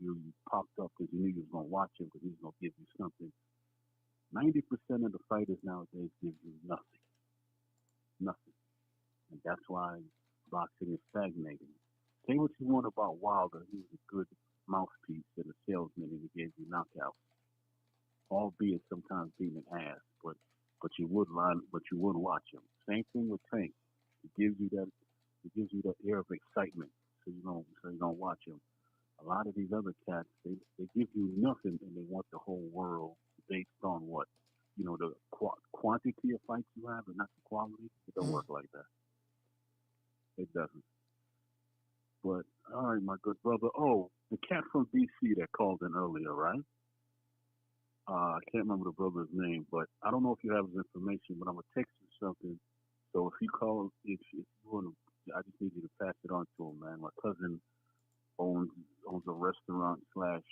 Speaker 3: you popped up because you knew you was going to watch him because he was going to give you something. 90% of the fighters nowadays give you nothing. Nothing. And that's why boxing is stagnating. Say what you want about Wilder. He was a good mouthpiece and a salesman, and he gave you knockouts. Albeit sometimes being an ass, but you wouldn't watch him. Same thing with Tank. It gives you that air of excitement, so you don't watch him. A lot of these other cats, they give you nothing and they want the whole world based on what? You know, the quantity of fights you have and not the quality. It don't work like that. It doesn't. But, all right, my good brother. Oh, the cat from D.C. that called in earlier, right? I can't remember the brother's name, but I don't know if you have his information, but I'm going to text you something. So if he calls, if you want to, I just need you to pass it on to him, man. My cousin owns a restaurant slash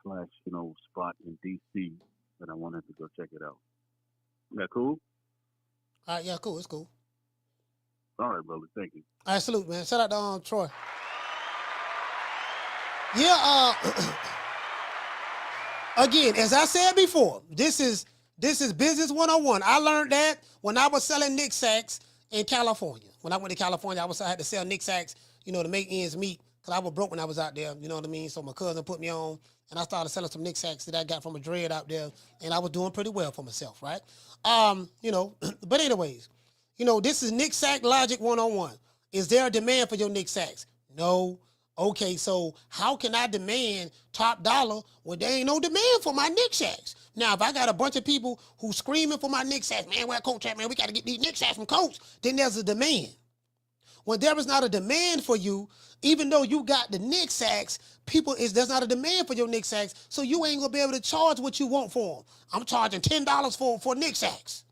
Speaker 3: spot in D.C. and I wanted to go check it out. Is that cool?
Speaker 2: Yeah, cool. It's cool.
Speaker 3: All right, brother. Thank you.
Speaker 2: All right, salute, man. Shout out to Troy. Yeah, again, as I said before, this is business 101. I learned that when I was selling Nick Sacks in California. When I went to California, I had to sell Nick Sacks, to make ends meet, because I was broke when I was out there, you know what I mean? So my cousin put me on, and I started selling some Nick Sacks that I got from a dread out there, and I was doing pretty well for myself, right? But anyways, this is Nick Sack Logic 101. Is there a demand for your Nick Sacks? No. Okay, so how can I demand top dollar when there ain't no demand for my Nick Sacks? Now, if I got a bunch of people who screaming for my Nick Sacks, man, where Coach at, man, we got to get these Nick Sacks from Coach, then there's a demand. When there is not a demand for you, even though you got the Nick Sacks, there's not a demand for your Nick Sacks, so you ain't going to be able to charge what you want for them. I'm charging $10 for Nick Sacks.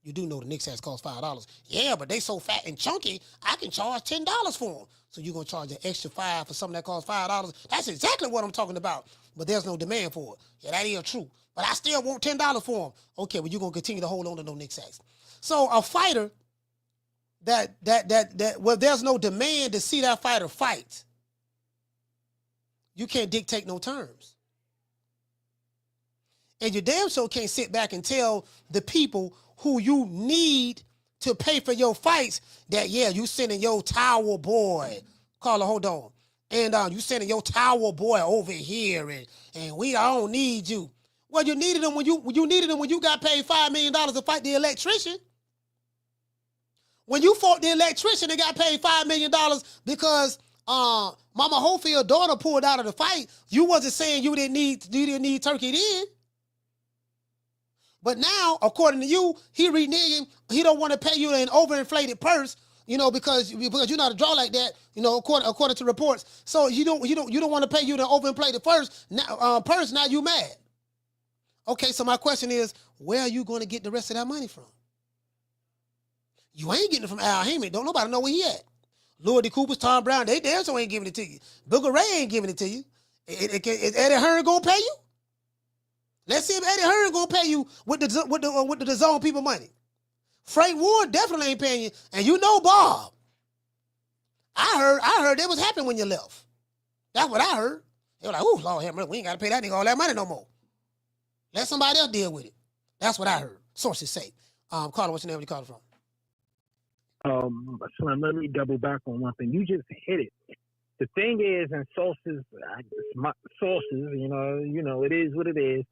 Speaker 2: You do know the Nick Sacks cost $5. Yeah, but they so fat and chunky, I can charge $10 for them. So you're going to charge an extra $5 for something that costs $5. That's exactly what I'm talking about. But there's no demand for it. Yeah, that is true. But I still want $10 for them. Okay, well, you're going to continue to hold on to no Nick Sacks. So a fighter that there's no demand to see that fighter fight, you can't dictate no terms. And you damn sure can't sit back and tell the people who you need to pay for your fights that, yeah, you sending your tower boy. Carla, hold on. And you sending your tower boy over here and I don't need you. Well, you needed him when you got paid $5 million to fight the electrician. When you fought the electrician and got paid $5 million because Mama Holfield's daughter pulled out of the fight, you wasn't saying you didn't need Turkey then. But now, according to you, he reneging. He don't want to pay you an overinflated purse, because you're not a draw like that, according to reports. So you don't want to pay you the overinflated purse. Now you mad. Okay, so my question is, where are you going to get the rest of that money from? You ain't getting it from Al Heyman. Don't nobody know where he at. Louis D. Cooper's, Tom Brown, they damn sure ain't giving it to you. Booker Ray ain't giving it to you. Is Eddie Hearn gonna pay you? Let's see if Eddie Hearn gonna pay you with the DAZN people money. Frank Ward definitely ain't paying you, and you know Bob. I heard it was happy when you left. That's what I heard. They were like, "Ooh, Lord have mercy, we ain't gotta pay that nigga all that money no more. Let somebody else deal with it." That's what I heard. Sources say. Carter, what's your name? Where you calling from?
Speaker 17: Slim, let me double back on one thing. You just hit it. The thing is, and sources, you know, it is what it is.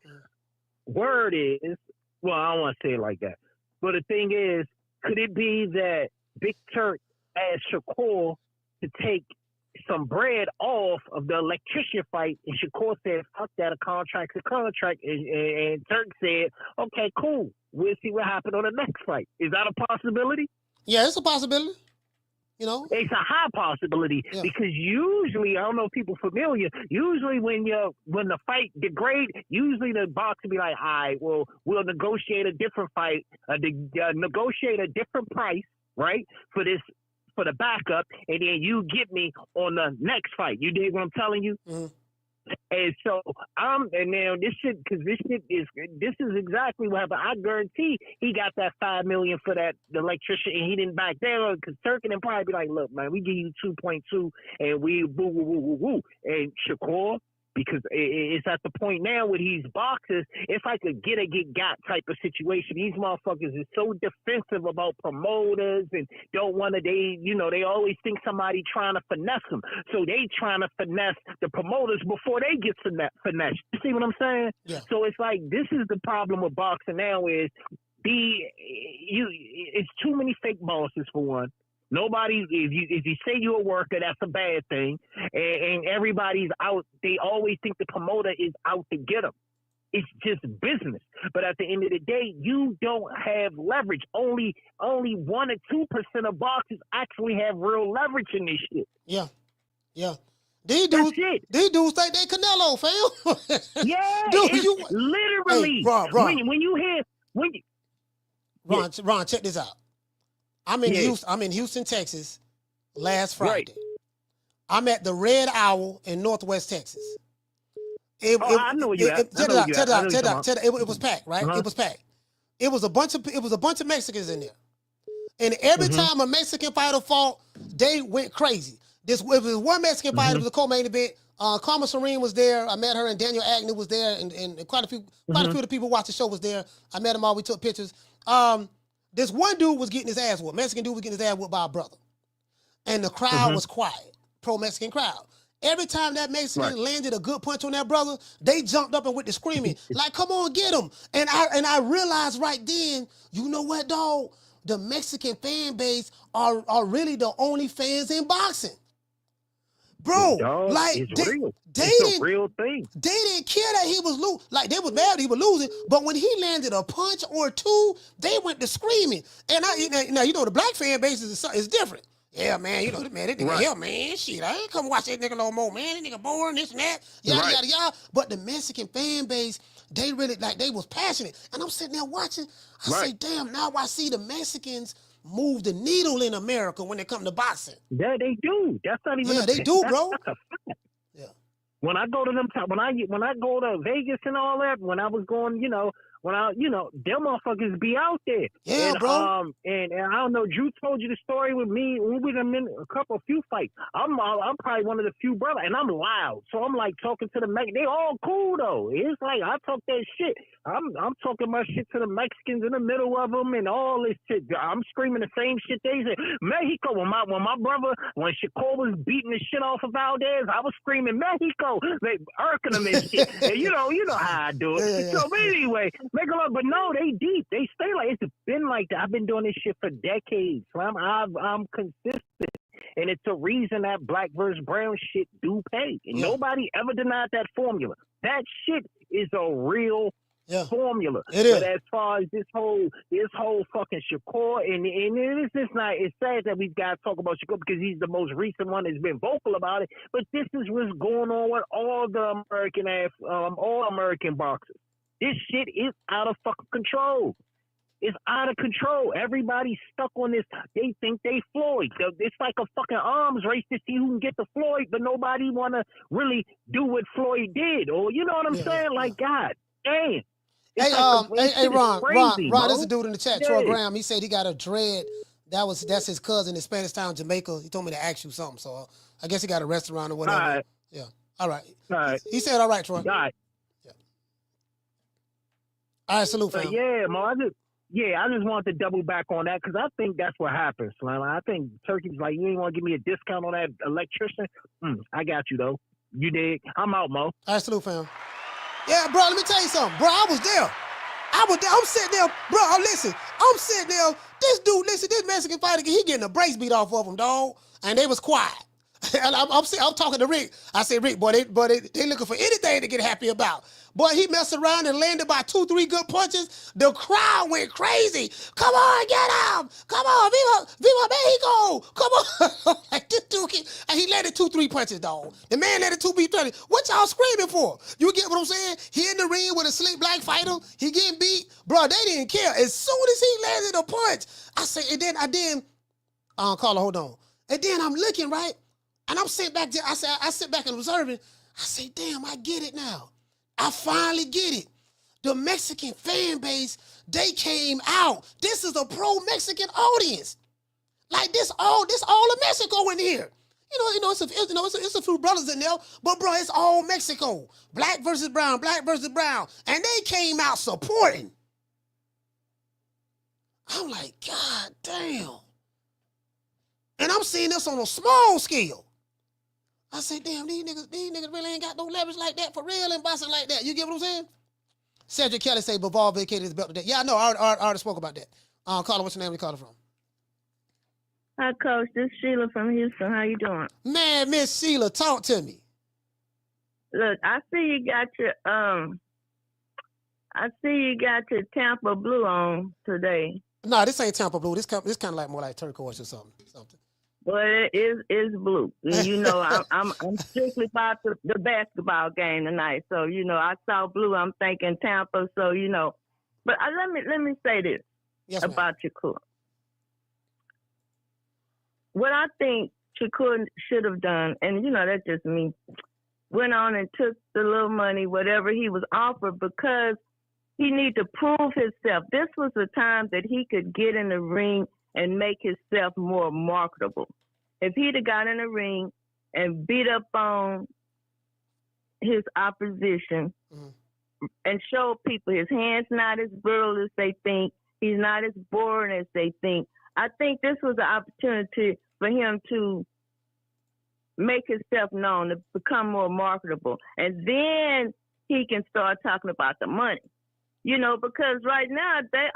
Speaker 17: Word is, well, I don't want to say it like that. But the thing is, could it be that Big Turk asked Shakur to take some bread off of the electrician fight, and Shakur said, "Fuck that, a contract's a contract," and Turk said, "Okay, cool. We'll see what happens on the next fight." Is that a possibility?
Speaker 2: Yeah, it's a possibility. You know,
Speaker 17: it's a high possibility because usually, I don't know if people familiar. Usually, when the fight degrades, usually the boxer be like, "All right, well, we'll negotiate a different fight, negotiate a different price, right, for the backup, and then you get me on the next fight." You dig what I'm telling you?
Speaker 2: Mm-hmm.
Speaker 17: And so and now this is exactly what happened. I guarantee he got that $5 million for the electrician, and he didn't back down because Turk and probably be like, "Look, man, we give you 2.2, and we woo woo woo woo woo." And Shakur, because it's at the point now with these boxers, it's like a get got type of situation. These motherfuckers is so defensive about promoters and don't want to, they always think somebody trying to finesse them. So they trying to finesse the promoters before they get finessed. You see what I'm saying?
Speaker 2: Yeah.
Speaker 17: So it's like, this is the problem with boxing now is it's too many fake bosses for one. Nobody, if you say you're a worker, that's a bad thing. And everybody's out. They always think the promoter is out to get them. It's just business. But at the end of the day, you don't have leverage. Only 1 or 2% of boxers actually have real leverage in this shit.
Speaker 2: Yeah. These dudes think they Canelo, fam.
Speaker 17: Yeah,
Speaker 2: dude,
Speaker 17: literally.
Speaker 2: Hey, Ron,
Speaker 17: when you hear
Speaker 2: Ron, check this out. I'm in Houston, Texas, last Friday. Right. I'm at the Red Owl in Northwest Texas.
Speaker 17: I know you.
Speaker 2: It was packed, right? Uh-huh. It was packed. It was a bunch of Mexicans in there, and every time a Mexican fighter fought, they went crazy. It was one Mexican fighter. It was a co-main event. Karma Serene was there. I met her, and Daniel Agnew was there, and quite a few of the people who watched the show was there. I met them all. We took pictures. This one dude was getting his ass whooped. Mexican dude was getting his ass whooped by a brother. And the crowd was quiet. Pro-Mexican crowd. Every time that Mexican landed a good punch on that brother, they jumped up and went to screaming, like, "Come on, get him." And I realized right then, you know what, dog? The Mexican fan base are really the only fans in boxing. Bro,
Speaker 17: it's a real thing.
Speaker 2: They didn't care that he was losing. Like, they was mad he was losing, but when he landed a punch or two, they went to screaming. And the black fan base is different. Yeah, man, that nigga here, man, shit, I ain't come watch that nigga no more, man. That nigga boring, this and that, yada, yada. But the Mexican fan base, they really, they was passionate. And I'm sitting there watching, I say, damn, now I see the Mexicans move the needle in America when it comes to boxing.
Speaker 17: Yeah, they do. That's not even.
Speaker 2: Yeah, they do, bro.
Speaker 17: That's a fact. Yeah. When I go to them, when I go to Vegas and all that, when I was going, them motherfuckers be out there.
Speaker 2: Yeah,
Speaker 17: and,
Speaker 2: bro.
Speaker 17: And I don't know, Drew told you the story with me. We were in a few fights. I'm probably one of the few brothers, and I'm loud. So I'm like talking to the Mexicans. They all cool though. It's like I talk that shit. I'm talking my shit to the Mexicans in the middle of them and all this shit. I'm screaming the same shit they say. Mexico. When my brother, when Shakur was beating the shit off of Valdez, I was screaming Mexico. They irking them and shit. And you know how I do it. Yeah. So anyway. But no, they deep. They stay like it's been like that. I've been doing this shit for decades. So I'm consistent, and it's a reason that black versus brown shit do pay. And nobody ever denied that formula. That shit is a real formula.
Speaker 2: It is.
Speaker 17: But as far as this whole fucking Shakur, and it's just not. It's sad that we've got to talk about Shakur because he's the most recent one that's been vocal about it. But this is what's going on with all the American boxers. This shit is out of fucking control. It's out of control. Everybody's stuck on this. They think they Floyd. It's like a fucking arms race to see who can get to Floyd, but nobody want to really do what Floyd did. Or, you know what I'm saying? Like, God, Hey,
Speaker 2: Hey, Ron, this is a dude in the chat, Troy
Speaker 17: Yeah.
Speaker 2: Graham. He said he got a dread. That's his cousin in Spanish Town, Jamaica. He told me to ask you something, so I guess he got a restaurant or whatever.
Speaker 17: All right.
Speaker 2: Yeah. All right.
Speaker 17: All right.
Speaker 2: He said, all right, Troy.
Speaker 17: All right.
Speaker 2: All right, salute,
Speaker 17: But
Speaker 2: fam.
Speaker 17: yeah, Mo, I just wanted to double back on that because I think that's what happens, Slim. I think Turkey's like, you ain't want to give me a discount on that electrician? I got you, though. You dig? I'm out, Mo.
Speaker 2: All right, salute, fam. Yeah, bro, let me tell you something. Bro, I was there. I'm sitting there. Bro, listen. I'm sitting there. This dude, listen, this Mexican fighter, he getting a brace beat off of him, dog. And they was quiet. And I'm talking to Rick. I said, Rick, boy, they looking for anything to get happy about. Boy, he messed around and landed by 2-3 good punches. The crowd went crazy. Come on, get him. Come on, Viva Mexico. Come on. Like this dude, and he landed 2-3 punches, dog. The man landed 2 beat 30. What y'all screaming for? You get what I'm saying? He in the ring with a slick black fighter. He getting beat. Bro, they didn't care. As soon as he landed a punch, I said, and then Carla, hold on. And then I'm looking, right? And I'm sitting back there. I sit back and observing. I say, damn, I get it now. I finally get it. The Mexican fan base, they came out. This is a pro-Mexican audience. Like this all of Mexico in here. It's a few brothers in there, but bro, it's all Mexico. Black versus brown. And they came out supporting. I'm like, God damn. And I'm seeing this on a small scale. I say, damn, these niggas really ain't got no leverage like that for real and boxing like that. You get what I'm saying? Cedric Kelly say Bivol vacated his belt today. Yeah, I know. I already spoke about that. Carla, what's your name? Where you calling from?
Speaker 7: Hi, Coach. This is Sheila from Houston. How you doing?
Speaker 2: Man, Miss Sheila, talk to me.
Speaker 7: Look, I see you got your Tampa Blue on today.
Speaker 2: No, this ain't Tampa Blue. This kind of like more like turquoise or something.
Speaker 7: Well, it's blue. You know, I'm strictly about the basketball game tonight. So, you know, I saw blue. I'm thinking Tampa. So, you know, but let me say this about Shakur. What I think Shakur should have done, and you know, that's just me, went on and took the little money, whatever he was offered, because he needed to prove himself. This was the time that he could get in the ring and make himself more marketable. If he'd have got in the ring and beat up on his opposition and showed people his hand's not as brutal as they think, he's not as boring as they think, I think this was an opportunity for him to make himself known, to become more marketable. And then he can start talking about the money. You know, because right now they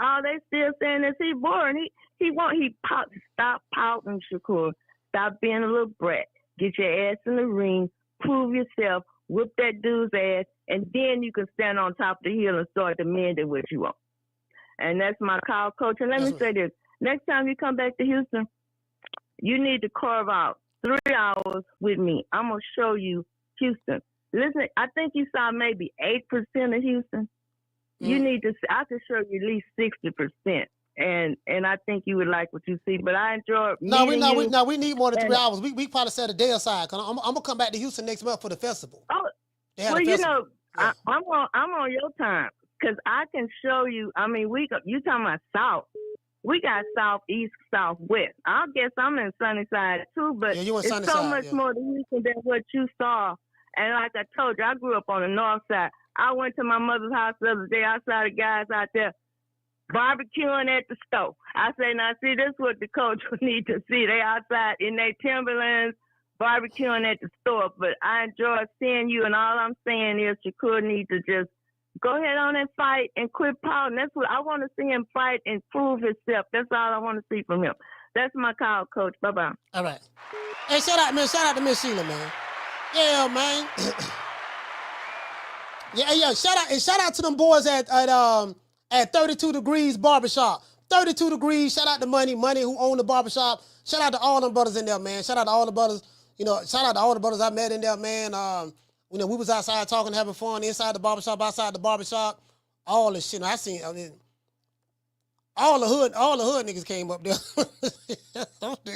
Speaker 7: still saying is he boring. Stop pouting, Shakur. Stop being a little brat. Get your ass in the ring, prove yourself, whip that dude's ass, and then you can stand on top of the hill and start demanding what you want. And that's my call, Coach. And let me say this. Next time you come back to Houston, you need to carve out 3 hours with me. I'm going to show you Houston. Listen, I think you saw maybe 8% of Houston. You need to. I can show you at least 60%, and I think you would like what you see. But I enjoy.
Speaker 2: We need more than 3 hours. We probably set a day aside. Cause I'm gonna come back to Houston next month for the festival.
Speaker 7: Oh, well, you know, I'm on your time because I can show you. I mean, you talking about South? We got South, East, Southwest. I guess I'm in Sunnyside too, but it's so much more to Houston than what you saw. And like I told you, I grew up on the north side. I went to my mother's house the other day. I saw the guys out there barbecuing at the stove. I say, now, see, this is what the coach would need to see. They outside in their Timberlands barbecuing at the store. But I enjoy seeing you, and all I'm saying is Shakur needs to just go ahead on and fight and quit pouting. That's what I want to see him fight and prove himself. That's all I want to see from him. That's my call, Coach. Bye-bye.
Speaker 2: All right. Hey, shout out to Miss Sheila, man. Yeah, man. Yeah. Shout out to them boys at 32 Degrees Barbershop. 32 Degrees. Shout out to Money who own the barbershop. Shout out to all them brothers in there, man. Shout out to all the brothers. You know, shout out to all the brothers I met in there, man. You know, we was outside talking, having fun inside the barbershop, outside the barbershop. All the shit. I mean, all the hood niggas came up there. all the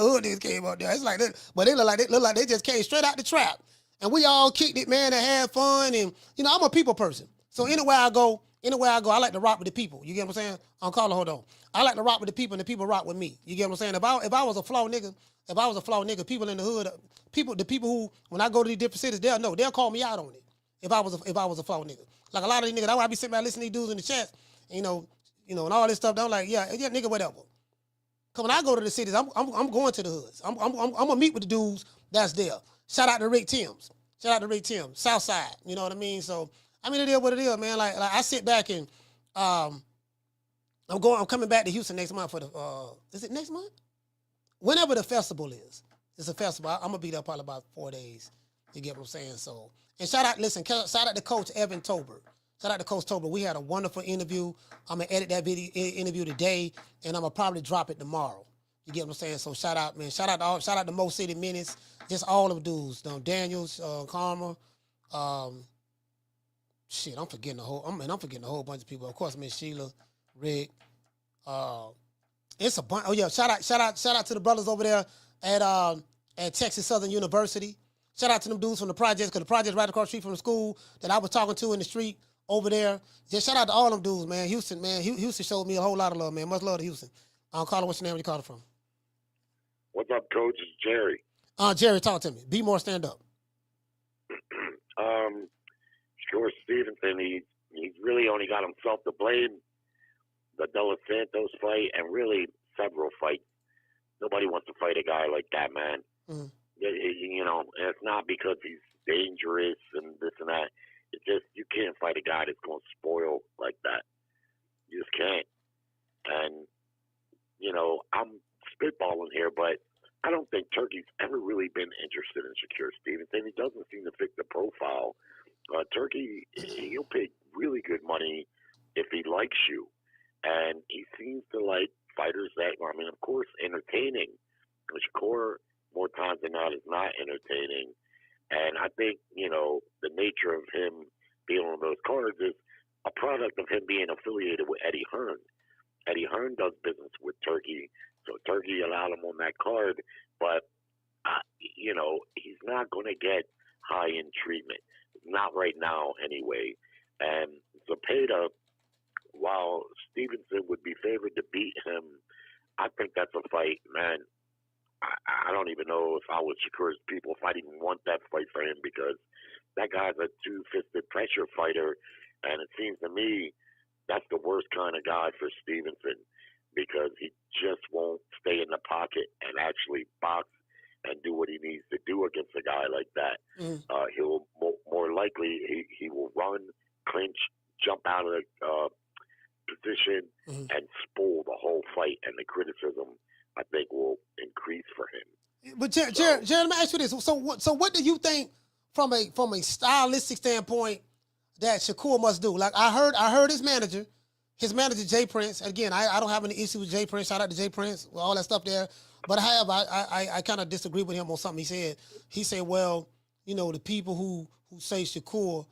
Speaker 2: hood niggas came up there. It's like that, but they look like they just came straight out the trap. And we all kicked it, man, and had fun. And, you know, I'm a people person. So anywhere I go, I like to rock with the people. You get what I'm saying? Carla, hold on. I like to rock with the people, and the people rock with me. You get what I'm saying? If I was a flaw nigga, people in the hood, the people who, when I go to these different cities, they'll know. They'll call me out on it. If I was a flaw nigga. Like a lot of these niggas, I be sitting back listening to these dudes in the chat, you know, and all this stuff. I'm like, yeah, nigga, whatever. Cause when I go to the cities, I'm going to the hoods. I'm gonna meet with the dudes that's there. Shout out to Rick Timms. Southside. You know what I mean? So I mean, it is what it is, man. Like I sit back and I'm coming back to Houston next month for the is it next month? Whenever the festival is. It's a festival. I'm gonna be there probably about 4 days. You get what I'm saying? So, and shout out to Coach Evan Tober. Shout out to Coach Tober. We had a wonderful interview. I'm gonna edit that interview today, and I'm gonna probably drop it tomorrow. You get what I'm saying? So shout out, man. Shout out to Mo City Minutes. Just all of the dudes. Daniels, Karma. Shit, I'm forgetting a whole bunch of people. Of course, Miss Sheila, Rick. It's a bunch. Oh yeah, shout out to the brothers over there at Texas Southern University. Shout out to them dudes from the projects, because the project's right across the street from the school that I was talking to in the street over there. Just shout out to all them dudes, man. Houston, man. Houston showed me a whole lot of love, man. Much love to Houston. Carla, what's your name? Where you calling from?
Speaker 1: What's up, Coach? It's Jerry.
Speaker 2: Jerry, talk to me. Be more stand up.
Speaker 1: Shakur Stevenson, he's really only got himself to blame. The Dela Santos fight, and really several fights. Nobody wants to fight a guy like that, man.
Speaker 2: Mm-hmm.
Speaker 1: You know, and it's not because he's dangerous and this and that. It's just you can't fight a guy that's going to spoil like that. You just can't. And, you know, I'm spitballing here, but I don't think Turkey's ever really been interested in Shakur Stevenson. He doesn't seem to fit the profile. Turkey, he'll pay really good money if he likes you. And he seems to like fighters that, I mean, of course, entertaining. Shakur, more times than not, is not entertaining. And I think, you know, the nature of him being on those cards is a product of him being affiliated with Eddie Hearn. Eddie Hearn does business with Turkey, so Turkey allowed him on that card. But, you know, he's not going to get high-end treatment. Not right now, anyway. And Zepeda, while Stevenson would be favored to beat him, I think that's a fight, man. I don't even know if I was Shakur's people, if I'd even want that fight for him, because that guy's a two-fisted pressure fighter, and it seems to me that's the worst kind of guy for Stevenson, because he just won't stay in the pocket and actually box and do what he needs to do against a guy like that. He'll more likely he will run, clinch, jump out of the position, and spoil the whole fight, and the criticism, I think, will increase for him.
Speaker 2: But Jared, let me ask you this: so what do you think from a stylistic standpoint that Shakur must do? Like I heard his manager Jay Prince. Again, I don't have any issue with Jay Prince. Shout out to Jay Prince, all that stuff there. But I kind of disagree with him on something he said. He said, well, you know, the people who say Shakur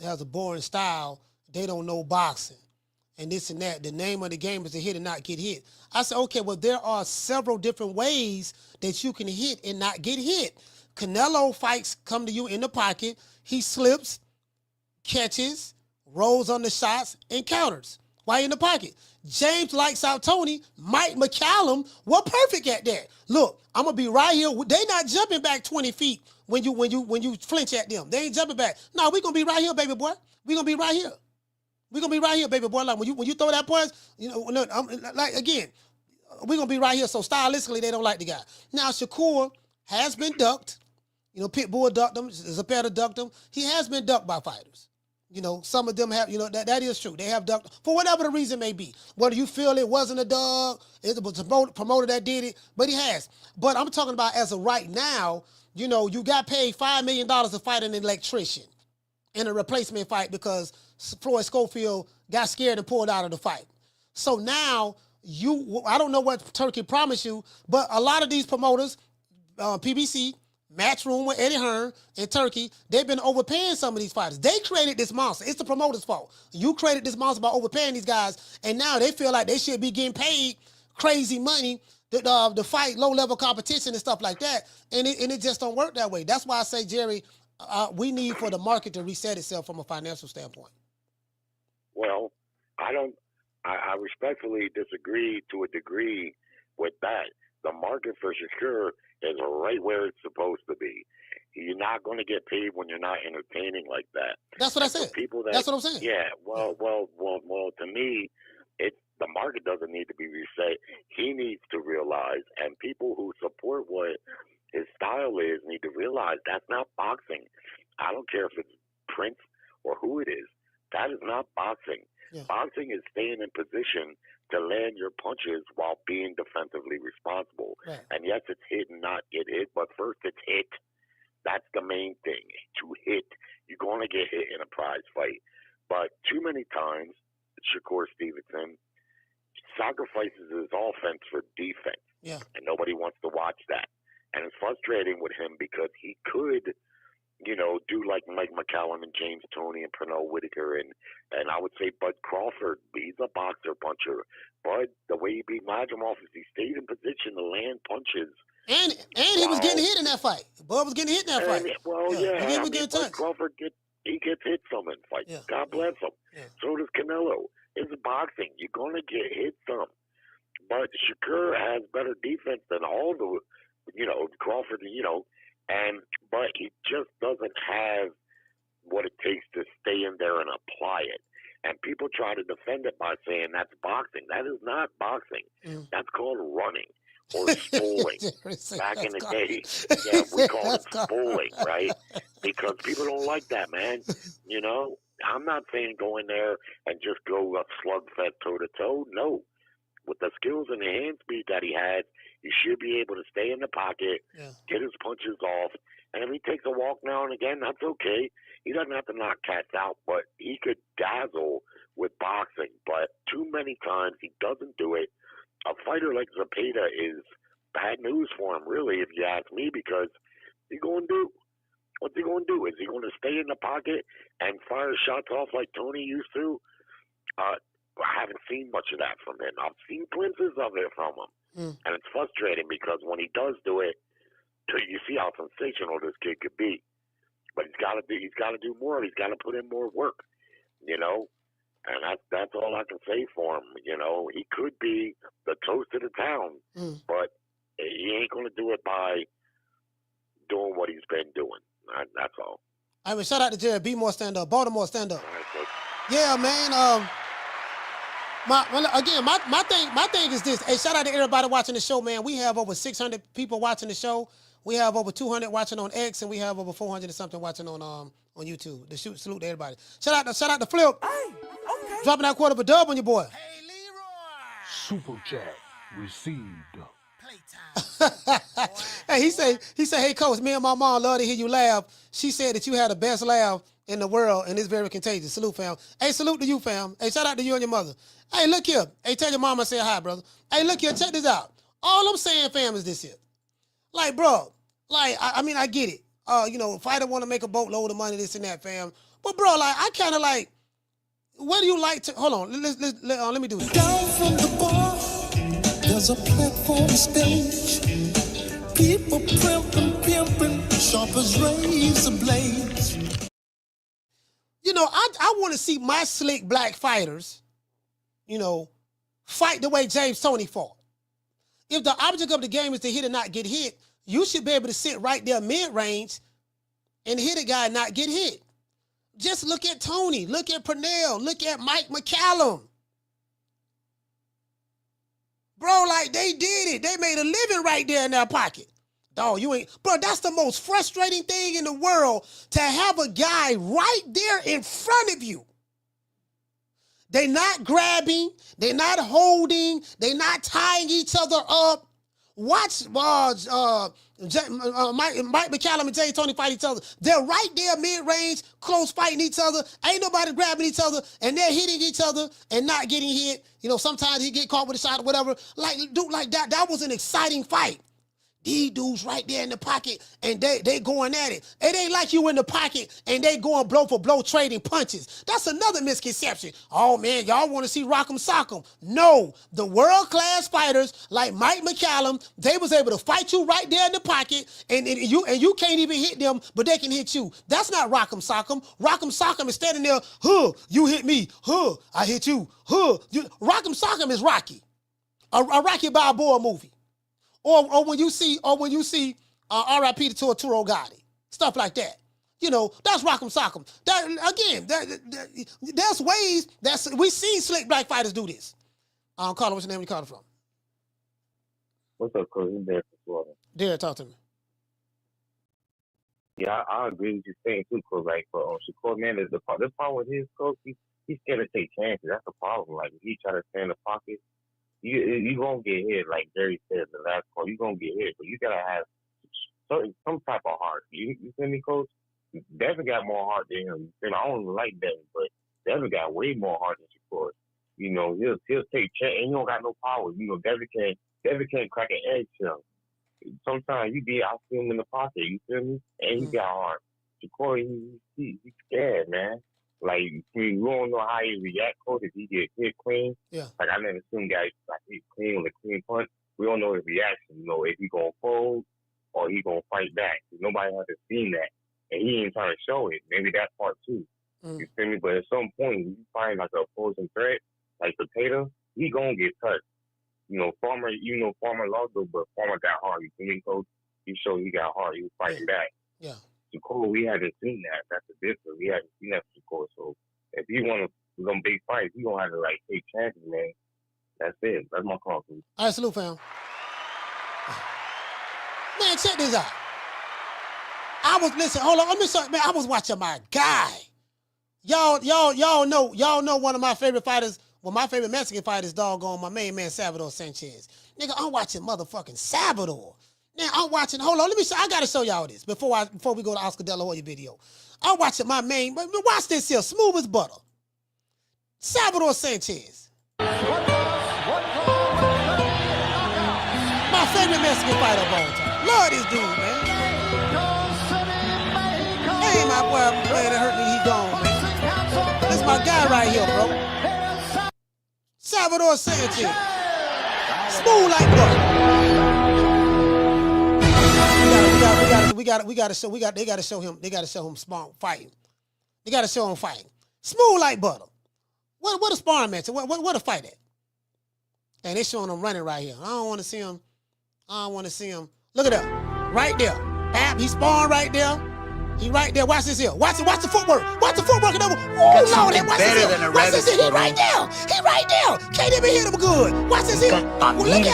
Speaker 2: has a boring style, they don't know boxing. And this and that. The name of the game is to hit and not get hit. I said, okay, well, there are several different ways that you can hit and not get hit. Canelo fights come to you in the pocket. He slips, catches, rolls on the shots, and counters while in the pocket. James lights out Tony. Mike McCallum were perfect at that. Look, I'm gonna be right here. They not jumping back 20 feet when you flinch at them. They ain't jumping back. No, we gonna be right here, baby boy. We gonna be right here. We're going to be right here, baby boy. Like, when you throw that punch, you know, look, again, we're going to be right here. So, stylistically, they don't like the guy. Now, Shakur has been ducked. You know, Pitbull ducked him. Zepeda ducked him. He has been ducked by fighters. You know, some of them have, you know, that is true. They have ducked for whatever the reason may be. Whether you feel it wasn't a dug, it was a promoter that did it, but he has. But I'm talking about as of right now, you know, you got paid $5 million to fight an electrician in a replacement fight because Floyd Schofield got scared and pulled out of the fight. So now I don't know what Turkey promised you, but a lot of these promoters, PBC, Matchroom with Eddie Hearn, and Turkey, they've been overpaying some of these fighters. They created this monster. It's the promoter's fault. You created this monster by overpaying these guys, and now they feel like they should be getting paid crazy money to fight low-level competition and stuff like that, and it just don't work that way. That's why I say, Jerry, we need for the market to reset itself from a financial standpoint.
Speaker 1: Well, I respectfully disagree to a degree with that. The market for Shakur is right where it's supposed to be. You're not going to get paid when you're not entertaining like that.
Speaker 2: That's what I said. That's what I'm saying.
Speaker 1: Yeah. Well. To me, the market doesn't need to be reset. He needs to realize, and people who support what his style is need to realize that's not boxing. I don't care if it's Prince or who it is. That is not boxing. Yeah. Boxing is staying in position to land your punches while being defensively responsible. Right. And yes, it's hit and not get hit, but first it's hit. That's the main thing, to hit. You're going to get hit in a prize fight. But too many times, Shakur Stevenson sacrifices his offense for defense.
Speaker 2: Yeah.
Speaker 1: And nobody wants to watch that. And it's frustrating with him because he could, do like Mike McCallum and James Toney and Pernell Whitaker and I would say Bud Crawford. He's a boxer puncher. Bud, the way he beat Madrimov is he stayed in position to land punches.
Speaker 2: And he was getting hit in that fight. Bud was getting hit in that fight.
Speaker 1: Bud Crawford gets hit some in fights. Yeah. God bless him. Yeah. So does Canelo. It's boxing. You're going to get hit some. But Shakur has better defense than all the, Crawford, but he just doesn't have what it takes to stay in there and apply it. And people try to defend it by saying that's boxing. That is not boxing. That's called running or spooling. Back in the day, we call it spooling, right? Because people don't like that, man. I'm not saying go in there and just go a slugfest toe-to-toe. No. With the skills and the hand speed that he has, he should be able to stay in the pocket, get his punches off, and if he takes a walk now and again, that's okay. He doesn't have to knock cats out, but he could dazzle with boxing. But too many times he doesn't do it. A fighter like Zepeda is bad news for him, really, if you ask me, because he's going to do. What's he going to do? Is he going to stay in the pocket and fire shots off like Tony used to? I haven't seen much of that from him. I've seen glimpses of it from him. And it's frustrating because when he does do it, you see how sensational this kid could be. But he's got to do more. He's got to put in more work, And that's all I can say for him. He could be the toast of the town, but he ain't going to do it by doing what he's been doing. That's all.
Speaker 2: I mean, shout out to Jared. Be more stand up. Baltimore stand up. Yeah, man. My thing is this. Hey, shout out to everybody watching the show, man. We have over 600 people watching the show. We have over 200 watching on X, and we have over 400 and something watching on YouTube. Salute to everybody. Shout out to Flip. Hey, okay. Dropping that quarter of a dub on your boy. Hey, Leroy.
Speaker 6: Super chat received.
Speaker 2: Hey, he said, hey, Coach, me and my mom love to hear you laugh. She said that you had the best laugh in the world, and it's very contagious. Salute, fam. Hey, salute to you, fam. Hey, shout out to you and your mother. Hey, look here. Hey, tell your mama I say hi, brother. Hey, look here. Check this out. All I'm saying, fam, is this here. Like, bro, I mean, I get it. Fighter want to make a boatload of money, this and that, fam. But, bro, I kind of what do you like to, hold on, let me do this.
Speaker 11: Down from the bar, there's a platform stage. People pimping, sharp as razor blades.
Speaker 2: I want to see my slick black fighters, fight the way James Toney fought. If the object of the game is to hit and not get hit, you should be able to sit right there mid-range and hit a guy and not get hit. Just look at Tony. Look at Pernell. Look at Mike McCallum. Bro, they did it. They made a living right there in their pocket. Dog, bro, that's the most frustrating thing in the world, to have a guy right there in front of you. They're not grabbing. They're not holding. They're not tying each other up. Watch Mike McCallum and Jay Toney fight each other. They're right there mid-range, close fighting each other. Ain't nobody grabbing each other, and they're hitting each other and not getting hit. Sometimes he get caught with a shot or whatever. That was an exciting fight. These dudes right there in the pocket, and they going at it. It ain't like you in the pocket, and they going blow for blow trading punches. That's another misconception. Oh, man, y'all want to see Rock'em Sock'em. No, the world-class fighters like Mike McCallum, they was able to fight you right there in the pocket, and you can't even hit them, but they can hit you. That's not Rock'em Sock'em. Rock'em Sock'em is standing there, you hit me, I hit you, Rock'em Sock'em is Rocky, a Rocky Balboa movie. Or when you see R.I.P. to Arturo Gotti, stuff like that. You know, that's Rock'em Sock'em. There's ways we seen slick black fighters do this. Carter, what's your name? You called from?
Speaker 17: What's up, Coach? I'm Derek from Florida.
Speaker 2: Derek, talk to me.
Speaker 17: Yeah, I agree with you saying too, Coach. Like for Shakur, man, this problem with his coach. He's scared to take chances. That's the problem. Like if he try to stay in the pocket, you gonna get hit. Like Jerry said in the last call, you gonna get hit. But you gotta have some type of heart. You feel me, Coach? Devin got more heart than him. You feel me? I don't even like Devin, but Devin got way more heart than Shakur. You know, he'll take chances, and he don't got no power. You know, Devin can't crack an eggshell. Sometimes I see him in the pocket, you feel me? And he got heart. Shakur, he's scared, man. Like, we don't know how he react, Coach, if he get hit clean.
Speaker 2: Yeah.
Speaker 17: Like, I never seen guys like hit clean with a clean punch. We don't know his reaction. You know, if he gonna fold or he gonna fight back. Nobody hasn't seen that. And he ain't trying to show it. Maybe that part too. You feel me? But at some point, you find like an opposing threat, like Zepeda, he gonna get touched. You know, Farmer lost though, but Farmer got hard. You feel me, Coach? He showed he got hard. He was fighting back.
Speaker 2: Yeah.
Speaker 17: Shakur, we haven't seen that. That's the difference. We haven't seen that from Shakur. So if he want to go big fights, he gonna have to like take chances, man. That's it. That's my call.
Speaker 2: All right, salute, fam. Man, check this out. Hold on. Let me start, man. I was watching my guy. Y'all know one of my favorite fighters. Well, my favorite Mexican fighter is doggone my main man Salvador Sanchez. Nigga, I'm watching motherfucking Salvador. Now I'm watching. Hold on, let me show. I gotta show y'all this before we go to Oscar Dela Hoya video. I'm watching my main. Watch this here, smooth as butter. Salvador Sanchez. My favorite Mexican fighter of all time. Love this dude, man. Hey, my boy, man, it hurt me. He gone, man. This is my guy right here, bro. Salvador Sanchez. Smooth like butter. They gotta show him smart fighting. They gotta show him fighting. Smooth like butter. What a sparring match? What a fight at? And they showing him running right here. I don't want to see him. Look at that. Right there. Bam, he's sparring right there. He right there. Watch this here. Watch the footwork. Watch the footwork. Oh, Lord. Watch this here. Watch this here. He right there. Can't even hit him good. Watch this here. Look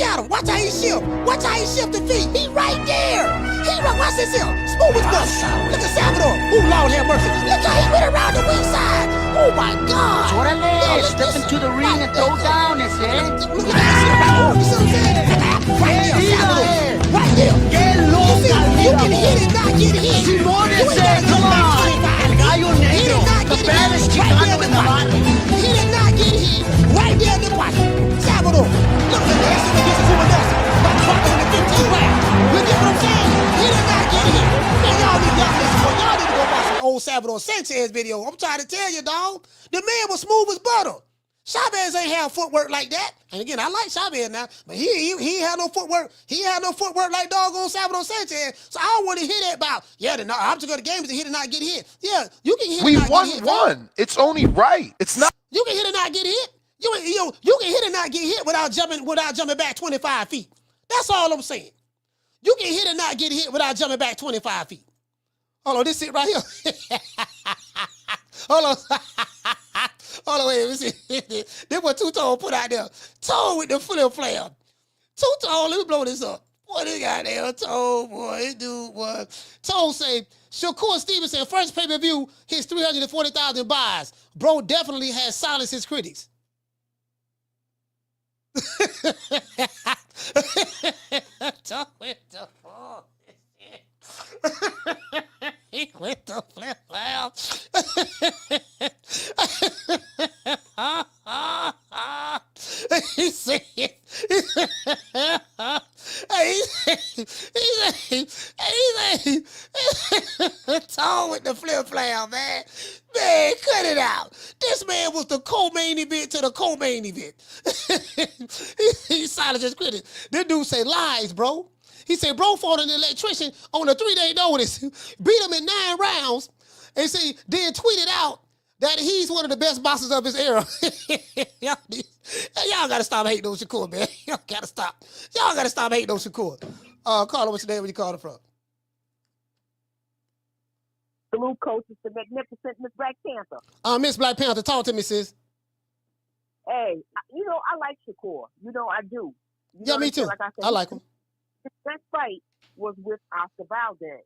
Speaker 2: at him. Watch how he shift. Watch how he shift the feet. He right there. Watch this here. Smooth as butter. Look at Salvador. Oh, Lord have mercy. Look how he went around the weak side. Oh, my God.
Speaker 8: Órale, step into the ring and throw down, ese.
Speaker 2: Look at that. You see what I'm saying? Right there, Salvador. Right there. You can hit it, not get hit.
Speaker 8: Simone said, come on. El gallo negro. The baddest Chicano in the lot.
Speaker 2: He did not get hit. Right there in the pocket. Salvador. Look at that. This is Super Nelson. About to fight in the 15th round. Look at what I'm saying? He did not get hit. Man, y'all need to go watch some old Salvador Sanchez video. I'm trying to tell you, dog. The man was smooth as butter. Chavez ain't have footwork like that. And again, I like Chavez now, but he had no footwork. He had no footwork like doggone Salvador Sanchez. So I don't want to hear that about, the object of the game is to hit and not get hit. Yeah, you can hit and not get hit.
Speaker 6: We won. It's only right. It's not.
Speaker 2: You can hit and not get hit. You can hit and not get hit without jumping back 25 feet. That's all I'm saying. You can hit and not get hit without jumping back 25 feet. Hold on, this it right here. Hold on. Hold on, wait, let me see. This what Two-Tone put out there. Tone with the flip flare. Two-Tone, let me blow this up. Boy, this goddamn Tone, boy, this dude, boy. Tone say, Shakur Stevenson, first pay-per-view, hits 340,000 buys. Bro definitely has silenced his critics. Tone with the fuck. He went to flip flop. He said, Tone with the flip flap, man. Man, cut it out. This man was the co-main event to the co-main event. He silenced his critics. This dude say lies, bro. He said, bro fought an electrician on a 3-day notice, beat him in 9 rounds, and see, then tweeted out that he's one of the best boxers of his era. Y'all gotta stop hating on Shakur, man. Y'all gotta stop. Y'all gotta stop hating on Shakur. Carla, what's your name? Where you calling from?
Speaker 9: Salute, coach. It's the magnificent Miss Black Panther.
Speaker 2: Miss Black Panther, talk to me, sis.
Speaker 9: Hey, you know, I like Shakur. You know, I do.
Speaker 2: Yeah, me too.
Speaker 9: Like I said,
Speaker 2: I like him.
Speaker 9: His best fight was with Oscar Valdez.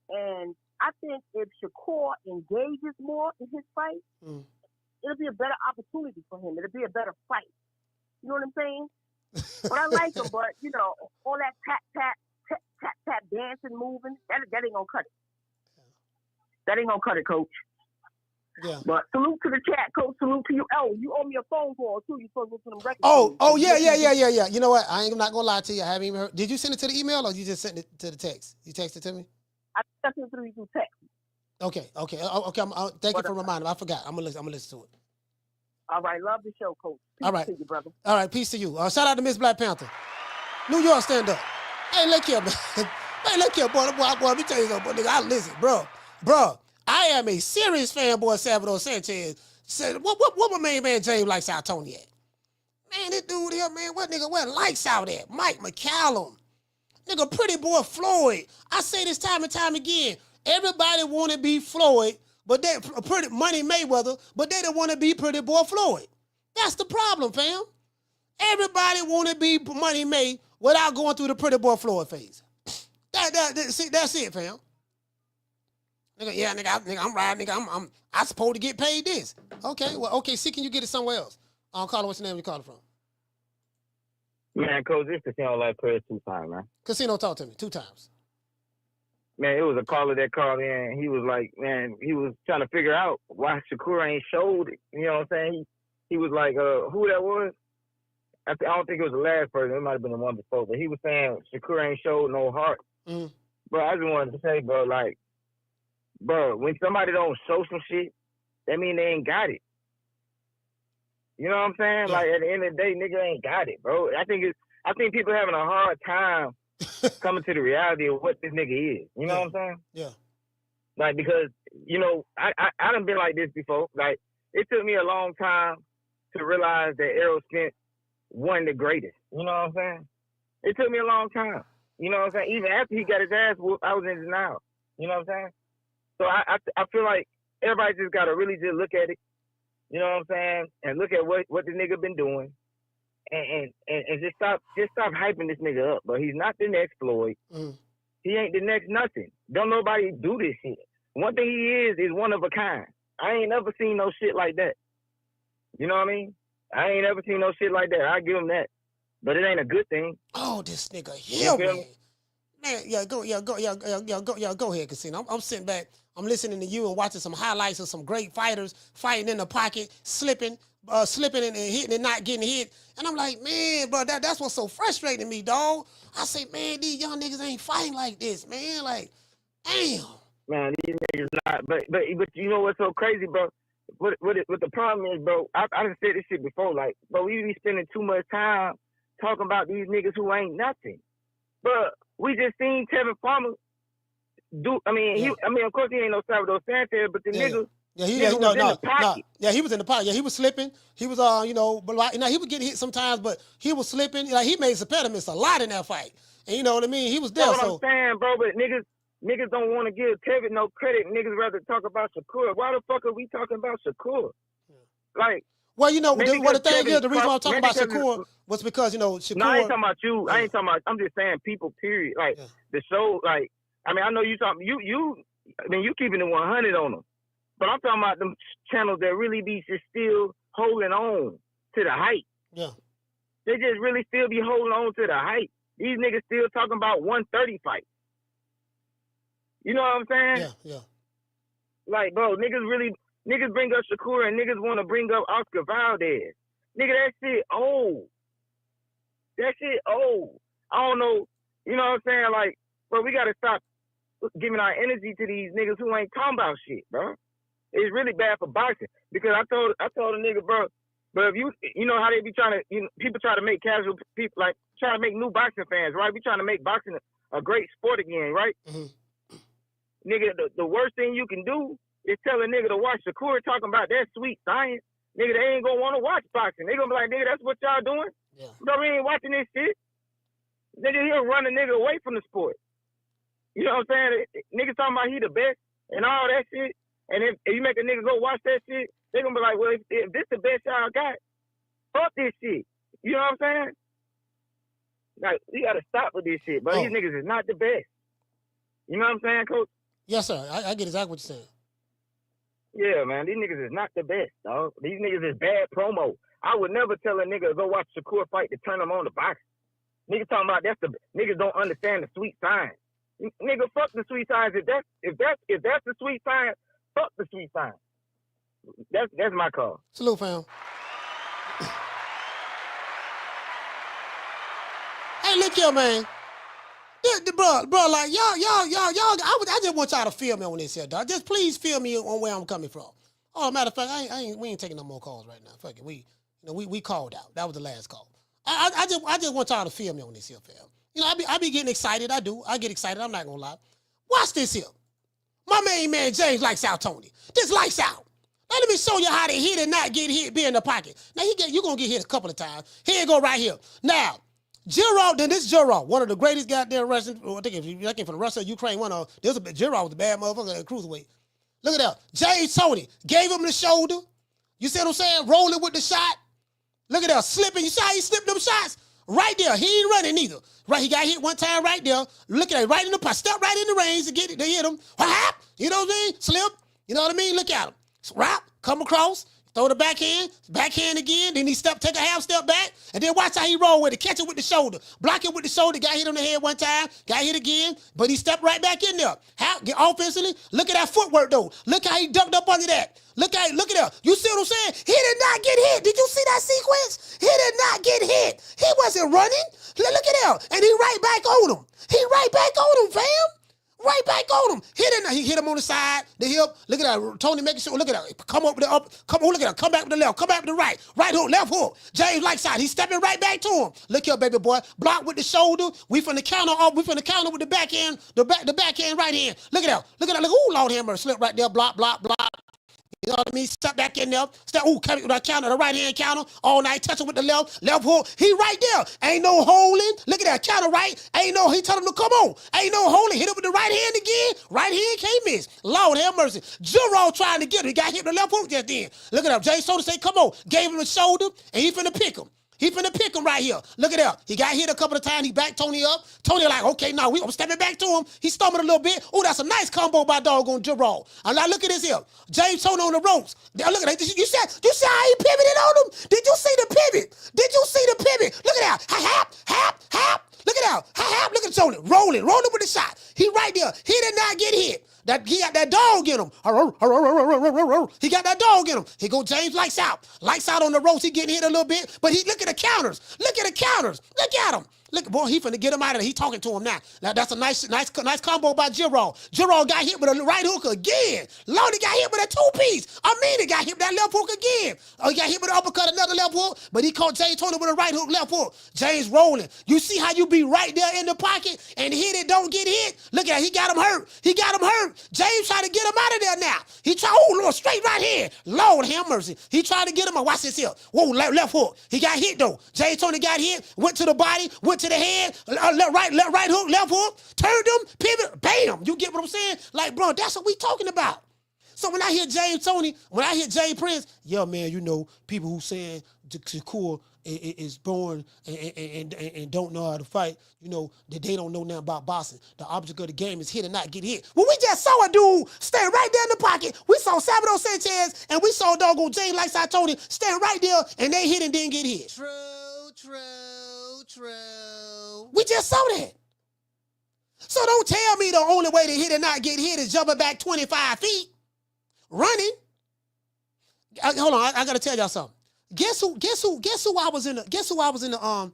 Speaker 9: And I think if Shakur engages more in his fight, it'll be a better opportunity for him. It'll be a better fight. You know what I'm saying? But I like him, but, you know, all that tap, dancing, moving, that ain't gonna cut it. That ain't gonna cut it, coach.
Speaker 2: Yeah.
Speaker 9: But salute to the chat, coach. Salute to you. Oh, you owe me a phone call, too. You supposed to listen to them records.
Speaker 2: Oh, yeah. You know what? I ain't not gonna lie to you. I haven't even heard. Did you send it to the email or you just sent it to the text? You texted it to me?
Speaker 9: I sent it through text.
Speaker 2: Okay. Thank you for reminding me. I forgot. I'm gonna listen to it.
Speaker 9: All right, love the show, coach. Peace
Speaker 2: All right.
Speaker 9: to you, brother.
Speaker 2: All right, peace to you. Shout out to Miss Black Panther. New York, stand up. Hey, look here, man. Hey, look here, boy. Let me tell you something, boy. Nigga, I listen, bro. I am a serious fanboy of Salvador Sanchez. Said, what my main man James likes out Tony at? Man, this dude here, man, what lights out at? Mike McCallum. Nigga, pretty boy Floyd. I say this time and time again. Everybody want to be Floyd, but they pretty Money Mayweather, but they don't want to be pretty boy Floyd. That's the problem, fam. Everybody want to be Money May without going through the pretty boy Floyd phase. That's it, fam. Nigga, I'm riding, nigga. I'm supposed to get paid this. Okay, see, can you get it somewhere else? Carla, what's your name? You calling from?
Speaker 17: Man, coach, this casino like prayer 2 times, man.
Speaker 2: Casino, talk to me 2 times.
Speaker 17: Man, it was a caller that called in. He was like, man, he was trying to figure out why Shakur ain't showed it. You know what I'm saying? He was like, who that was? I don't think it was the last person. It might have been the one before. But he was saying Shakur ain't showed no heart. Bro, I just wanted to say, bro, like, bro, when somebody don't show some shit, that mean they ain't got it. You know what I'm saying? Yeah. Like, at the end of the day, nigga ain't got it, bro. I think people having a hard time coming to the reality of what this nigga is. You know what I'm saying?
Speaker 2: Yeah.
Speaker 17: Like, because, you know, I done been like this before. Like, it took me a long time to realize that Errol Spence wasn't the greatest. You know what I'm saying? It took me a long time. You know what I'm saying? Even after he got his ass whooped, I was in denial. You know what I'm saying? So I feel like everybody just got to really just look at it. You know what I'm saying? And look at what the nigga been doing. And just stop hyping this nigga up. But he's not the next Floyd. He ain't the next nothing. Don't nobody do this shit. One thing he is one of a kind. I ain't never seen no shit like that. You know what I mean? I ain't never seen no shit like that. I give him that. But it ain't a good thing.
Speaker 2: Oh, this nigga here, man. Man, go ahead, Casino. I'm sitting back. I'm listening to you and watching some highlights of some great fighters fighting in the pocket, slipping and hitting and not getting hit. And I'm like, man, bro, that's what's so frustrating me, dog. I say, man, these young niggas ain't fighting like this, man. Like, damn.
Speaker 17: Man, these niggas not. But you know what's so crazy, bro? What the problem is, bro, I done said this shit before. Like, bro, we be spending too much time talking about these niggas who ain't nothing. But we just seen Tevin Farmer do. I mean, of course he ain't no Salvador Sanchez, but the nigga.
Speaker 2: Yeah, he was in the pocket. Yeah, he was in the pocket. Yeah, he was slipping. He was, but like, he was getting hit sometimes, but he was slipping. Like, he made Zepeda miss a lot in that fight. And you know what I mean? He was there.
Speaker 17: That's what I'm saying, bro. But niggas don't want to give Tevin no credit. Niggas rather talk about Shakur. Why the fuck are we talking about Shakur? Like.
Speaker 2: Well, you know, what the thing is, the reason why I'm talking about Shakur was because, Shakur.
Speaker 17: No, I ain't talking about you. I ain't talking about, I'm just saying people, period. Like, the show, like, I mean, I know you talking, you keeping it 100 on them. But I'm talking about them channels that really be just still holding on to the hype.
Speaker 2: Yeah.
Speaker 17: They just really still be holding on to the hype. These niggas still talking about 130 fights. You know what I'm saying?
Speaker 2: Yeah.
Speaker 17: Like, bro, niggas bring up Shakur and niggas want to bring up Oscar Valdez. Nigga, that shit old. I don't know. You know what I'm saying? Like, bro, we got to stop giving our energy to these niggas who ain't talking about shit, bro. It's really bad for boxing because I told a nigga, bro, but if you know how they be trying to, people try to make casual people like trying to make new boxing fans, right? We trying to make boxing a great sport again, right?
Speaker 2: Mm-hmm.
Speaker 17: Nigga, the worst thing you can do is tell a nigga to watch Shakur talking about that sweet science. Nigga, they ain't gonna want to watch boxing. They gonna be like, nigga, that's what y'all doing?
Speaker 2: Yeah.
Speaker 17: Bro, we ain't watching this shit. Nigga, he'll run a nigga away from the sport. You know what I'm saying? Niggas talking about he the best and all that shit. And if you make a nigga go watch that shit, they gonna be like, well, if this the best y'all got, fuck this shit. You know what I'm saying? Like, we gotta stop with this shit, but these niggas is not the best. You know what I'm saying, Coach?
Speaker 2: Yes, sir. I get exactly what you're saying.
Speaker 17: Yeah, man, these niggas is not the best, dog. These niggas is bad promo. I would never tell a nigga to go watch Shakur fight to turn him on to boxing. Niggas talking about niggas don't understand the sweet science. Nigga, fuck the sweet science. If that's the sweet science, fuck the sweet science. That's my call.
Speaker 2: Salute, fam. Hey, look here, man. Bro, like y'all. I just want y'all to feel me on this here, dog. Just please feel me on where I'm coming from. Oh, matter of fact, we ain't taking no more calls right now. Fuck it, we called out. That was the last call. I just want y'all to feel me on this here, fam. You know, I be getting excited. I do. I get excited. I'm not gonna lie. Watch this here. My main man James likes out Tony. This lights out. Now let me show you how to hit and not get hit, be in the pocket. Now you're gonna get hit a couple of times. Here you go right here. Now. Giro, then this Giro, one of the greatest goddamn wrestlers. I think if you're looking for the Russia, Ukraine, Giro was the bad motherfucker at cruiserweight. Look at that. James Tony gave him the shoulder. You see what I'm saying? Rolling with the shot. Look at that. Slipping. You see how he slipped them shots? Right there. He ain't running neither. Right, he got hit one time right there. Look at it. Right in the pot. Step right in the range to get it, to hit him. Whap. You know what I mean? Slip. You know what I mean? Look at him. Wrap. Come across. Throw the backhand again, then he take a half step back, and then watch how he roll with it. Catch it with the shoulder. Block it with the shoulder. Got hit on the head one time. Got hit again, but he stepped right back in there. Get offensively. Look at that footwork, though. Look how he ducked up under that. Look at that. You see what I'm saying? He did not get hit. Did you see that sequence? He did not get hit. He wasn't running. Look at that. And he right back on him. He right back on him, fam. Right back on him. He hit him on the side, the hip. Look at that. Tony making sure. Look at that. Come up with the up. Come on, look at that. Come back with the left. Come back with the right. Right hook, left hook. James like side. He's stepping right back to him. Look here, baby boy. Block with the shoulder. We from the counter off. We from the counter with the backhand. The backhand right hand. Look at that. Look at that. Look. Ooh, Lord Hammer. Slip right there. Block. You know what I mean? Step back in there. Step. Ooh, come with that counter, the right hand counter. All night. Touch him with the left hook. He right there. Ain't no holding. Look at that counter right. He told him to come on. Ain't no holding. Hit him with the right hand again. Right hand can't miss. Lord have mercy. Juro trying to get him. He got hit with the left hook just then. Look at that. Jay Soda say, come on. Gave him the shoulder, and he finna pick him. He finna pick him right here. Look at that. He got hit a couple of times. He backed Tony up. Tony like, okay, now I'm stepping back to him. He stumbled a little bit. Oh, that's a nice combo by doggone Gerald. And now look at this here. James Tony on the ropes. Now look at that. You see how he pivoted on him? Did you see the pivot? Look at that. Hap. Look at that. Hap. Look at Tony. Rolling with the shot. He right there. He did not get hit. He got that dog in him. He got that dog in him. He go James lights out on the ropes. He getting hit a little bit, but he look at the counters. Look at him. Look, boy, he finna get him out of there. He talking to him now. Now that's a nice combo by Giro. Giro got hit with a right hook again. Lordy got hit with a two-piece. He got hit with that left hook again. He got hit with an uppercut, another left hook, but he caught James Tony with a right hook, left hook. James rolling. You see how you be right there in the pocket and hit it, don't get hit? Look at that. He got him hurt. James trying to get him out of there now. He try, Lord, straight right here. Lord have mercy. He tried to get him. Watch this here. Whoa, left hook. He got hit though. James Tony got hit, went to the body, went to the head, right hook, left hook, turned him, pivot, bam. You get what I'm saying? Like, bro, that's what we talking about. So when I hear James Tony, when I hear Jay Prince, yeah, man, you know, people who saying Shakur is born and don't know how to fight, you know, that they don't know nothing about boxing. The object of the game is hit and not get hit. Well, we just saw a dude stand right there in the pocket. We saw Salvador Sanchez and we saw doggone James like I told him stand right there and they hit and didn't get hit. True. We just saw that. So don't tell me the only way to hit and not get hit is jumping back 25 feet, running. Hold on, I gotta tell y'all something. Guess who I was in the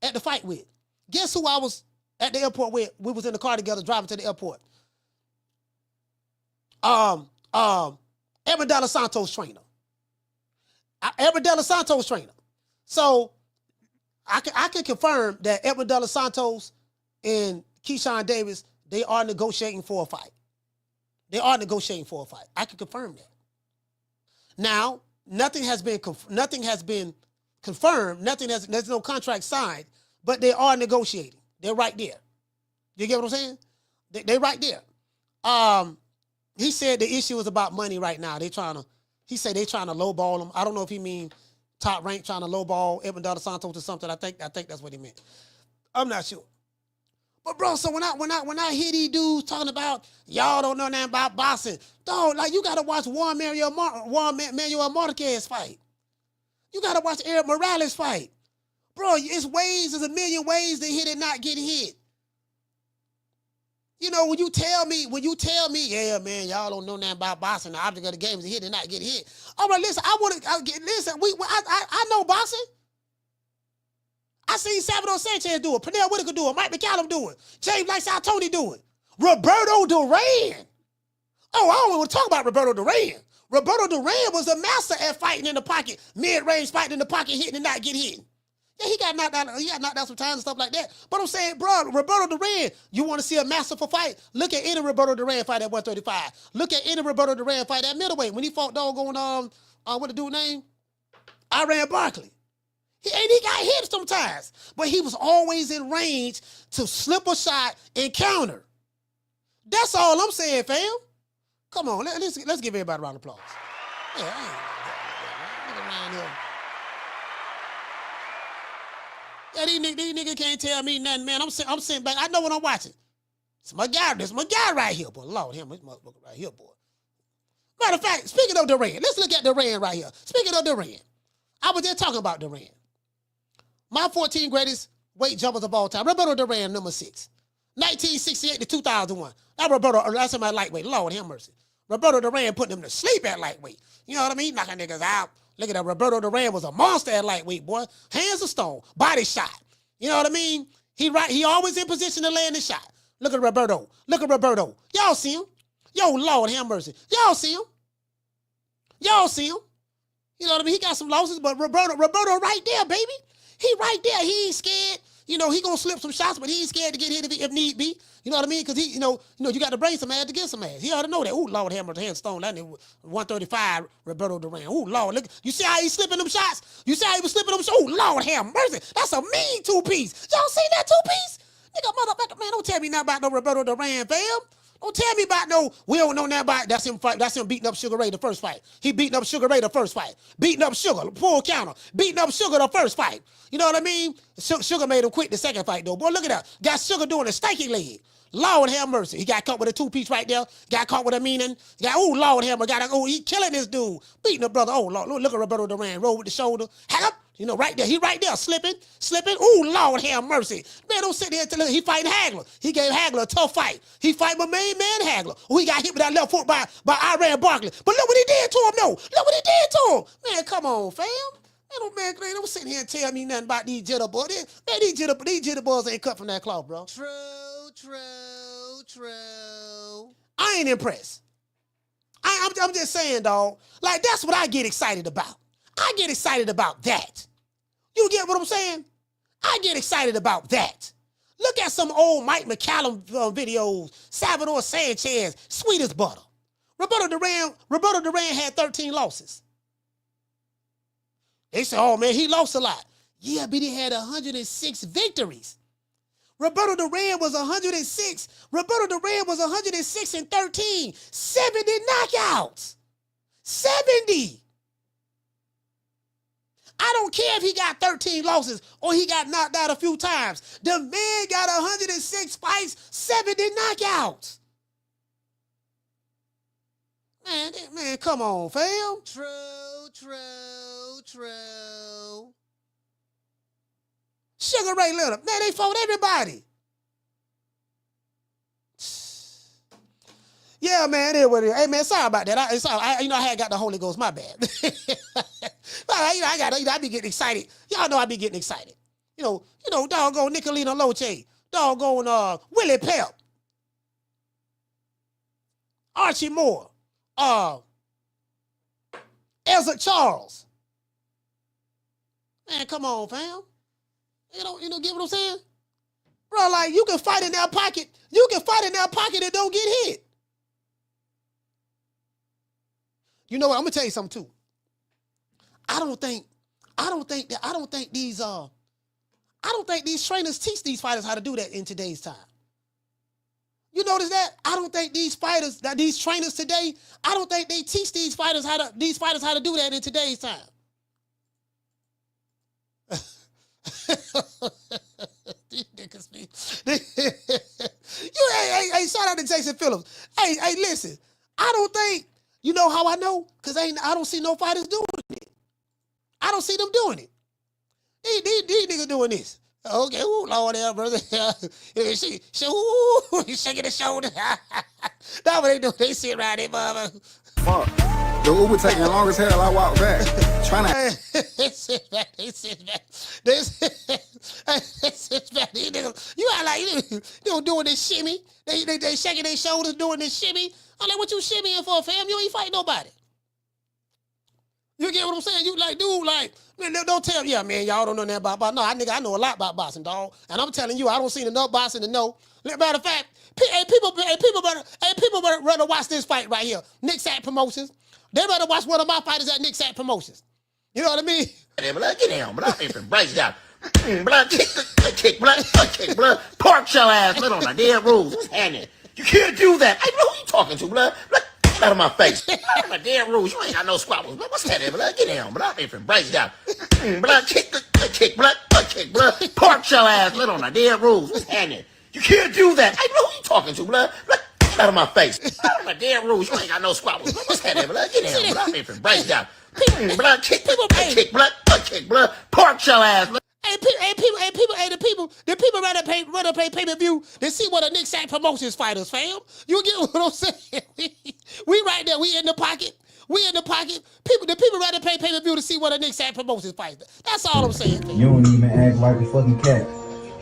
Speaker 2: at the fight with? Guess who I was at the airport with? We was in the car together driving to the airport. Edmund De Los Santos trainer. Edmund De Los Santos trainer. So I can confirm that Edmund De Los Santos and Keyshawn Davis, they are negotiating for a fight. They are negotiating for a fight. I can confirm that. Now, nothing has been confirmed. There's no contract signed, but they are negotiating. They're right there. You get what I'm saying? They're right there. He said the issue is about money right now. He said they're trying to lowball him. I don't know if he mean top rank trying to lowball Edmund De Los Santos or something. I think that's what he meant. I'm not sure. But bro, so when I hear these dudes talking about y'all don't know nothing about boxing, dog, like you gotta watch Juan Manuel Marquez fight. You gotta watch Eric Morales fight. Bro, there's a million ways to hit and not get hit. You know, when you tell me, yeah, man, y'all don't know nothing about boxing. The object of the game is to hit and not get hit. All right, listen, I know boxing. I seen Salvador Sanchez do it, Pernell Whitaker do it, Mike McCallum do it, James Lifestyle Tony do it, Roberto Duran. Oh, I don't want to talk about Roberto Duran. Roberto Duran was a master at fighting in the pocket, mid-range fighting in the pocket, hitting and not get hit. Yeah, he got knocked out sometimes and stuff like that. But I'm saying, bro, Roberto Duran, you want to see a masterful fight? Look at any Roberto Duran fight at 135. Look at any Roberto Duran fight at middleweight when he fought doggone what the dude name? Iran Barkley. He got hit sometimes, but he was always in range to slip a shot and counter. That's all I'm saying, fam. Come on, let's give everybody a round of applause. Yeah, yeah, these niggas can't tell me nothing, man. I'm sitting back. I know what I'm watching. It's my guy. This is my guy right here, boy. Lord, him, this motherfucker right here, boy. Matter of fact, speaking of Duran, let's look at Duran right here. Speaking of Duran, I was just talking about Duran. My 14 greatest weight jumpers of all time. Roberto Duran, number 6. 1968 to 2001. That's my lightweight. Lord have mercy. Roberto Duran putting him to sleep at lightweight. You know what I mean? Knocking niggas out. Look at that. Roberto Duran was a monster at lightweight, boy. Hands of stone. Body shot. You know what I mean? He always in position to land the shot. Look at Roberto. Look at Roberto. Y'all see him? Yo, Lord have mercy. Y'all see him? Y'all see him? You know what I mean? He got some losses, but Roberto right there, baby. He right there. He ain't scared. You know, he gonna slip some shots, but he ain't scared to get hit if need be. You know what I mean? Because he, you know, you got to bring some ass to get some ass. He ought to know that. Ooh, Lord, hammer, hand stone. That nigga 135, Roberto Duran. Ooh, Lord, look. You see how he slipping them shots? You see how he was slipping them shots? Ooh, Lord, have mercy. That's a mean two-piece. Y'all see that two-piece? Nigga, motherfucker, man, don't tell me nothing about no Roberto Duran, fam. Don't tell me about we don't know nothing about, that's him beating up Sugar Ray the first fight. He beating up Sugar Ray the first fight. Beating up Sugar, full counter. Beating up Sugar the first fight. You know what I mean? Sugar made him quit the second fight, though. Boy, look at that. Got Sugar doing a stanky leg. Lord have mercy. He got caught with a two-piece right there. Got caught with a meaning. Ooh, Lord have mercy. He killing this dude. Beating the brother. Oh, Lord. Look at Roberto Duran. Roll with the shoulder. Hack up. You know, right there. He right there. Slipping. Ooh, Lord have mercy. Man, don't sit there until he fighting Hagler. He gave Hagler a tough fight. He fight my main man Hagler. Oh, he got hit with that left foot by Iran Barkley. But look what he did to him, though. Look what he did to him. Man, come on, fam. Man, don't sit here and tell me nothing about these jitterbugs. Man, these jitterbugs ain't cut from that cloth, bro.
Speaker 8: True.
Speaker 2: I ain't impressed. I'm just saying, dog. Like, that's what I get excited about. I get excited about that. You get what I'm saying? I get excited about that. Look at some old Mike McCallum videos. Salvador Sanchez, sweet as butter. Roberto Duran had 13 losses. They say, oh, man, he lost a lot. Yeah, but he had 106 victories. Roberto Duran was 106. Roberto Duran was 106 and 13. 70 knockouts. 70. I don't care if he got 13 losses or he got knocked out a few times. The man got 106 fights, 70 knockouts. Man, come on, fam.
Speaker 8: True.
Speaker 2: Sugar Ray Leonard, man, they fought everybody. Yeah, man, it was. Hey, man, sorry about that. I had got the Holy Ghost. My bad. I be getting excited. Y'all know I be getting excited. You know, doggone Nicolino Loche, doggone Willie Pep, Archie Moore. Ezra Charles. Man, come on, fam. You know, get what I'm saying? Bro, like, you can fight in that pocket. You can fight in that pocket and don't get hit. You know what? I'm gonna tell you something too. I don't think these trainers teach these fighters how to do that in today's time. You notice that? I don't think these trainers today, I don't think they teach these fighters how to do that in today's time. These niggas be. Hey, shout out to Jason Phillips. Hey, listen. I don't think, you know how I know? Because I don't see no fighters doing it. I don't see them doing it. These niggas doing this. Okay, ooh, Lord hell, brother. She shaking the shoulder. That's what they do. They sit right there, mama.
Speaker 21: Fuck. The Uber taking long as hell. I walk back. Trying to.
Speaker 2: They sit back. These niggas, you act like you doing this shimmy. They shaking their shoulders doing this shimmy. I'm like, what you shimmying for, fam? You ain't fighting nobody. You get what I'm saying? You like, dude, like, man, don't tell me, yeah, man, y'all don't know nothing about boxing. No, I know a lot about boxing, dog. And I'm telling you, I don't see enough boxing to know. Matter of fact, people better rather watch this fight right here. Nick Sack Promotions. They better watch one of my fighters at Nick Sack Promotions. You know what I mean?
Speaker 10: Blood, get down, blood, if breaks down. Blood, kick, blood, park your ass, blood on the damn rules. What's happening? You can't do that. I know who you talking to, blood. Out of my face. Out of my damn rules. You ain't got no squabbles. What's that, blood? Get down, blood, if it breaks down. Blood, kick, blood, park your ass, blood on the damn rules. What's happening? You can't do that. I know who you talking to, blood. Out of my face. Out of my damn rules. You ain't got no squabbles. What's that, blood? Get down, blood, if it breaks down. Blood, kick, blood, park your ass, blood. The people rather pay pay-per-view than see what a Nick Sack Promotions fighters, fam. You get what I'm saying? We right there. We in the pocket. The people rather pay pay-per-view to see what a Nick Sack Promotions fighters. That's all I'm saying.
Speaker 12: You don't even act like a fucking cat.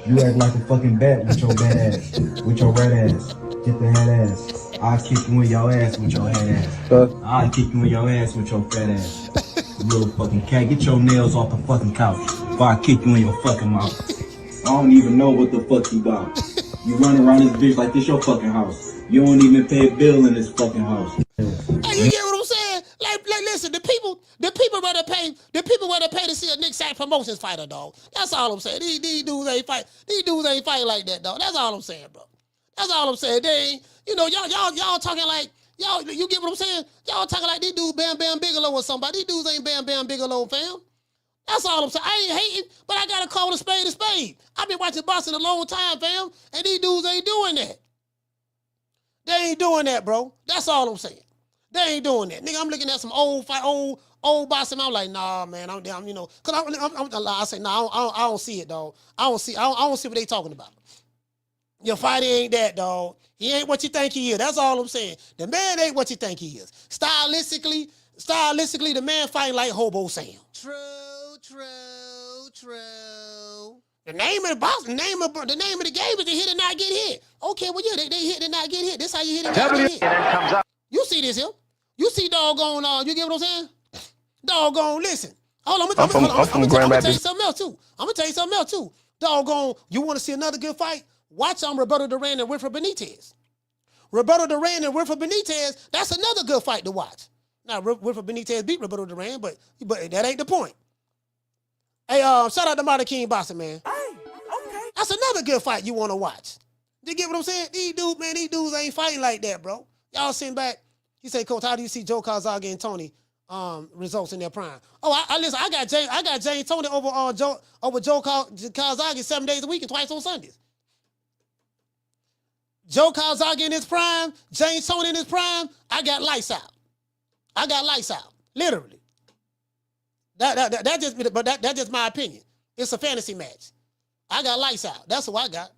Speaker 12: You act like a fucking bat with your bad ass, with your red ass. Get the head ass. I'll kick you in your ass with your head ass. I'll kick you in your ass with your fat ass. You little fucking cat. Get your nails off the fucking couch before I kick you in your fucking mouth. I don't even know what the fuck you about. You run around this bitch like this your fucking house. You don't even pay a bill in this fucking house.
Speaker 2: Hey, you get what I'm saying? Like listen, the people rather pay to see a Nick Sack Promotions fighter, dog. That's all I'm saying. These dudes ain't fight like that, dog. That's all I'm saying, bro. That's all I'm saying. They ain't, you know, y'all talking like, y'all, you get what I'm saying? Y'all talking like these dudes Bam Bam Bigelow or somebody. These dudes ain't Bam Bam Bigelow, fam. That's all I'm saying. I ain't hating, but I gotta call a spade a spade. I've been watching boxing a long time, fam, and these dudes ain't doing that. They ain't doing that, bro. That's all I'm saying. They ain't doing that. Nigga, I'm looking at some old boxing. I'm like, nah, man, I'm you know, cause I say, nah, I don't see it, dog. I don't see what they talking about. Your fighter ain't that, dog. He ain't what you think he is. That's all I'm saying. The man ain't what you think he is. Stylistically, the man fighting like Hobo Sam. True. The name of the box, the name of the game is to hit and not get hit. Okay, well, yeah, they hit and not get hit. This how you hit and not get hit. Comes up. You see this here? You see doggone, you get what I'm saying? Doggone, listen. Hold on, I'm gonna tell you something else too. Doggone, you want to see another good fight? Watch Roberto Duran and Wilfred Benitez. Roberto Duran and Wilfred Benitez, that's another good fight to watch. Now, Wilfred Benitez beat Roberto Duran, but that ain't the point. Hey, shout out to Martin King Boxing, man. Hey, okay. That's another good fight you want to watch. You get what I'm saying? These dudes ain't fighting like that, bro. Y'all sitting back. He said, Coach, how do you see Joe Calzaghe and Tony results in their prime? Oh, listen, I got James Tony over Joe Calzaghe 7 days a week and twice on Sundays. Joe Calzaghe in his prime, James Tony in his prime, I got lights out. Literally. That's just my opinion. It's a fantasy match. I got lights out. That's what I got.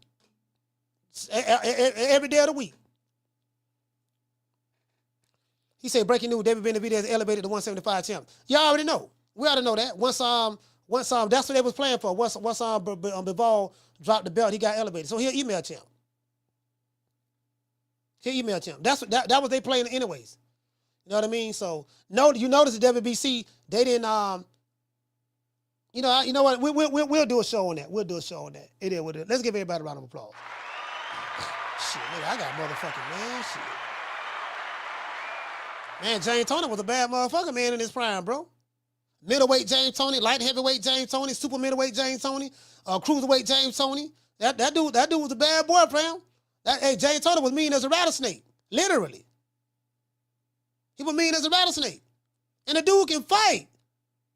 Speaker 2: Every day of the week. He said, breaking news, David Benavidez elevated to 175 champ. Y'all already know. We ought to know that. Once that's what they was playing for. Once Bivol dropped the belt, he got elevated. So he'll email champ. That's what they playing anyways. You know what I mean? So no, you notice the WBC, they didn't you know what? We'll do a show on that. We'll do a show on that. It is what it is. Let's give everybody a round of applause. Shit, nigga, I got motherfucking man. Shit. Man, James Toney was a bad motherfucker, man, in his prime, bro. Middleweight James Toney, light heavyweight James Toney, super middleweight James Toney, cruiserweight James Toney. That dude was a bad boy, fam. Hey, James Toney was mean as a rattlesnake, literally. He was mean as a rattlesnake. And the dude can fight.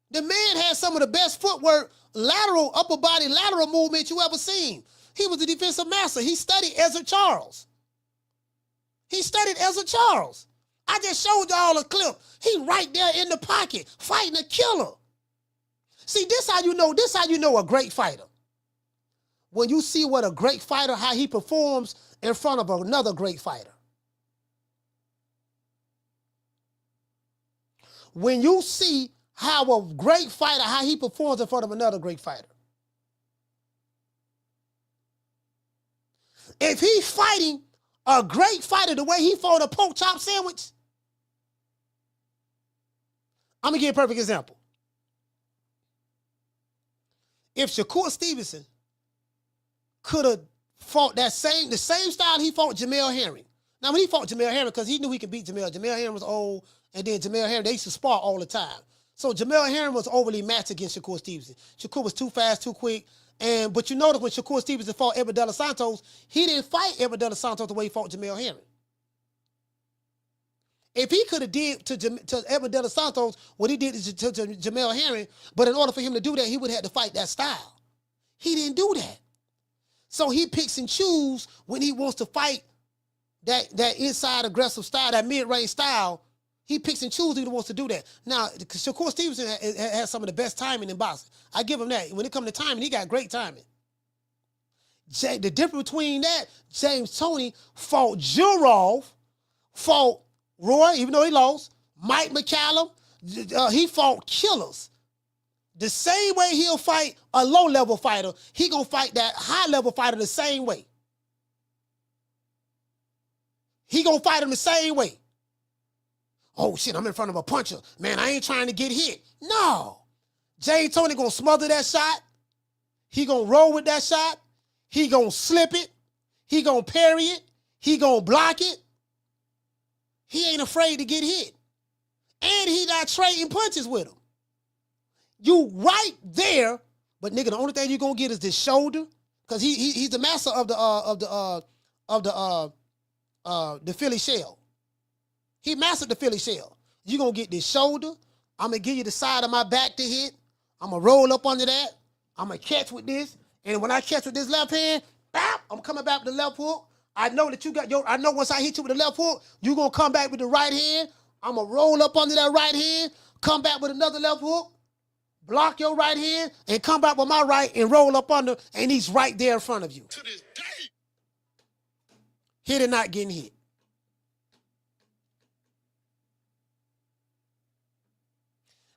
Speaker 2: The man had some of the best footwork, lateral, upper body, lateral movement you ever seen. He was the defensive master. He studied Ezra Charles. I just showed y'all a clip. He right there in the pocket, fighting a killer. See, this how you know a great fighter. When you see what a great fighter, how he performs in front of another great fighter. When you see how a great fighter, how he performs in front of another great fighter. If he's fighting a great fighter the way he fought a pork chop sandwich, I'm going to give you a perfect example. If Shakur Stevenson could have fought the same style he fought Jamel Herring. Now, when he fought Jamel Herring, because he knew he could beat Jamel Herring was old, and then Jamel Herring, they used to spar all the time. So Jamel Herring was overly matched against Shakur Stevenson. Shakur was too fast, too quick. But you notice when Shakur Stevenson fought Edward De Los Santos, he didn't fight Edward De Los Santos the way he fought Jamel Herring. If he could have did to Edward De Los Santos what he did to Jamel Herring, but in order for him to do that, he would have had to fight that style. He didn't do that. So he picks and chooses when he wants to fight that inside aggressive style, that mid-range style. He picks and chooses when he wants to do that. Now, Shakur Stevenson has some of the best timing in boxing. I give him that. When it comes to timing, he got great timing. The difference between that, James Toney fought Jurov, fought Roy, even though he lost, Mike McCallum, he fought killers. The same way he'll fight a low-level fighter, he gonna fight that high-level fighter the same way. He gonna fight him the same way. Oh, shit, I'm in front of a puncher. Man, I ain't trying to get hit. No. James Toney gonna smother that shot. He gonna roll with that shot. He gonna slip it. He gonna parry it. He gonna block it. He ain't afraid to get hit. And he not trading punches with him. You right there, but nigga, the only thing you gonna get is this shoulder, because he's the master of the Philly shell. He mastered the Philly shell. You gonna get this shoulder. I'm gonna give you the side of my back to hit. I'm gonna roll up under that. I'm gonna catch with this, and when I catch with this left hand, bam, I'm coming back with the left hook. I know that you got I know once I hit you with the left hook, you gonna come back with the right hand. I'm gonna roll up under that right hand, come back with another left hook, block your right hand, and come back with my right and roll up under, and he's right there in front of you. To this day. Hit and not getting hit.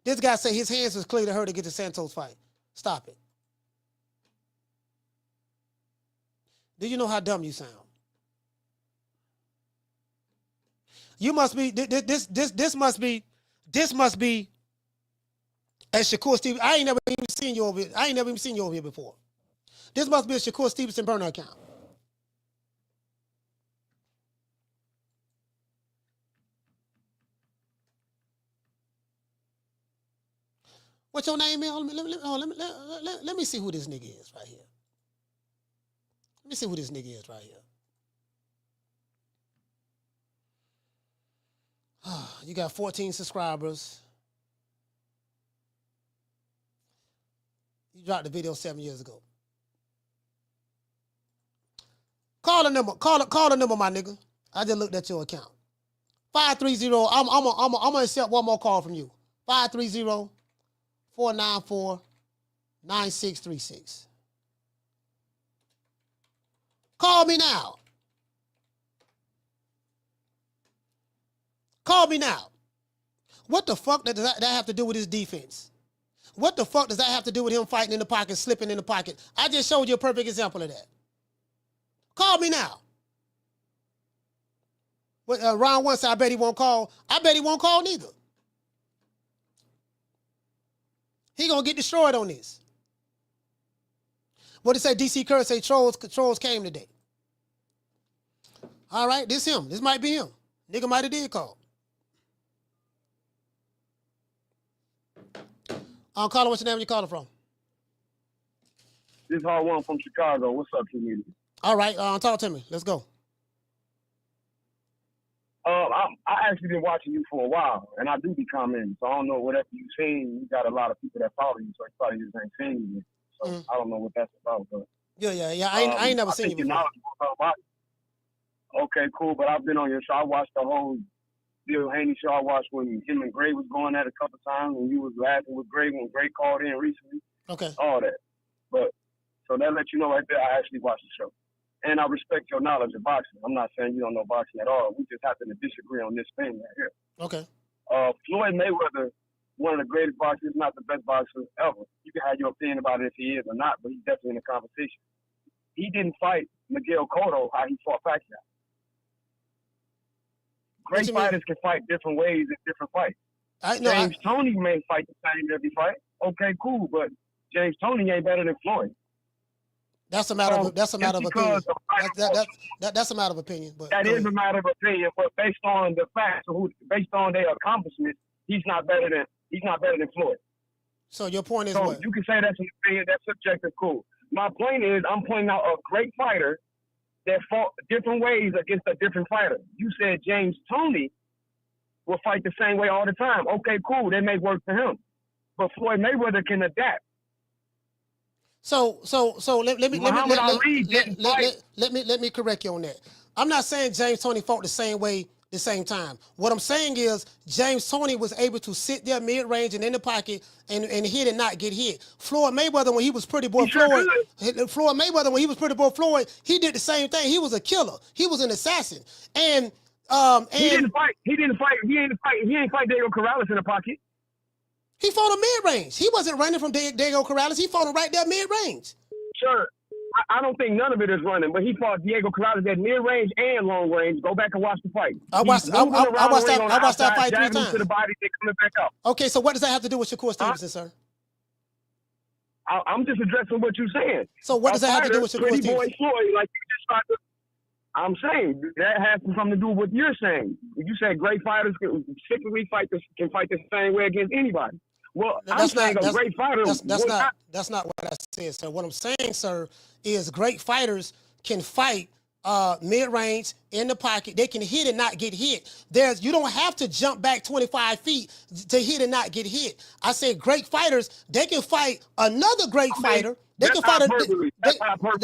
Speaker 2: This guy say his hands was clear to her to get the Santos fight. Stop it. Do you know how dumb you sound? You must be, this must be, as Shakur Stevenson, I ain't never even seen you over here before. This must be a Shakur Stevenson burner account. What's your name, man? Let me see who this nigga is right here. Let me see who this nigga is right here. You got 14 subscribers. You dropped the video 7 years ago. Call the number. Call the number, my nigga. I just looked at your account. 530. I'm gonna accept one more call from you. 530-494-9636. Call me now. Call me now. What the fuck does that have to do with his defense? What the fuck does that have to do with him fighting in the pocket, slipping in the pocket? I just showed you a perfect example of that. Call me now. Round one said, I bet he won't call. I bet he won't call neither. He gonna get destroyed on this. What did it say? DC Curry say trolls came today. All right, this him. This might be him. Nigga might have did call. Caller, what's your name? Where you calling from?
Speaker 14: This is Hard One from Chicago. What's up, community?
Speaker 2: All right, talk to me. Let's go.
Speaker 14: I actually been watching you for a while, and I do be commenting. So I don't know whatever you've seen. You got a lot of people that follow you, so you probably just ain't seen you. So I don't know what that's about. But
Speaker 2: yeah. I ain't never seen you before.
Speaker 14: Okay, cool. But I've been on your show. I watched the whole Bill Haney show. I watched when him and Gray was going at a couple times, and you was laughing with Gray when Gray called in recently.
Speaker 2: Okay.
Speaker 14: All that. But so that lets you know right there, I actually watched the show. And I respect your knowledge of boxing. I'm not saying you don't know boxing at all. We just happen to disagree on this thing right here.
Speaker 2: Okay.
Speaker 14: Floyd Mayweather, one of the greatest boxers, not the best boxer ever. You can have your opinion about it if he is or not, but he's definitely in the competition. He didn't fight Miguel Cotto how he fought Pacquiao. Great fighters can fight different ways in different fights. James Toney may fight the same every fight. Okay, cool, but James Toney ain't better than Floyd.
Speaker 2: That's a matter of opinion. That's a matter of opinion. But
Speaker 14: that is a matter of opinion. But based on the facts, based on their accomplishments, he's not better than Floyd.
Speaker 2: So your point is
Speaker 14: so
Speaker 2: what?
Speaker 14: You can say that's an opinion. That's subjective. Cool. My point is, I'm pointing out a great fighter that fought different ways against a different fighter. You said James Toney will fight the same way all the time. Okay, cool. That may work for him. But Floyd Mayweather can adapt.
Speaker 2: So let me correct you on that. I'm not saying James Toney fought the same way the same time. What I'm saying is James Toney was able to sit there mid-range and in the pocket and hit and not get hit. Floyd Mayweather, when he was Pretty Boy Floyd, he did the same thing. He was a killer. He was an assassin. And
Speaker 14: he didn't fight Diego Corrales in the pocket.
Speaker 2: He fought him mid-range. He wasn't running from Diego Corrales. He fought him right there mid-range.
Speaker 14: Sure. I don't think none of it is running, but he fought Diego Corrales at mid-range and long range. Go back and watch the fight.
Speaker 2: I watched that fight 3 times.
Speaker 14: To the body, they coming back up.
Speaker 2: Okay, so what does that have to do with Shakur Stevenson, sir?
Speaker 14: I'm just addressing what you're saying.
Speaker 2: So what does that have to do with Shakur Stevenson?
Speaker 14: Boy Floyd, like you just tried to. I'm saying that has something to do with what you're saying. You said great fighters can fight the same way against anybody. Well, that's not a great fighter.
Speaker 2: That's not what I said, sir. What I'm saying, sir, is great fighters can fight mid-range in the pocket. They can hit and not get hit. You don't have to jump back 25 feet to hit and not get hit. I said great fighters, they can fight another great fighter. They can fight
Speaker 14: hyperbole. That's hyperbole.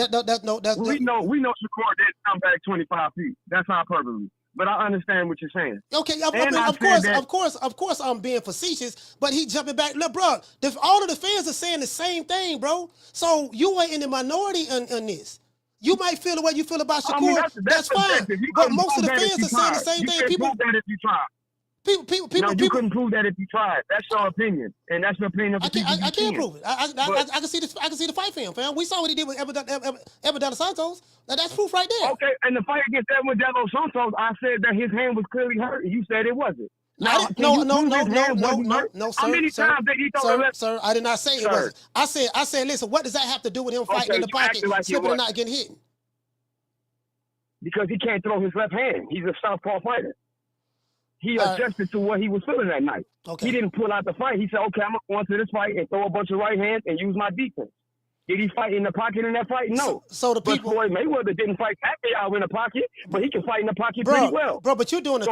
Speaker 14: We know Shakur didn't come back 25 feet. That's hyperbole. But I understand what you're saying.
Speaker 2: Okay, of course, I'm being facetious, but he jumping back. Look, bro, all of the fans are saying the same thing, bro. So you are in the minority in this. You might feel the way you feel about Shakur.
Speaker 14: I mean,
Speaker 2: that's fine. But most of the fans are saying the same thing.
Speaker 14: You couldn't prove that if you tried. You couldn't prove that if you tried. That's your opinion, and that's the opinion of the people.
Speaker 2: I can't prove it. I can see this. I can see the fight for him, fam. We saw what he did with Ever Dela Santos. Now that's proof right there.
Speaker 14: Okay, and the fight against Ever Dela Santos, I said that his hand was clearly hurt. You said it wasn't.
Speaker 2: No, sir.
Speaker 14: How many times did he throw the left?
Speaker 2: Sir, I did not say it wasn't. I said, listen, what does that have to do with him fighting in the pocket, slipping and not getting hit?
Speaker 14: Because he can't throw his left hand. He's a southpaw fighter. He adjusted to what he was feeling that night.
Speaker 2: Okay.
Speaker 14: He didn't pull out the fight. He said, okay, I'm going to go into this fight and throw a bunch of right hands and use my defense. Did he fight in the pocket in that fight? No.
Speaker 2: But
Speaker 14: Floyd Mayweather didn't fight Pacquiao in the pocket, but he can fight in the pocket pretty well.
Speaker 2: Bro, but you're doing a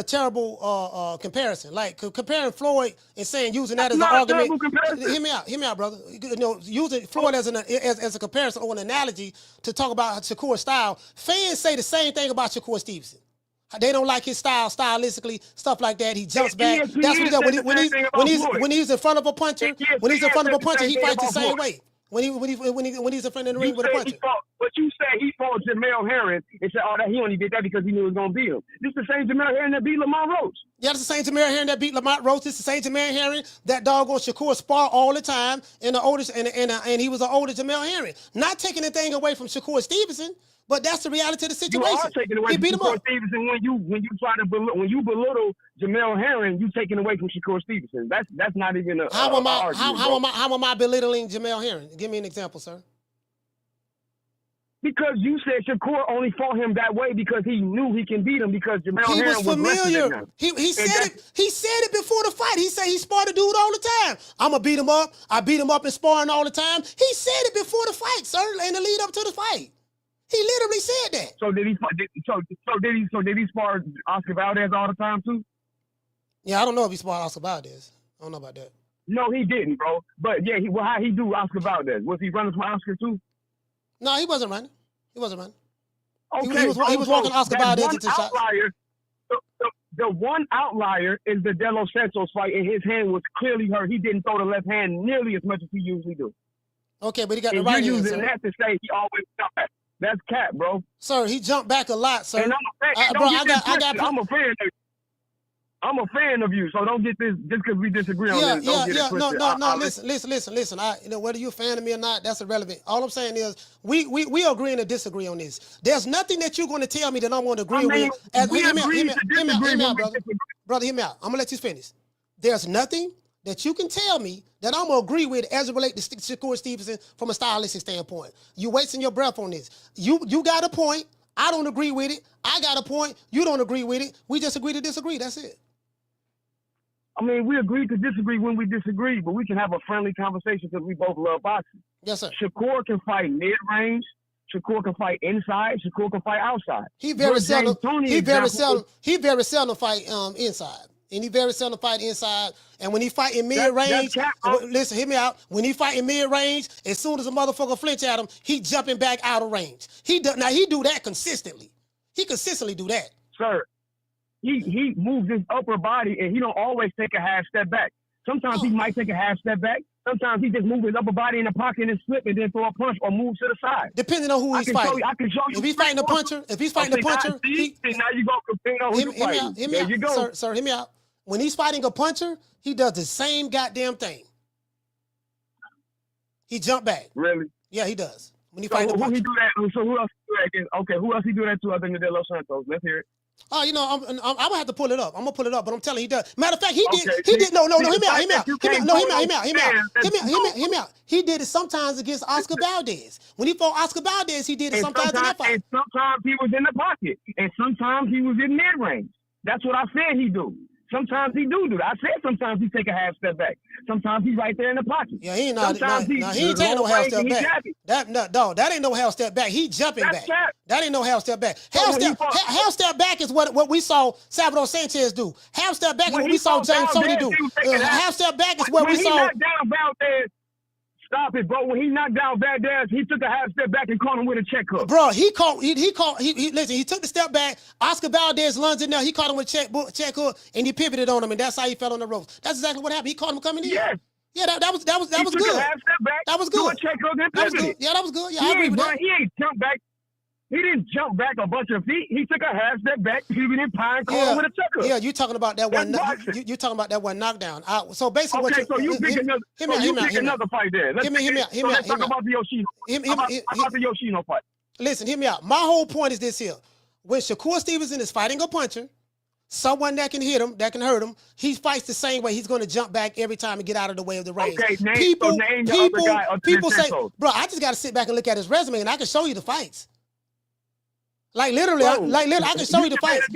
Speaker 2: terrible comparison. Like comparing Floyd and saying using that as an argument. Hear me out, brother. Using Floyd as a comparison or an analogy to talk about Shakur's style. Fans say the same thing about Shakur Stevenson. They don't like his style, stylistically, stuff like that. He jumps back. That's what he does. When he's in front of a puncher. When he's in front of a puncher, he fights the same way. When he's in front of the ring with a puncher.
Speaker 14: But you said he fought Jamel Herring and said, he only did that because he knew he was going to beat him. This is the same Jamel Herring that beat Lamont Roach.
Speaker 2: Yeah, it's the same Jamel Herring that beat Lamont Roach. It's the same Jamel Herring that doggone Shakur spar all the time, and he was an older Jamel Herring. Not taking anything away from Shakur Stevenson. But that's the reality of the situation.
Speaker 14: You are taking away
Speaker 2: he
Speaker 14: from
Speaker 2: beat him
Speaker 14: Shakur
Speaker 2: up.
Speaker 14: Stevenson when you try to belittle Jamel Herring, you taking away from Shakur Stevenson. That's not even a
Speaker 2: How am
Speaker 14: argument,
Speaker 2: how am I belittling Jamel Herring? Give me an example, sir.
Speaker 14: Because you said Shakur only fought him that way because he knew he can beat him because Jamel Herring was
Speaker 2: familiar. He said it before the fight. He said he sparred a dude all the time. I'm gonna beat him up. I beat him up in sparring all the time. He said it before the fight, sir, in the lead up to the fight. He literally said that.
Speaker 14: So did he spar Oscar Valdez all the time too?
Speaker 2: Yeah, I don't know if he sparred Oscar Valdez. I don't know about that.
Speaker 14: No, he didn't, bro. But yeah, how he do Oscar Valdez? Was he running from Oscar too?
Speaker 2: No, he wasn't running. He wasn't running.
Speaker 14: Okay,
Speaker 2: he was walking Oscar Valdez into shots.
Speaker 14: The one outlier is the De Los Santos fight, and his hand was clearly hurt. He didn't throw the left hand nearly as much as he usually do.
Speaker 2: Okay, but he got the
Speaker 14: and
Speaker 2: right hand.
Speaker 14: You're using
Speaker 2: sir.
Speaker 14: that to say he always jumped back. That's cap, bro.
Speaker 2: Sir, he jumped back a lot, sir.
Speaker 14: And I'm a fan of you, so don't get this just because we disagree on this. Don't get it twisted.
Speaker 2: No. Listen. Whether you're a fan of me or not, that's irrelevant. All I'm saying is we agree and disagree on this. There's nothing that you're going to tell me that I'm going to agree with. Hear me out, brother. Brother, hear me out. I'm going to let you finish. There's nothing that you can tell me that I'm going to agree with as it relates to Shakur Stevenson from a stylistic standpoint. You're wasting your breath on this. You got a point. I don't agree with it. I got a point. You don't agree with it. We just agree to disagree. That's it.
Speaker 14: I mean, we agree to disagree when we disagree, but we can have a friendly conversation because we both love boxing.
Speaker 2: Yes, sir.
Speaker 14: Shakur can fight mid-range. Shakur can fight inside. Shakur can fight outside.
Speaker 2: He very seldom fight inside. And he very seldom fight inside. And when he fight in mid-range, listen, hear me out. When he fight in mid-range, as soon as a motherfucker flinch at him, he jumping back out of range. He do that consistently. He consistently do that.
Speaker 14: Sir, he moves his upper body, and he don't always take a half step back. Sometimes he might take a half step back. Sometimes he just moves his upper body in the pocket and slip and then throw a punch or move to the side.
Speaker 2: Depending on who he's fighting.
Speaker 14: I can show you.
Speaker 2: If he's fighting a puncher,
Speaker 14: now you go compete on who you're fighting.
Speaker 2: There you go. Sir, hear me out. When he's fighting a puncher, he does the same goddamn thing. He jump back.
Speaker 14: Really?
Speaker 2: Yeah, he does. When he fights a puncher.
Speaker 14: He do that? So who else do that against? Okay, who else he do that to other than De Los Santos? Let's hear it.
Speaker 2: Oh, I'm gonna have to pull it up. I'm gonna pull it up, but I'm telling you, he does. Matter of fact, he did. No, hear me out. He did it sometimes against Oscar Valdez. When he fought Oscar Valdez, he did it sometimes in that fight.
Speaker 14: And sometimes he was in the pocket, and sometimes he was in mid-range. That's what I said he do. Sometimes he do that. I said sometimes he take a half step back. Sometimes he's right there in the pocket.
Speaker 2: Yeah, he ain't taking no half step back. That ain't no half step back. He jumping back. That ain't no half step back. Half step back is what we saw Salvador Sanchez do. Half step back is what we saw James Toney do. Half step back is what we saw.
Speaker 14: Stop it, bro. When he knocked down Valdez, he took a half step back and caught him with a check hook.
Speaker 2: Bro, he listen, he took the step back. Oscar Valdez lunged in there. He caught him with a check hook, and he pivoted on him, and that's how he fell on the ropes. That's exactly what happened. He caught him coming in.
Speaker 14: Yes.
Speaker 2: Yeah, that was good.
Speaker 14: He took a half step back.
Speaker 2: That was good.
Speaker 14: A check hook and pivoted.
Speaker 2: Yeah, that was good. Yeah, I agree with that.
Speaker 14: He ain't jumped back. He didn't jump back a bunch of feet. He took a half step back, pivoted, pine, caught him with a check hook.
Speaker 2: Yeah, you talking about that one? You talking about that one knockdown? So basically,
Speaker 14: you pick another fight there. Let's talk about the Yoshino. About the Yoshino fight.
Speaker 2: Listen, hear me out. My whole point is this here: when Shakur Stevenson is fighting a puncher, someone that can hit him, that can hurt him, he fights the same way. He's going to jump back every time and get out of the way of the range.
Speaker 14: Okay, name the other guy.
Speaker 2: People say, bro, I just got to sit back and look at his resume, and I can show you the fights. Like literally, I can show you the fights.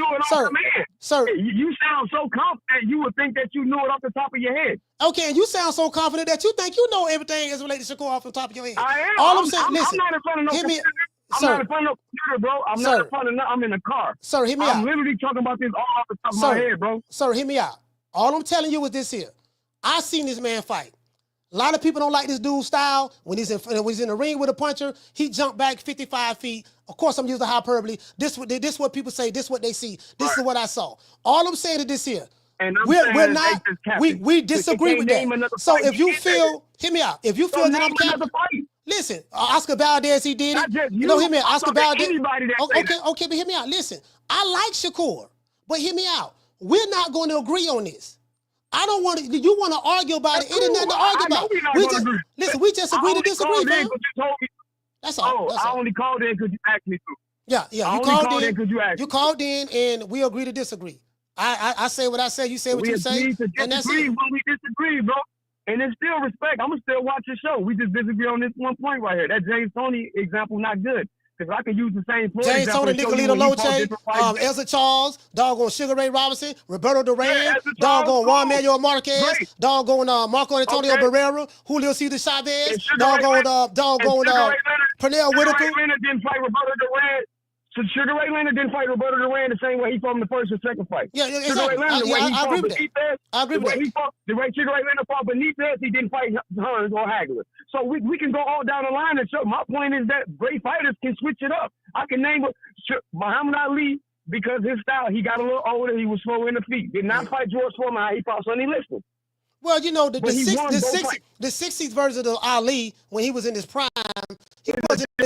Speaker 2: Sir,
Speaker 14: you sound so confident you would think that you knew it off the top of your head.
Speaker 2: Okay, and you sound so confident that you think you know everything as related to Shakur off the top of your head.
Speaker 14: I am.
Speaker 2: All I'm saying, listen,
Speaker 14: I'm not in front of no computer. I'm not in front of no computer, bro. I'm not in front of I'm in the car.
Speaker 2: Sir, hear me out.
Speaker 14: I'm literally talking about this all off the top of my head, bro.
Speaker 2: Sir, hear me out. All I'm telling you is this here. I seen this man fight. A lot of people don't like this dude's style. When he's in the ring with a puncher, he jumped back 55 feet. Of course, I'm using hyperbole. This what people say. This what they see. This is what I saw. All I'm saying is this here.
Speaker 14: And
Speaker 2: we disagree with that. So if you feel, hear me out. If you feel that I'm capping, listen, Oscar Valdez, he did it. Hear me out. Oscar Valdez. Okay, but hear me out. Listen, I like Shakur, but hear me out. We're not going to agree on this. I don't want to. You want to argue about it? It ain't nothing to argue about. We just agree to disagree, man. That's all.
Speaker 14: I only called in because you asked me to.
Speaker 2: Yeah. You called in because you called in, and we agree to disagree. I say what I say, you say what you say, and that's it.
Speaker 14: When we disagree, bro. And it's still respect. I'm gonna still watch your show. We just disagree on this one point right here. That James Toney example not good. Because I can use the same Floyd
Speaker 2: James Toney, Nicolito Loche, Ezra Charles, doggone Sugar Ray Robinson, Roberto Duran, doggone Juan Manuel Marquez, doggone Marco Antonio Barrera, Julio Cesar Chavez, doggone Pernell Whitaker.
Speaker 14: Leonard didn't fight Roberto Duran. So Sugar Ray Leonard didn't fight Roberto Duran the same way he fought him the first and second fight.
Speaker 2: Yeah, exactly. I agree with that. I agree with that.
Speaker 14: The way Sugar Ray Leonard fought Benitez, he didn't fight Hearns or Hagler. So we can go all down the line and show. My point is that great fighters can switch it up. I can name Muhammad Ali because his style. He got a little older. He was slow in the feet. Did not fight George Foreman. He fought Sonny Liston.
Speaker 2: Well, you know, the 60s version of Ali, when he was in his prime, he wasn't in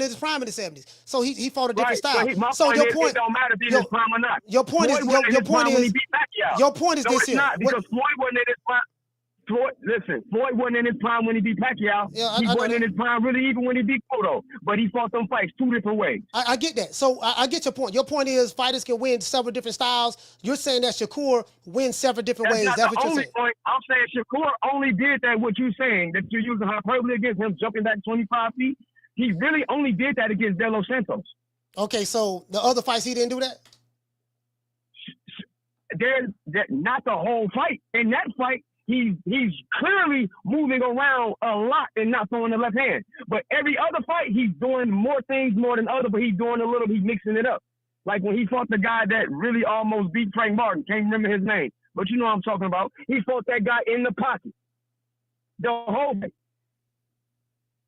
Speaker 2: his prime in the 70s. So he fought a different style. So your point,
Speaker 14: it don't matter if he's in his prime or not.
Speaker 2: Your point is this here.
Speaker 14: Because Floyd wasn't in his prime. Floyd wasn't in his prime when he beat Pacquiao. Yeah, he wasn't in his prime really even when he beat Cotto. But he fought them fights two different ways.
Speaker 2: I get that. So I get your point. Your point is fighters can win several different styles. You're saying that Shakur wins several different ways. That's what you're saying.
Speaker 14: Point. I'm saying Shakur only did that, what you're saying, that you're using hyperbole against him jumping back 25 feet. He really only did that against De Los Santos.
Speaker 2: Okay, so the other fights he didn't do that?
Speaker 14: Not the whole fight. In that fight, He's clearly moving around a lot and not throwing the left hand. But every other fight, he's doing more things more than other, but he's doing a little, he's mixing it up. Like when he fought the guy that really almost beat Frank Martin, can't remember his name, but you know what I'm talking about. He fought that guy in the pocket the whole way.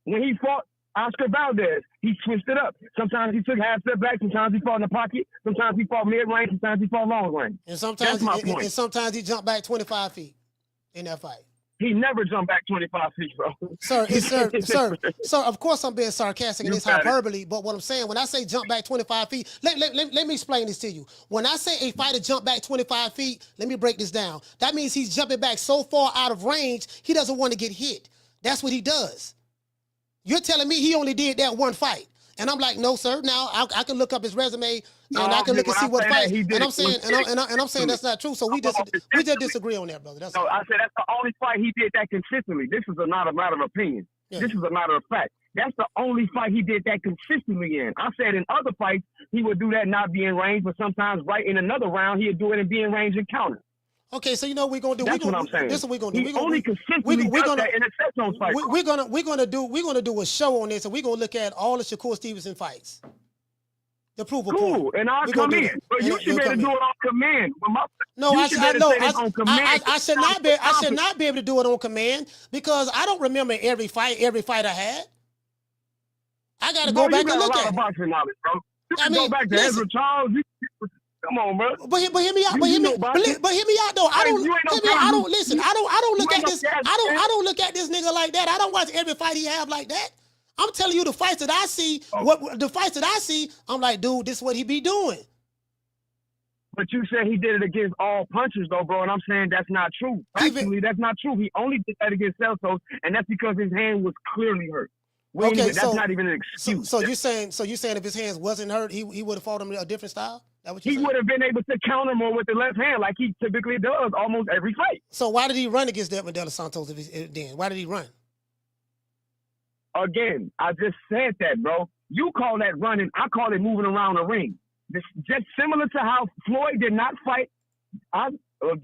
Speaker 14: When he fought Oscar Valdez, he switched it up. Sometimes he took half step back, sometimes he fought in the pocket, sometimes he fought mid-range, sometimes he fought long range.
Speaker 2: And sometimes he jumped back 25 feet. In that fight,
Speaker 14: he never jumped back 25 feet, bro.
Speaker 2: Sir, of course I'm being sarcastic and it's hyperbole, but what I'm saying, when I say jump back 25 feet, let me explain this to you. When I say a fighter jump back 25 feet, let me break this down. That means he's jumping back so far out of range, he doesn't want to get hit. That's what he does. You're telling me he only did that one fight. And I'm like, no, sir. Now I can look up his resume and I can look and see what fight. And I'm saying that's not true. So we just disagree on that, brother. That's
Speaker 14: I said that's the only fight he did that consistently. This is not a matter of opinion. Yeah. This is a matter of fact. That's the only fight he did that consistently in. I said in other fights he would do that not be in range, but sometimes right in another round he'd do it and be in range and counter.
Speaker 2: Okay, so you know what we're gonna do.
Speaker 14: That's what I'm saying.
Speaker 2: This is what we're gonna do.
Speaker 14: He only consistently does that in exceptional fights.
Speaker 2: We're gonna do a show on this, and we're gonna look at all the Shakur Stevenson fights. The proof of
Speaker 14: cool, and I'll come in. But you should be able to do it on command.
Speaker 2: I should not be able to do it on command because I don't remember every fight I had. I gotta go back and look at it.
Speaker 14: Boxing knowledge, bro. Go back to Ezra Charles. Come on, bro.
Speaker 2: But hear me out. But hear me out though. I don't look at this. I don't look at this nigga like that. I don't watch every fight he have like that. I'm telling you the fights that I see. The fights that I see, I'm like, dude, this is what he be doing.
Speaker 14: But you said he did it against all punches, though, bro, and I'm saying that's not true. Actually, that's not true. He only did that against Celsos, and that's because his hand was clearly hurt. That's not even an excuse.
Speaker 2: So you're saying if his hands wasn't hurt, he would have fought him a different style?
Speaker 14: He would have been able to counter more with the left hand like he typically does almost every fight.
Speaker 2: So why did he run against Devin De Los Santos then? Why did he run?
Speaker 14: Again, I just said that, bro. You call that running. I call it moving around the ring. This just similar to how Floyd did not fight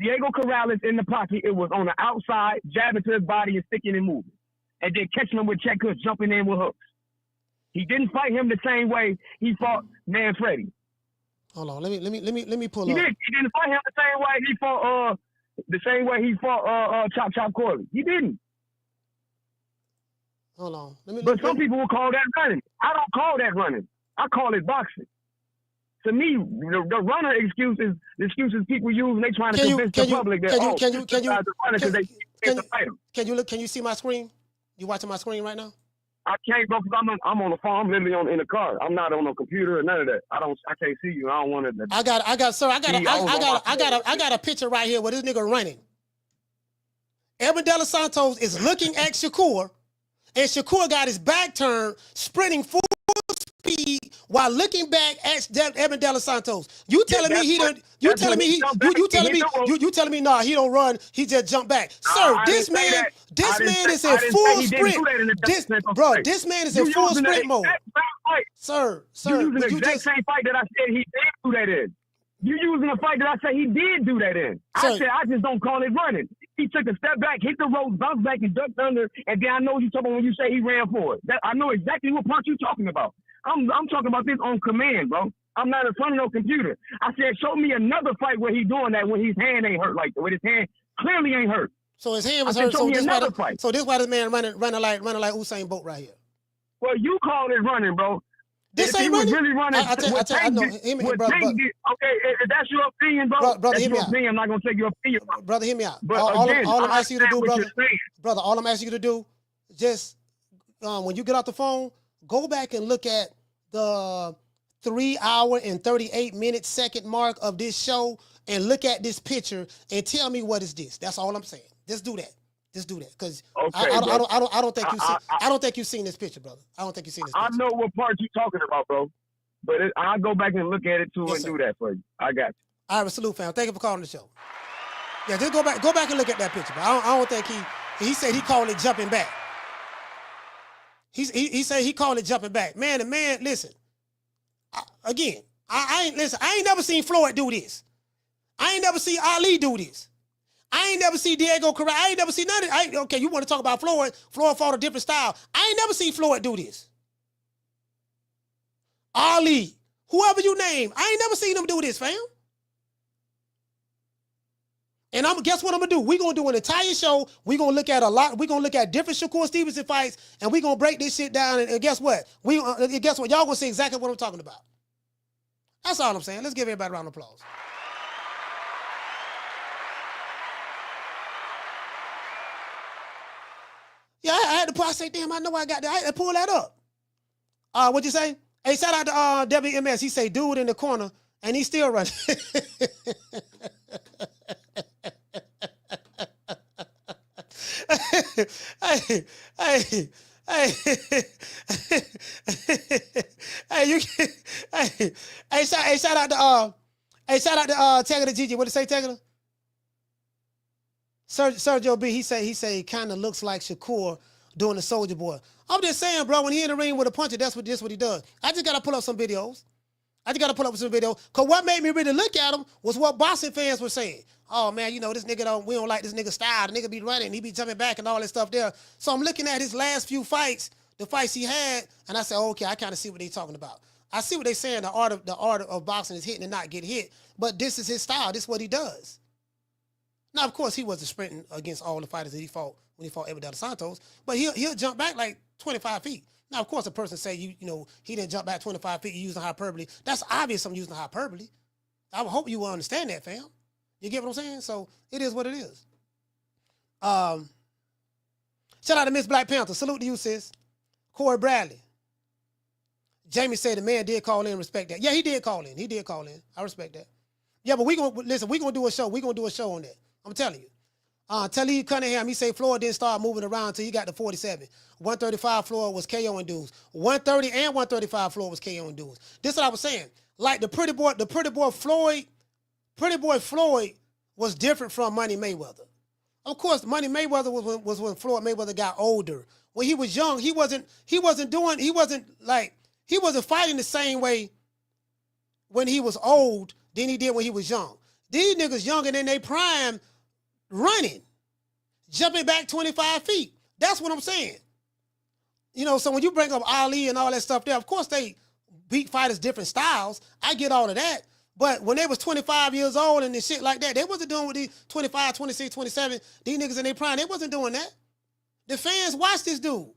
Speaker 14: Diego Corrales in the pocket. It was on the outside, jabbing to his body and sticking and moving. And then catching him with check hooks, jumping in with hooks. He didn't fight him the same way he fought Manfredi.
Speaker 2: Hold on, let me pull up.
Speaker 14: He didn't fight him the same way he fought Chop Chop Corley. He didn't.
Speaker 2: Hold on.
Speaker 14: But some people will call that running. I don't call that running. I call it boxing. To me, the runner excuse is the excuses people use when they trying to convince the public that
Speaker 2: Can you see my screen? You watching my screen right now?
Speaker 14: I can't, bro, because I'm on the phone. I'm literally in the car. I'm not on a computer or none of that. I can't see you. I don't want to.
Speaker 2: I got a picture right here where this nigga running. Edmund De Los Santos is looking at Shakur, and Shakur got his back turned, sprinting full speed while looking back at Evan De Los Santos. You telling me he don't? You telling me he? You telling me? You telling me? Nah, he don't run. He just jumped back. Sir, this man is in full sprint. This man is in full sprint mode. Sir,
Speaker 14: you using the exact same fight that I said he did do that in. You using a fight that I said he did do that in. I said I just don't call it running. He took a step back, hit the ropes, bounced back, and ducked under, and then I know what you're talking about when you say he ran for it. I know exactly what part you're talking about. I'm talking about this on command, bro. I'm not in front of no computer. I said, show me another fight where he doing that when his hand ain't hurt like that. When his hand clearly ain't hurt.
Speaker 2: So his hand was hurt. So this why this man running like Usain Bolt right here.
Speaker 14: Well, you call it running, bro.
Speaker 2: This
Speaker 14: if
Speaker 2: ain't running.
Speaker 14: Really running.
Speaker 2: I know.
Speaker 14: Okay, if that's your opinion, bro.
Speaker 2: Brother, hear me out.
Speaker 14: I'm not gonna take your opinion.
Speaker 2: Brother, hear me out.
Speaker 14: But
Speaker 2: all I'm asking you to do, brother, all I'm asking you to do, just when you get off the phone, go back and look at the 3 hour and 38 minute second mark of this show and look at this picture and tell me what is this. That's all I'm saying. Just do that. Just do that, because I don't think you've seen this picture, brother. I don't think you've seen this picture.
Speaker 14: I know what part you're talking about, bro. But I'll go back and look at it too do that for you. I got you.
Speaker 2: All right, salute, fam. Thank you for calling the show. Yeah, just go back and look at that picture. But I don't think he said he called it jumping back. He said he called it jumping back. Man, the man, listen. I ain't never seen Floyd do this. I ain't never seen Ali do this. I ain't never see Diego Corrales. I ain't never see none of it. Okay, you want to talk about Floyd? Floyd fought a different style. I ain't never seen Floyd do this. Ali, whoever you name, I ain't never seen him do this, fam. And guess what I'm gonna do? We're gonna do an entire show. We're gonna look at different Shakur Stevenson fights, and we're gonna break this shit down. And guess what? Guess what? Y'all gonna see exactly what I'm talking about. That's all I'm saying. Let's give everybody a round of applause. Yeah, I had to pull. I say, damn, I know I got that. I had to pull that up. What'd you say? Hey, shout out to WMS. He say, dude in the corner, and he's still running. Shout out to Tegger the Gigi. What did you say, Tegger? Sergio B, he say he kind of looks like Shakur doing the Soldier Boy. I'm just saying, bro, when he in the ring with a puncher, that's what he does. I just got to pull up some videos. Because what made me really look at him was what boxing fans were saying. Oh, man, this nigga we don't like this nigga style. The nigga be running, he be jumping back and all that stuff there. So I'm looking at his last few fights, the fights he had, and I said, okay, I kind of see what they talking about. I see what they saying, the art of boxing is hitting and not get hit. But this is his style. This is what he does. Now, of course, he wasn't sprinting against all the fighters that he fought when he fought Evan De Los Santos, but he'll jump back like 25 feet. Now, of course, a person say, he didn't jump back 25 feet, you're using hyperbole. That's obvious I'm using hyperbole. I would hope you will understand that, fam. You get what I'm saying? So it is what it is. Shout out to Miss Black Panther. Salute to you, sis. Corey Bradley. Jamie said the man did call in, respect that. Yeah, he did call in. I respect that. Yeah, but we're gonna do a show. We're gonna do a show on that. I'm telling you. Talib Cunningham, he say Floyd didn't start moving around until he got to 47. 135 Floyd was KOing dudes. 130 and 135 Floyd was KOing dudes. This is what I was saying. Like the pretty boy Floyd was different from Money Mayweather. Of course, Money Mayweather was when Floyd Mayweather got older. When he was young, he wasn't fighting the same way when he was old than he did when he was young. These niggas younger than they prime running, jumping back 25 feet. That's what I'm saying. So when you bring up Ali and all that stuff there, of course they beat fighters different styles. I get all of that. But when they was 25 years old and shit like that, they wasn't doing with these 25, 26, 27, these niggas in their prime, they wasn't doing that. The fans watch this dude.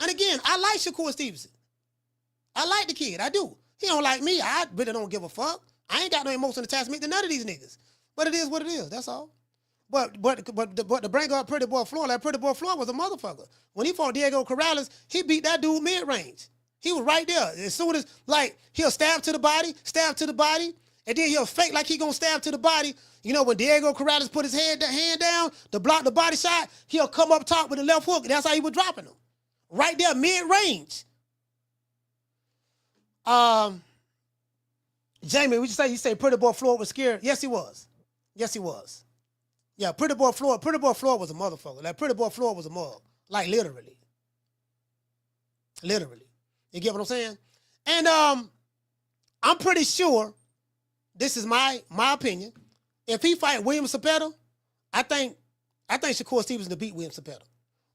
Speaker 2: And again, I like Shakur Stevenson. I like the kid. I do. He don't like me. I really don't give a fuck. I ain't got no emotional attachment to none of these niggas. But it is what it is. That's all. But to bring up Pretty Boy Floyd, like Pretty Boy Floyd was a motherfucker. When he fought Diego Corrales, he beat that dude mid-range. He was right there. As soon as, he'll stab to the body, and then he'll fake like he gonna stab to the body. When Diego Corrales put his hand down to block the body shot, he'll come up top with the left hook. That's how he was dropping him. Right there, mid-range. Jamie, would you say Pretty Boy Floyd was scared? Yes, he was. Yes, he was. Yeah, Pretty Boy Floyd was a motherfucker. Like Pretty Boy Floyd was a mug. Like literally. Literally. You get what I'm saying? And I'm pretty sure, this is my opinion, if he fight William Zepeda, I think Shakur Stevenson to beat William Zepeda.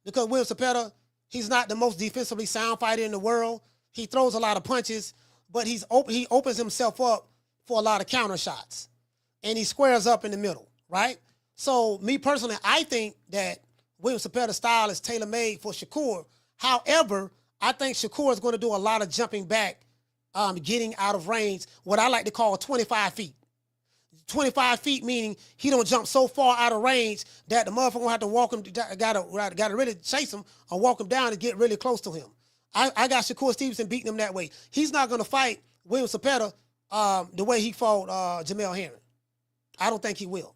Speaker 2: Because William Zepeda, he's not the most defensively sound fighter in the world. He throws a lot of punches, but he opens himself up for a lot of counter shots. And he squares up in the middle, right? So me personally, I think that William Zepeda's style is tailor-made for Shakur. However, I think Shakur is going to do a lot of jumping back, getting out of range, what I like to call 25 feet. 25 feet meaning he don't jump so far out of range that the motherfucker gonna have to walk him, gotta really chase him or walk him down to get really close to him. I got Shakur Stevenson beating him that way. He's not gonna fight William Zepeda the way he fought Jamel Herring. I don't think he will.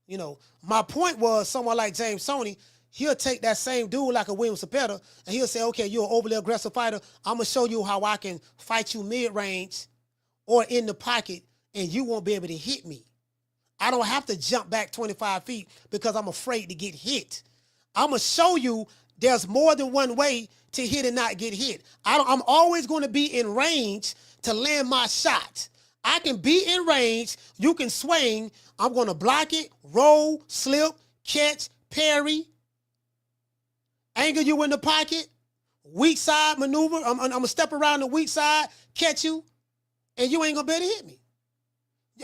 Speaker 2: You know, my point was someone like James Toney, he'll take that same dude like a William Zepeda and he'll say, okay, you're an overly aggressive fighter. I'm going to show you how I can fight you mid-range or in the pocket and you won't be able to hit me. I don't have to jump back 25 feet because I'm afraid to get hit. I'm going to show you there's more than one way to hit and not get hit. I'm always going to be in range to land my shot. I can be in range. You can swing. I'm going to block it, roll, slip, catch, parry, angle you in the pocket, weak side maneuver. I'm going to step around the weak side, catch you, and you ain't going to be able to hit me.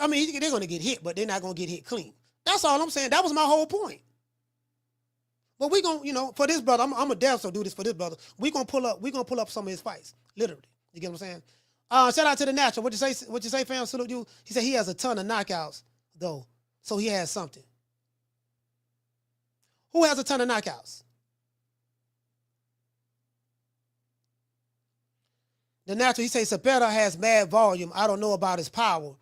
Speaker 2: I mean, they're going to get hit, but they're not going to get hit clean. That's all I'm saying. That was my whole point. But we going to, you know, for this brother, I'm a damn so do this for this brother. We going to pull up some of his fights, literally. You get what I'm saying? Shout out to the Natural. What you say, fam? Salute you. He said he has a ton of knockouts, though. So he has something. Who has a ton of knockouts? The Natural, he says Zepeda has mad volume. I don't know about his power,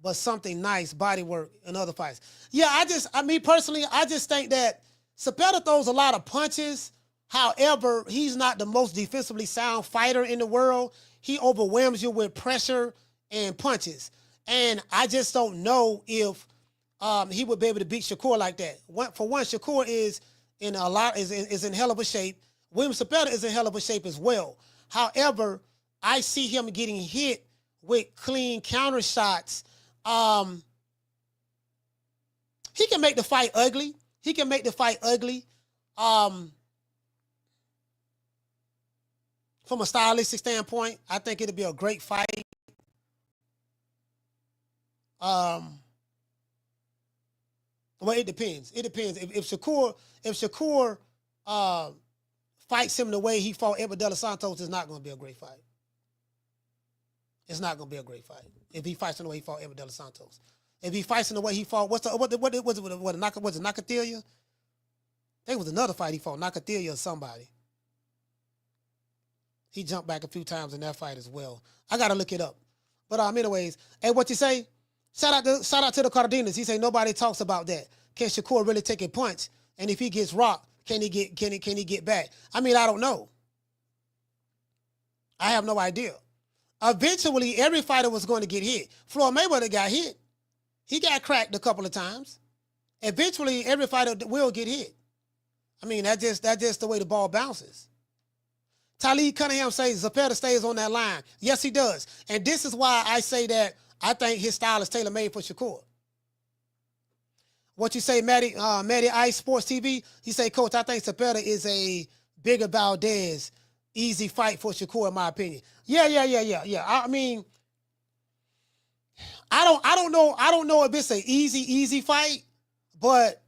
Speaker 2: but something nice, body work, and other fights. Yeah, me personally, I just think that Zepeda throws a lot of punches. However, he's not the most defensively sound fighter in the world. He overwhelms you with pressure and punches. And I just don't know if he would be able to beat Shakur like that. For one, Shakur is in hell of a shape. William Zepeda is in hell of a shape as well. However, I see him getting hit with clean counter shots. He can make the fight ugly. From a stylistic standpoint, I think it'll be a great fight. Well, it depends. It depends. If Shakur fights him the way he fought Edward De Los Santos, it's not going to be a great fight. It's not going to be a great fight if he fights in the way he fought Edward De Los Santos. If he fights in the way he fought, was it Nakatilia? I think it was another fight he fought, Nakatilia or somebody. He jumped back a few times in that fight as well. I got to look it up. But anyways, hey, what you say? Shout out to the Cardenas. He say nobody talks about that. Can Shakur really take a punch? And if he gets rocked, can he get back? I mean, I don't know. I have no idea. Eventually, every fighter was going to get hit. Floyd Mayweather got hit. He got cracked a couple of times. Eventually, every fighter will get hit. I mean, that's just the way the ball bounces. Talib Cunningham says Zepeda stays on that line. Yes, he does. And this is why I say that I think his style is tailor-made for Shakur. What you say, Matty Ice Sports TV? He say, Coach, I think Zepeda is a bigger Valdez. Easy fight for Shakur, in my opinion. Yeah. I mean, I don't know if it's an easy fight, but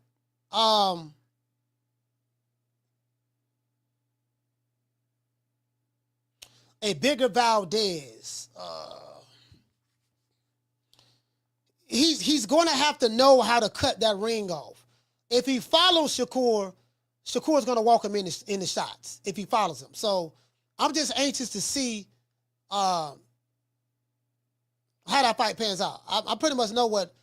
Speaker 2: a bigger Valdez. He's going to have to know how to cut that ring off. If he follows Shakur, Shakur's going to walk him in the shots if he follows him. So I'm just anxious to see how that fight pans out. I pretty much know what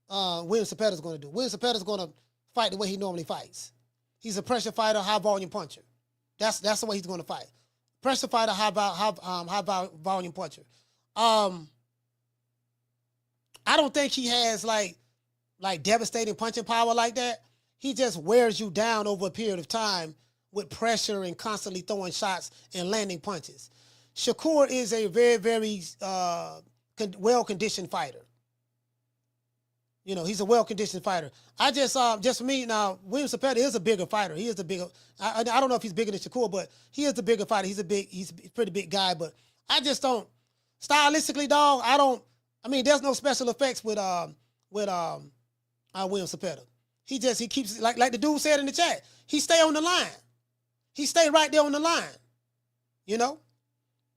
Speaker 2: William Zepeda is going to do. William Zepeda is going to fight the way he normally fights. He's a pressure fighter, high volume puncher. That's the way he's going to fight. Pressure fighter, high volume puncher. I don't think he has like devastating punching power like that. He just wears you down over a period of time with pressure and constantly throwing shots and landing punches. Shakur is a very, very well-conditioned fighter. You know, he's a well-conditioned fighter. I just for me now, William Zepeda is a bigger fighter. He is the bigger. I don't know if he's bigger than Shakur, but he is the bigger fighter. He's a pretty big guy. But I just don't stylistically, dog. I mean, there's no special effects with William Zepeda. He keeps like the dude said in the chat. He stay on the line. He stay right there on the line. You know,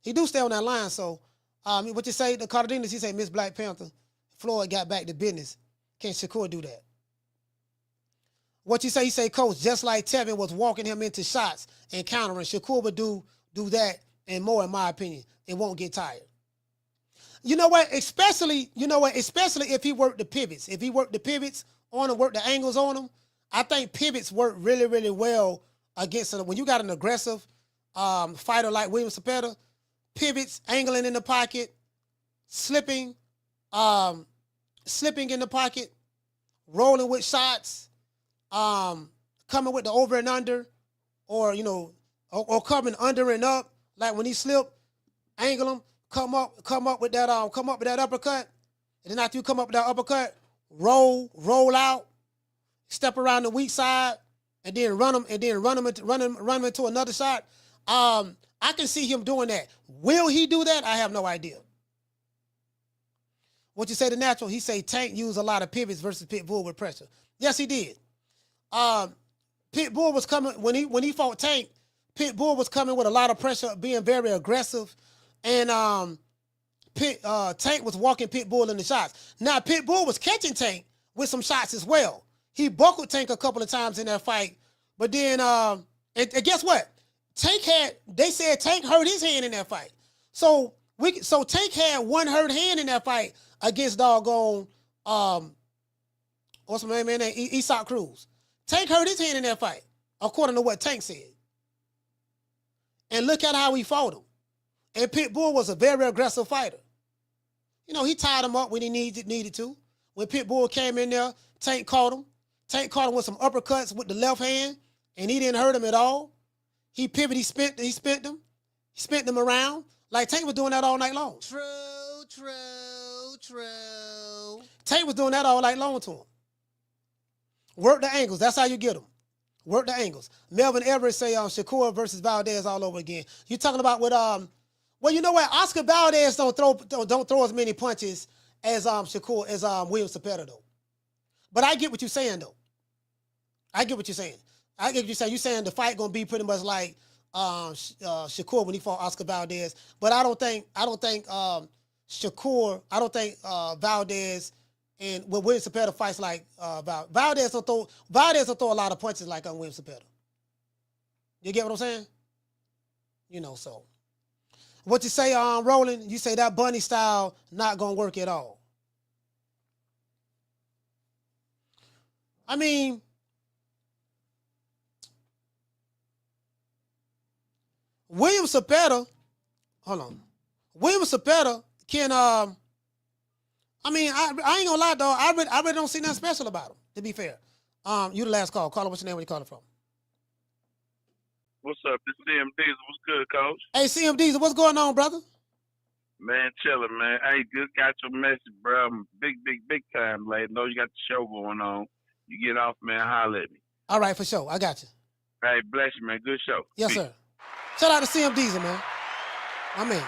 Speaker 2: he do stay on that line. So, what you say, the Cardenas, he say Miss Black Panther, Floyd got back to business. Can Shakur do that? What you say, he say, Coach, just like Tevin was walking him into shots and countering, Shakur would do that and more, in my opinion. It won't get tired. You know what? Especially if he worked the pivots. If he worked the pivots on him, worked the angles on him, I think pivots work really, really well against him. When you got an aggressive fighter like William Zepeda, pivots, angling in the pocket, slipping in the pocket, rolling with shots, coming with the over and under, or coming under and up. Like when he slip, angle him, come up with that uppercut, and then after you come up with that uppercut, roll out, step around the weak side, and then run him into another shot. I can see him doing that. Will he do that? I have no idea. What you say, the natural? He say Tank used a lot of pivots versus Pitbull with pressure. Yes, he did. Pitbull was coming when he fought Tank. Pitbull was coming with a lot of pressure, being very aggressive, and Tank was walking Pitbull in the shots. Now Pitbull was catching Tank with some shots as well. He buckled Tank a couple of times in that fight, but then and guess what? They said Tank hurt his hand in that fight. So Tank had one hurt hand in that fight against doggone what's my man name? Isak Cruz. Tank hurt his hand in that fight, according to what Tank said. And look at how he fought him. And Pitbull was a very aggressive fighter. You know, he tied him up when he needed to. When Pitbull came in there, Tank caught him. Tank caught him with some uppercuts with the left hand, and he didn't hurt him at all. He pivoted, he spent them around. Like Tank was doing that all night long.
Speaker 8: True.
Speaker 2: Tank was doing that all night long to him. Work the angles. That's how you get them. Work the angles. Melvin Everett say Shakur versus Valdez all over again. You talking about with well, you know what? Oscar Valdez don't throw as many punches as Shakur as William Zepeda though. But I get what you're saying though. I get what you're saying. You're saying the fight gonna be pretty much like Shakur when he fought Oscar Valdez. But I don't think Shakur. I don't think Valdez and when William Zepeda fights like Valdez don't throw a lot of punches like William Zepeda. You get what I'm saying? You know, so what you say, Roland? You say that bunny style not gonna work at all. I mean, William Zepeda, hold on. William Zepeda can I mean, I ain't gonna lie, dog. I really don't see nothing special about him, to be fair. You the last call. Caller, what's your name? Where you calling from?
Speaker 15: What's up? It's CM Diesel. What's good, Coach?
Speaker 2: Hey, CM Diesel, what's going on, brother?
Speaker 15: Man, chilling, man. Hey, just got your message, bro. I'm big time late. Know you got the show going on. You get off, man, holler at me.
Speaker 2: All right, for sure. I got you.
Speaker 15: Hey, bless you, man. Good show.
Speaker 2: Yes,
Speaker 15: Peace.
Speaker 2: sir. Shout out to CM Diesel, man. My man.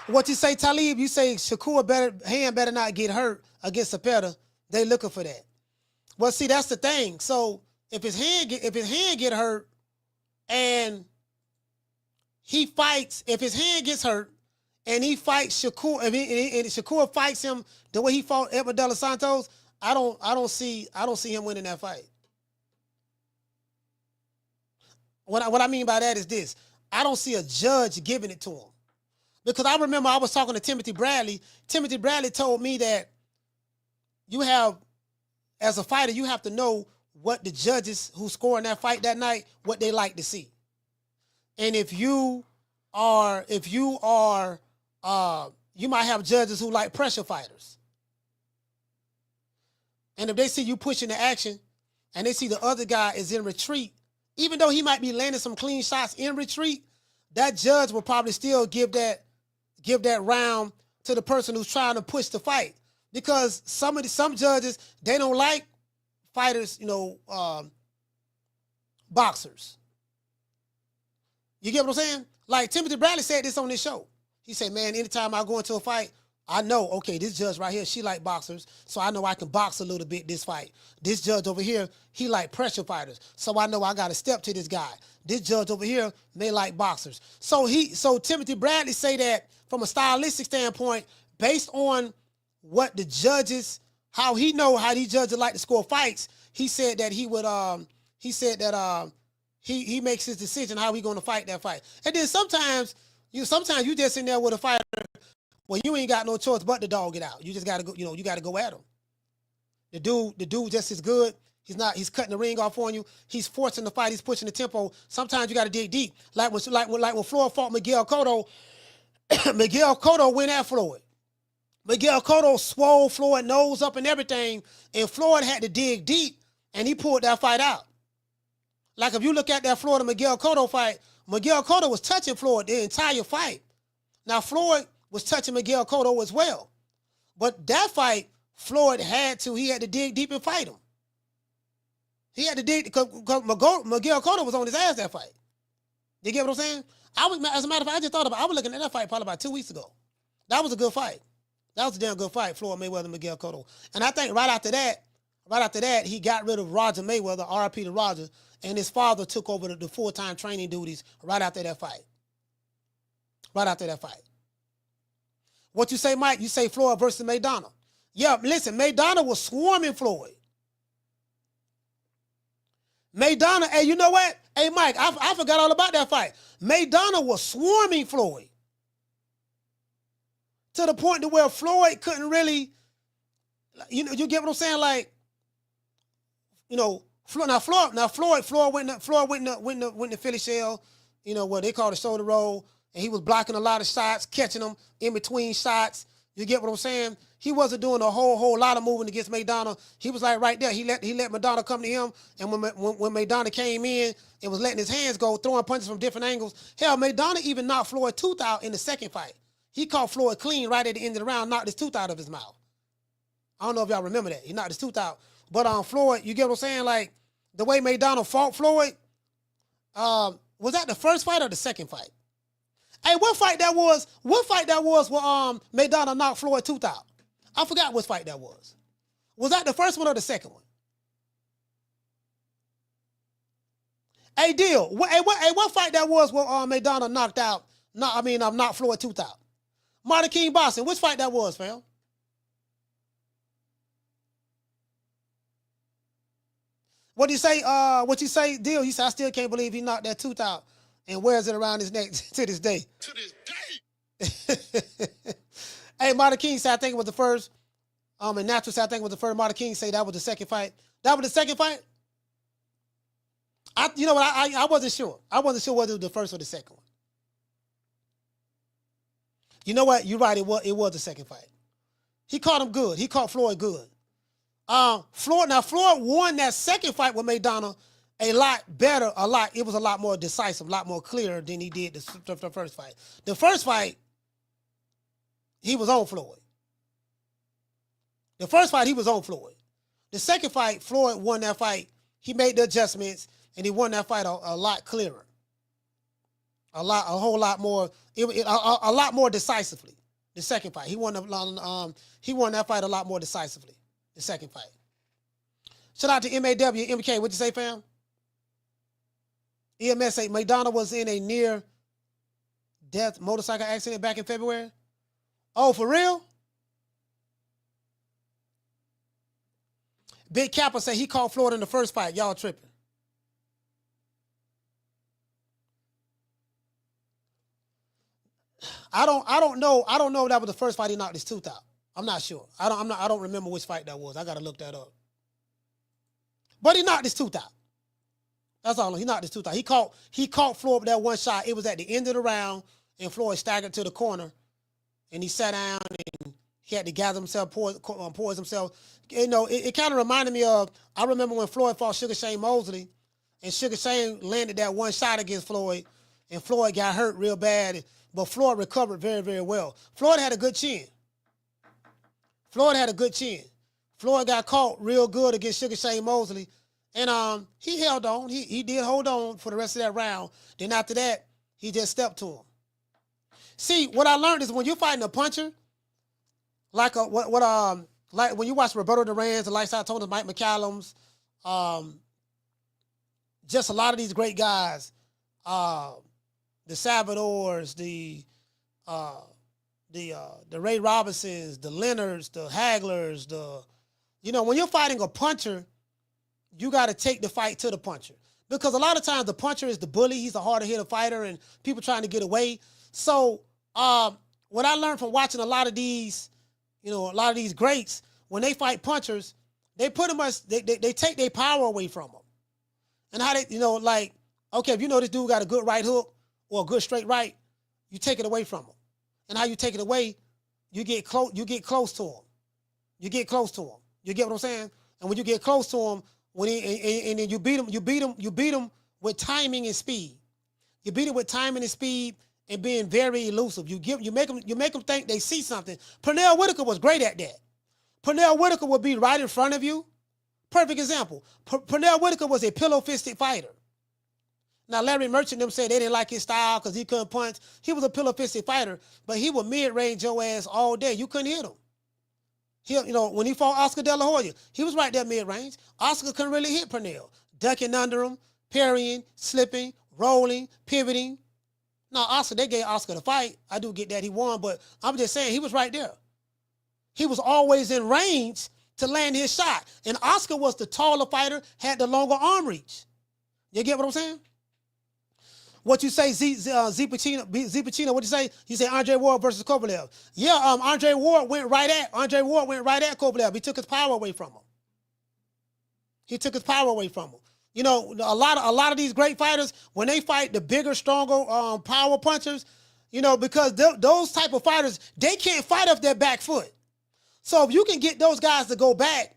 Speaker 2: What you say, Talib? You say Shakur hand better not get hurt against Zepeda. They looking for that. Well, see, that's the thing. So if his hand get hurt, and he fights, if his hand gets hurt, and he fights Shakur, and Shakur fights him the way he fought Edward De Los Santos, I don't see him winning that fight. What I mean by that is this: I don't see a judge giving it to him. Because I remember I was talking to Timothy Bradley. Timothy Bradley told me that as a fighter, you have to know what the judges who scored in that fight that night, what they like to see. And if you are you might have judges who like pressure fighters. And if they see you pushing the action and they see the other guy is in retreat, even though he might be landing some clean shots in retreat, that judge will probably still give that round to the person who's trying to push the fight. Because some judges, they don't like fighters, boxers. You get what I'm saying? Like Timothy Bradley said this on this show. He said, man, anytime I go into a fight, I know, okay, this judge right here, she like boxers, so I know I can box a little bit this fight. This judge over here, he like pressure fighters, so I know I got to step to this guy. This judge over here may like boxers. So Timothy Bradley say that from a stylistic standpoint, based on what the judges, how these judges like to score fights, he said that he makes his decision how he going to fight that fight. And then sometimes you just in there with a fighter. Well, you ain't got no choice but to dog it out. You just gotta go. You gotta go at him. The dude just as good. He's cutting the ring off on you. He's forcing the fight. He's pushing the tempo. Sometimes you gotta dig deep. Like when Floyd fought Miguel Cotto. Miguel Cotto went at Floyd. Miguel Cotto swole Floyd nose up and everything, and Floyd had to dig deep, and he pulled that fight out. Like if you look at that Floyd and Miguel Cotto fight, Miguel Cotto was touching Floyd the entire fight. Now Floyd was touching Miguel Cotto as well. But that fight, Floyd had to dig deep and fight him. He had to dig, because Miguel Cotto was on his ass that fight. You get what I'm saying? As a matter of fact, I was looking at that fight probably about 2 weeks ago. That was a good fight. That was a damn good fight, Floyd Mayweather and Miguel Cotto. And I think right after that, he got rid of Roger Mayweather, RIP to Roger, and his father took over the full-time training duties right after that fight. What you say, Mike? You say Floyd versus Maidana. Yeah, listen, Maidana was swarming Floyd. Maidana, hey, you know what? Hey, Mike, I forgot all about that fight. Maidana was swarming Floyd to the point to where Floyd couldn't really, you get what I'm saying? Like, Floyd went to Philly shell, what they call the shoulder roll, and he was blocking a lot of shots, catching them in between shots. You get what I'm saying? He wasn't doing a whole lot of moving against Maidana. He was like right there. He let Maidana come to him, and when Maidana came in and was letting his hands go, throwing punches from different angles. Hell, Maidana even knocked Floyd tooth out in the second fight. He caught Floyd clean right at the end of the round, knocked his tooth out of his mouth. I don't know if y'all remember that. He knocked his tooth out. But Floyd, you get what I'm saying? Like the way Maidana fought Floyd, was that the first fight or the second fight? Hey, what fight that was where Maidana knocked Floyd tooth out? I forgot which fight that was. Was that the first one or the second one? Hey, Deal. What fight that was where Maidana knocked Floyd tooth out? Martin King Boxing. Which fight that was, fam? What you say, Deal? You say, I still can't believe he knocked that tooth out and wears it around his neck to this day. To this day. Hey, Martin King said, I think it was the first. And Natural said, I think it was the first. Martin King said that was the second fight. That was the second fight? I wasn't sure. I wasn't sure whether it was the first or the second one. You know what? You're right. It was the second fight. He caught him good. He caught Floyd good. Floyd won that second fight with Maidana a lot better, it was a lot more decisive, a lot more clear than he did the first fight. The first fight, he was on Floyd. The second fight, Floyd won that fight. He made the adjustments, and he won that fight a lot clearer. A whole lot more, a lot more decisively. The second fight, he won that fight a lot more decisively. The second fight. Shout out to MAW, MK. What'd you say, fam? EMS say Maidana was in a near-death motorcycle accident back in February. Oh, for real? Big Kappa said he caught Floyd in the first fight. Y'all tripping. I don't know if that was the first fight he knocked his tooth out. I'm not sure. I don't remember which fight that was. I gotta look that up. But he knocked his tooth out. That's all. He knocked his tooth out. He caught Floyd with that one shot. It was at the end of the round, and Floyd staggered to the corner, and he sat down and he had to gather himself, poise himself. You know, it kind of reminded me of, I remember when Floyd fought Sugar Shane Mosley, and Sugar Shane landed that one shot against Floyd, and Floyd got hurt real bad, but Floyd recovered very, very well. Floyd had a good chin. Floyd had a good chin. Floyd got caught real good against Sugar Shane Mosley, and he held on. He did hold on for the rest of that round. Then after that, he just stepped to him. See, what I learned is when you're fighting a puncher, like when you watch Roberto Duran's, the Lifestyle Toners, Mike McCallum's, just a lot of these great guys, the Salvadors, the Ray Robinsons, the Leonards, the Haglers, when you're fighting a puncher, you got to take the fight to the puncher. Because a lot of times the puncher is the bully. He's a harder hitter fighter and people trying to get away. So what I learned from watching a lot of these greats, when they fight punchers, they pretty much, they take their power away from them. And how they, okay, if you know this dude got a good right hook or a good straight right, you take it away from him. And how you take it away, you get close to him. You get close to him. You get what I'm saying? And when you get close to him, and then you beat him with timing and speed. You beat him with timing and speed and being very elusive. You make them think they see something. Pernell Whitaker was great at that. Pernell Whitaker would be right in front of you. Perfect example. Pernell Whitaker was a pillow-fisted fighter. Now, Larry Merchant them said they didn't like his style because he couldn't punch. He was a pillow-fisted fighter, but he would mid-range your ass all day. You couldn't hit him. When he fought Oscar De La Hoya, he was right there mid-range. Oscar couldn't really hit Pernell. Ducking under him, parrying, slipping, rolling, pivoting. Now, they gave Oscar the fight. I do get that he won, but I'm just saying he was right there. He was always in range to land his shot. And Oscar was the taller fighter, had the longer arm reach. You get what I'm saying? What you say, Zepeda, what you say? You say Andre Ward versus Kovalev. Yeah, Andre Ward went right at Kovalev. He took his power away from him. A lot of these great fighters, when they fight the bigger, stronger power punchers, because those type of fighters, they can't fight off their back foot. So if you can get those guys to go back,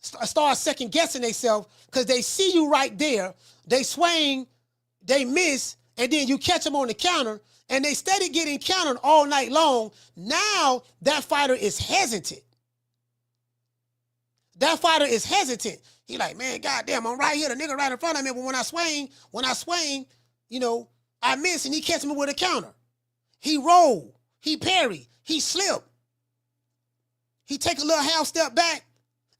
Speaker 2: start second guessing themselves, because they see you right there, they swing, they miss, and then you catch them on the counter, and they steady getting countered all night long. Now that fighter is hesitant. He like, man, goddamn, I'm right here, the nigga right in front of me, but when I swing, I miss, and he catch me with a counter. He roll, he parry, he slip. He take a little half step back,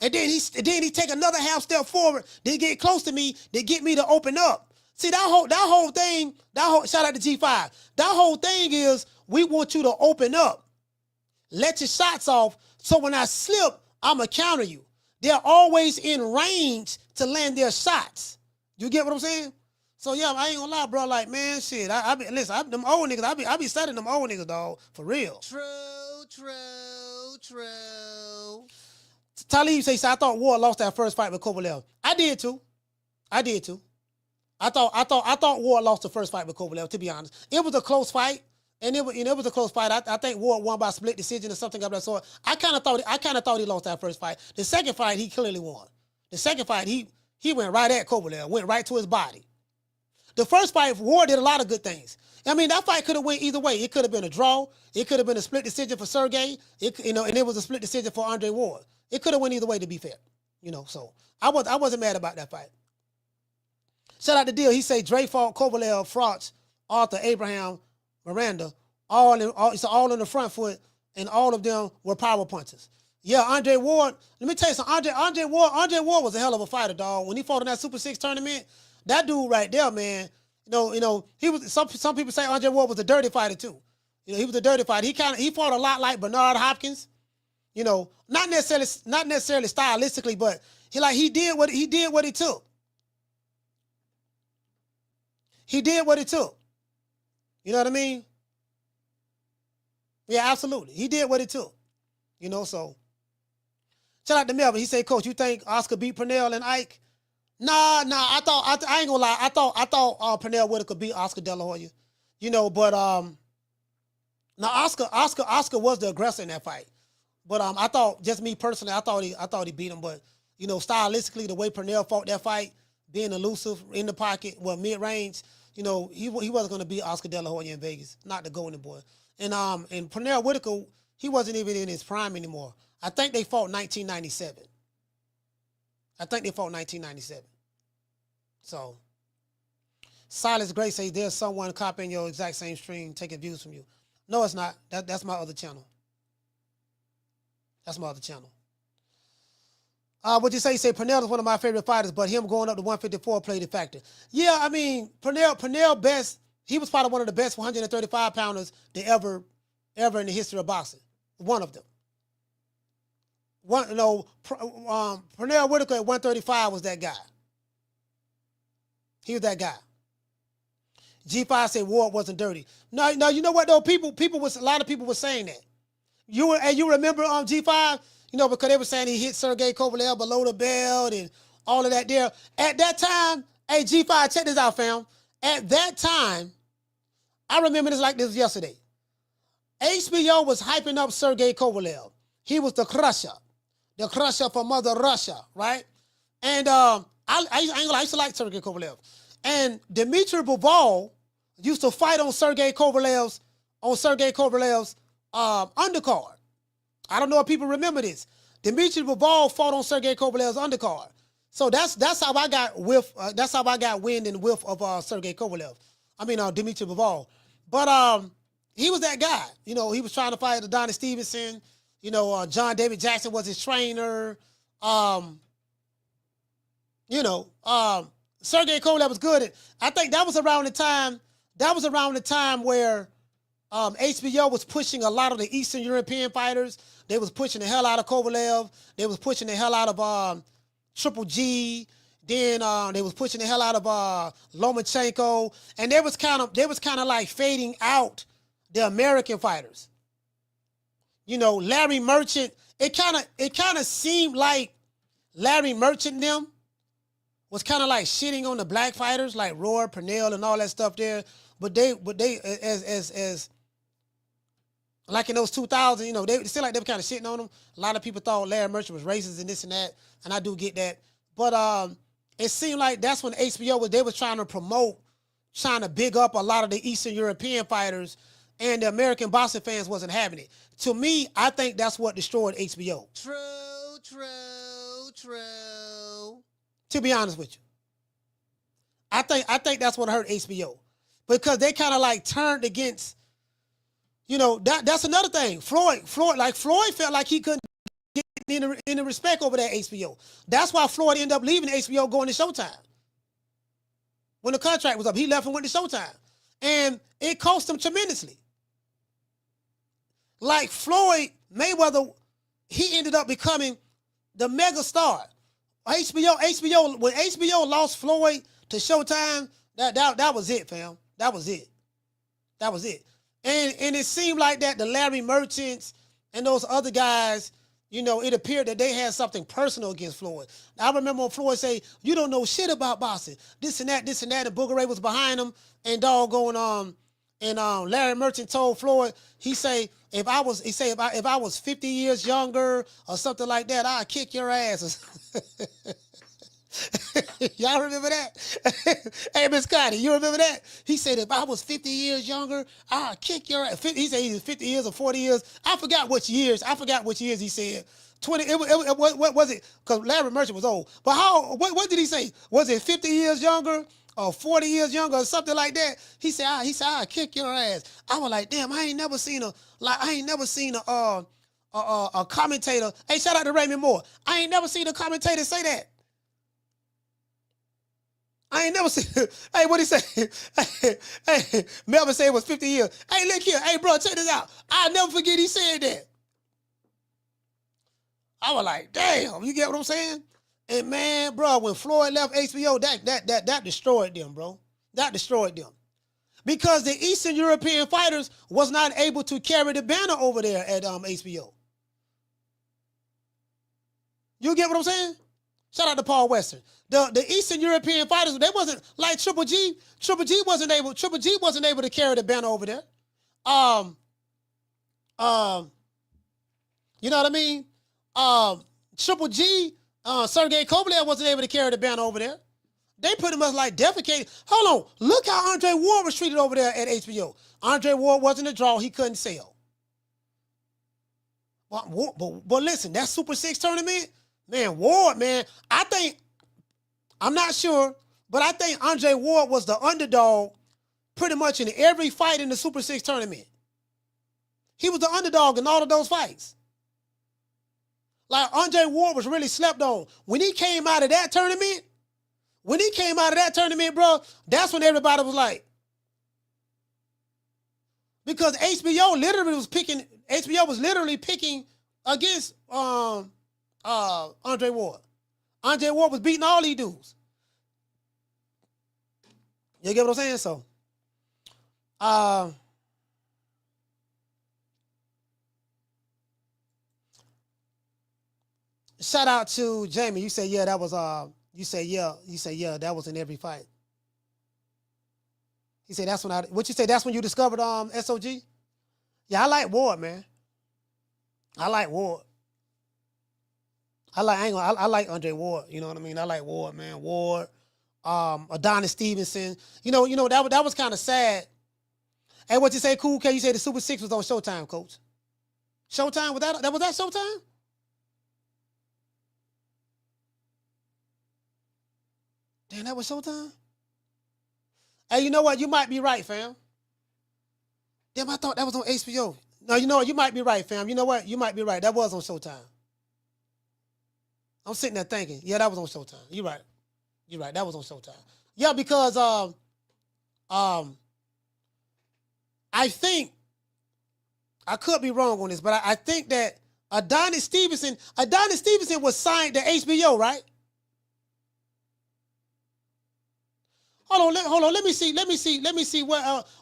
Speaker 2: and then he take another half step forward. They get close to me. They get me to open up. See, that whole thing, shout out to G5. That whole thing is we want you to open up. Let your shots off, so when I slip, I'ma counter you. They're always in range to land their shots. You get what I'm saying? So yeah, I ain't gonna lie, bro. Like, man, shit. Them old niggas, I be studying them old niggas, dog, for real. True. Talib says, I thought Ward lost that first fight with Kovalev. I did too. I thought Ward lost the first fight with Kovalev, to be honest. It was a close fight, and it was a close fight. I think Ward won by split decision or something of that sort. I kind of thought he lost that first fight. The second fight, he clearly won. The second fight, he went right at Kovalev, went right to his body. The first fight, Ward did a lot of good things. I mean, that fight could have went either way. It could have been a draw. It could have been a split decision for Sergey. And it was a split decision for Andre Ward. It could have went either way, to be fair. So I wasn't mad about that fight. Shout out to Deal. He say Dre fought Kovalev, Frauch, Arthur, Abraham, Miranda, all in the front foot, and all of them were power punches. Yeah, Andre Ward. Let me tell you something. Andre Ward was a hell of a fighter, dog. When he fought in that Super 6 tournament, that dude right there, man. He was. Some people say Andre Ward was a dirty fighter too. He was a dirty fighter. He fought a lot like Bernard Hopkins. Not necessarily stylistically, but he did what it took. He did what it took. You know what I mean? Yeah, absolutely. He did what it took. So. Shout out to Melvin. He said, Coach, you think Oscar beat Pernell and Ike? Nah. I ain't gonna lie. I thought Pernell Whitaker beat Oscar De La Hoya. But Now Oscar was the aggressor in that fight, but I thought, just me personally, I thought he beat him. But you know, stylistically, the way Pernell fought that fight, being elusive in the pocket, mid range, you know, he wasn't going to beat Oscar De La Hoya in Vegas, not the Golden Boy. And Pernell Whitaker, he wasn't even in his prime anymore. I think they fought 1997. So, Silas Gray says there's someone copying your exact same stream, taking views from you. No, it's not. That's my other channel. What you say? You say Pernell is one of my favorite fighters, but him going up to 154 played a factor. Yeah, I mean, Pernell best, he was probably one of the best 135 pounders to ever in the history of boxing. One of them. Pernell Whitaker at 135 was that guy. He was that guy. G5 said Ward wasn't dirty. No, you know what though? A lot of people were saying that. You remember G5? You know, because they were saying he hit Sergey Kovalev below the belt and all of that there. At that time, hey G5, check this out, fam. At that time, I remember this like this yesterday. HBO was hyping up Sergey Kovalev. He was the crusher for Mother Russia, right? And I used to like Sergey Kovalev. And Dmitry Bivol used to fight on Sergey Kovalev's undercard. I don't know if people remember this. Dmitry Bivol fought on Sergey Kovalev's undercard. So that's how I got wind and whiff of Sergey Kovalev. I mean Dmitry Bivol. But he was that guy. You know, he was trying to fight Adonis Stevenson. You know, John David Jackson was his trainer. Sergey Kovalev was good. I think that was around the time where HBO was pushing a lot of the Eastern European fighters. They was pushing the hell out of Kovalev. They was pushing the hell out of Triple G. Then they was pushing the hell out of Lomachenko. And they was kind of like fading out the American fighters. You know, Larry Merchant. It kind of seemed like Larry Merchant and them was kind of like shitting on the black fighters like Roy, Pernell, and all that stuff there. But they as like in those 2000s, you know, they still like they were kind of shitting on them. A lot of people thought Larry Merchant was racist and this and that, and I do get that. But it seemed like that's when HBO was trying to big up a lot of the Eastern European fighters, and the American boxing fans wasn't having it. To me, I think that's what destroyed HBO. True. To be honest with you, I think that's what hurt HBO, because they kind of like turned against, you know, that's another thing. Floyd felt like he couldn't get any respect over that HBO. That's why Floyd ended up leaving HBO, going to Showtime. When the contract was up, he left and went to Showtime, and it cost him tremendously. Like Floyd Mayweather, he ended up becoming the mega star. HBO, when HBO lost Floyd to Showtime, that was it, fam. That was it. And it seemed like that the Larry Merchants and those other guys, you know, it appeared that they had something personal against Floyd. I remember when Floyd say, "You don't know shit about boxing. This and that, and Booger Ray was behind him, and Larry Merchant told Floyd, he say, if I was 50 years younger or something like that, I'd kick your ass." Y'all remember that? Hey, Miss Scotty, you remember that? He said, if I was 50 years younger, I'd kick your ass. He said he was 50 years or 40 years. I forgot which years he said. 20, what was it? Because Larry Merchant was old. But what did he say? Was it 50 years younger or 40 years younger or something like that? He said, I'll kick your ass. I was like, damn, I ain't never seen a commentator. Hey, shout out to Raymond Moore. I ain't never seen a commentator say that. I ain't never seen. Hey, what he say? Hey, Melvin said it was 50 years. Hey, look here. Hey, bro, check this out. I'll never forget he said that. I was like, damn, you get what I'm saying? And man, bro, when Floyd left HBO, that destroyed them, bro. That destroyed them. Because the Eastern European fighters was not able to carry the banner over there at HBO. You get what I'm saying? Shout out to Paul Western. The Eastern European fighters, they wasn't like Triple G. Triple G wasn't able to carry the banner over there. You know what I mean? Triple G, Sergey Kovalev wasn't able to carry the banner over there. They pretty much like defecated. Hold on. Look how Andre Ward was treated over there at HBO. Andre Ward wasn't a draw. He couldn't sell. But listen, that Super 6 tournament, man, Ward, man, I'm not sure, but I think Andre Ward was the underdog pretty much in every fight in the Super 6 tournament. He was the underdog in all of those fights. Like, Andre Ward was really slept on. When he came out of that tournament, bro, that's when everybody was like, because HBO was literally picking against Andre Ward. Andre Ward was beating all these dudes. You get what I'm saying? So, shout out to Jamie. You said, yeah, that was that was in every fight. He said that's when you discovered SOG? Yeah, I like Ward, man. I like Ward. I like Andre Ward, you know what I mean? I like Ward, man. Ward, Adonis Stevenson. You know, that was kind of sad. Hey, what you say, Cool K? You say the Super 6 was on Showtime, Coach. Showtime? Was that Showtime? Damn, that was Showtime? Hey, you know what? You might be right, fam. Damn, I thought that was on HBO. No, you know what? You might be right, fam. You know what? You might be right. That was on Showtime. I'm sitting there thinking, yeah, that was on Showtime. You're right. That was on Showtime. Yeah, because I think, I could be wrong on this, but I think that Adonis Stevenson was signed to HBO, right? Hold on. Let me see. What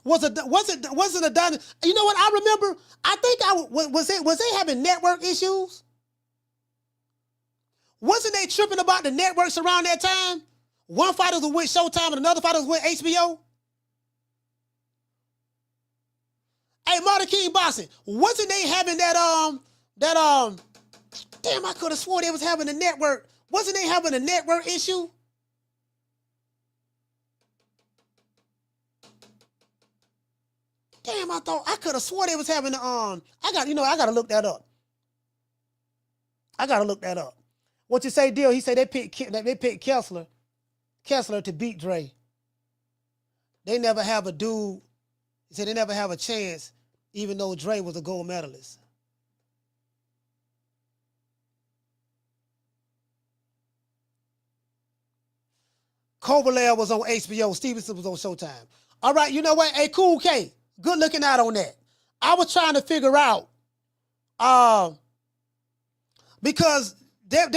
Speaker 2: was it Adonis? You know what? I remember. I think was they having network issues? Wasn't they tripping about the networks around that time? One fighter was with Showtime and another fighter was with HBO. Hey, Marty King Boxing, wasn't they having that damn, I could have sworn they was having a network. Wasn't they having a network issue? Damn, I could have sworn they was having I gotta look that up. What you say, Deal? He said they picked Kessler to beat Dre. They never have a dude. He said they never have a chance, even though Dre was a gold medalist. Kovalev was on HBO. Stevenson was on Showtime. All right, you know what? Hey, Cool K, good looking out on that. I was trying to figure out, because there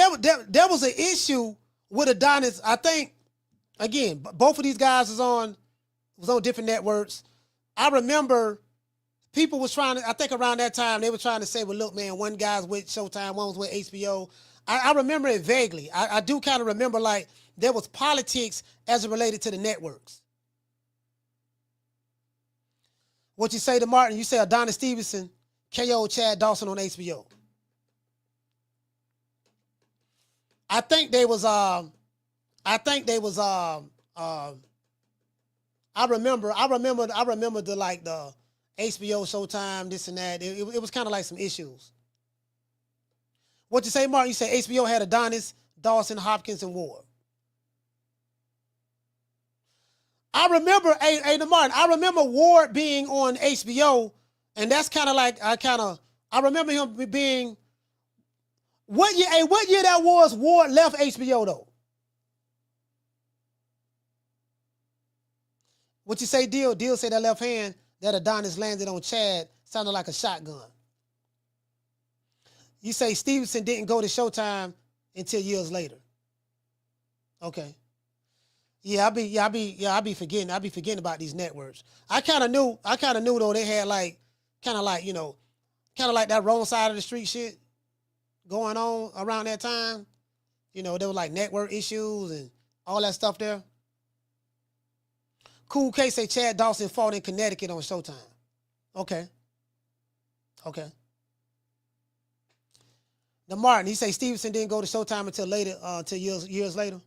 Speaker 2: was an issue with Adonis. I think, again, both of these guys was on different networks. I remember people was trying to, I think around that time, they were trying to say, well, look, man, one guy's with Showtime, one was with HBO. I remember it vaguely. I do kind of remember, like, there was politics as it related to the networks. What you say to Martin? You say Adonis Stevenson KO Chad Dawson on HBO. I remember the HBO Showtime, this and that. It was kind of like some issues. What you say, Martin? You say HBO had Adonis, Dawson, Hopkins, and Ward. I remember, Martin, I remember Ward being on HBO, and that's kind of like, I remember him being, what year that was Ward left HBO, though? What you say, Deal? Deal say that left hand that Adonis landed on Chad sounded like a shotgun. You say Stevenson didn't go to Showtime until years later. Okay. Yeah, I be forgetting about these networks. I kind of knew though they had kind of like that wrong side of the street shit going on around that time. You know, there were like network issues and all that stuff there. Cool K say Chad Dawson fought in Connecticut on Showtime. Okay. Okay. Now Martin, he say Stevenson didn't go to Showtime until later, until years later.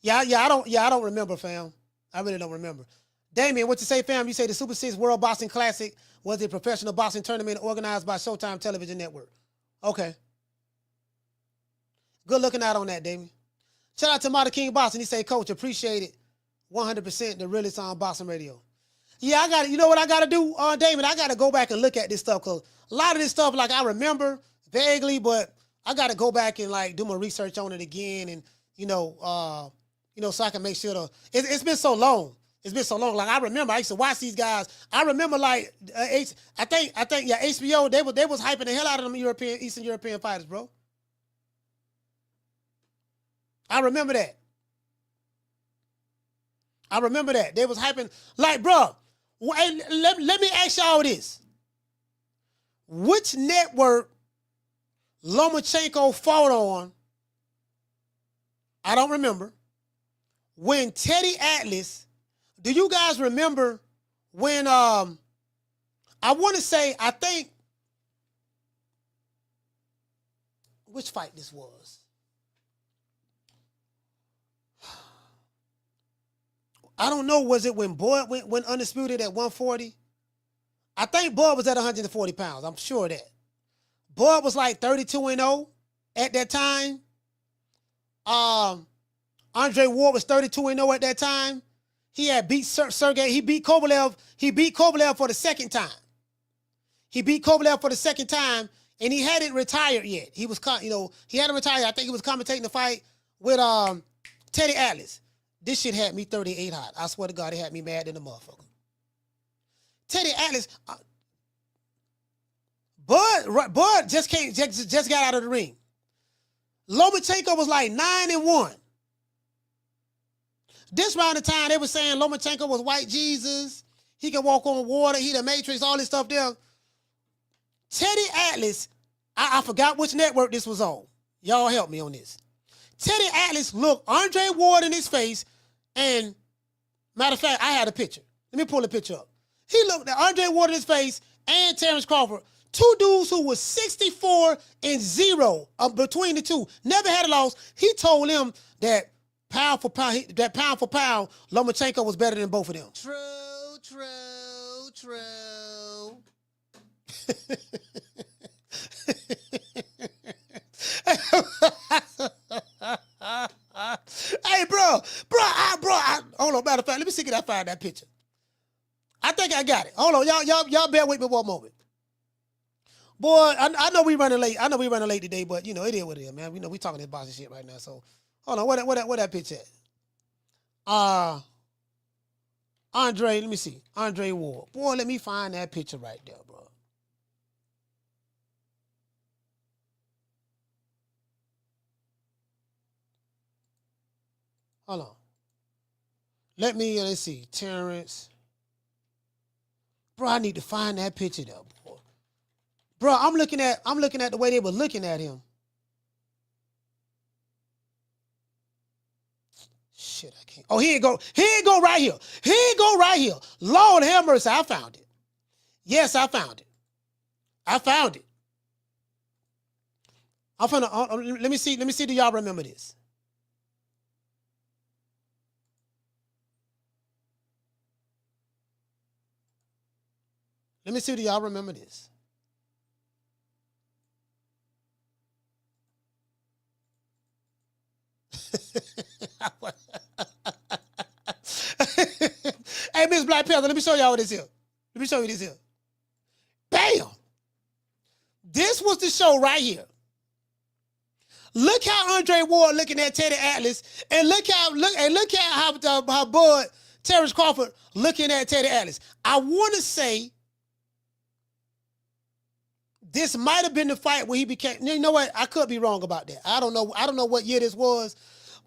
Speaker 2: I don't remember, fam. I really don't remember. Damien, what you say, fam? You say the Super 6 World Boxing Classic was a professional boxing tournament organized by Showtime Television Network. Okay. Good looking out on that, Damien. Shout out to Marty King Boxing. He say, Coach, appreciate it 100%. The realest on boxing radio. Yeah, I got it. You know what I got to do, Damien? I got to go back and look at this stuff because a lot of this stuff, like I remember vaguely, but I got to go back and like do my research on it again, and so I can make sure it's been so long. It's been so long. Like I remember, I used to watch these guys. I remember like I think HBO they was hyping the hell out of them Eastern European fighters, bro. I remember that. They was hyping like, bro. Let me ask y'all this: which network Lomachenko fought on? I don't remember. When Teddy Atlas, do you guys remember when I want to say, I think, which fight this was? I don't know, was it when Boyd went undisputed at 140? I think Boyd was at 140 pounds. I'm sure of that. Boyd was like 32-0 at that time. Andre Ward was 32-0 at that time. He had beat Sergey. He beat Kovalev. He beat Kovalev for the second time. And he hadn't retired yet. He was, he hadn't retired. I think he was commentating the fight with Teddy Atlas. This shit had me 38 hot. I swear to God, it had me mad than a motherfucker. Teddy Atlas, Bud just got out of the ring. Lomachenko was like 9-1. This round of time, they were saying Lomachenko was white Jesus. He can walk on water. He the Matrix, all this stuff there. Teddy Atlas, I forgot which network this was on. Y'all help me on this. Teddy Atlas looked Andre Ward in his face, and matter of fact, I had a picture. Let me pull the picture up. He looked at Andre Ward in his face and Terrence Crawford, two dudes who was 64-0 between the two, never had a loss. He told him that pound for pound, Lomachenko was better than both of them.
Speaker 8: True.
Speaker 2: Hey, bro, hold on. Matter of fact, let me see if I find that picture. I think I got it. Hold on, y'all bear with me one moment. Boy, I know we running late. Today, but it is what it is, man. We talking this boxing shit right now. So hold on, what that picture at? Andre, let me see. Andre Ward. Boy, let me find that picture right there, bro. Hold on. Let's see. Terrence. Bro, I need to find that picture there, boy. Bro, I'm looking at the way they were looking at him. Shit, I can't. Oh, here you go right here. Lord have mercy, I found it. Yes, I found it. I'm finna, let me see, do y'all remember this? Let me see, do y'all remember this? Hey, Miss Black Panther, let me show y'all this here. Bam! This was the show right here. Look how Andre Ward looking at Teddy Atlas, and look how Bud Terrence Crawford looking at Teddy Atlas. I want to say this might have been the fight where he became. You know what? I could be wrong about that. I don't know what year this was,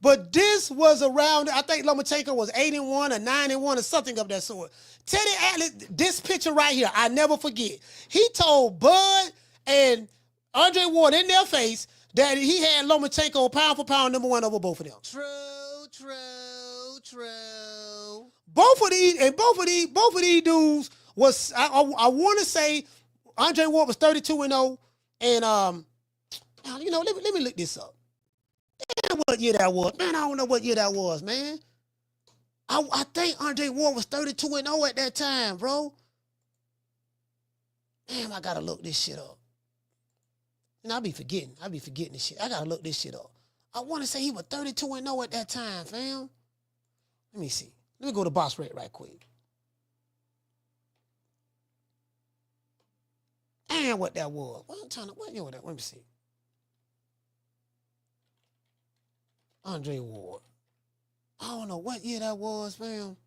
Speaker 2: but this was around. I think Lomachenko was 8-1 or 9-1 or something of that sort. Teddy Atlas, this picture right here, I never forget. He told Bud and Andre Ward in their face that he had Lomachenko pound for pound number one over both of them.
Speaker 8: True.
Speaker 2: Both of these dudes was. I want to say. Andre Ward was 32-0, and you know, let me look this up. Damn, what year that was, man? I don't know what year that was, man. I think Andre Ward was 32-0 at that time, bro. Damn, I gotta look this shit up. And I be forgetting this shit. I gotta look this shit up. I want to say he was 32-0 at that time, fam. Let me see. Let me go to box rate right quick. And what that was. What year was that? Let me see. Andre Ward. I don't know what year that was, fam.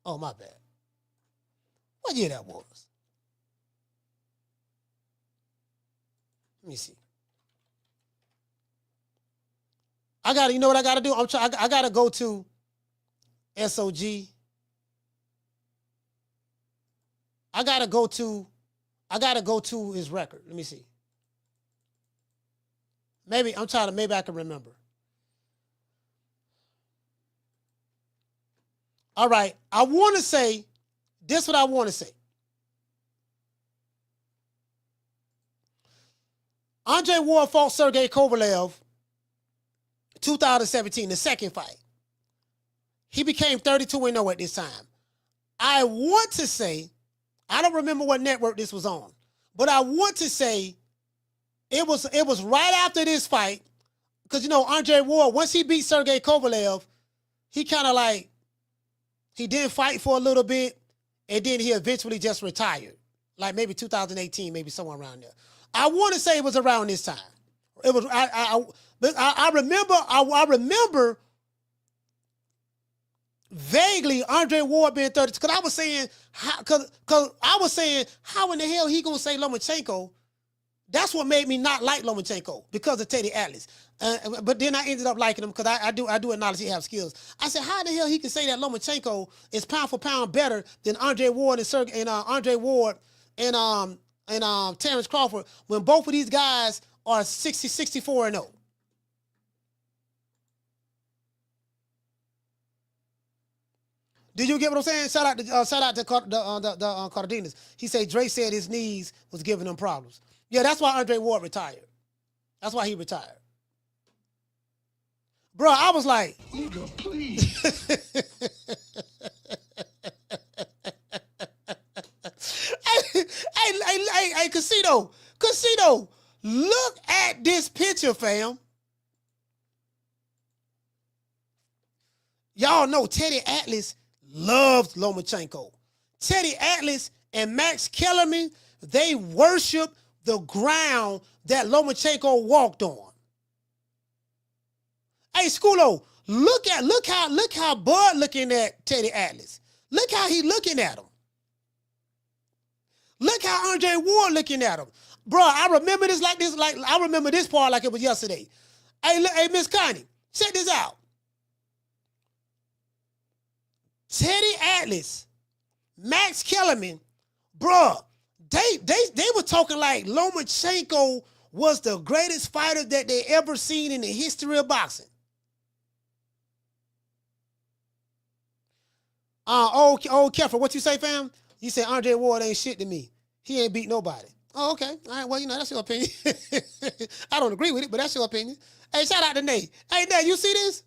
Speaker 2: Oh, my bad. What year that was? Let me see. You know what I gotta do? I gotta go to SOG. I gotta go to his record. Let me see. Maybe I can remember. All right. I want to say, this is what I want to say. Andre Ward fought Sergey Kovalev 2017, the second fight. He became 32-0 at this time. I want to say, I don't remember what network this was on, but I want to say it was right after this fight, because, you know, Andre Ward, once he beat Sergey Kovalev, he kind of like, he didn't fight for a little bit, and then he eventually just retired. Like maybe 2018, maybe somewhere around there. I want to say it was around this time. It was. I remember vaguely Andre Ward being 30. Because I was saying, how in the hell he gonna say Lomachenko? That's what made me not like Lomachenko, because of Teddy Atlas. But then I ended up liking him because I do acknowledge he have skills. I said, how the hell he can say that Lomachenko is pound for pound better than Andre Ward and Terrence Crawford, when both of these guys are 64-0. Did you get what I'm saying? Shout out to the Cardenas. He said Dre said his knees was giving him problems. Yeah, that's why Andre Ward retired. That's why he retired. Bro, I was like, nigga, please. Hey, Casino, look at this picture, fam. Y'all know Teddy Atlas loved Lomachenko. Teddy Atlas and Max Kellerman, they worship the ground that Lomachenko walked on. Hey, Skulo, look how Bud looking at Teddy Atlas. Look how he looking at him. Look how Andre Ward looking at him. Bro, I remember this like I remember this part like it was yesterday. Hey, Miss Connie, check this out. Teddy Atlas, Max Kellerman, bro, they were talking like Lomachenko was the greatest fighter that they ever seen in the history of boxing. Old Keffer, what you say, fam? You say Andre Ward ain't shit to me. He ain't beat nobody. Oh, okay. All right, well, you know, that's your opinion. I don't agree with it, but that's your opinion. Hey, shout out to Nate. Hey, Nate, you see this?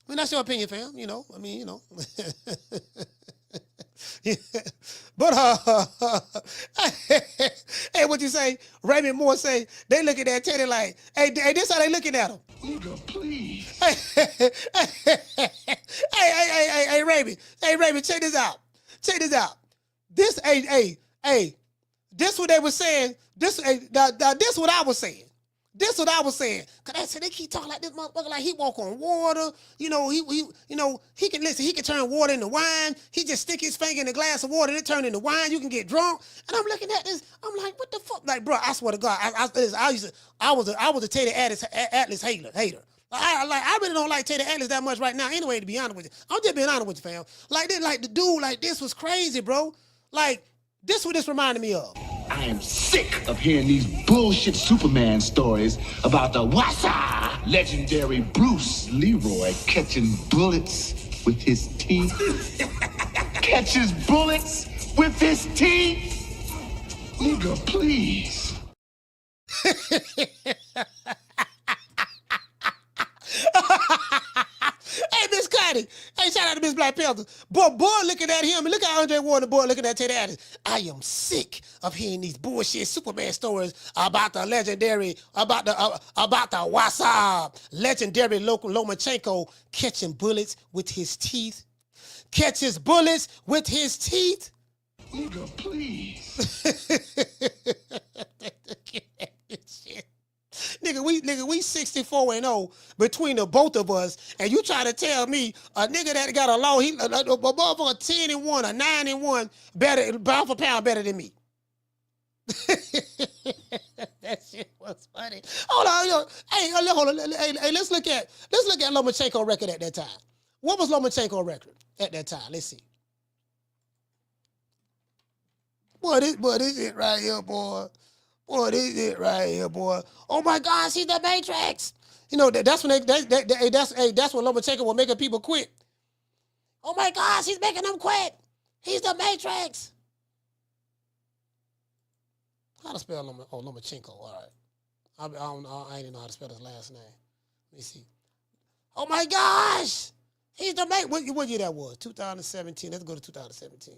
Speaker 2: I mean, that's your opinion, fam. You know, I mean, you know. Yeah. But, hey, what you say? Raymond Moore say, they looking at Teddy like, hey, this how they looking at him. Nigga, please. Hey, Raymond, check this out. This, this what they were saying. This what I was saying. Cause I said they keep talking like this motherfucker like he walk on water. You know, he can listen. He can turn water into wine. He just stick his finger in a glass of water and it turn into wine. You can get drunk. And I'm looking at this. I'm like, what the fuck? Like, bro, I swear to God, I was a Teddy Atlas hater. I really don't like Teddy Atlas that much right now. Anyway, to be honest with you, I'm just being honest with you, fam. Like the dude, like this was crazy, bro. Like this, what this reminded me of.
Speaker 11: I am sick of hearing these bullshit Superman stories about the Wassa legendary Bruce Leroy catching bullets with his teeth. catches bullets with his teeth? Nigga, please.
Speaker 2: Hey, Miss Connie. Hey, shout out to Miss Black Panther. Boy looking at him. And look at Andre Ward, the boy looking at Teddy Adams. I am sick of hearing these bullshit Superman stories about the legendary, about the Wasab, legendary local Lomachenko catching bullets with his teeth. Catches bullets with his teeth.
Speaker 11: Nigga, please.
Speaker 2: Nigga, we 64-0 between the both of us, and you try to tell me a nigga that got a low, a motherfucker 10-1, a 9-1, better pound for pound better than me. That shit was funny. Hold on, hey, let's look at Lomachenko record at that time. What was Lomachenko record at that time? Let's see. Boy, this it right here, boy. Boy, this is it right here, boy. Oh my gosh, he's the Matrix. You know, that's when that's when Lomachenko was making people quit. Oh my gosh, he's making them quit. He's the Matrix. How to spell Lomachenko? All right. I ain't know how to spell his last name. Let me see. Oh my gosh, he's the Matrix. What year that was? 2017. Let's go to 2017.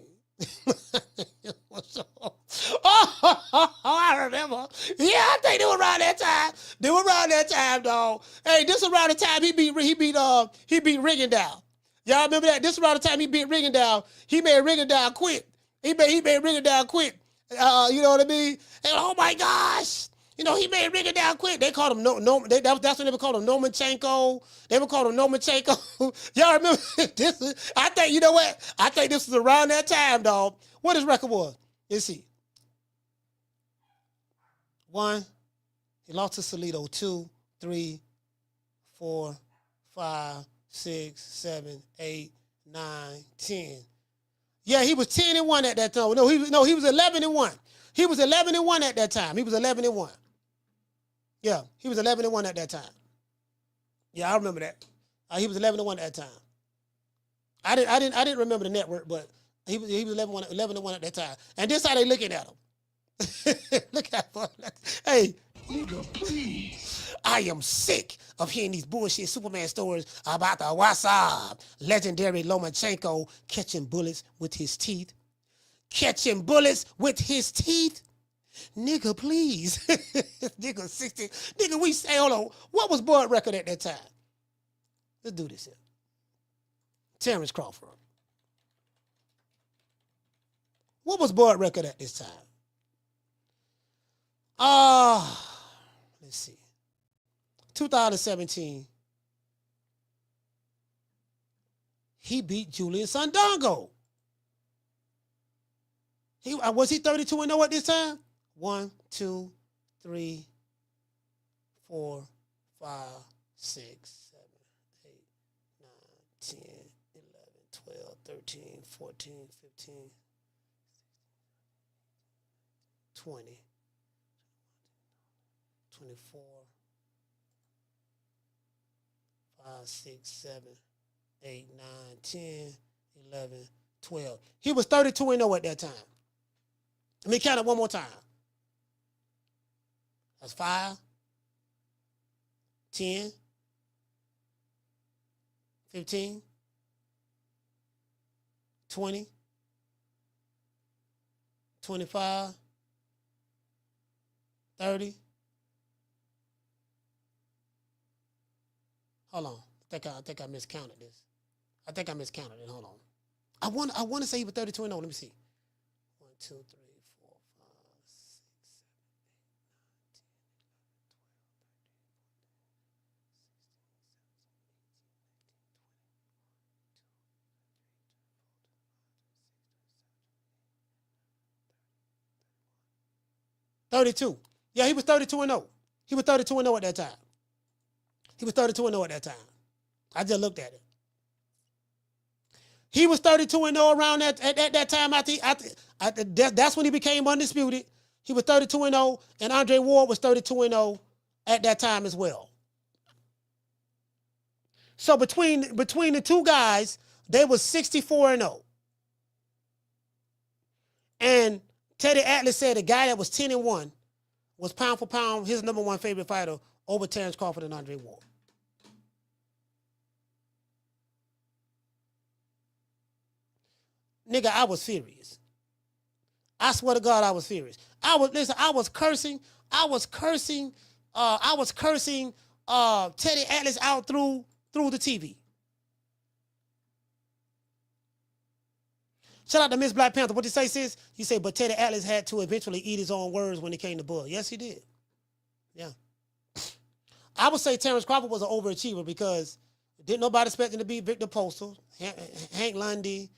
Speaker 2: I remember. Yeah, I think they were around that time. They were around that time, dog. Hey, this was around the time he beat Rigondeaux. Y'all remember that? This was around the time he beat Rigondeaux. He made Rigondeaux quit. He made Rigondeaux quit. You know what I mean? And oh my gosh. You know, he made Rigondeaux quit. They called him that's when they would call him Nomachenko. They would call him Nomachenko. Y'all remember this? I think, you know what? I think this was around that time, dog. What his record was? Let's see. 1, he lost to Salido. 2, 3, 4, 5, 6, 7, 8, 9, 10. Yeah, he was 10-1 at that time. No, he was 11-1. He was 11-1 at that time. He was 11-1. Yeah, he was 11-1 at that time. Yeah, I remember that. He was 11-1 at that time. I didn't remember the network, but he was 11-1 at that time. And this how they looking at him. Look at him. Hey,
Speaker 11: nigga, please.
Speaker 2: I am sick of hearing these bullshit Superman stories about the Wasab, legendary Lomachenko catching bullets with his teeth. Catching bullets with his teeth? Nigga, please. Nigga, 60. Nigga, we say, hold on. What was Bud record at that time? Let's do this here. Terrence Crawford. What was Bud record at this time? Let's see. 2017. He beat Julian Sandongo. Was he 32-0 at this time? 1, 2, 3, 4, 5, 6, 7, 8, 9, 10, 11, 12, 13, 14, 15, 20, 24, 5, 6, 7, 8, 9, 10, 11, 12. He was 32-0 at that time. Let me count it one more time. That's 5, 10, 15, 20, 25, 30. Hold on. I think I miscounted this. I think I miscounted it. Hold on. I want to say he was 32-0. Let me see. 1, 2, 3. 32. Yeah, he was 32-0. He was 32-0 at that time. He was 32-0 at that time. I just looked at it. He was 32-0 around at that time. That's when he became undisputed. He was 32-0, and Andre Ward was 32-0 at that time as well. So between the two guys, they was 64-0. And Teddy Atlas said the guy that was 10-1 was pound for pound his number one favorite fighter over Terrence Crawford and Andre Ward. Nigga, I was furious. I swear to God, I was furious. I was cursing Teddy Atlas out through the TV. Shout out to Miss Black Panther. What you say, sis? You say, but Teddy Atlas had to eventually eat his own words when it came to Bud. Yes, he did. Yeah. I would say Terrence Crawford was an overachiever because didn't nobody expect him to beat Victor Postal, Hank Lundy,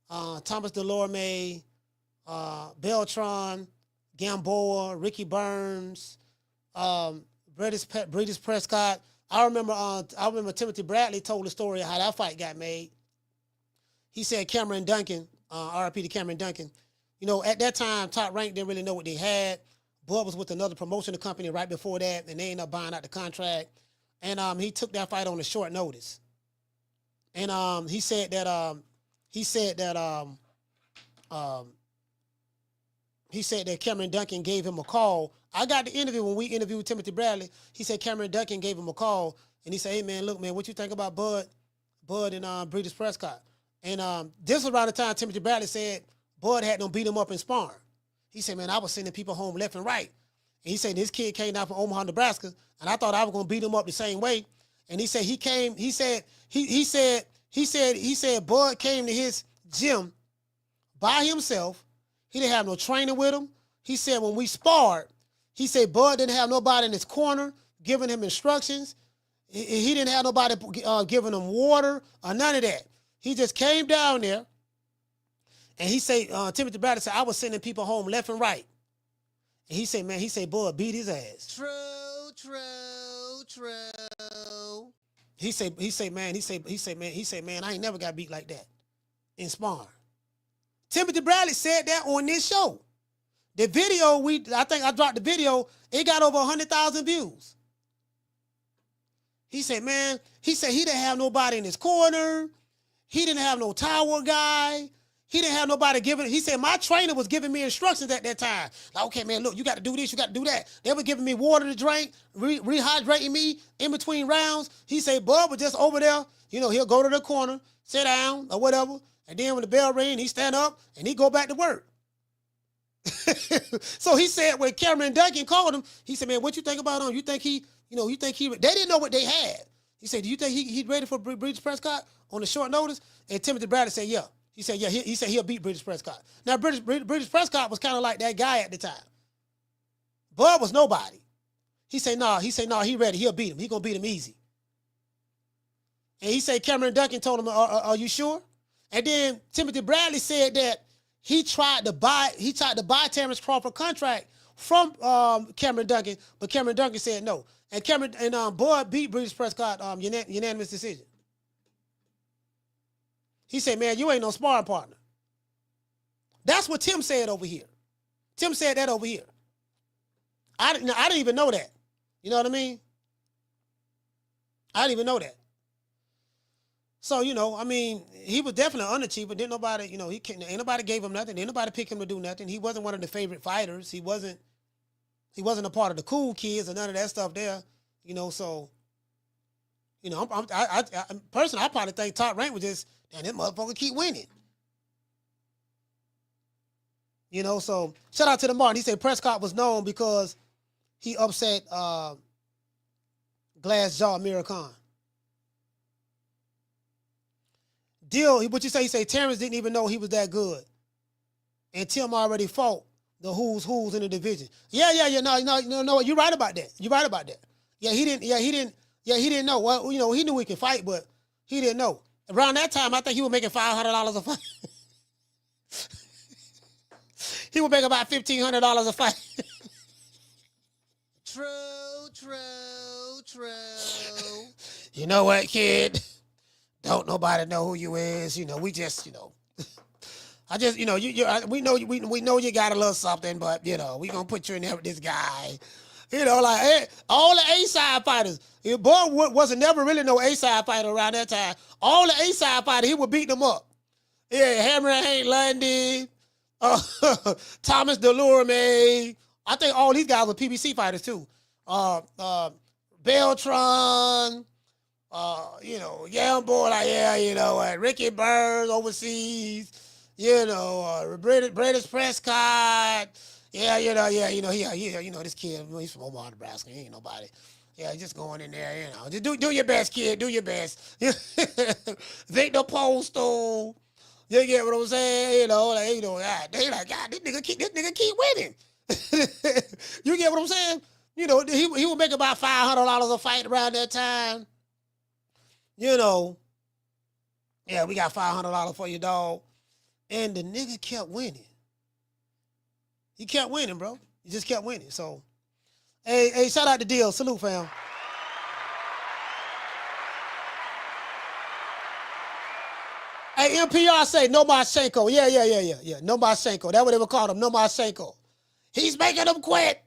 Speaker 2: Thomas Delorme, Beltran, Gamboa, Ricky Burns, British Prescott. I remember Timothy Bradley told the story of how that fight got made. He said Cameron Duncan, RIP to Cameron Duncan, you know, at that time, Top Rank didn't really know what they had. Bud was with another promotional company right before that, and they ended up buying out the contract. And he took that fight on a short notice. And he said that Cameron Duncan gave him a call. I got the interview when we interviewed Timothy Bradley. He said Cameron Duncan gave him a call, and he said, "Hey man, look man, what you think about Bud and British Prescott?" And this was around the time Timothy Bradley said Bud had them beat him up in sparring. He said, "Man, I was sending people home left and right." And he said this kid came down from Omaha, Nebraska, and I thought I was gonna beat him up the same way. And he said he said Bud came to his gym by himself. He didn't have no trainer with him. He said when we sparred, he said Bud didn't have nobody in his corner giving him instructions. He didn't have nobody giving him water or none of that. He just came down there, and he said, Timothy Bradley said, I was sending people home left and right. And he said, man, Bud beat his ass. True. He said, man, I ain't never got beat like that in sparring. Timothy Bradley said that on this show. The video, I think I dropped the video, it got over 100,000 views. He said, man, he didn't have nobody in his corner. He didn't have no tower guy. He didn't have nobody giving, he said, my trainer was giving me instructions at that time. Like, okay, man, look, you got to do this, you got to do that. They were giving me water to drink, rehydrating me in between rounds. He said, Bud was just over there. You know, he'll go to the corner, sit down or whatever. And then when the bell rang, he stand up and he go back to work. So he said when Cameron Duncan called him, he said, man, what you think about him? You think they didn't know what they had. He said, do you think he's ready for British Prescott on a short notice? And Timothy Bradley said, yeah. He said, yeah, he said he'll beat British Prescott. Now, British Prescott was kind of like that guy at the time. Bud was nobody. He said, no, he ready. He'll beat him. He going to beat him easy. And he said Cameron Duncan told him, are you sure? And then Timothy Bradley said that he tried to buy Terrence Crawford contract from Cameron Duncan, but Cameron Duncan said no. And Bud beat British Prescott unanimous decision. He said, man, you ain't no sparring partner. That's what Tim said over here. Tim said that over here. I didn't even know that. You know what I mean? I didn't even know that. So, you know, I mean, he was definitely an underachiever. Didn't nobody, you know, ain't nobody gave him nothing. Ain't nobody picked him to do nothing. He wasn't one of the favorite fighters. He wasn't a part of the cool kids or none of that stuff there. You know, so, you know, I personally, I probably think Top Rank was just, damn, that motherfucker keep winning. You know, so shout out to the Martin. He said Prescott was known because he upset Glass Jaw Amir Khan. Deal, what you say? He say Terrence didn't even know he was that good, and Tim already fought the who's in the division. Yeah. No. You're right about that. Yeah, he didn't know. Well, you know, he knew he could fight, but he didn't know. Around that time, I think he was making $500 a fight. He would make about $1,500 a fight. True. You know what, kid? Don't nobody know who you is. You know, we just, you know, I just, you know, we know you got a little something, but you know, we gonna put you in there with this guy. You know, like hey, all the A-side fighters. Boy wasn't never really no A-side fighter around that time. All the A-side fighters, he would beat them up. Yeah, Hammer Hank Lundy, Thomas Delorme. I think all these guys were PBC fighters too. Beltran, Young Boy, Ricky Burns overseas, British Prescott. This kid, he's from Omaha, Nebraska. He ain't nobody. Yeah, just going in there, Just do your best, kid. Do your best. Victor Postal. You get what I'm saying? They like, God, this nigga keep winning. You get what I'm saying? He would make about $500 a fight around that time. Yeah, we got $500 for you, dog. And the nigga kept winning. He kept winning, bro. He just kept winning. So, hey, shout out to Deal. Salute, fam. Hey, NPR say Nomashchenko. Yeah. Nomashchenko. That's what they would call him, Nomashchenko. He's making them quit.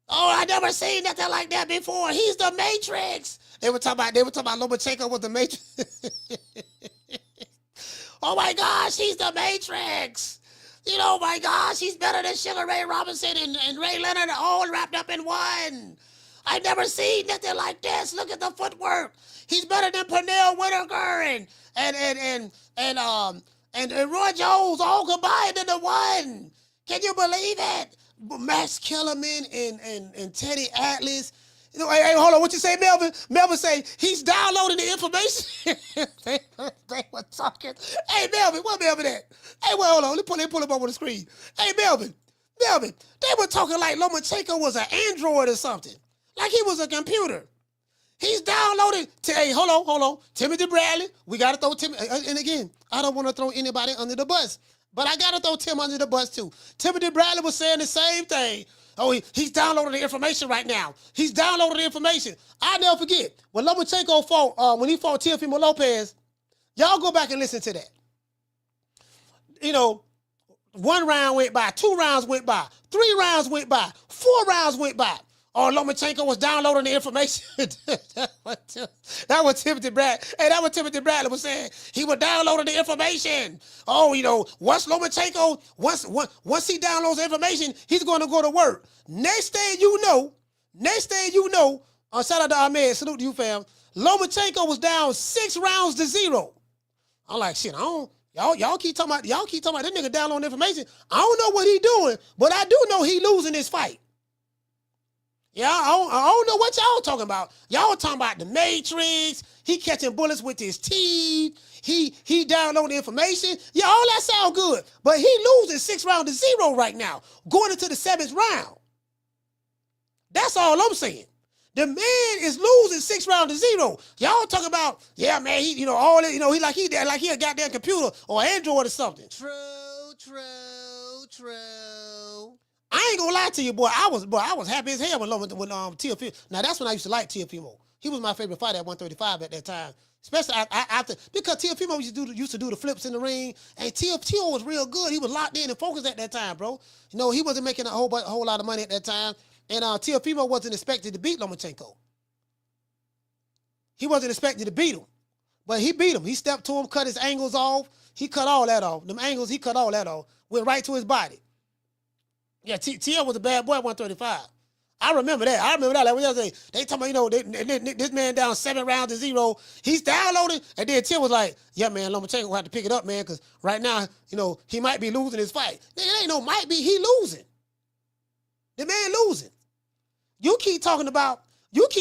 Speaker 2: Oh, I never seen nothing like that before. He's the Matrix. They were talking about Lomachenko was the Matrix. Oh my gosh, he's the Matrix. Oh my gosh, he's better than Sugar Ray Robinson and Ray Leonard all wrapped up in one. I never seen nothing like this. Look at the footwork. He's better than Pernell Whitaker and Roy Jones all combined into one. Can you believe it? Max Kellerman and Teddy Atlas. Hey, hold on. What you say, Melvin? Melvin say he's downloading the information. they were talking. Hey, Melvin, what Melvin at? Hey, well, hold on. Let me pull him up on the screen. Hey, Melvin, they were talking like Lomachenko was an android or something. Like he was a computer. He's downloading. Hey, hold on. Timothy Bradley. We got to throw Tim. And again, I don't want to throw anybody under the bus. But I got to throw Tim under the bus, too. Timothy Bradley was saying the same thing. Oh, he's downloading the information right now. He's downloading the information. I'll never forget. When Lomachenko fought, when he fought Teofimo Lopez, y'all go back and listen to that. 1 round went by, 2 rounds went by, 3 rounds went by, 4 rounds went by. Oh, Lomachenko was downloading the information. That was Timothy Bradley. Hey, that was Timothy Bradley was saying. He was downloading the information. Oh, once Lomachenko, once he downloads the information, he's going to go to work. Next thing you know, shout out to Ahmed, salute to you, fam. Lomachenko was down 6 rounds to 0. I'm like, shit, y'all keep talking about that nigga downloading information. I don't know what he doing, but I do know he losing this fight. Yeah, I don't know what y'all talking about. Y'all talking about the Matrix. He catching bullets with his teeth. He downloading information. Yeah, all that sound good. But he losing 6 rounds to 0 right now, going into the 7th round. That's all I'm saying. The man is losing 6 rounds to 0. Y'all talking about, yeah, man, he he a goddamn computer or Android or something. True. I ain't gonna lie to you, boy. I was happy as hell when Teofimo. Now that's when I used to like Teofimo. He was my favorite fighter at 135 at that time, especially after because Teofimo used to do the flips in the ring, and Teofimo was real good. He was locked in and focused at that time, bro. He wasn't making a whole lot of money at that time, and Teofimo wasn't expected to beat Lomachenko. He wasn't expected to beat him, but he beat him. He stepped to him, cut his angles off. He cut all that off. Them angles, he cut all that off. Went right to his body. Yeah, TL was a bad boy at 135. I remember that. Like when they talking about, this man down 7 rounds to 0. He's downloading, and then Tim was like, yeah, man, Lomachenko will have to pick it up, man, because right now, he might be losing his fight. It ain't no might be. He losing. The man losing. You keep talking about this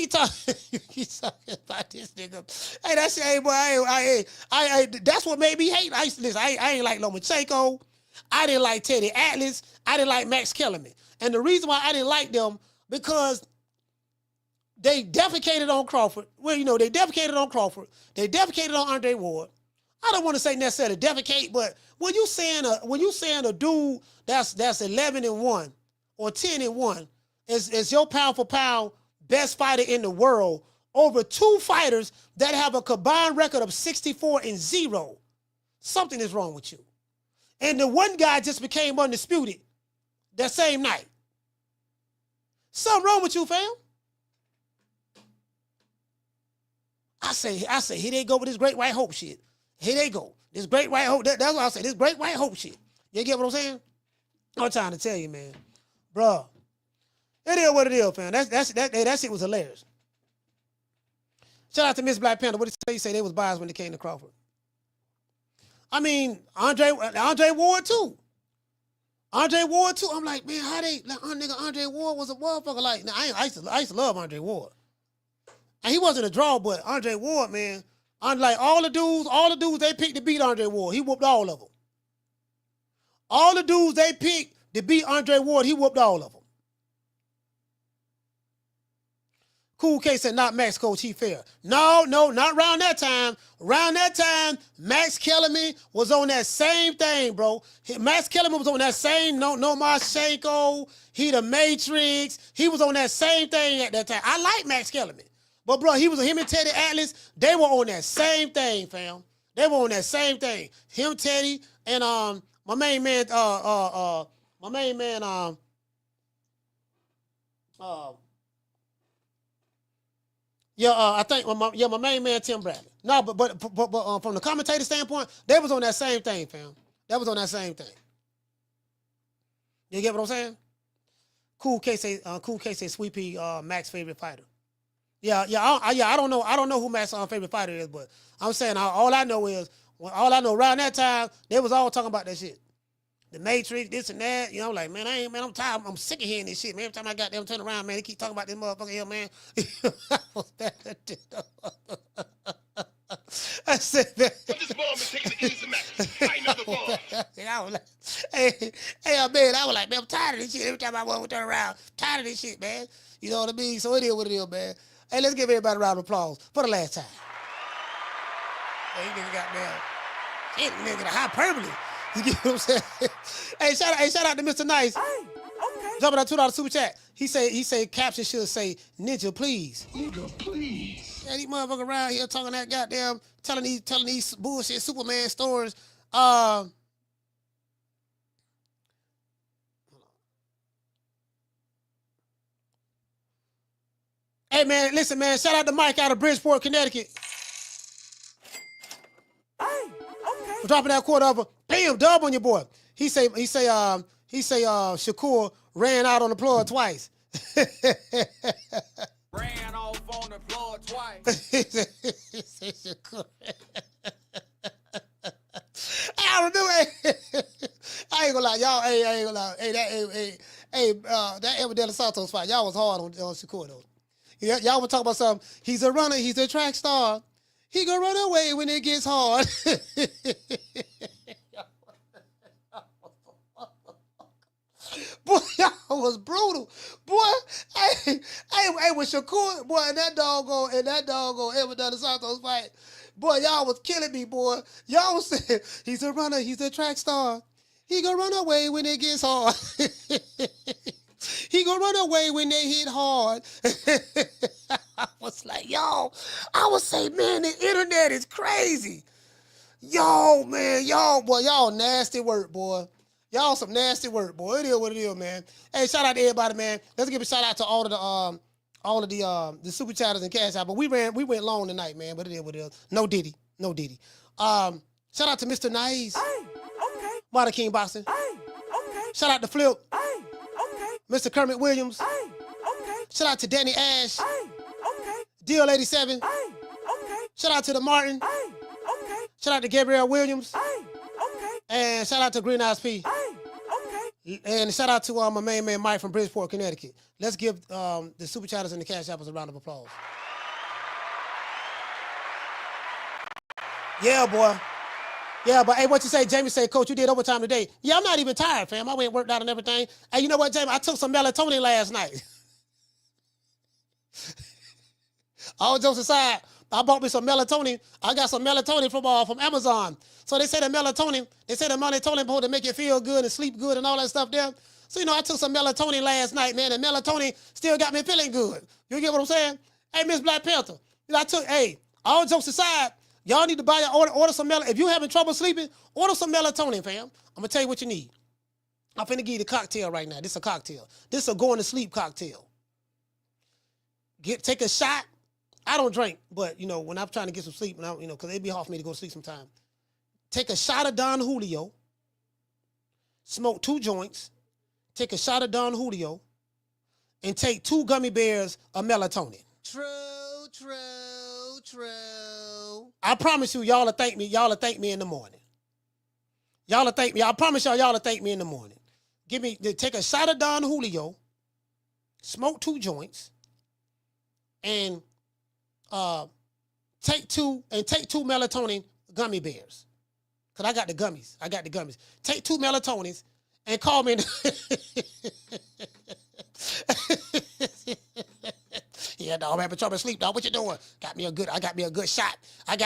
Speaker 2: nigga. Hey, that shit, hey, boy, I that's what made me hate. I ain't like Lomachenko. I didn't like Teddy Atlas. I didn't like Max Kellerman. And the reason why I didn't like them, because they defecated on Crawford. Well, they defecated on Crawford. They defecated on Andre Ward. I don't want to say necessarily defecate, but when you saying a dude that's 11-1 or 10-1 is your pound for pound best fighter in the world over 2 fighters that have a combined record of 64-0, something is wrong with you. And the one guy just became undisputed that same night. Something wrong with you, fam? I say, here they go with this great white hope shit. Here they go. This great white hope. That's what I say. This great white hope shit. You get what I'm saying? I'm trying to tell you, man. Bruh. It is what it is, man. That shit was hilarious. Shout out to Miss Black Panther. What did you say? They was biased when they came to Crawford. I mean, Andre Ward too. Andre Ward too. I'm like, man, how they like nigga Andre Ward was a motherfucker. Like, now, I used to love Andre Ward. And he wasn't a draw, but Andre Ward, man, like all the dudes they picked to beat Andre Ward, he whooped all of them. All the dudes they picked to beat Andre Ward, he whooped all of them. Cool K said, not Max Coach, he fair. No, not around that time. Around that time, Max Kellerman was on that same thing, bro. Max Kellerman was on that same, no Marchenko, he the Matrix. He was on that same thing at that time. I like Max Kellerman. But, bro, him and Teddy Atlas, they were on that same thing, fam. They were on that same thing. Him, Teddy, and my main man, I think my main man Tim Bradley. No, but from the commentator standpoint, they was on that same thing, fam. That was on that same thing. You get what I'm saying? Cool K say Sweet Pea, Max's favorite fighter. I don't know who Max's favorite fighter is, but I'm saying all I know around that time they was all talking about that shit. The Matrix, this and that, you know, like, man, I'm tired. I'm sick of hearing this shit, man. Every time I got them turn around, man, they keep talking about this motherfucker here, man. I said, man.
Speaker 4: But this bomb is taking the easy matches. I know the bomb.
Speaker 2: I was like, hey, man, I was like, man, I'm tired of this shit. Every time I want to turn around, I'm tired of this shit, man. You know what I mean? So it is what it is, man. Hey, let's give everybody a round of applause for the last time. Hey, you nigga got down. Shit, nigga, the hyperbole. You get what I'm saying? Hey, shout out to Mr. Nice. Hey, okay. Jumping on $2 super chat. He say caption should say Ninja, please. Nigga, please. Yeah, these motherfuckers around here talking that goddamn, telling these bullshit Superman stories. Hey man, listen, man. Shout out to Mike out of Bridgeport, Connecticut. Hey, okay. For dropping that quarter over. Bam, dub on your boy. He say Shakur ran out on the plug twice.
Speaker 11: Ran off on the plug twice.
Speaker 2: He say Shakur. I remember. I ain't gonna lie, y'all. Hey, I ain't gonna lie. That Dela Santos fight, y'all was hard on Shakur though. Y'all were talking about something. He's a runner. He's a track star. He gonna run away when it gets hard. Boy, y'all was brutal. Boy, hey, with Shakur, boy, and that doggone ever done the Santos fight. Boy, y'all was killing me, boy. Y'all was saying, he's a runner, he's a track star. He gonna run away when it gets hard. He gonna run away when they hit hard. I was like, yo, I was saying, man, the internet is crazy. Yo, man, y'all nasty work, boy. Y'all some nasty work, boy. It is what it is, man. Hey, shout out to everybody, man. Let's give a shout out to all of the super chatters and cash out. But we went long tonight, man. But it is what it is. No Diddy. Shout out to Mr. Nice. Hey, okay. Marta King Boxing. Hey, okay. Shout out to Flip. Hey, okay. Mr. Kermit Williams. Hey, okay. Shout out to Danny Ash. Hey, okay. Deal 87. Hey, okay. Shout out to the Martin. Hey, okay. Shout out to Gabrielle Williams. Hey, okay. And shout out to Green Eyes P. Hey, okay. And shout out to my main man Mike from Bridgeport, Connecticut. Let's give the super chatters and the cash apples a round of applause. Yeah, boy. Yeah, but hey, what you say? Jamie said, Coach, you did overtime today. Yeah, I'm not even tired, fam. I went worked out and everything. Hey, you know what, Jamie? I took some melatonin last night. All jokes aside, I bought me some melatonin. I got some melatonin from Amazon. So they say the melatonin supposed to make you feel good and sleep good and all that stuff there. So, I took some melatonin last night, man, and melatonin still got me feeling good. You get what I'm saying? Hey, Miss Black Panther, all jokes aside, y'all need to order some melatonin. If you having trouble sleeping, order some melatonin, fam. I'm going to tell you what you need. I'm finna give you the cocktail right now. This is a cocktail. This is a going to sleep cocktail. Take a shot. I don't drink, but, when I'm trying to get some sleep, because it'd be hard for me to go to sleep sometime. Take a shot of Don Julio. smoke 2 joints, take a shot of Don Julio, and take 2 gummy bears of melatonin.
Speaker 8: True.
Speaker 2: I promise you, y'all will thank me. Y'all will thank me in the morning. Y'all will thank me. I promise y'all will thank me in the morning. Take a shot of Don Julio, smoke 2 joints, and take 2 melatonin gummy bears. Cause I got the gummies. Take 2 melatonins and call me. Yeah, dog, I'm having trouble sleep, dog. What you doing? I got me a good shot. At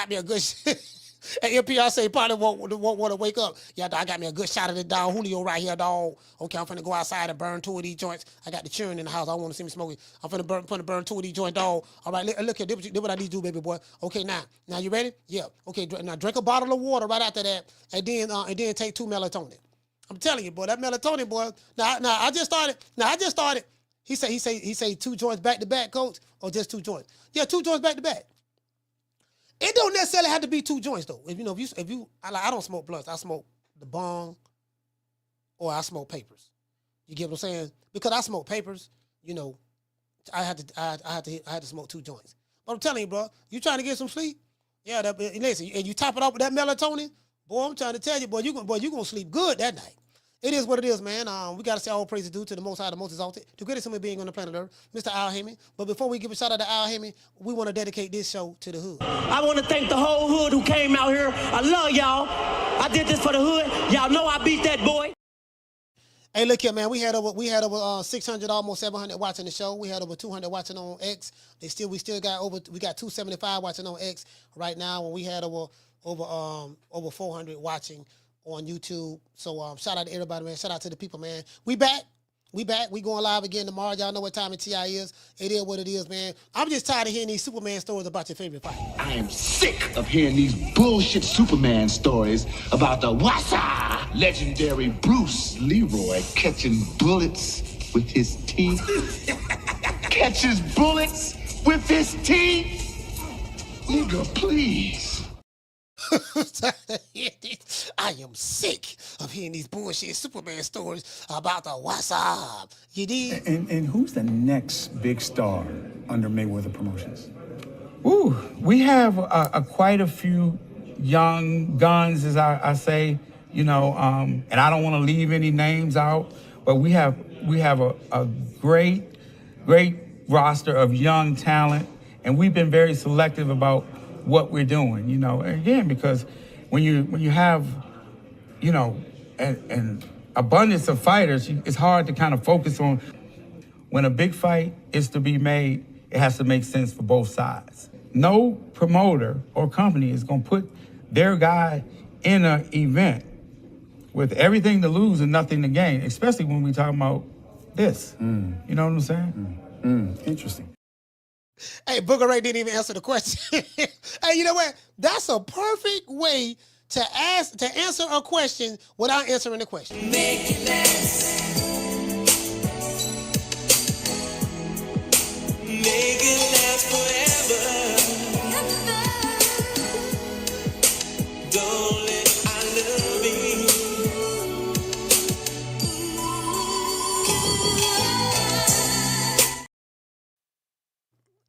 Speaker 2: MPRC probably won't want to wake up. Yeah, dog, I got me a good shot of the Don Julio right here, dog. Okay, I'm finna go outside and burn 2 of these joints. I got the churn in the house. I want to see me smoking. I'm finna burn 2 of these joints, dog. All right, look here. This what I need to do, baby boy. Okay, now you ready? Yeah. Okay, now drink a bottle of water right after that, and then take 2 melatonin. I'm telling you, boy, that melatonin, boy. Now I just started. He say 2 joints back to back, coach, or just 2 joints? Yeah, 2 joints back to back. It don't necessarily have to be 2 joints though. I don't smoke blunts. I smoke the bong, or I smoke papers. You get what I'm saying? Because I smoke papers, I had to smoke 2 joints. But I'm telling you, bro, you trying to get some sleep? Yeah, listen, and you top it off with that melatonin, boy. I'm trying to tell you, boy, you gonna sleep good that night. It is what it is, man. We got to say all praise is due to the Most High, the Most Exalted, the greatest human being on the planet Earth, Mr. Al Haymon. But before we give a shout out to Al Haymon, we want to dedicate this show to the hood.
Speaker 8: I want to thank the whole hood who came out here. I love y'all. I did this for the hood. Y'all know I beat that boy.
Speaker 2: Hey, look here, man. We had over 600, almost 700 watching the show. We had over 200 watching on X. We got 275 watching on X right now. When we had over 400 watching on YouTube. So shout out to everybody, man. Shout out to the people, man. We back. We going live again tomorrow. Y'all know what time TI is. It is what it is, man. I'm just tired of hearing these Superman stories about your favorite fight.
Speaker 16: I am sick of hearing these bullshit Superman stories about the Wassa legendary Bruce Leroy catching bullets with his teeth. Catches bullets with his teeth? Nigga, please.
Speaker 2: I am sick of hearing these bullshit Superman stories about the WhatsApp. You did?
Speaker 22: And who's the next big star under Mayweather Promotions?
Speaker 23: Ooh, we have quite a few young guns, as I say, and I don't want to leave any names out, but we have a great roster of young talent, and we've been very selective about what we're doing, again, because when you have, an abundance of fighters, it's hard to kind of focus on. When a big fight is to be made, it has to make sense for both sides. No promoter or company is going to put their guy in an event with everything to lose and nothing to gain, especially when we're talking about this. You know what I'm saying?
Speaker 22: Interesting.
Speaker 2: Hey, Booger Ray didn't even answer the question. Hey, you know what? That's a perfect way to answer a question without answering the question.
Speaker 11: Make it last. Make it last forever. Don't let I love me.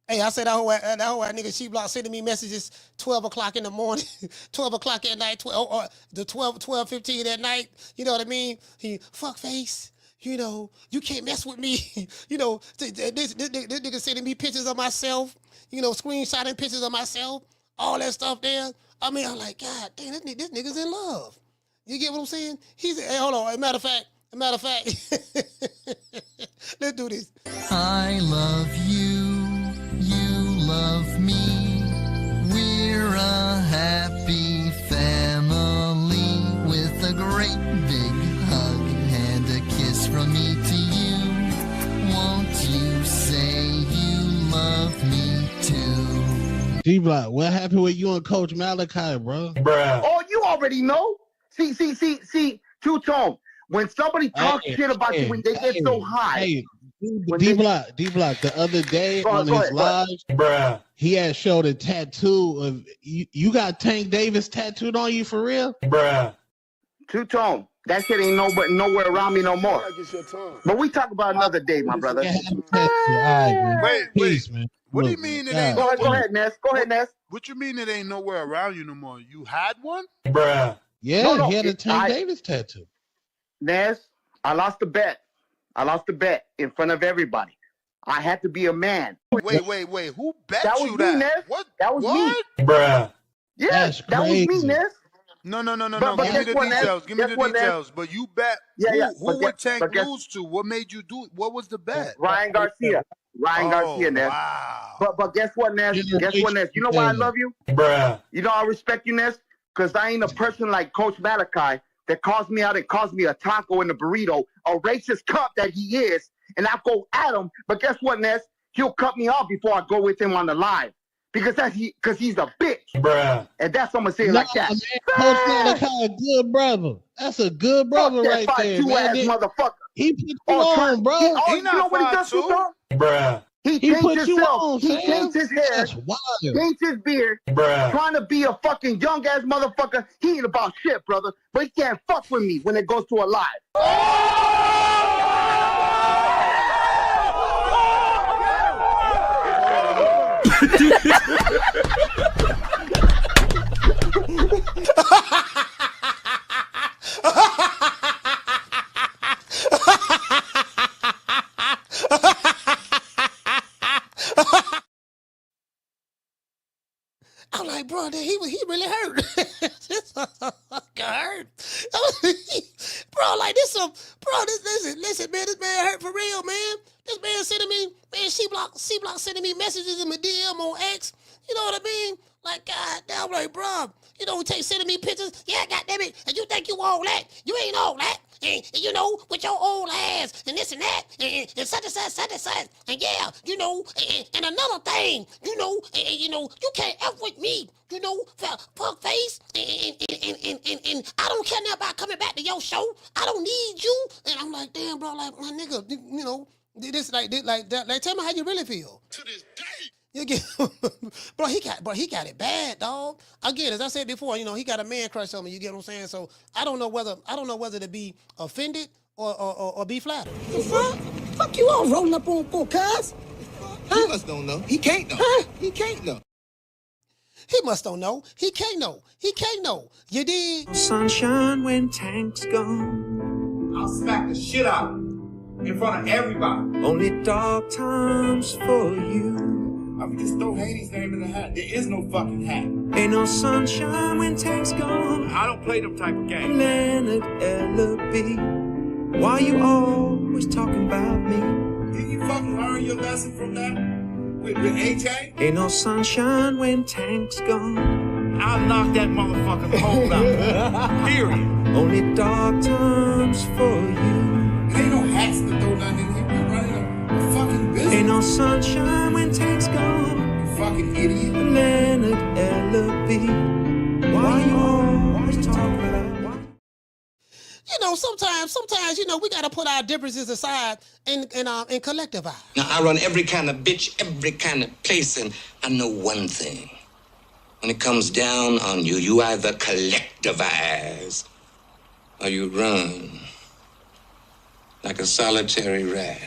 Speaker 2: Hey, I said that whole nigga She Block sending me messages 12 o'clock in the morning, 12 o'clock at night, 12:15 at night. You know what I mean? He fuck face. You can't mess with me. This nigga sending me pictures of myself. Screenshotting pictures of myself. All that stuff there. I mean, I'm like, God damn, this nigga's in love. You get what I'm saying? Hey, hold on. As a matter of fact, let's do this.
Speaker 11: I love you. You love me. We're a happy family with a great big hug and a kiss from me to you. Won't you say you love me too?
Speaker 18: D-Block, what happened with you and Coach Malachi, bro?
Speaker 10: Bruh. Oh, you already know. See, Two-Tone. When somebody talks shit about you, when they get so high.
Speaker 18: Hey, D-Block, the other day on his live,
Speaker 10: bruh,
Speaker 18: he had showed a tattoo of you got Tank Davis tattooed on you for real?
Speaker 10: Bruh. Two-Tone,
Speaker 5: That shit ain't nowhere around me no more. But we talk about another day, my brother.
Speaker 19: Wait.
Speaker 18: man.
Speaker 19: What do you mean it ain't
Speaker 5: Go
Speaker 19: nowhere?
Speaker 5: ahead, Ness. Go ahead, Ness.
Speaker 19: What you mean it ain't nowhere around you no more? You had one?
Speaker 17: Bruh.
Speaker 18: Yeah,
Speaker 5: No,
Speaker 18: he had a Tank Davis tattoo.
Speaker 5: Ness, I lost the bet. In front of everybody. I had to be a man.
Speaker 19: Wait. Who bet
Speaker 5: That was
Speaker 19: you
Speaker 5: me,
Speaker 19: that?
Speaker 5: Ness.
Speaker 19: What?
Speaker 5: That was me.
Speaker 17: Bruh.
Speaker 5: Yes, that was me, Ness.
Speaker 19: No.
Speaker 5: But
Speaker 19: Give me the
Speaker 5: guess what, Ness?
Speaker 19: details. Give me
Speaker 5: Guess
Speaker 19: the
Speaker 5: what, Ness?
Speaker 19: details. But you bet.
Speaker 5: Yeah.
Speaker 19: Who would Tank
Speaker 5: but guess-
Speaker 19: lose to? What made you do it? What was the bet?
Speaker 5: Ryan Garcia. Garcia, Ness.
Speaker 19: Wow.
Speaker 5: But guess what, Ness? Guess what, Ness? You know why I love you?
Speaker 17: Bruh.
Speaker 5: You know I respect you, Ness? Because I ain't a person like Coach Malachi that calls me out and calls me a taco and a burrito, a racist cunt that he is, and I go at him. But guess what, Ness? He'll cut me off before I go with him on the live. Because he's a bitch.
Speaker 17: Bruh.
Speaker 5: And that's what I'm going to say like that.
Speaker 18: Man, Coach Malachi, a good brother. That's a good brother right there, man.
Speaker 5: Motherfucker.
Speaker 18: He put you on, bro.
Speaker 5: You know what he does to him?
Speaker 17: Bruh.
Speaker 5: He
Speaker 18: put
Speaker 5: changed
Speaker 18: you
Speaker 5: himself.
Speaker 18: on,
Speaker 5: He
Speaker 18: Sam.
Speaker 5: changed his hair.
Speaker 18: That's wild.
Speaker 5: Changed his beard.
Speaker 17: Bruh.
Speaker 5: Trying to be a fucking young ass motherfucker. He ain't about shit, brother. But he can't fuck with me when it goes to a live.
Speaker 2: I'm like, bro, he really hurt. This motherfucker hurt. Bro, like listen, man, this man hurt for real, man. This man sending me, man, C Block sending me messages in my DM on X. You know what I mean? Like, God damn, like, bro, you know, sending me pictures. Yeah, goddamn it, and you think you all that? You ain't all that. And you know, with your old ass, and this and that, and such and such, and yeah, you know, and another thing, you know, you can't F with me, you know, fuck face, and I don't care now about coming back to your show. I don't need you. And I'm like, damn, bro, like, my nigga, you know, this like that. Like, tell me how you really feel. To this day. You get, bro, he got it bad, dog. Again, as I said before, you know, he got a man crush on me. You get what I'm saying? So I don't know whether to be offended or be flattered.
Speaker 11: The fuck? Fuck you all rolling up on for, cuz? He must don't know. He can't know. Huh? He can't know.
Speaker 2: He must don't know. He can't know. He can't know. You dig?
Speaker 11: Sunshine when Tank's gone.
Speaker 20: I'll smack the shit out of him in front of everybody.
Speaker 11: Only dark times for you.
Speaker 20: I mean, just throw Haney's name in the hat. There is no fucking hat.
Speaker 11: Ain't no sunshine when Tank's gone.
Speaker 20: I don't play them type of games.
Speaker 11: Leonard L.B. Why you always talking about me?
Speaker 20: Did you fucking learn your lesson from that? With AJ?
Speaker 11: Ain't no sunshine when Tank's gone.
Speaker 20: I'll knock that motherfucker's hole out. Period.
Speaker 11: Only dark times for you.
Speaker 20: There ain't no hats to throw nothing in here. We're running a fucking business.
Speaker 11: Ain't no sunshine when Tank's gone.
Speaker 20: You fucking idiot.
Speaker 11: Leonard L.B. Why you always talking about?
Speaker 2: You know, sometimes, you know, we gotta put our differences aside and collectivize.
Speaker 24: Now, I run every kind of bitch, every kind of place, and I know one thing. When it comes down on you, you either collectivize or you run like a solitary rat.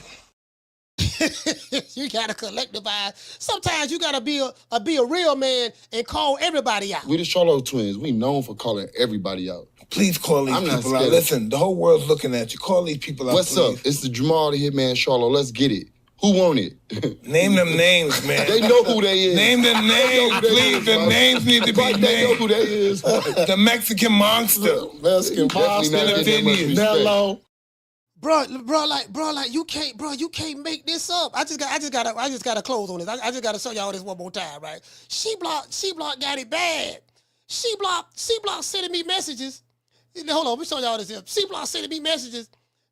Speaker 2: You gotta collectivize. Sometimes you gotta be a real man and call everybody out.
Speaker 25: We the Charlo twins. We known for calling everybody out.
Speaker 26: Please call these people out. Listen, the whole world's looking at you. Call these people out,
Speaker 25: What's
Speaker 26: please.
Speaker 25: up? It's the Jamal the Hitman Charlo. Let's get it. Who want it?
Speaker 26: Name them names, man.
Speaker 25: They know who they is.
Speaker 26: Name them names, please. The names need to be named.
Speaker 25: They know who they is.
Speaker 26: The Mexican monster.
Speaker 25: Mexican monster.
Speaker 26: Canelo.
Speaker 2: Bro, like you can't make this up. I just gotta close on this. I just gotta show y'all this one more time, right? C Block got it bad. C Block sending me messages. Hold on, let me show y'all this here. C Block sending me messages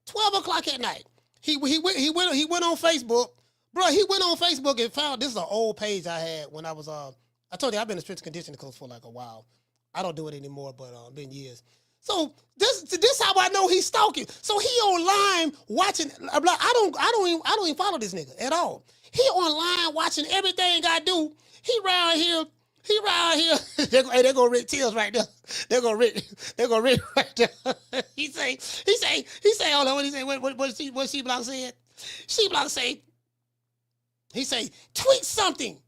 Speaker 2: 12 o'clock at night. He went on Facebook. Bro, he went on Facebook and found, this is an old page I had when I was I told you I've been a strength conditioning coach for like a while. I don't do it anymore, but been years. So this how I know he's stalking. So he online watching. I don't even follow this nigga at all. He online watching everything I do. He around here He around here. They go Rick Tills right there. They go Rick right there. He say, hold on, what he say? What She Block said? She Block say, he say, tweet something.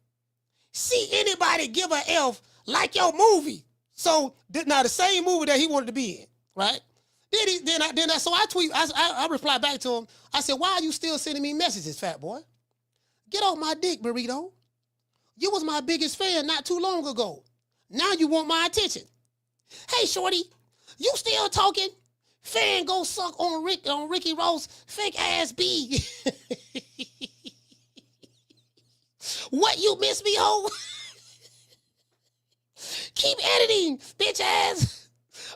Speaker 2: See anybody give a F like your movie. So now the same movie that he wanted to be in, right? So I tweet, I reply back to him. I said, why are you still sending me messages, fat boy? Get off my dick, burrito. You was my biggest fan not too long ago. Now you want my attention. Hey, shorty, you still talking? Fan go suck on Ricky Ross fake ass B. What, you miss me, ho? Keep editing, bitch ass.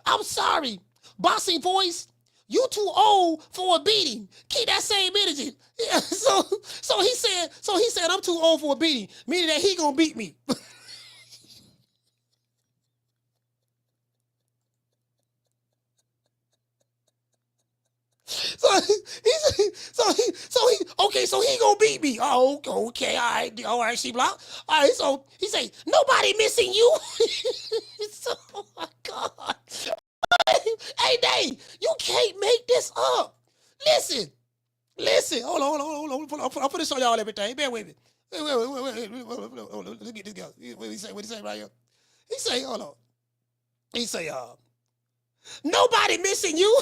Speaker 2: I'm sorry. Bossing voice, you too old for a beating. Keep that same energy. Yeah, so he said I'm too old for a beating, meaning that he gonna beat me. So he gonna beat me. Oh, okay, all right, She Block. All right, so he say, nobody missing you. So, oh my God. Hey, Dave, you can't make this up. Listen. Hold on. I'm gonna show y'all everything. Bear with me. Wait. Let's get this guy. What he say right here? He say, hold on. He say, nobody missing you.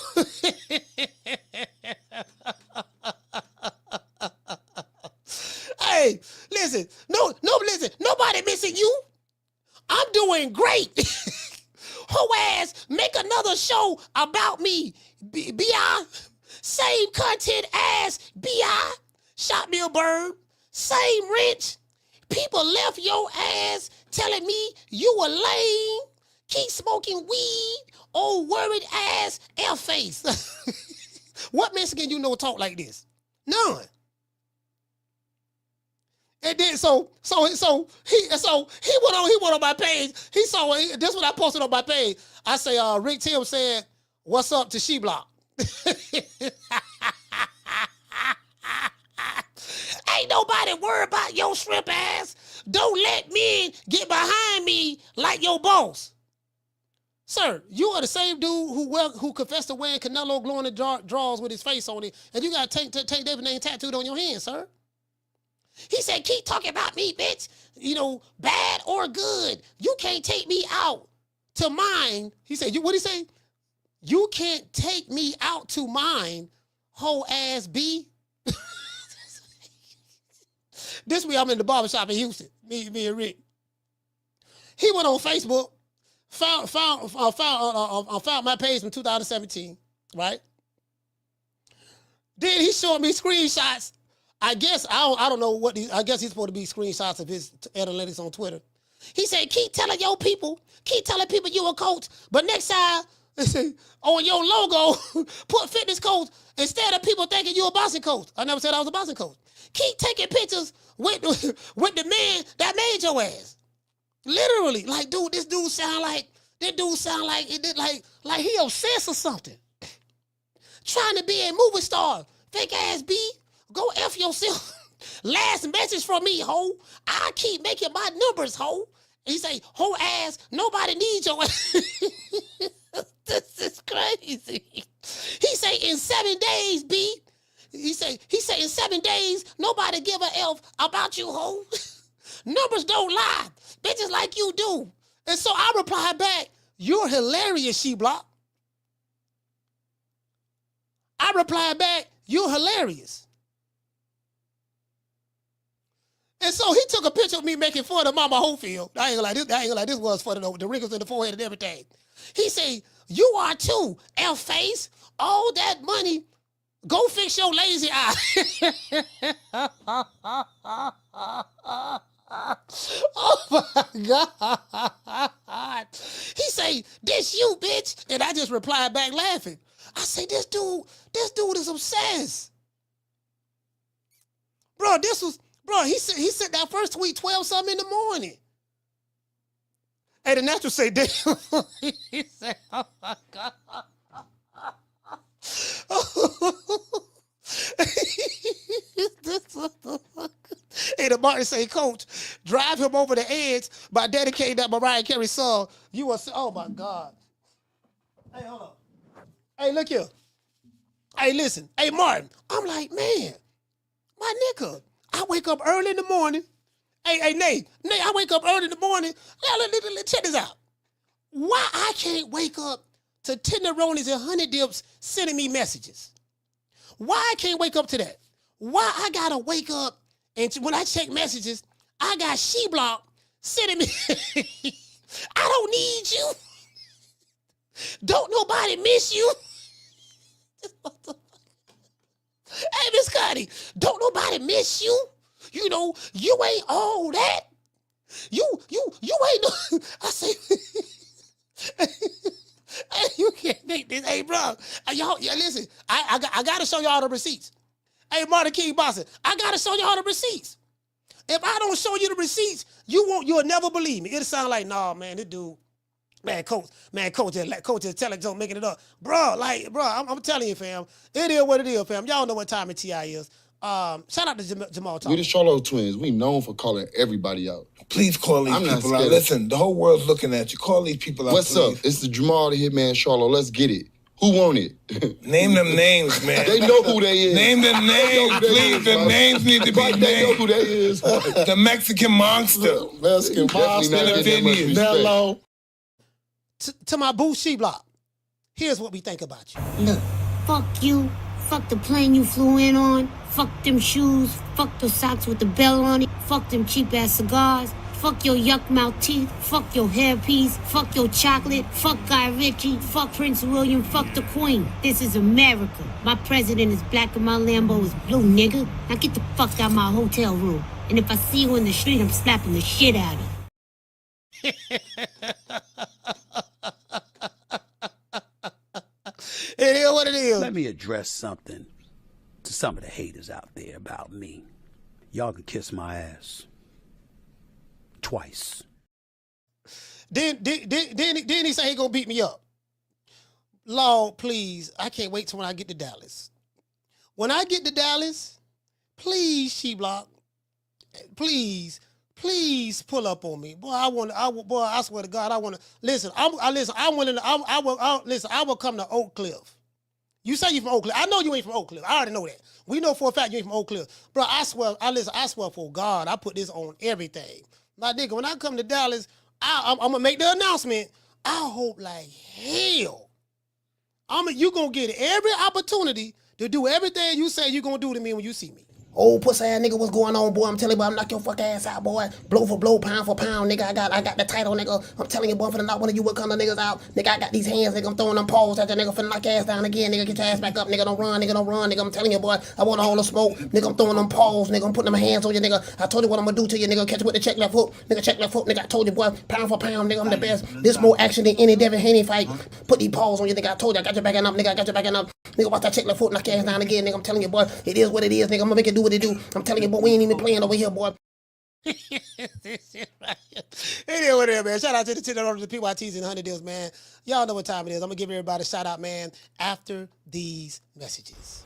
Speaker 2: Hey, listen. Listen. Nobody missing you. I'm doing great. Whole ass make another show about me. B.I. Same content as B.I. Shot me a bird. Same rich. People left your ass telling me you were lame. Keep smoking weed. Old worried ass F face. What Mexican you know talk like this? None. And then so he went on my page. He saw it. This is what I posted on my page. I say, Rick Tim said, "What's up to She Block?" Ain't nobody worried about your shrimp ass. Don't let men get behind me like your boss. Sir, you are the same dude who confessed to wearing Canelo glow in the drawers with his face on it, and you got Tank David name tattooed on your hand, sir. He said, keep talking about me, bitch. You know, bad or good. You can't take me out to mine. He said, what did he say? You can't take me out to mine, whole ass B. This week I'm in the barbershop in Houston, me and Rick. He went on Facebook, found my page from 2017, right? Then he showed me screenshots. I guess, I don't know what I guess he's supposed to be screenshots of his analytics on Twitter. He said, keep telling people you a coach, but next time, on your logo, put fitness coach instead of people thinking you a boxing coach. I never said I was a boxing coach. Keep taking pictures with the man that made your ass. Literally, like, dude, this dude sound like he obsessed or something. Trying to be a movie star. Fake ass B. Go F yourself. Last message from me, ho. I keep making my numbers, ho. He say, ho ass, nobody needs your ass. This is crazy. He say, in 7 days, B. He say, in 7 days, nobody give a F about you, ho. Numbers don't lie. Bitches like you do. And so I replied back, you're hilarious, She Block. I replied back, you're hilarious. And so he took a picture of me making fun of Mama Holyfield. I ain't gonna lie, this was funny though, the wrinkles in the forehead and everything. He say, you are too, F-face. All that money, go fix your lazy eye. Oh my God. He say, this you, bitch. And I just replied back laughing. I say, this dude is obsessed. Bro, he sent that first tweet 12-something in the morning. Hey, the natural say, damn. He said, oh my God. Hater Martin say, Coach, drive him over the edge by dedicating that Mariah Carey song. You will say, oh my God. Hey, hold on. Hey, look here. Hey, listen. Hey, Martin. I'm like, man, my nigga, I wake up early in the morning. Hey, Nate, I wake up early in the morning. Check this out. Why I can't wake up to tenderonis and honey dips sending me messages? Why I can't wake up to that? Why I gotta wake up and when I check messages, I got She-Block sending me, I don't need you. Don't nobody miss you. Hey, Miss Connie, don't nobody miss you. You know, you ain't all that. You ain't no, I say, hey, you can't make this. Hey, bro, y'all, yeah, listen, I gotta show y'all the receipts. Hey, Martin King Boston, I gotta show y'all the receipts. If I don't show you the receipts, you'll never believe me. It'll sound like, nah, man, this dude, coach is telling jokes, making it up. Bro, I'm telling you, fam, it is what it is, fam. Y'all know what time of TI is. Shout out to Jamal Thomas.
Speaker 25: We the Charlotte twins. We known for calling everybody out.
Speaker 26: Please call these people out. Listen, the whole world's looking at you. Call these people out,
Speaker 25: What's up? It's the Jamal the Hitman Charlotte. Let's get it. Who want it?
Speaker 26: Name them names, man.
Speaker 25: They know who they is.
Speaker 26: Name them names, please. The names need to be named.
Speaker 25: They know who they is.
Speaker 26: The Mexican monster.
Speaker 25: Mexican monster.
Speaker 2: Hello. To my boo She-Block, here's what we think about you.
Speaker 1: Look, fuck you. Fuck the plane you flew in on. Fuck them shoes. Fuck the socks with the bell on it. Fuck them cheap-ass cigars. Fuck your yuck mouth teeth. Fuck your hairpiece. Fuck your chocolate. Fuck Guy Ritchie. Fuck Prince William. Fuck the Queen. This is America. My president is black and my Lambo is blue, nigga. Now get the fuck out of my hotel room. And if I see you in the street, I'm slapping the shit out of you.
Speaker 2: It is what it is.
Speaker 3: Let me address something to some of the haters out there about me. Y'all can kiss my ass. Twice.
Speaker 2: Then he say he gonna beat me up. Lord, please, I can't wait till when I get to Dallas. When I get to Dallas, please, She-Block, please pull up on me, boy. I swear to God, I want to listen. I will come to Oak Cliff. You say you from Oak Cliff. I know you ain't from Oak Cliff. I already know that. We know for a fact you ain't from Oak Cliff, bro. I swear for God, I put this on everything. My nigga, when I come to Dallas, I'm gonna make the announcement. I hope like hell. You gonna get every opportunity to do everything you say you gonna do to me when you see me. Old pussy ass nigga, what's going on, boy? I'm telling you, boy, I'm knock your fuck ass out, boy. Blow for blow, pound for pound, nigga. I got the title, nigga. I'm telling you, boy, for the knock one of you what kind of niggas out. Nigga, I got these hands, nigga. I'm throwing them paws at that nigga, finna knock your ass down again, nigga. Get your ass back up, nigga. Don't run, nigga. I'm telling you, boy, I want a hold of smoke. Nigga, I'm throwing them paws, nigga. I'm putting them hands on you, nigga. I told you what I'm gonna do to you, nigga. Catch you with the check left hook. Nigga, check left hook, nigga. I told you, boy, pound for pound, nigga. I'm the best. This more action than any Devin Haney fight. Put these paws on you, nigga. I told you, I got your backing up, nigga. I got your backing up. Nigga, watch that check left foot, knock your ass down again, nigga. I'm telling you, boy, it is what it is, nigga. I'm gonna make it do what it do. I'm telling you, boy, we ain't even playing over here, boy. It is what it is, man. Shout out to the PYTs and 100 deals, man. Y'all know what time it is. I'm gonna give everybody a shout out, man, after these messages.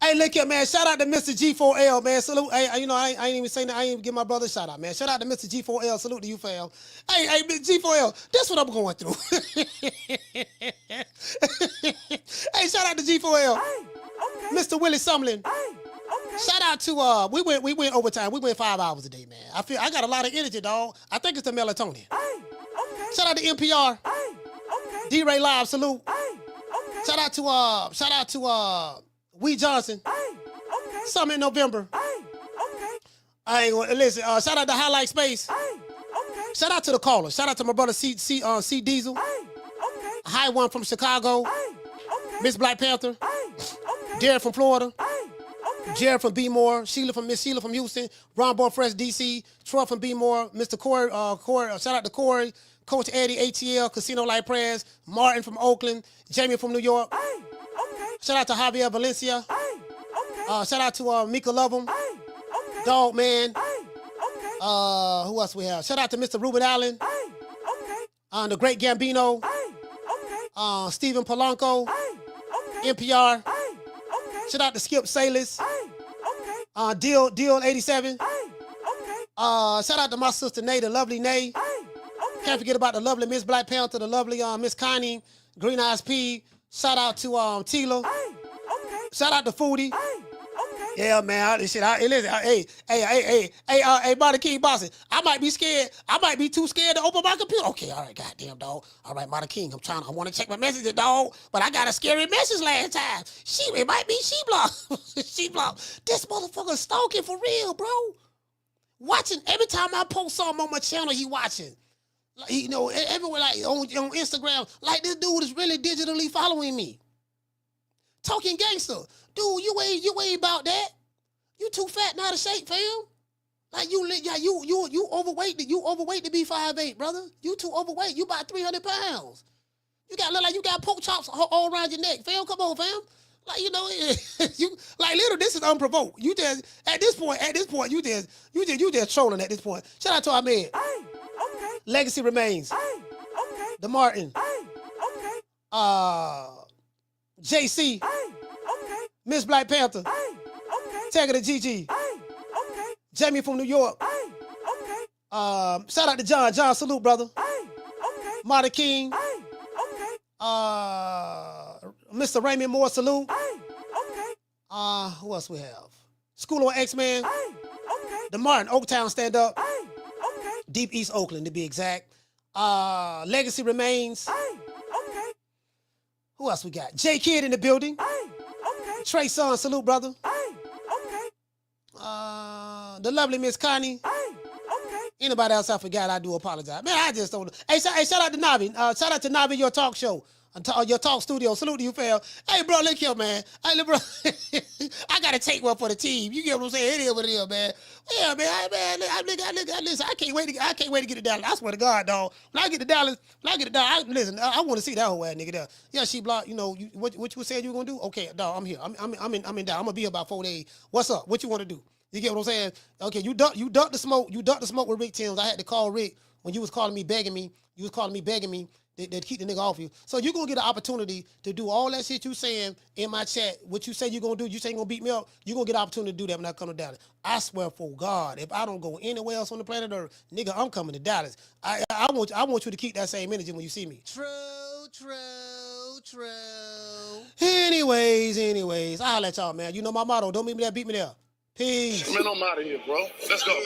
Speaker 2: Hey, look here, man. Shout out to Mr. G4L, man. Salute. Hey, you know, I ain't even saying that. I ain't even give my brother a shout out, man. Shout out to Mr. G4L. Salute to you, fam. Hey, G4L. That's what I'm going through. Hey, shout out to G4L. Hey, okay. Mr. Willie Sumlin. Hey, okay. Shout out to we went overtime. We went 5 hours a day, man. I got a lot of energy, dog. I think it's the melatonin. Hey, okay. Shout out to NPR. Hey, okay. D-Ray Live. Salute. Hey, okay. Shout out to Wee Johnson. Something in November. I ain't gonna listen. Shout out to Highlight Space. Shout out to the caller. Shout out to my brother C Diesel. High One from Chicago. Miss Black Panther. Derek from Florida. Jared from B-More. Miss Sheila from Houston. Ron Boy Fresh DC. Troy from B-More. Mr. Corey. Shout out to Corey. Coach Eddie ATL. Casino Light Prayers. Martin from Oakland. Jamie from New York. Shout out to Javier Valencia. Shout out to Mika Lovem. Dog Man. Who else we have? Shout out to Mr. Ruben Allen. The Great Gambino. Stephen Polanco. NPR. Shout out to Skip Salis. Deal 87. Shout out to my sister Nay, the lovely Nay. Can't forget about the lovely Miss Black Panther, the lovely Miss Connie, Green Eyes P. Shout out to Tila. Shout out to Foodie. Yeah, man. Listen, hey, Marty King Bossy. I might be scared. I might be too scared to open my computer. Okay, all right, goddamn, dog. All right, Marty King, I want to check my messages, dog. But I got a scary message last time. It might be she blocked. She blocked. This motherfucker stalking for real, bro. Watching every time I post something on my channel, he watching. Like, you know, everywhere, like on Instagram, like this dude is really digitally following me. Talking gangster. Dude, you ain't about that. You too fat and out of shape, fam. Like you overweight. You overweight to be 5'8", brother. You too overweight. You about 300 pounds. You look like you got pork chops all around your neck, fam. Come on, fam. Like, you know, you like literally this is unprovoked. You just at this point, you just trolling at this point. Shout out to Ahmed. Legacy remains. The Martin. JC. Miss Black Panther. Tagger to GG. Jamie from New York. Shout out to John. John, salute, brother. Marty King. Mr. Raymond Moore, salute. Who else we have? School on X-Men. The Martin, Oaktown, stand up. Deep East Oakland, to be exact. Legacy remains. Who else we got? J Kid in the building. Trey Son, salute, brother. The lovely Miss Connie. Anybody else I forgot, I do apologize. Man, I just don't know. Hey, shout out to Navi. Shout out to Navi, your talk show. Your talk studio. Salute to you, fam. Hey, bro, look here, man. Hey, look, bro. I got to take one for the team. You get what I'm saying? It is what it is, man. Yeah, man. Listen, I can't wait to get to Dallas. I swear to God, dog. When I get to Dallas, listen, I want to see that whole ass nigga there. Yeah, she blocked, you know, what you said you were going to do? Okay, dog, I'm here. I'm in Dallas. I'm going to be here about 4 days. What's up? What you want to do? You get what I'm saying? Okay, you ducked the smoke. You ducked the smoke with Rick Timms. I had to call Rick when you was calling me, begging me. You was calling me, begging me to keep the nigga off you. So you're going to get an opportunity to do all that shit you saying in my chat. What you say you're going to do, you say you're going to beat me up, you're going to get an opportunity to do that when I come to Dallas. I swear for God, if I don't go anywhere else on the planet Earth, nigga, I'm coming to Dallas. I want you to keep that same energy when you see me. True. Anyways, I'll let y'all, man. You know my motto. Don't beat me there, beat me there. Peace.
Speaker 4: Man, I'm out of here, bro. Let's go.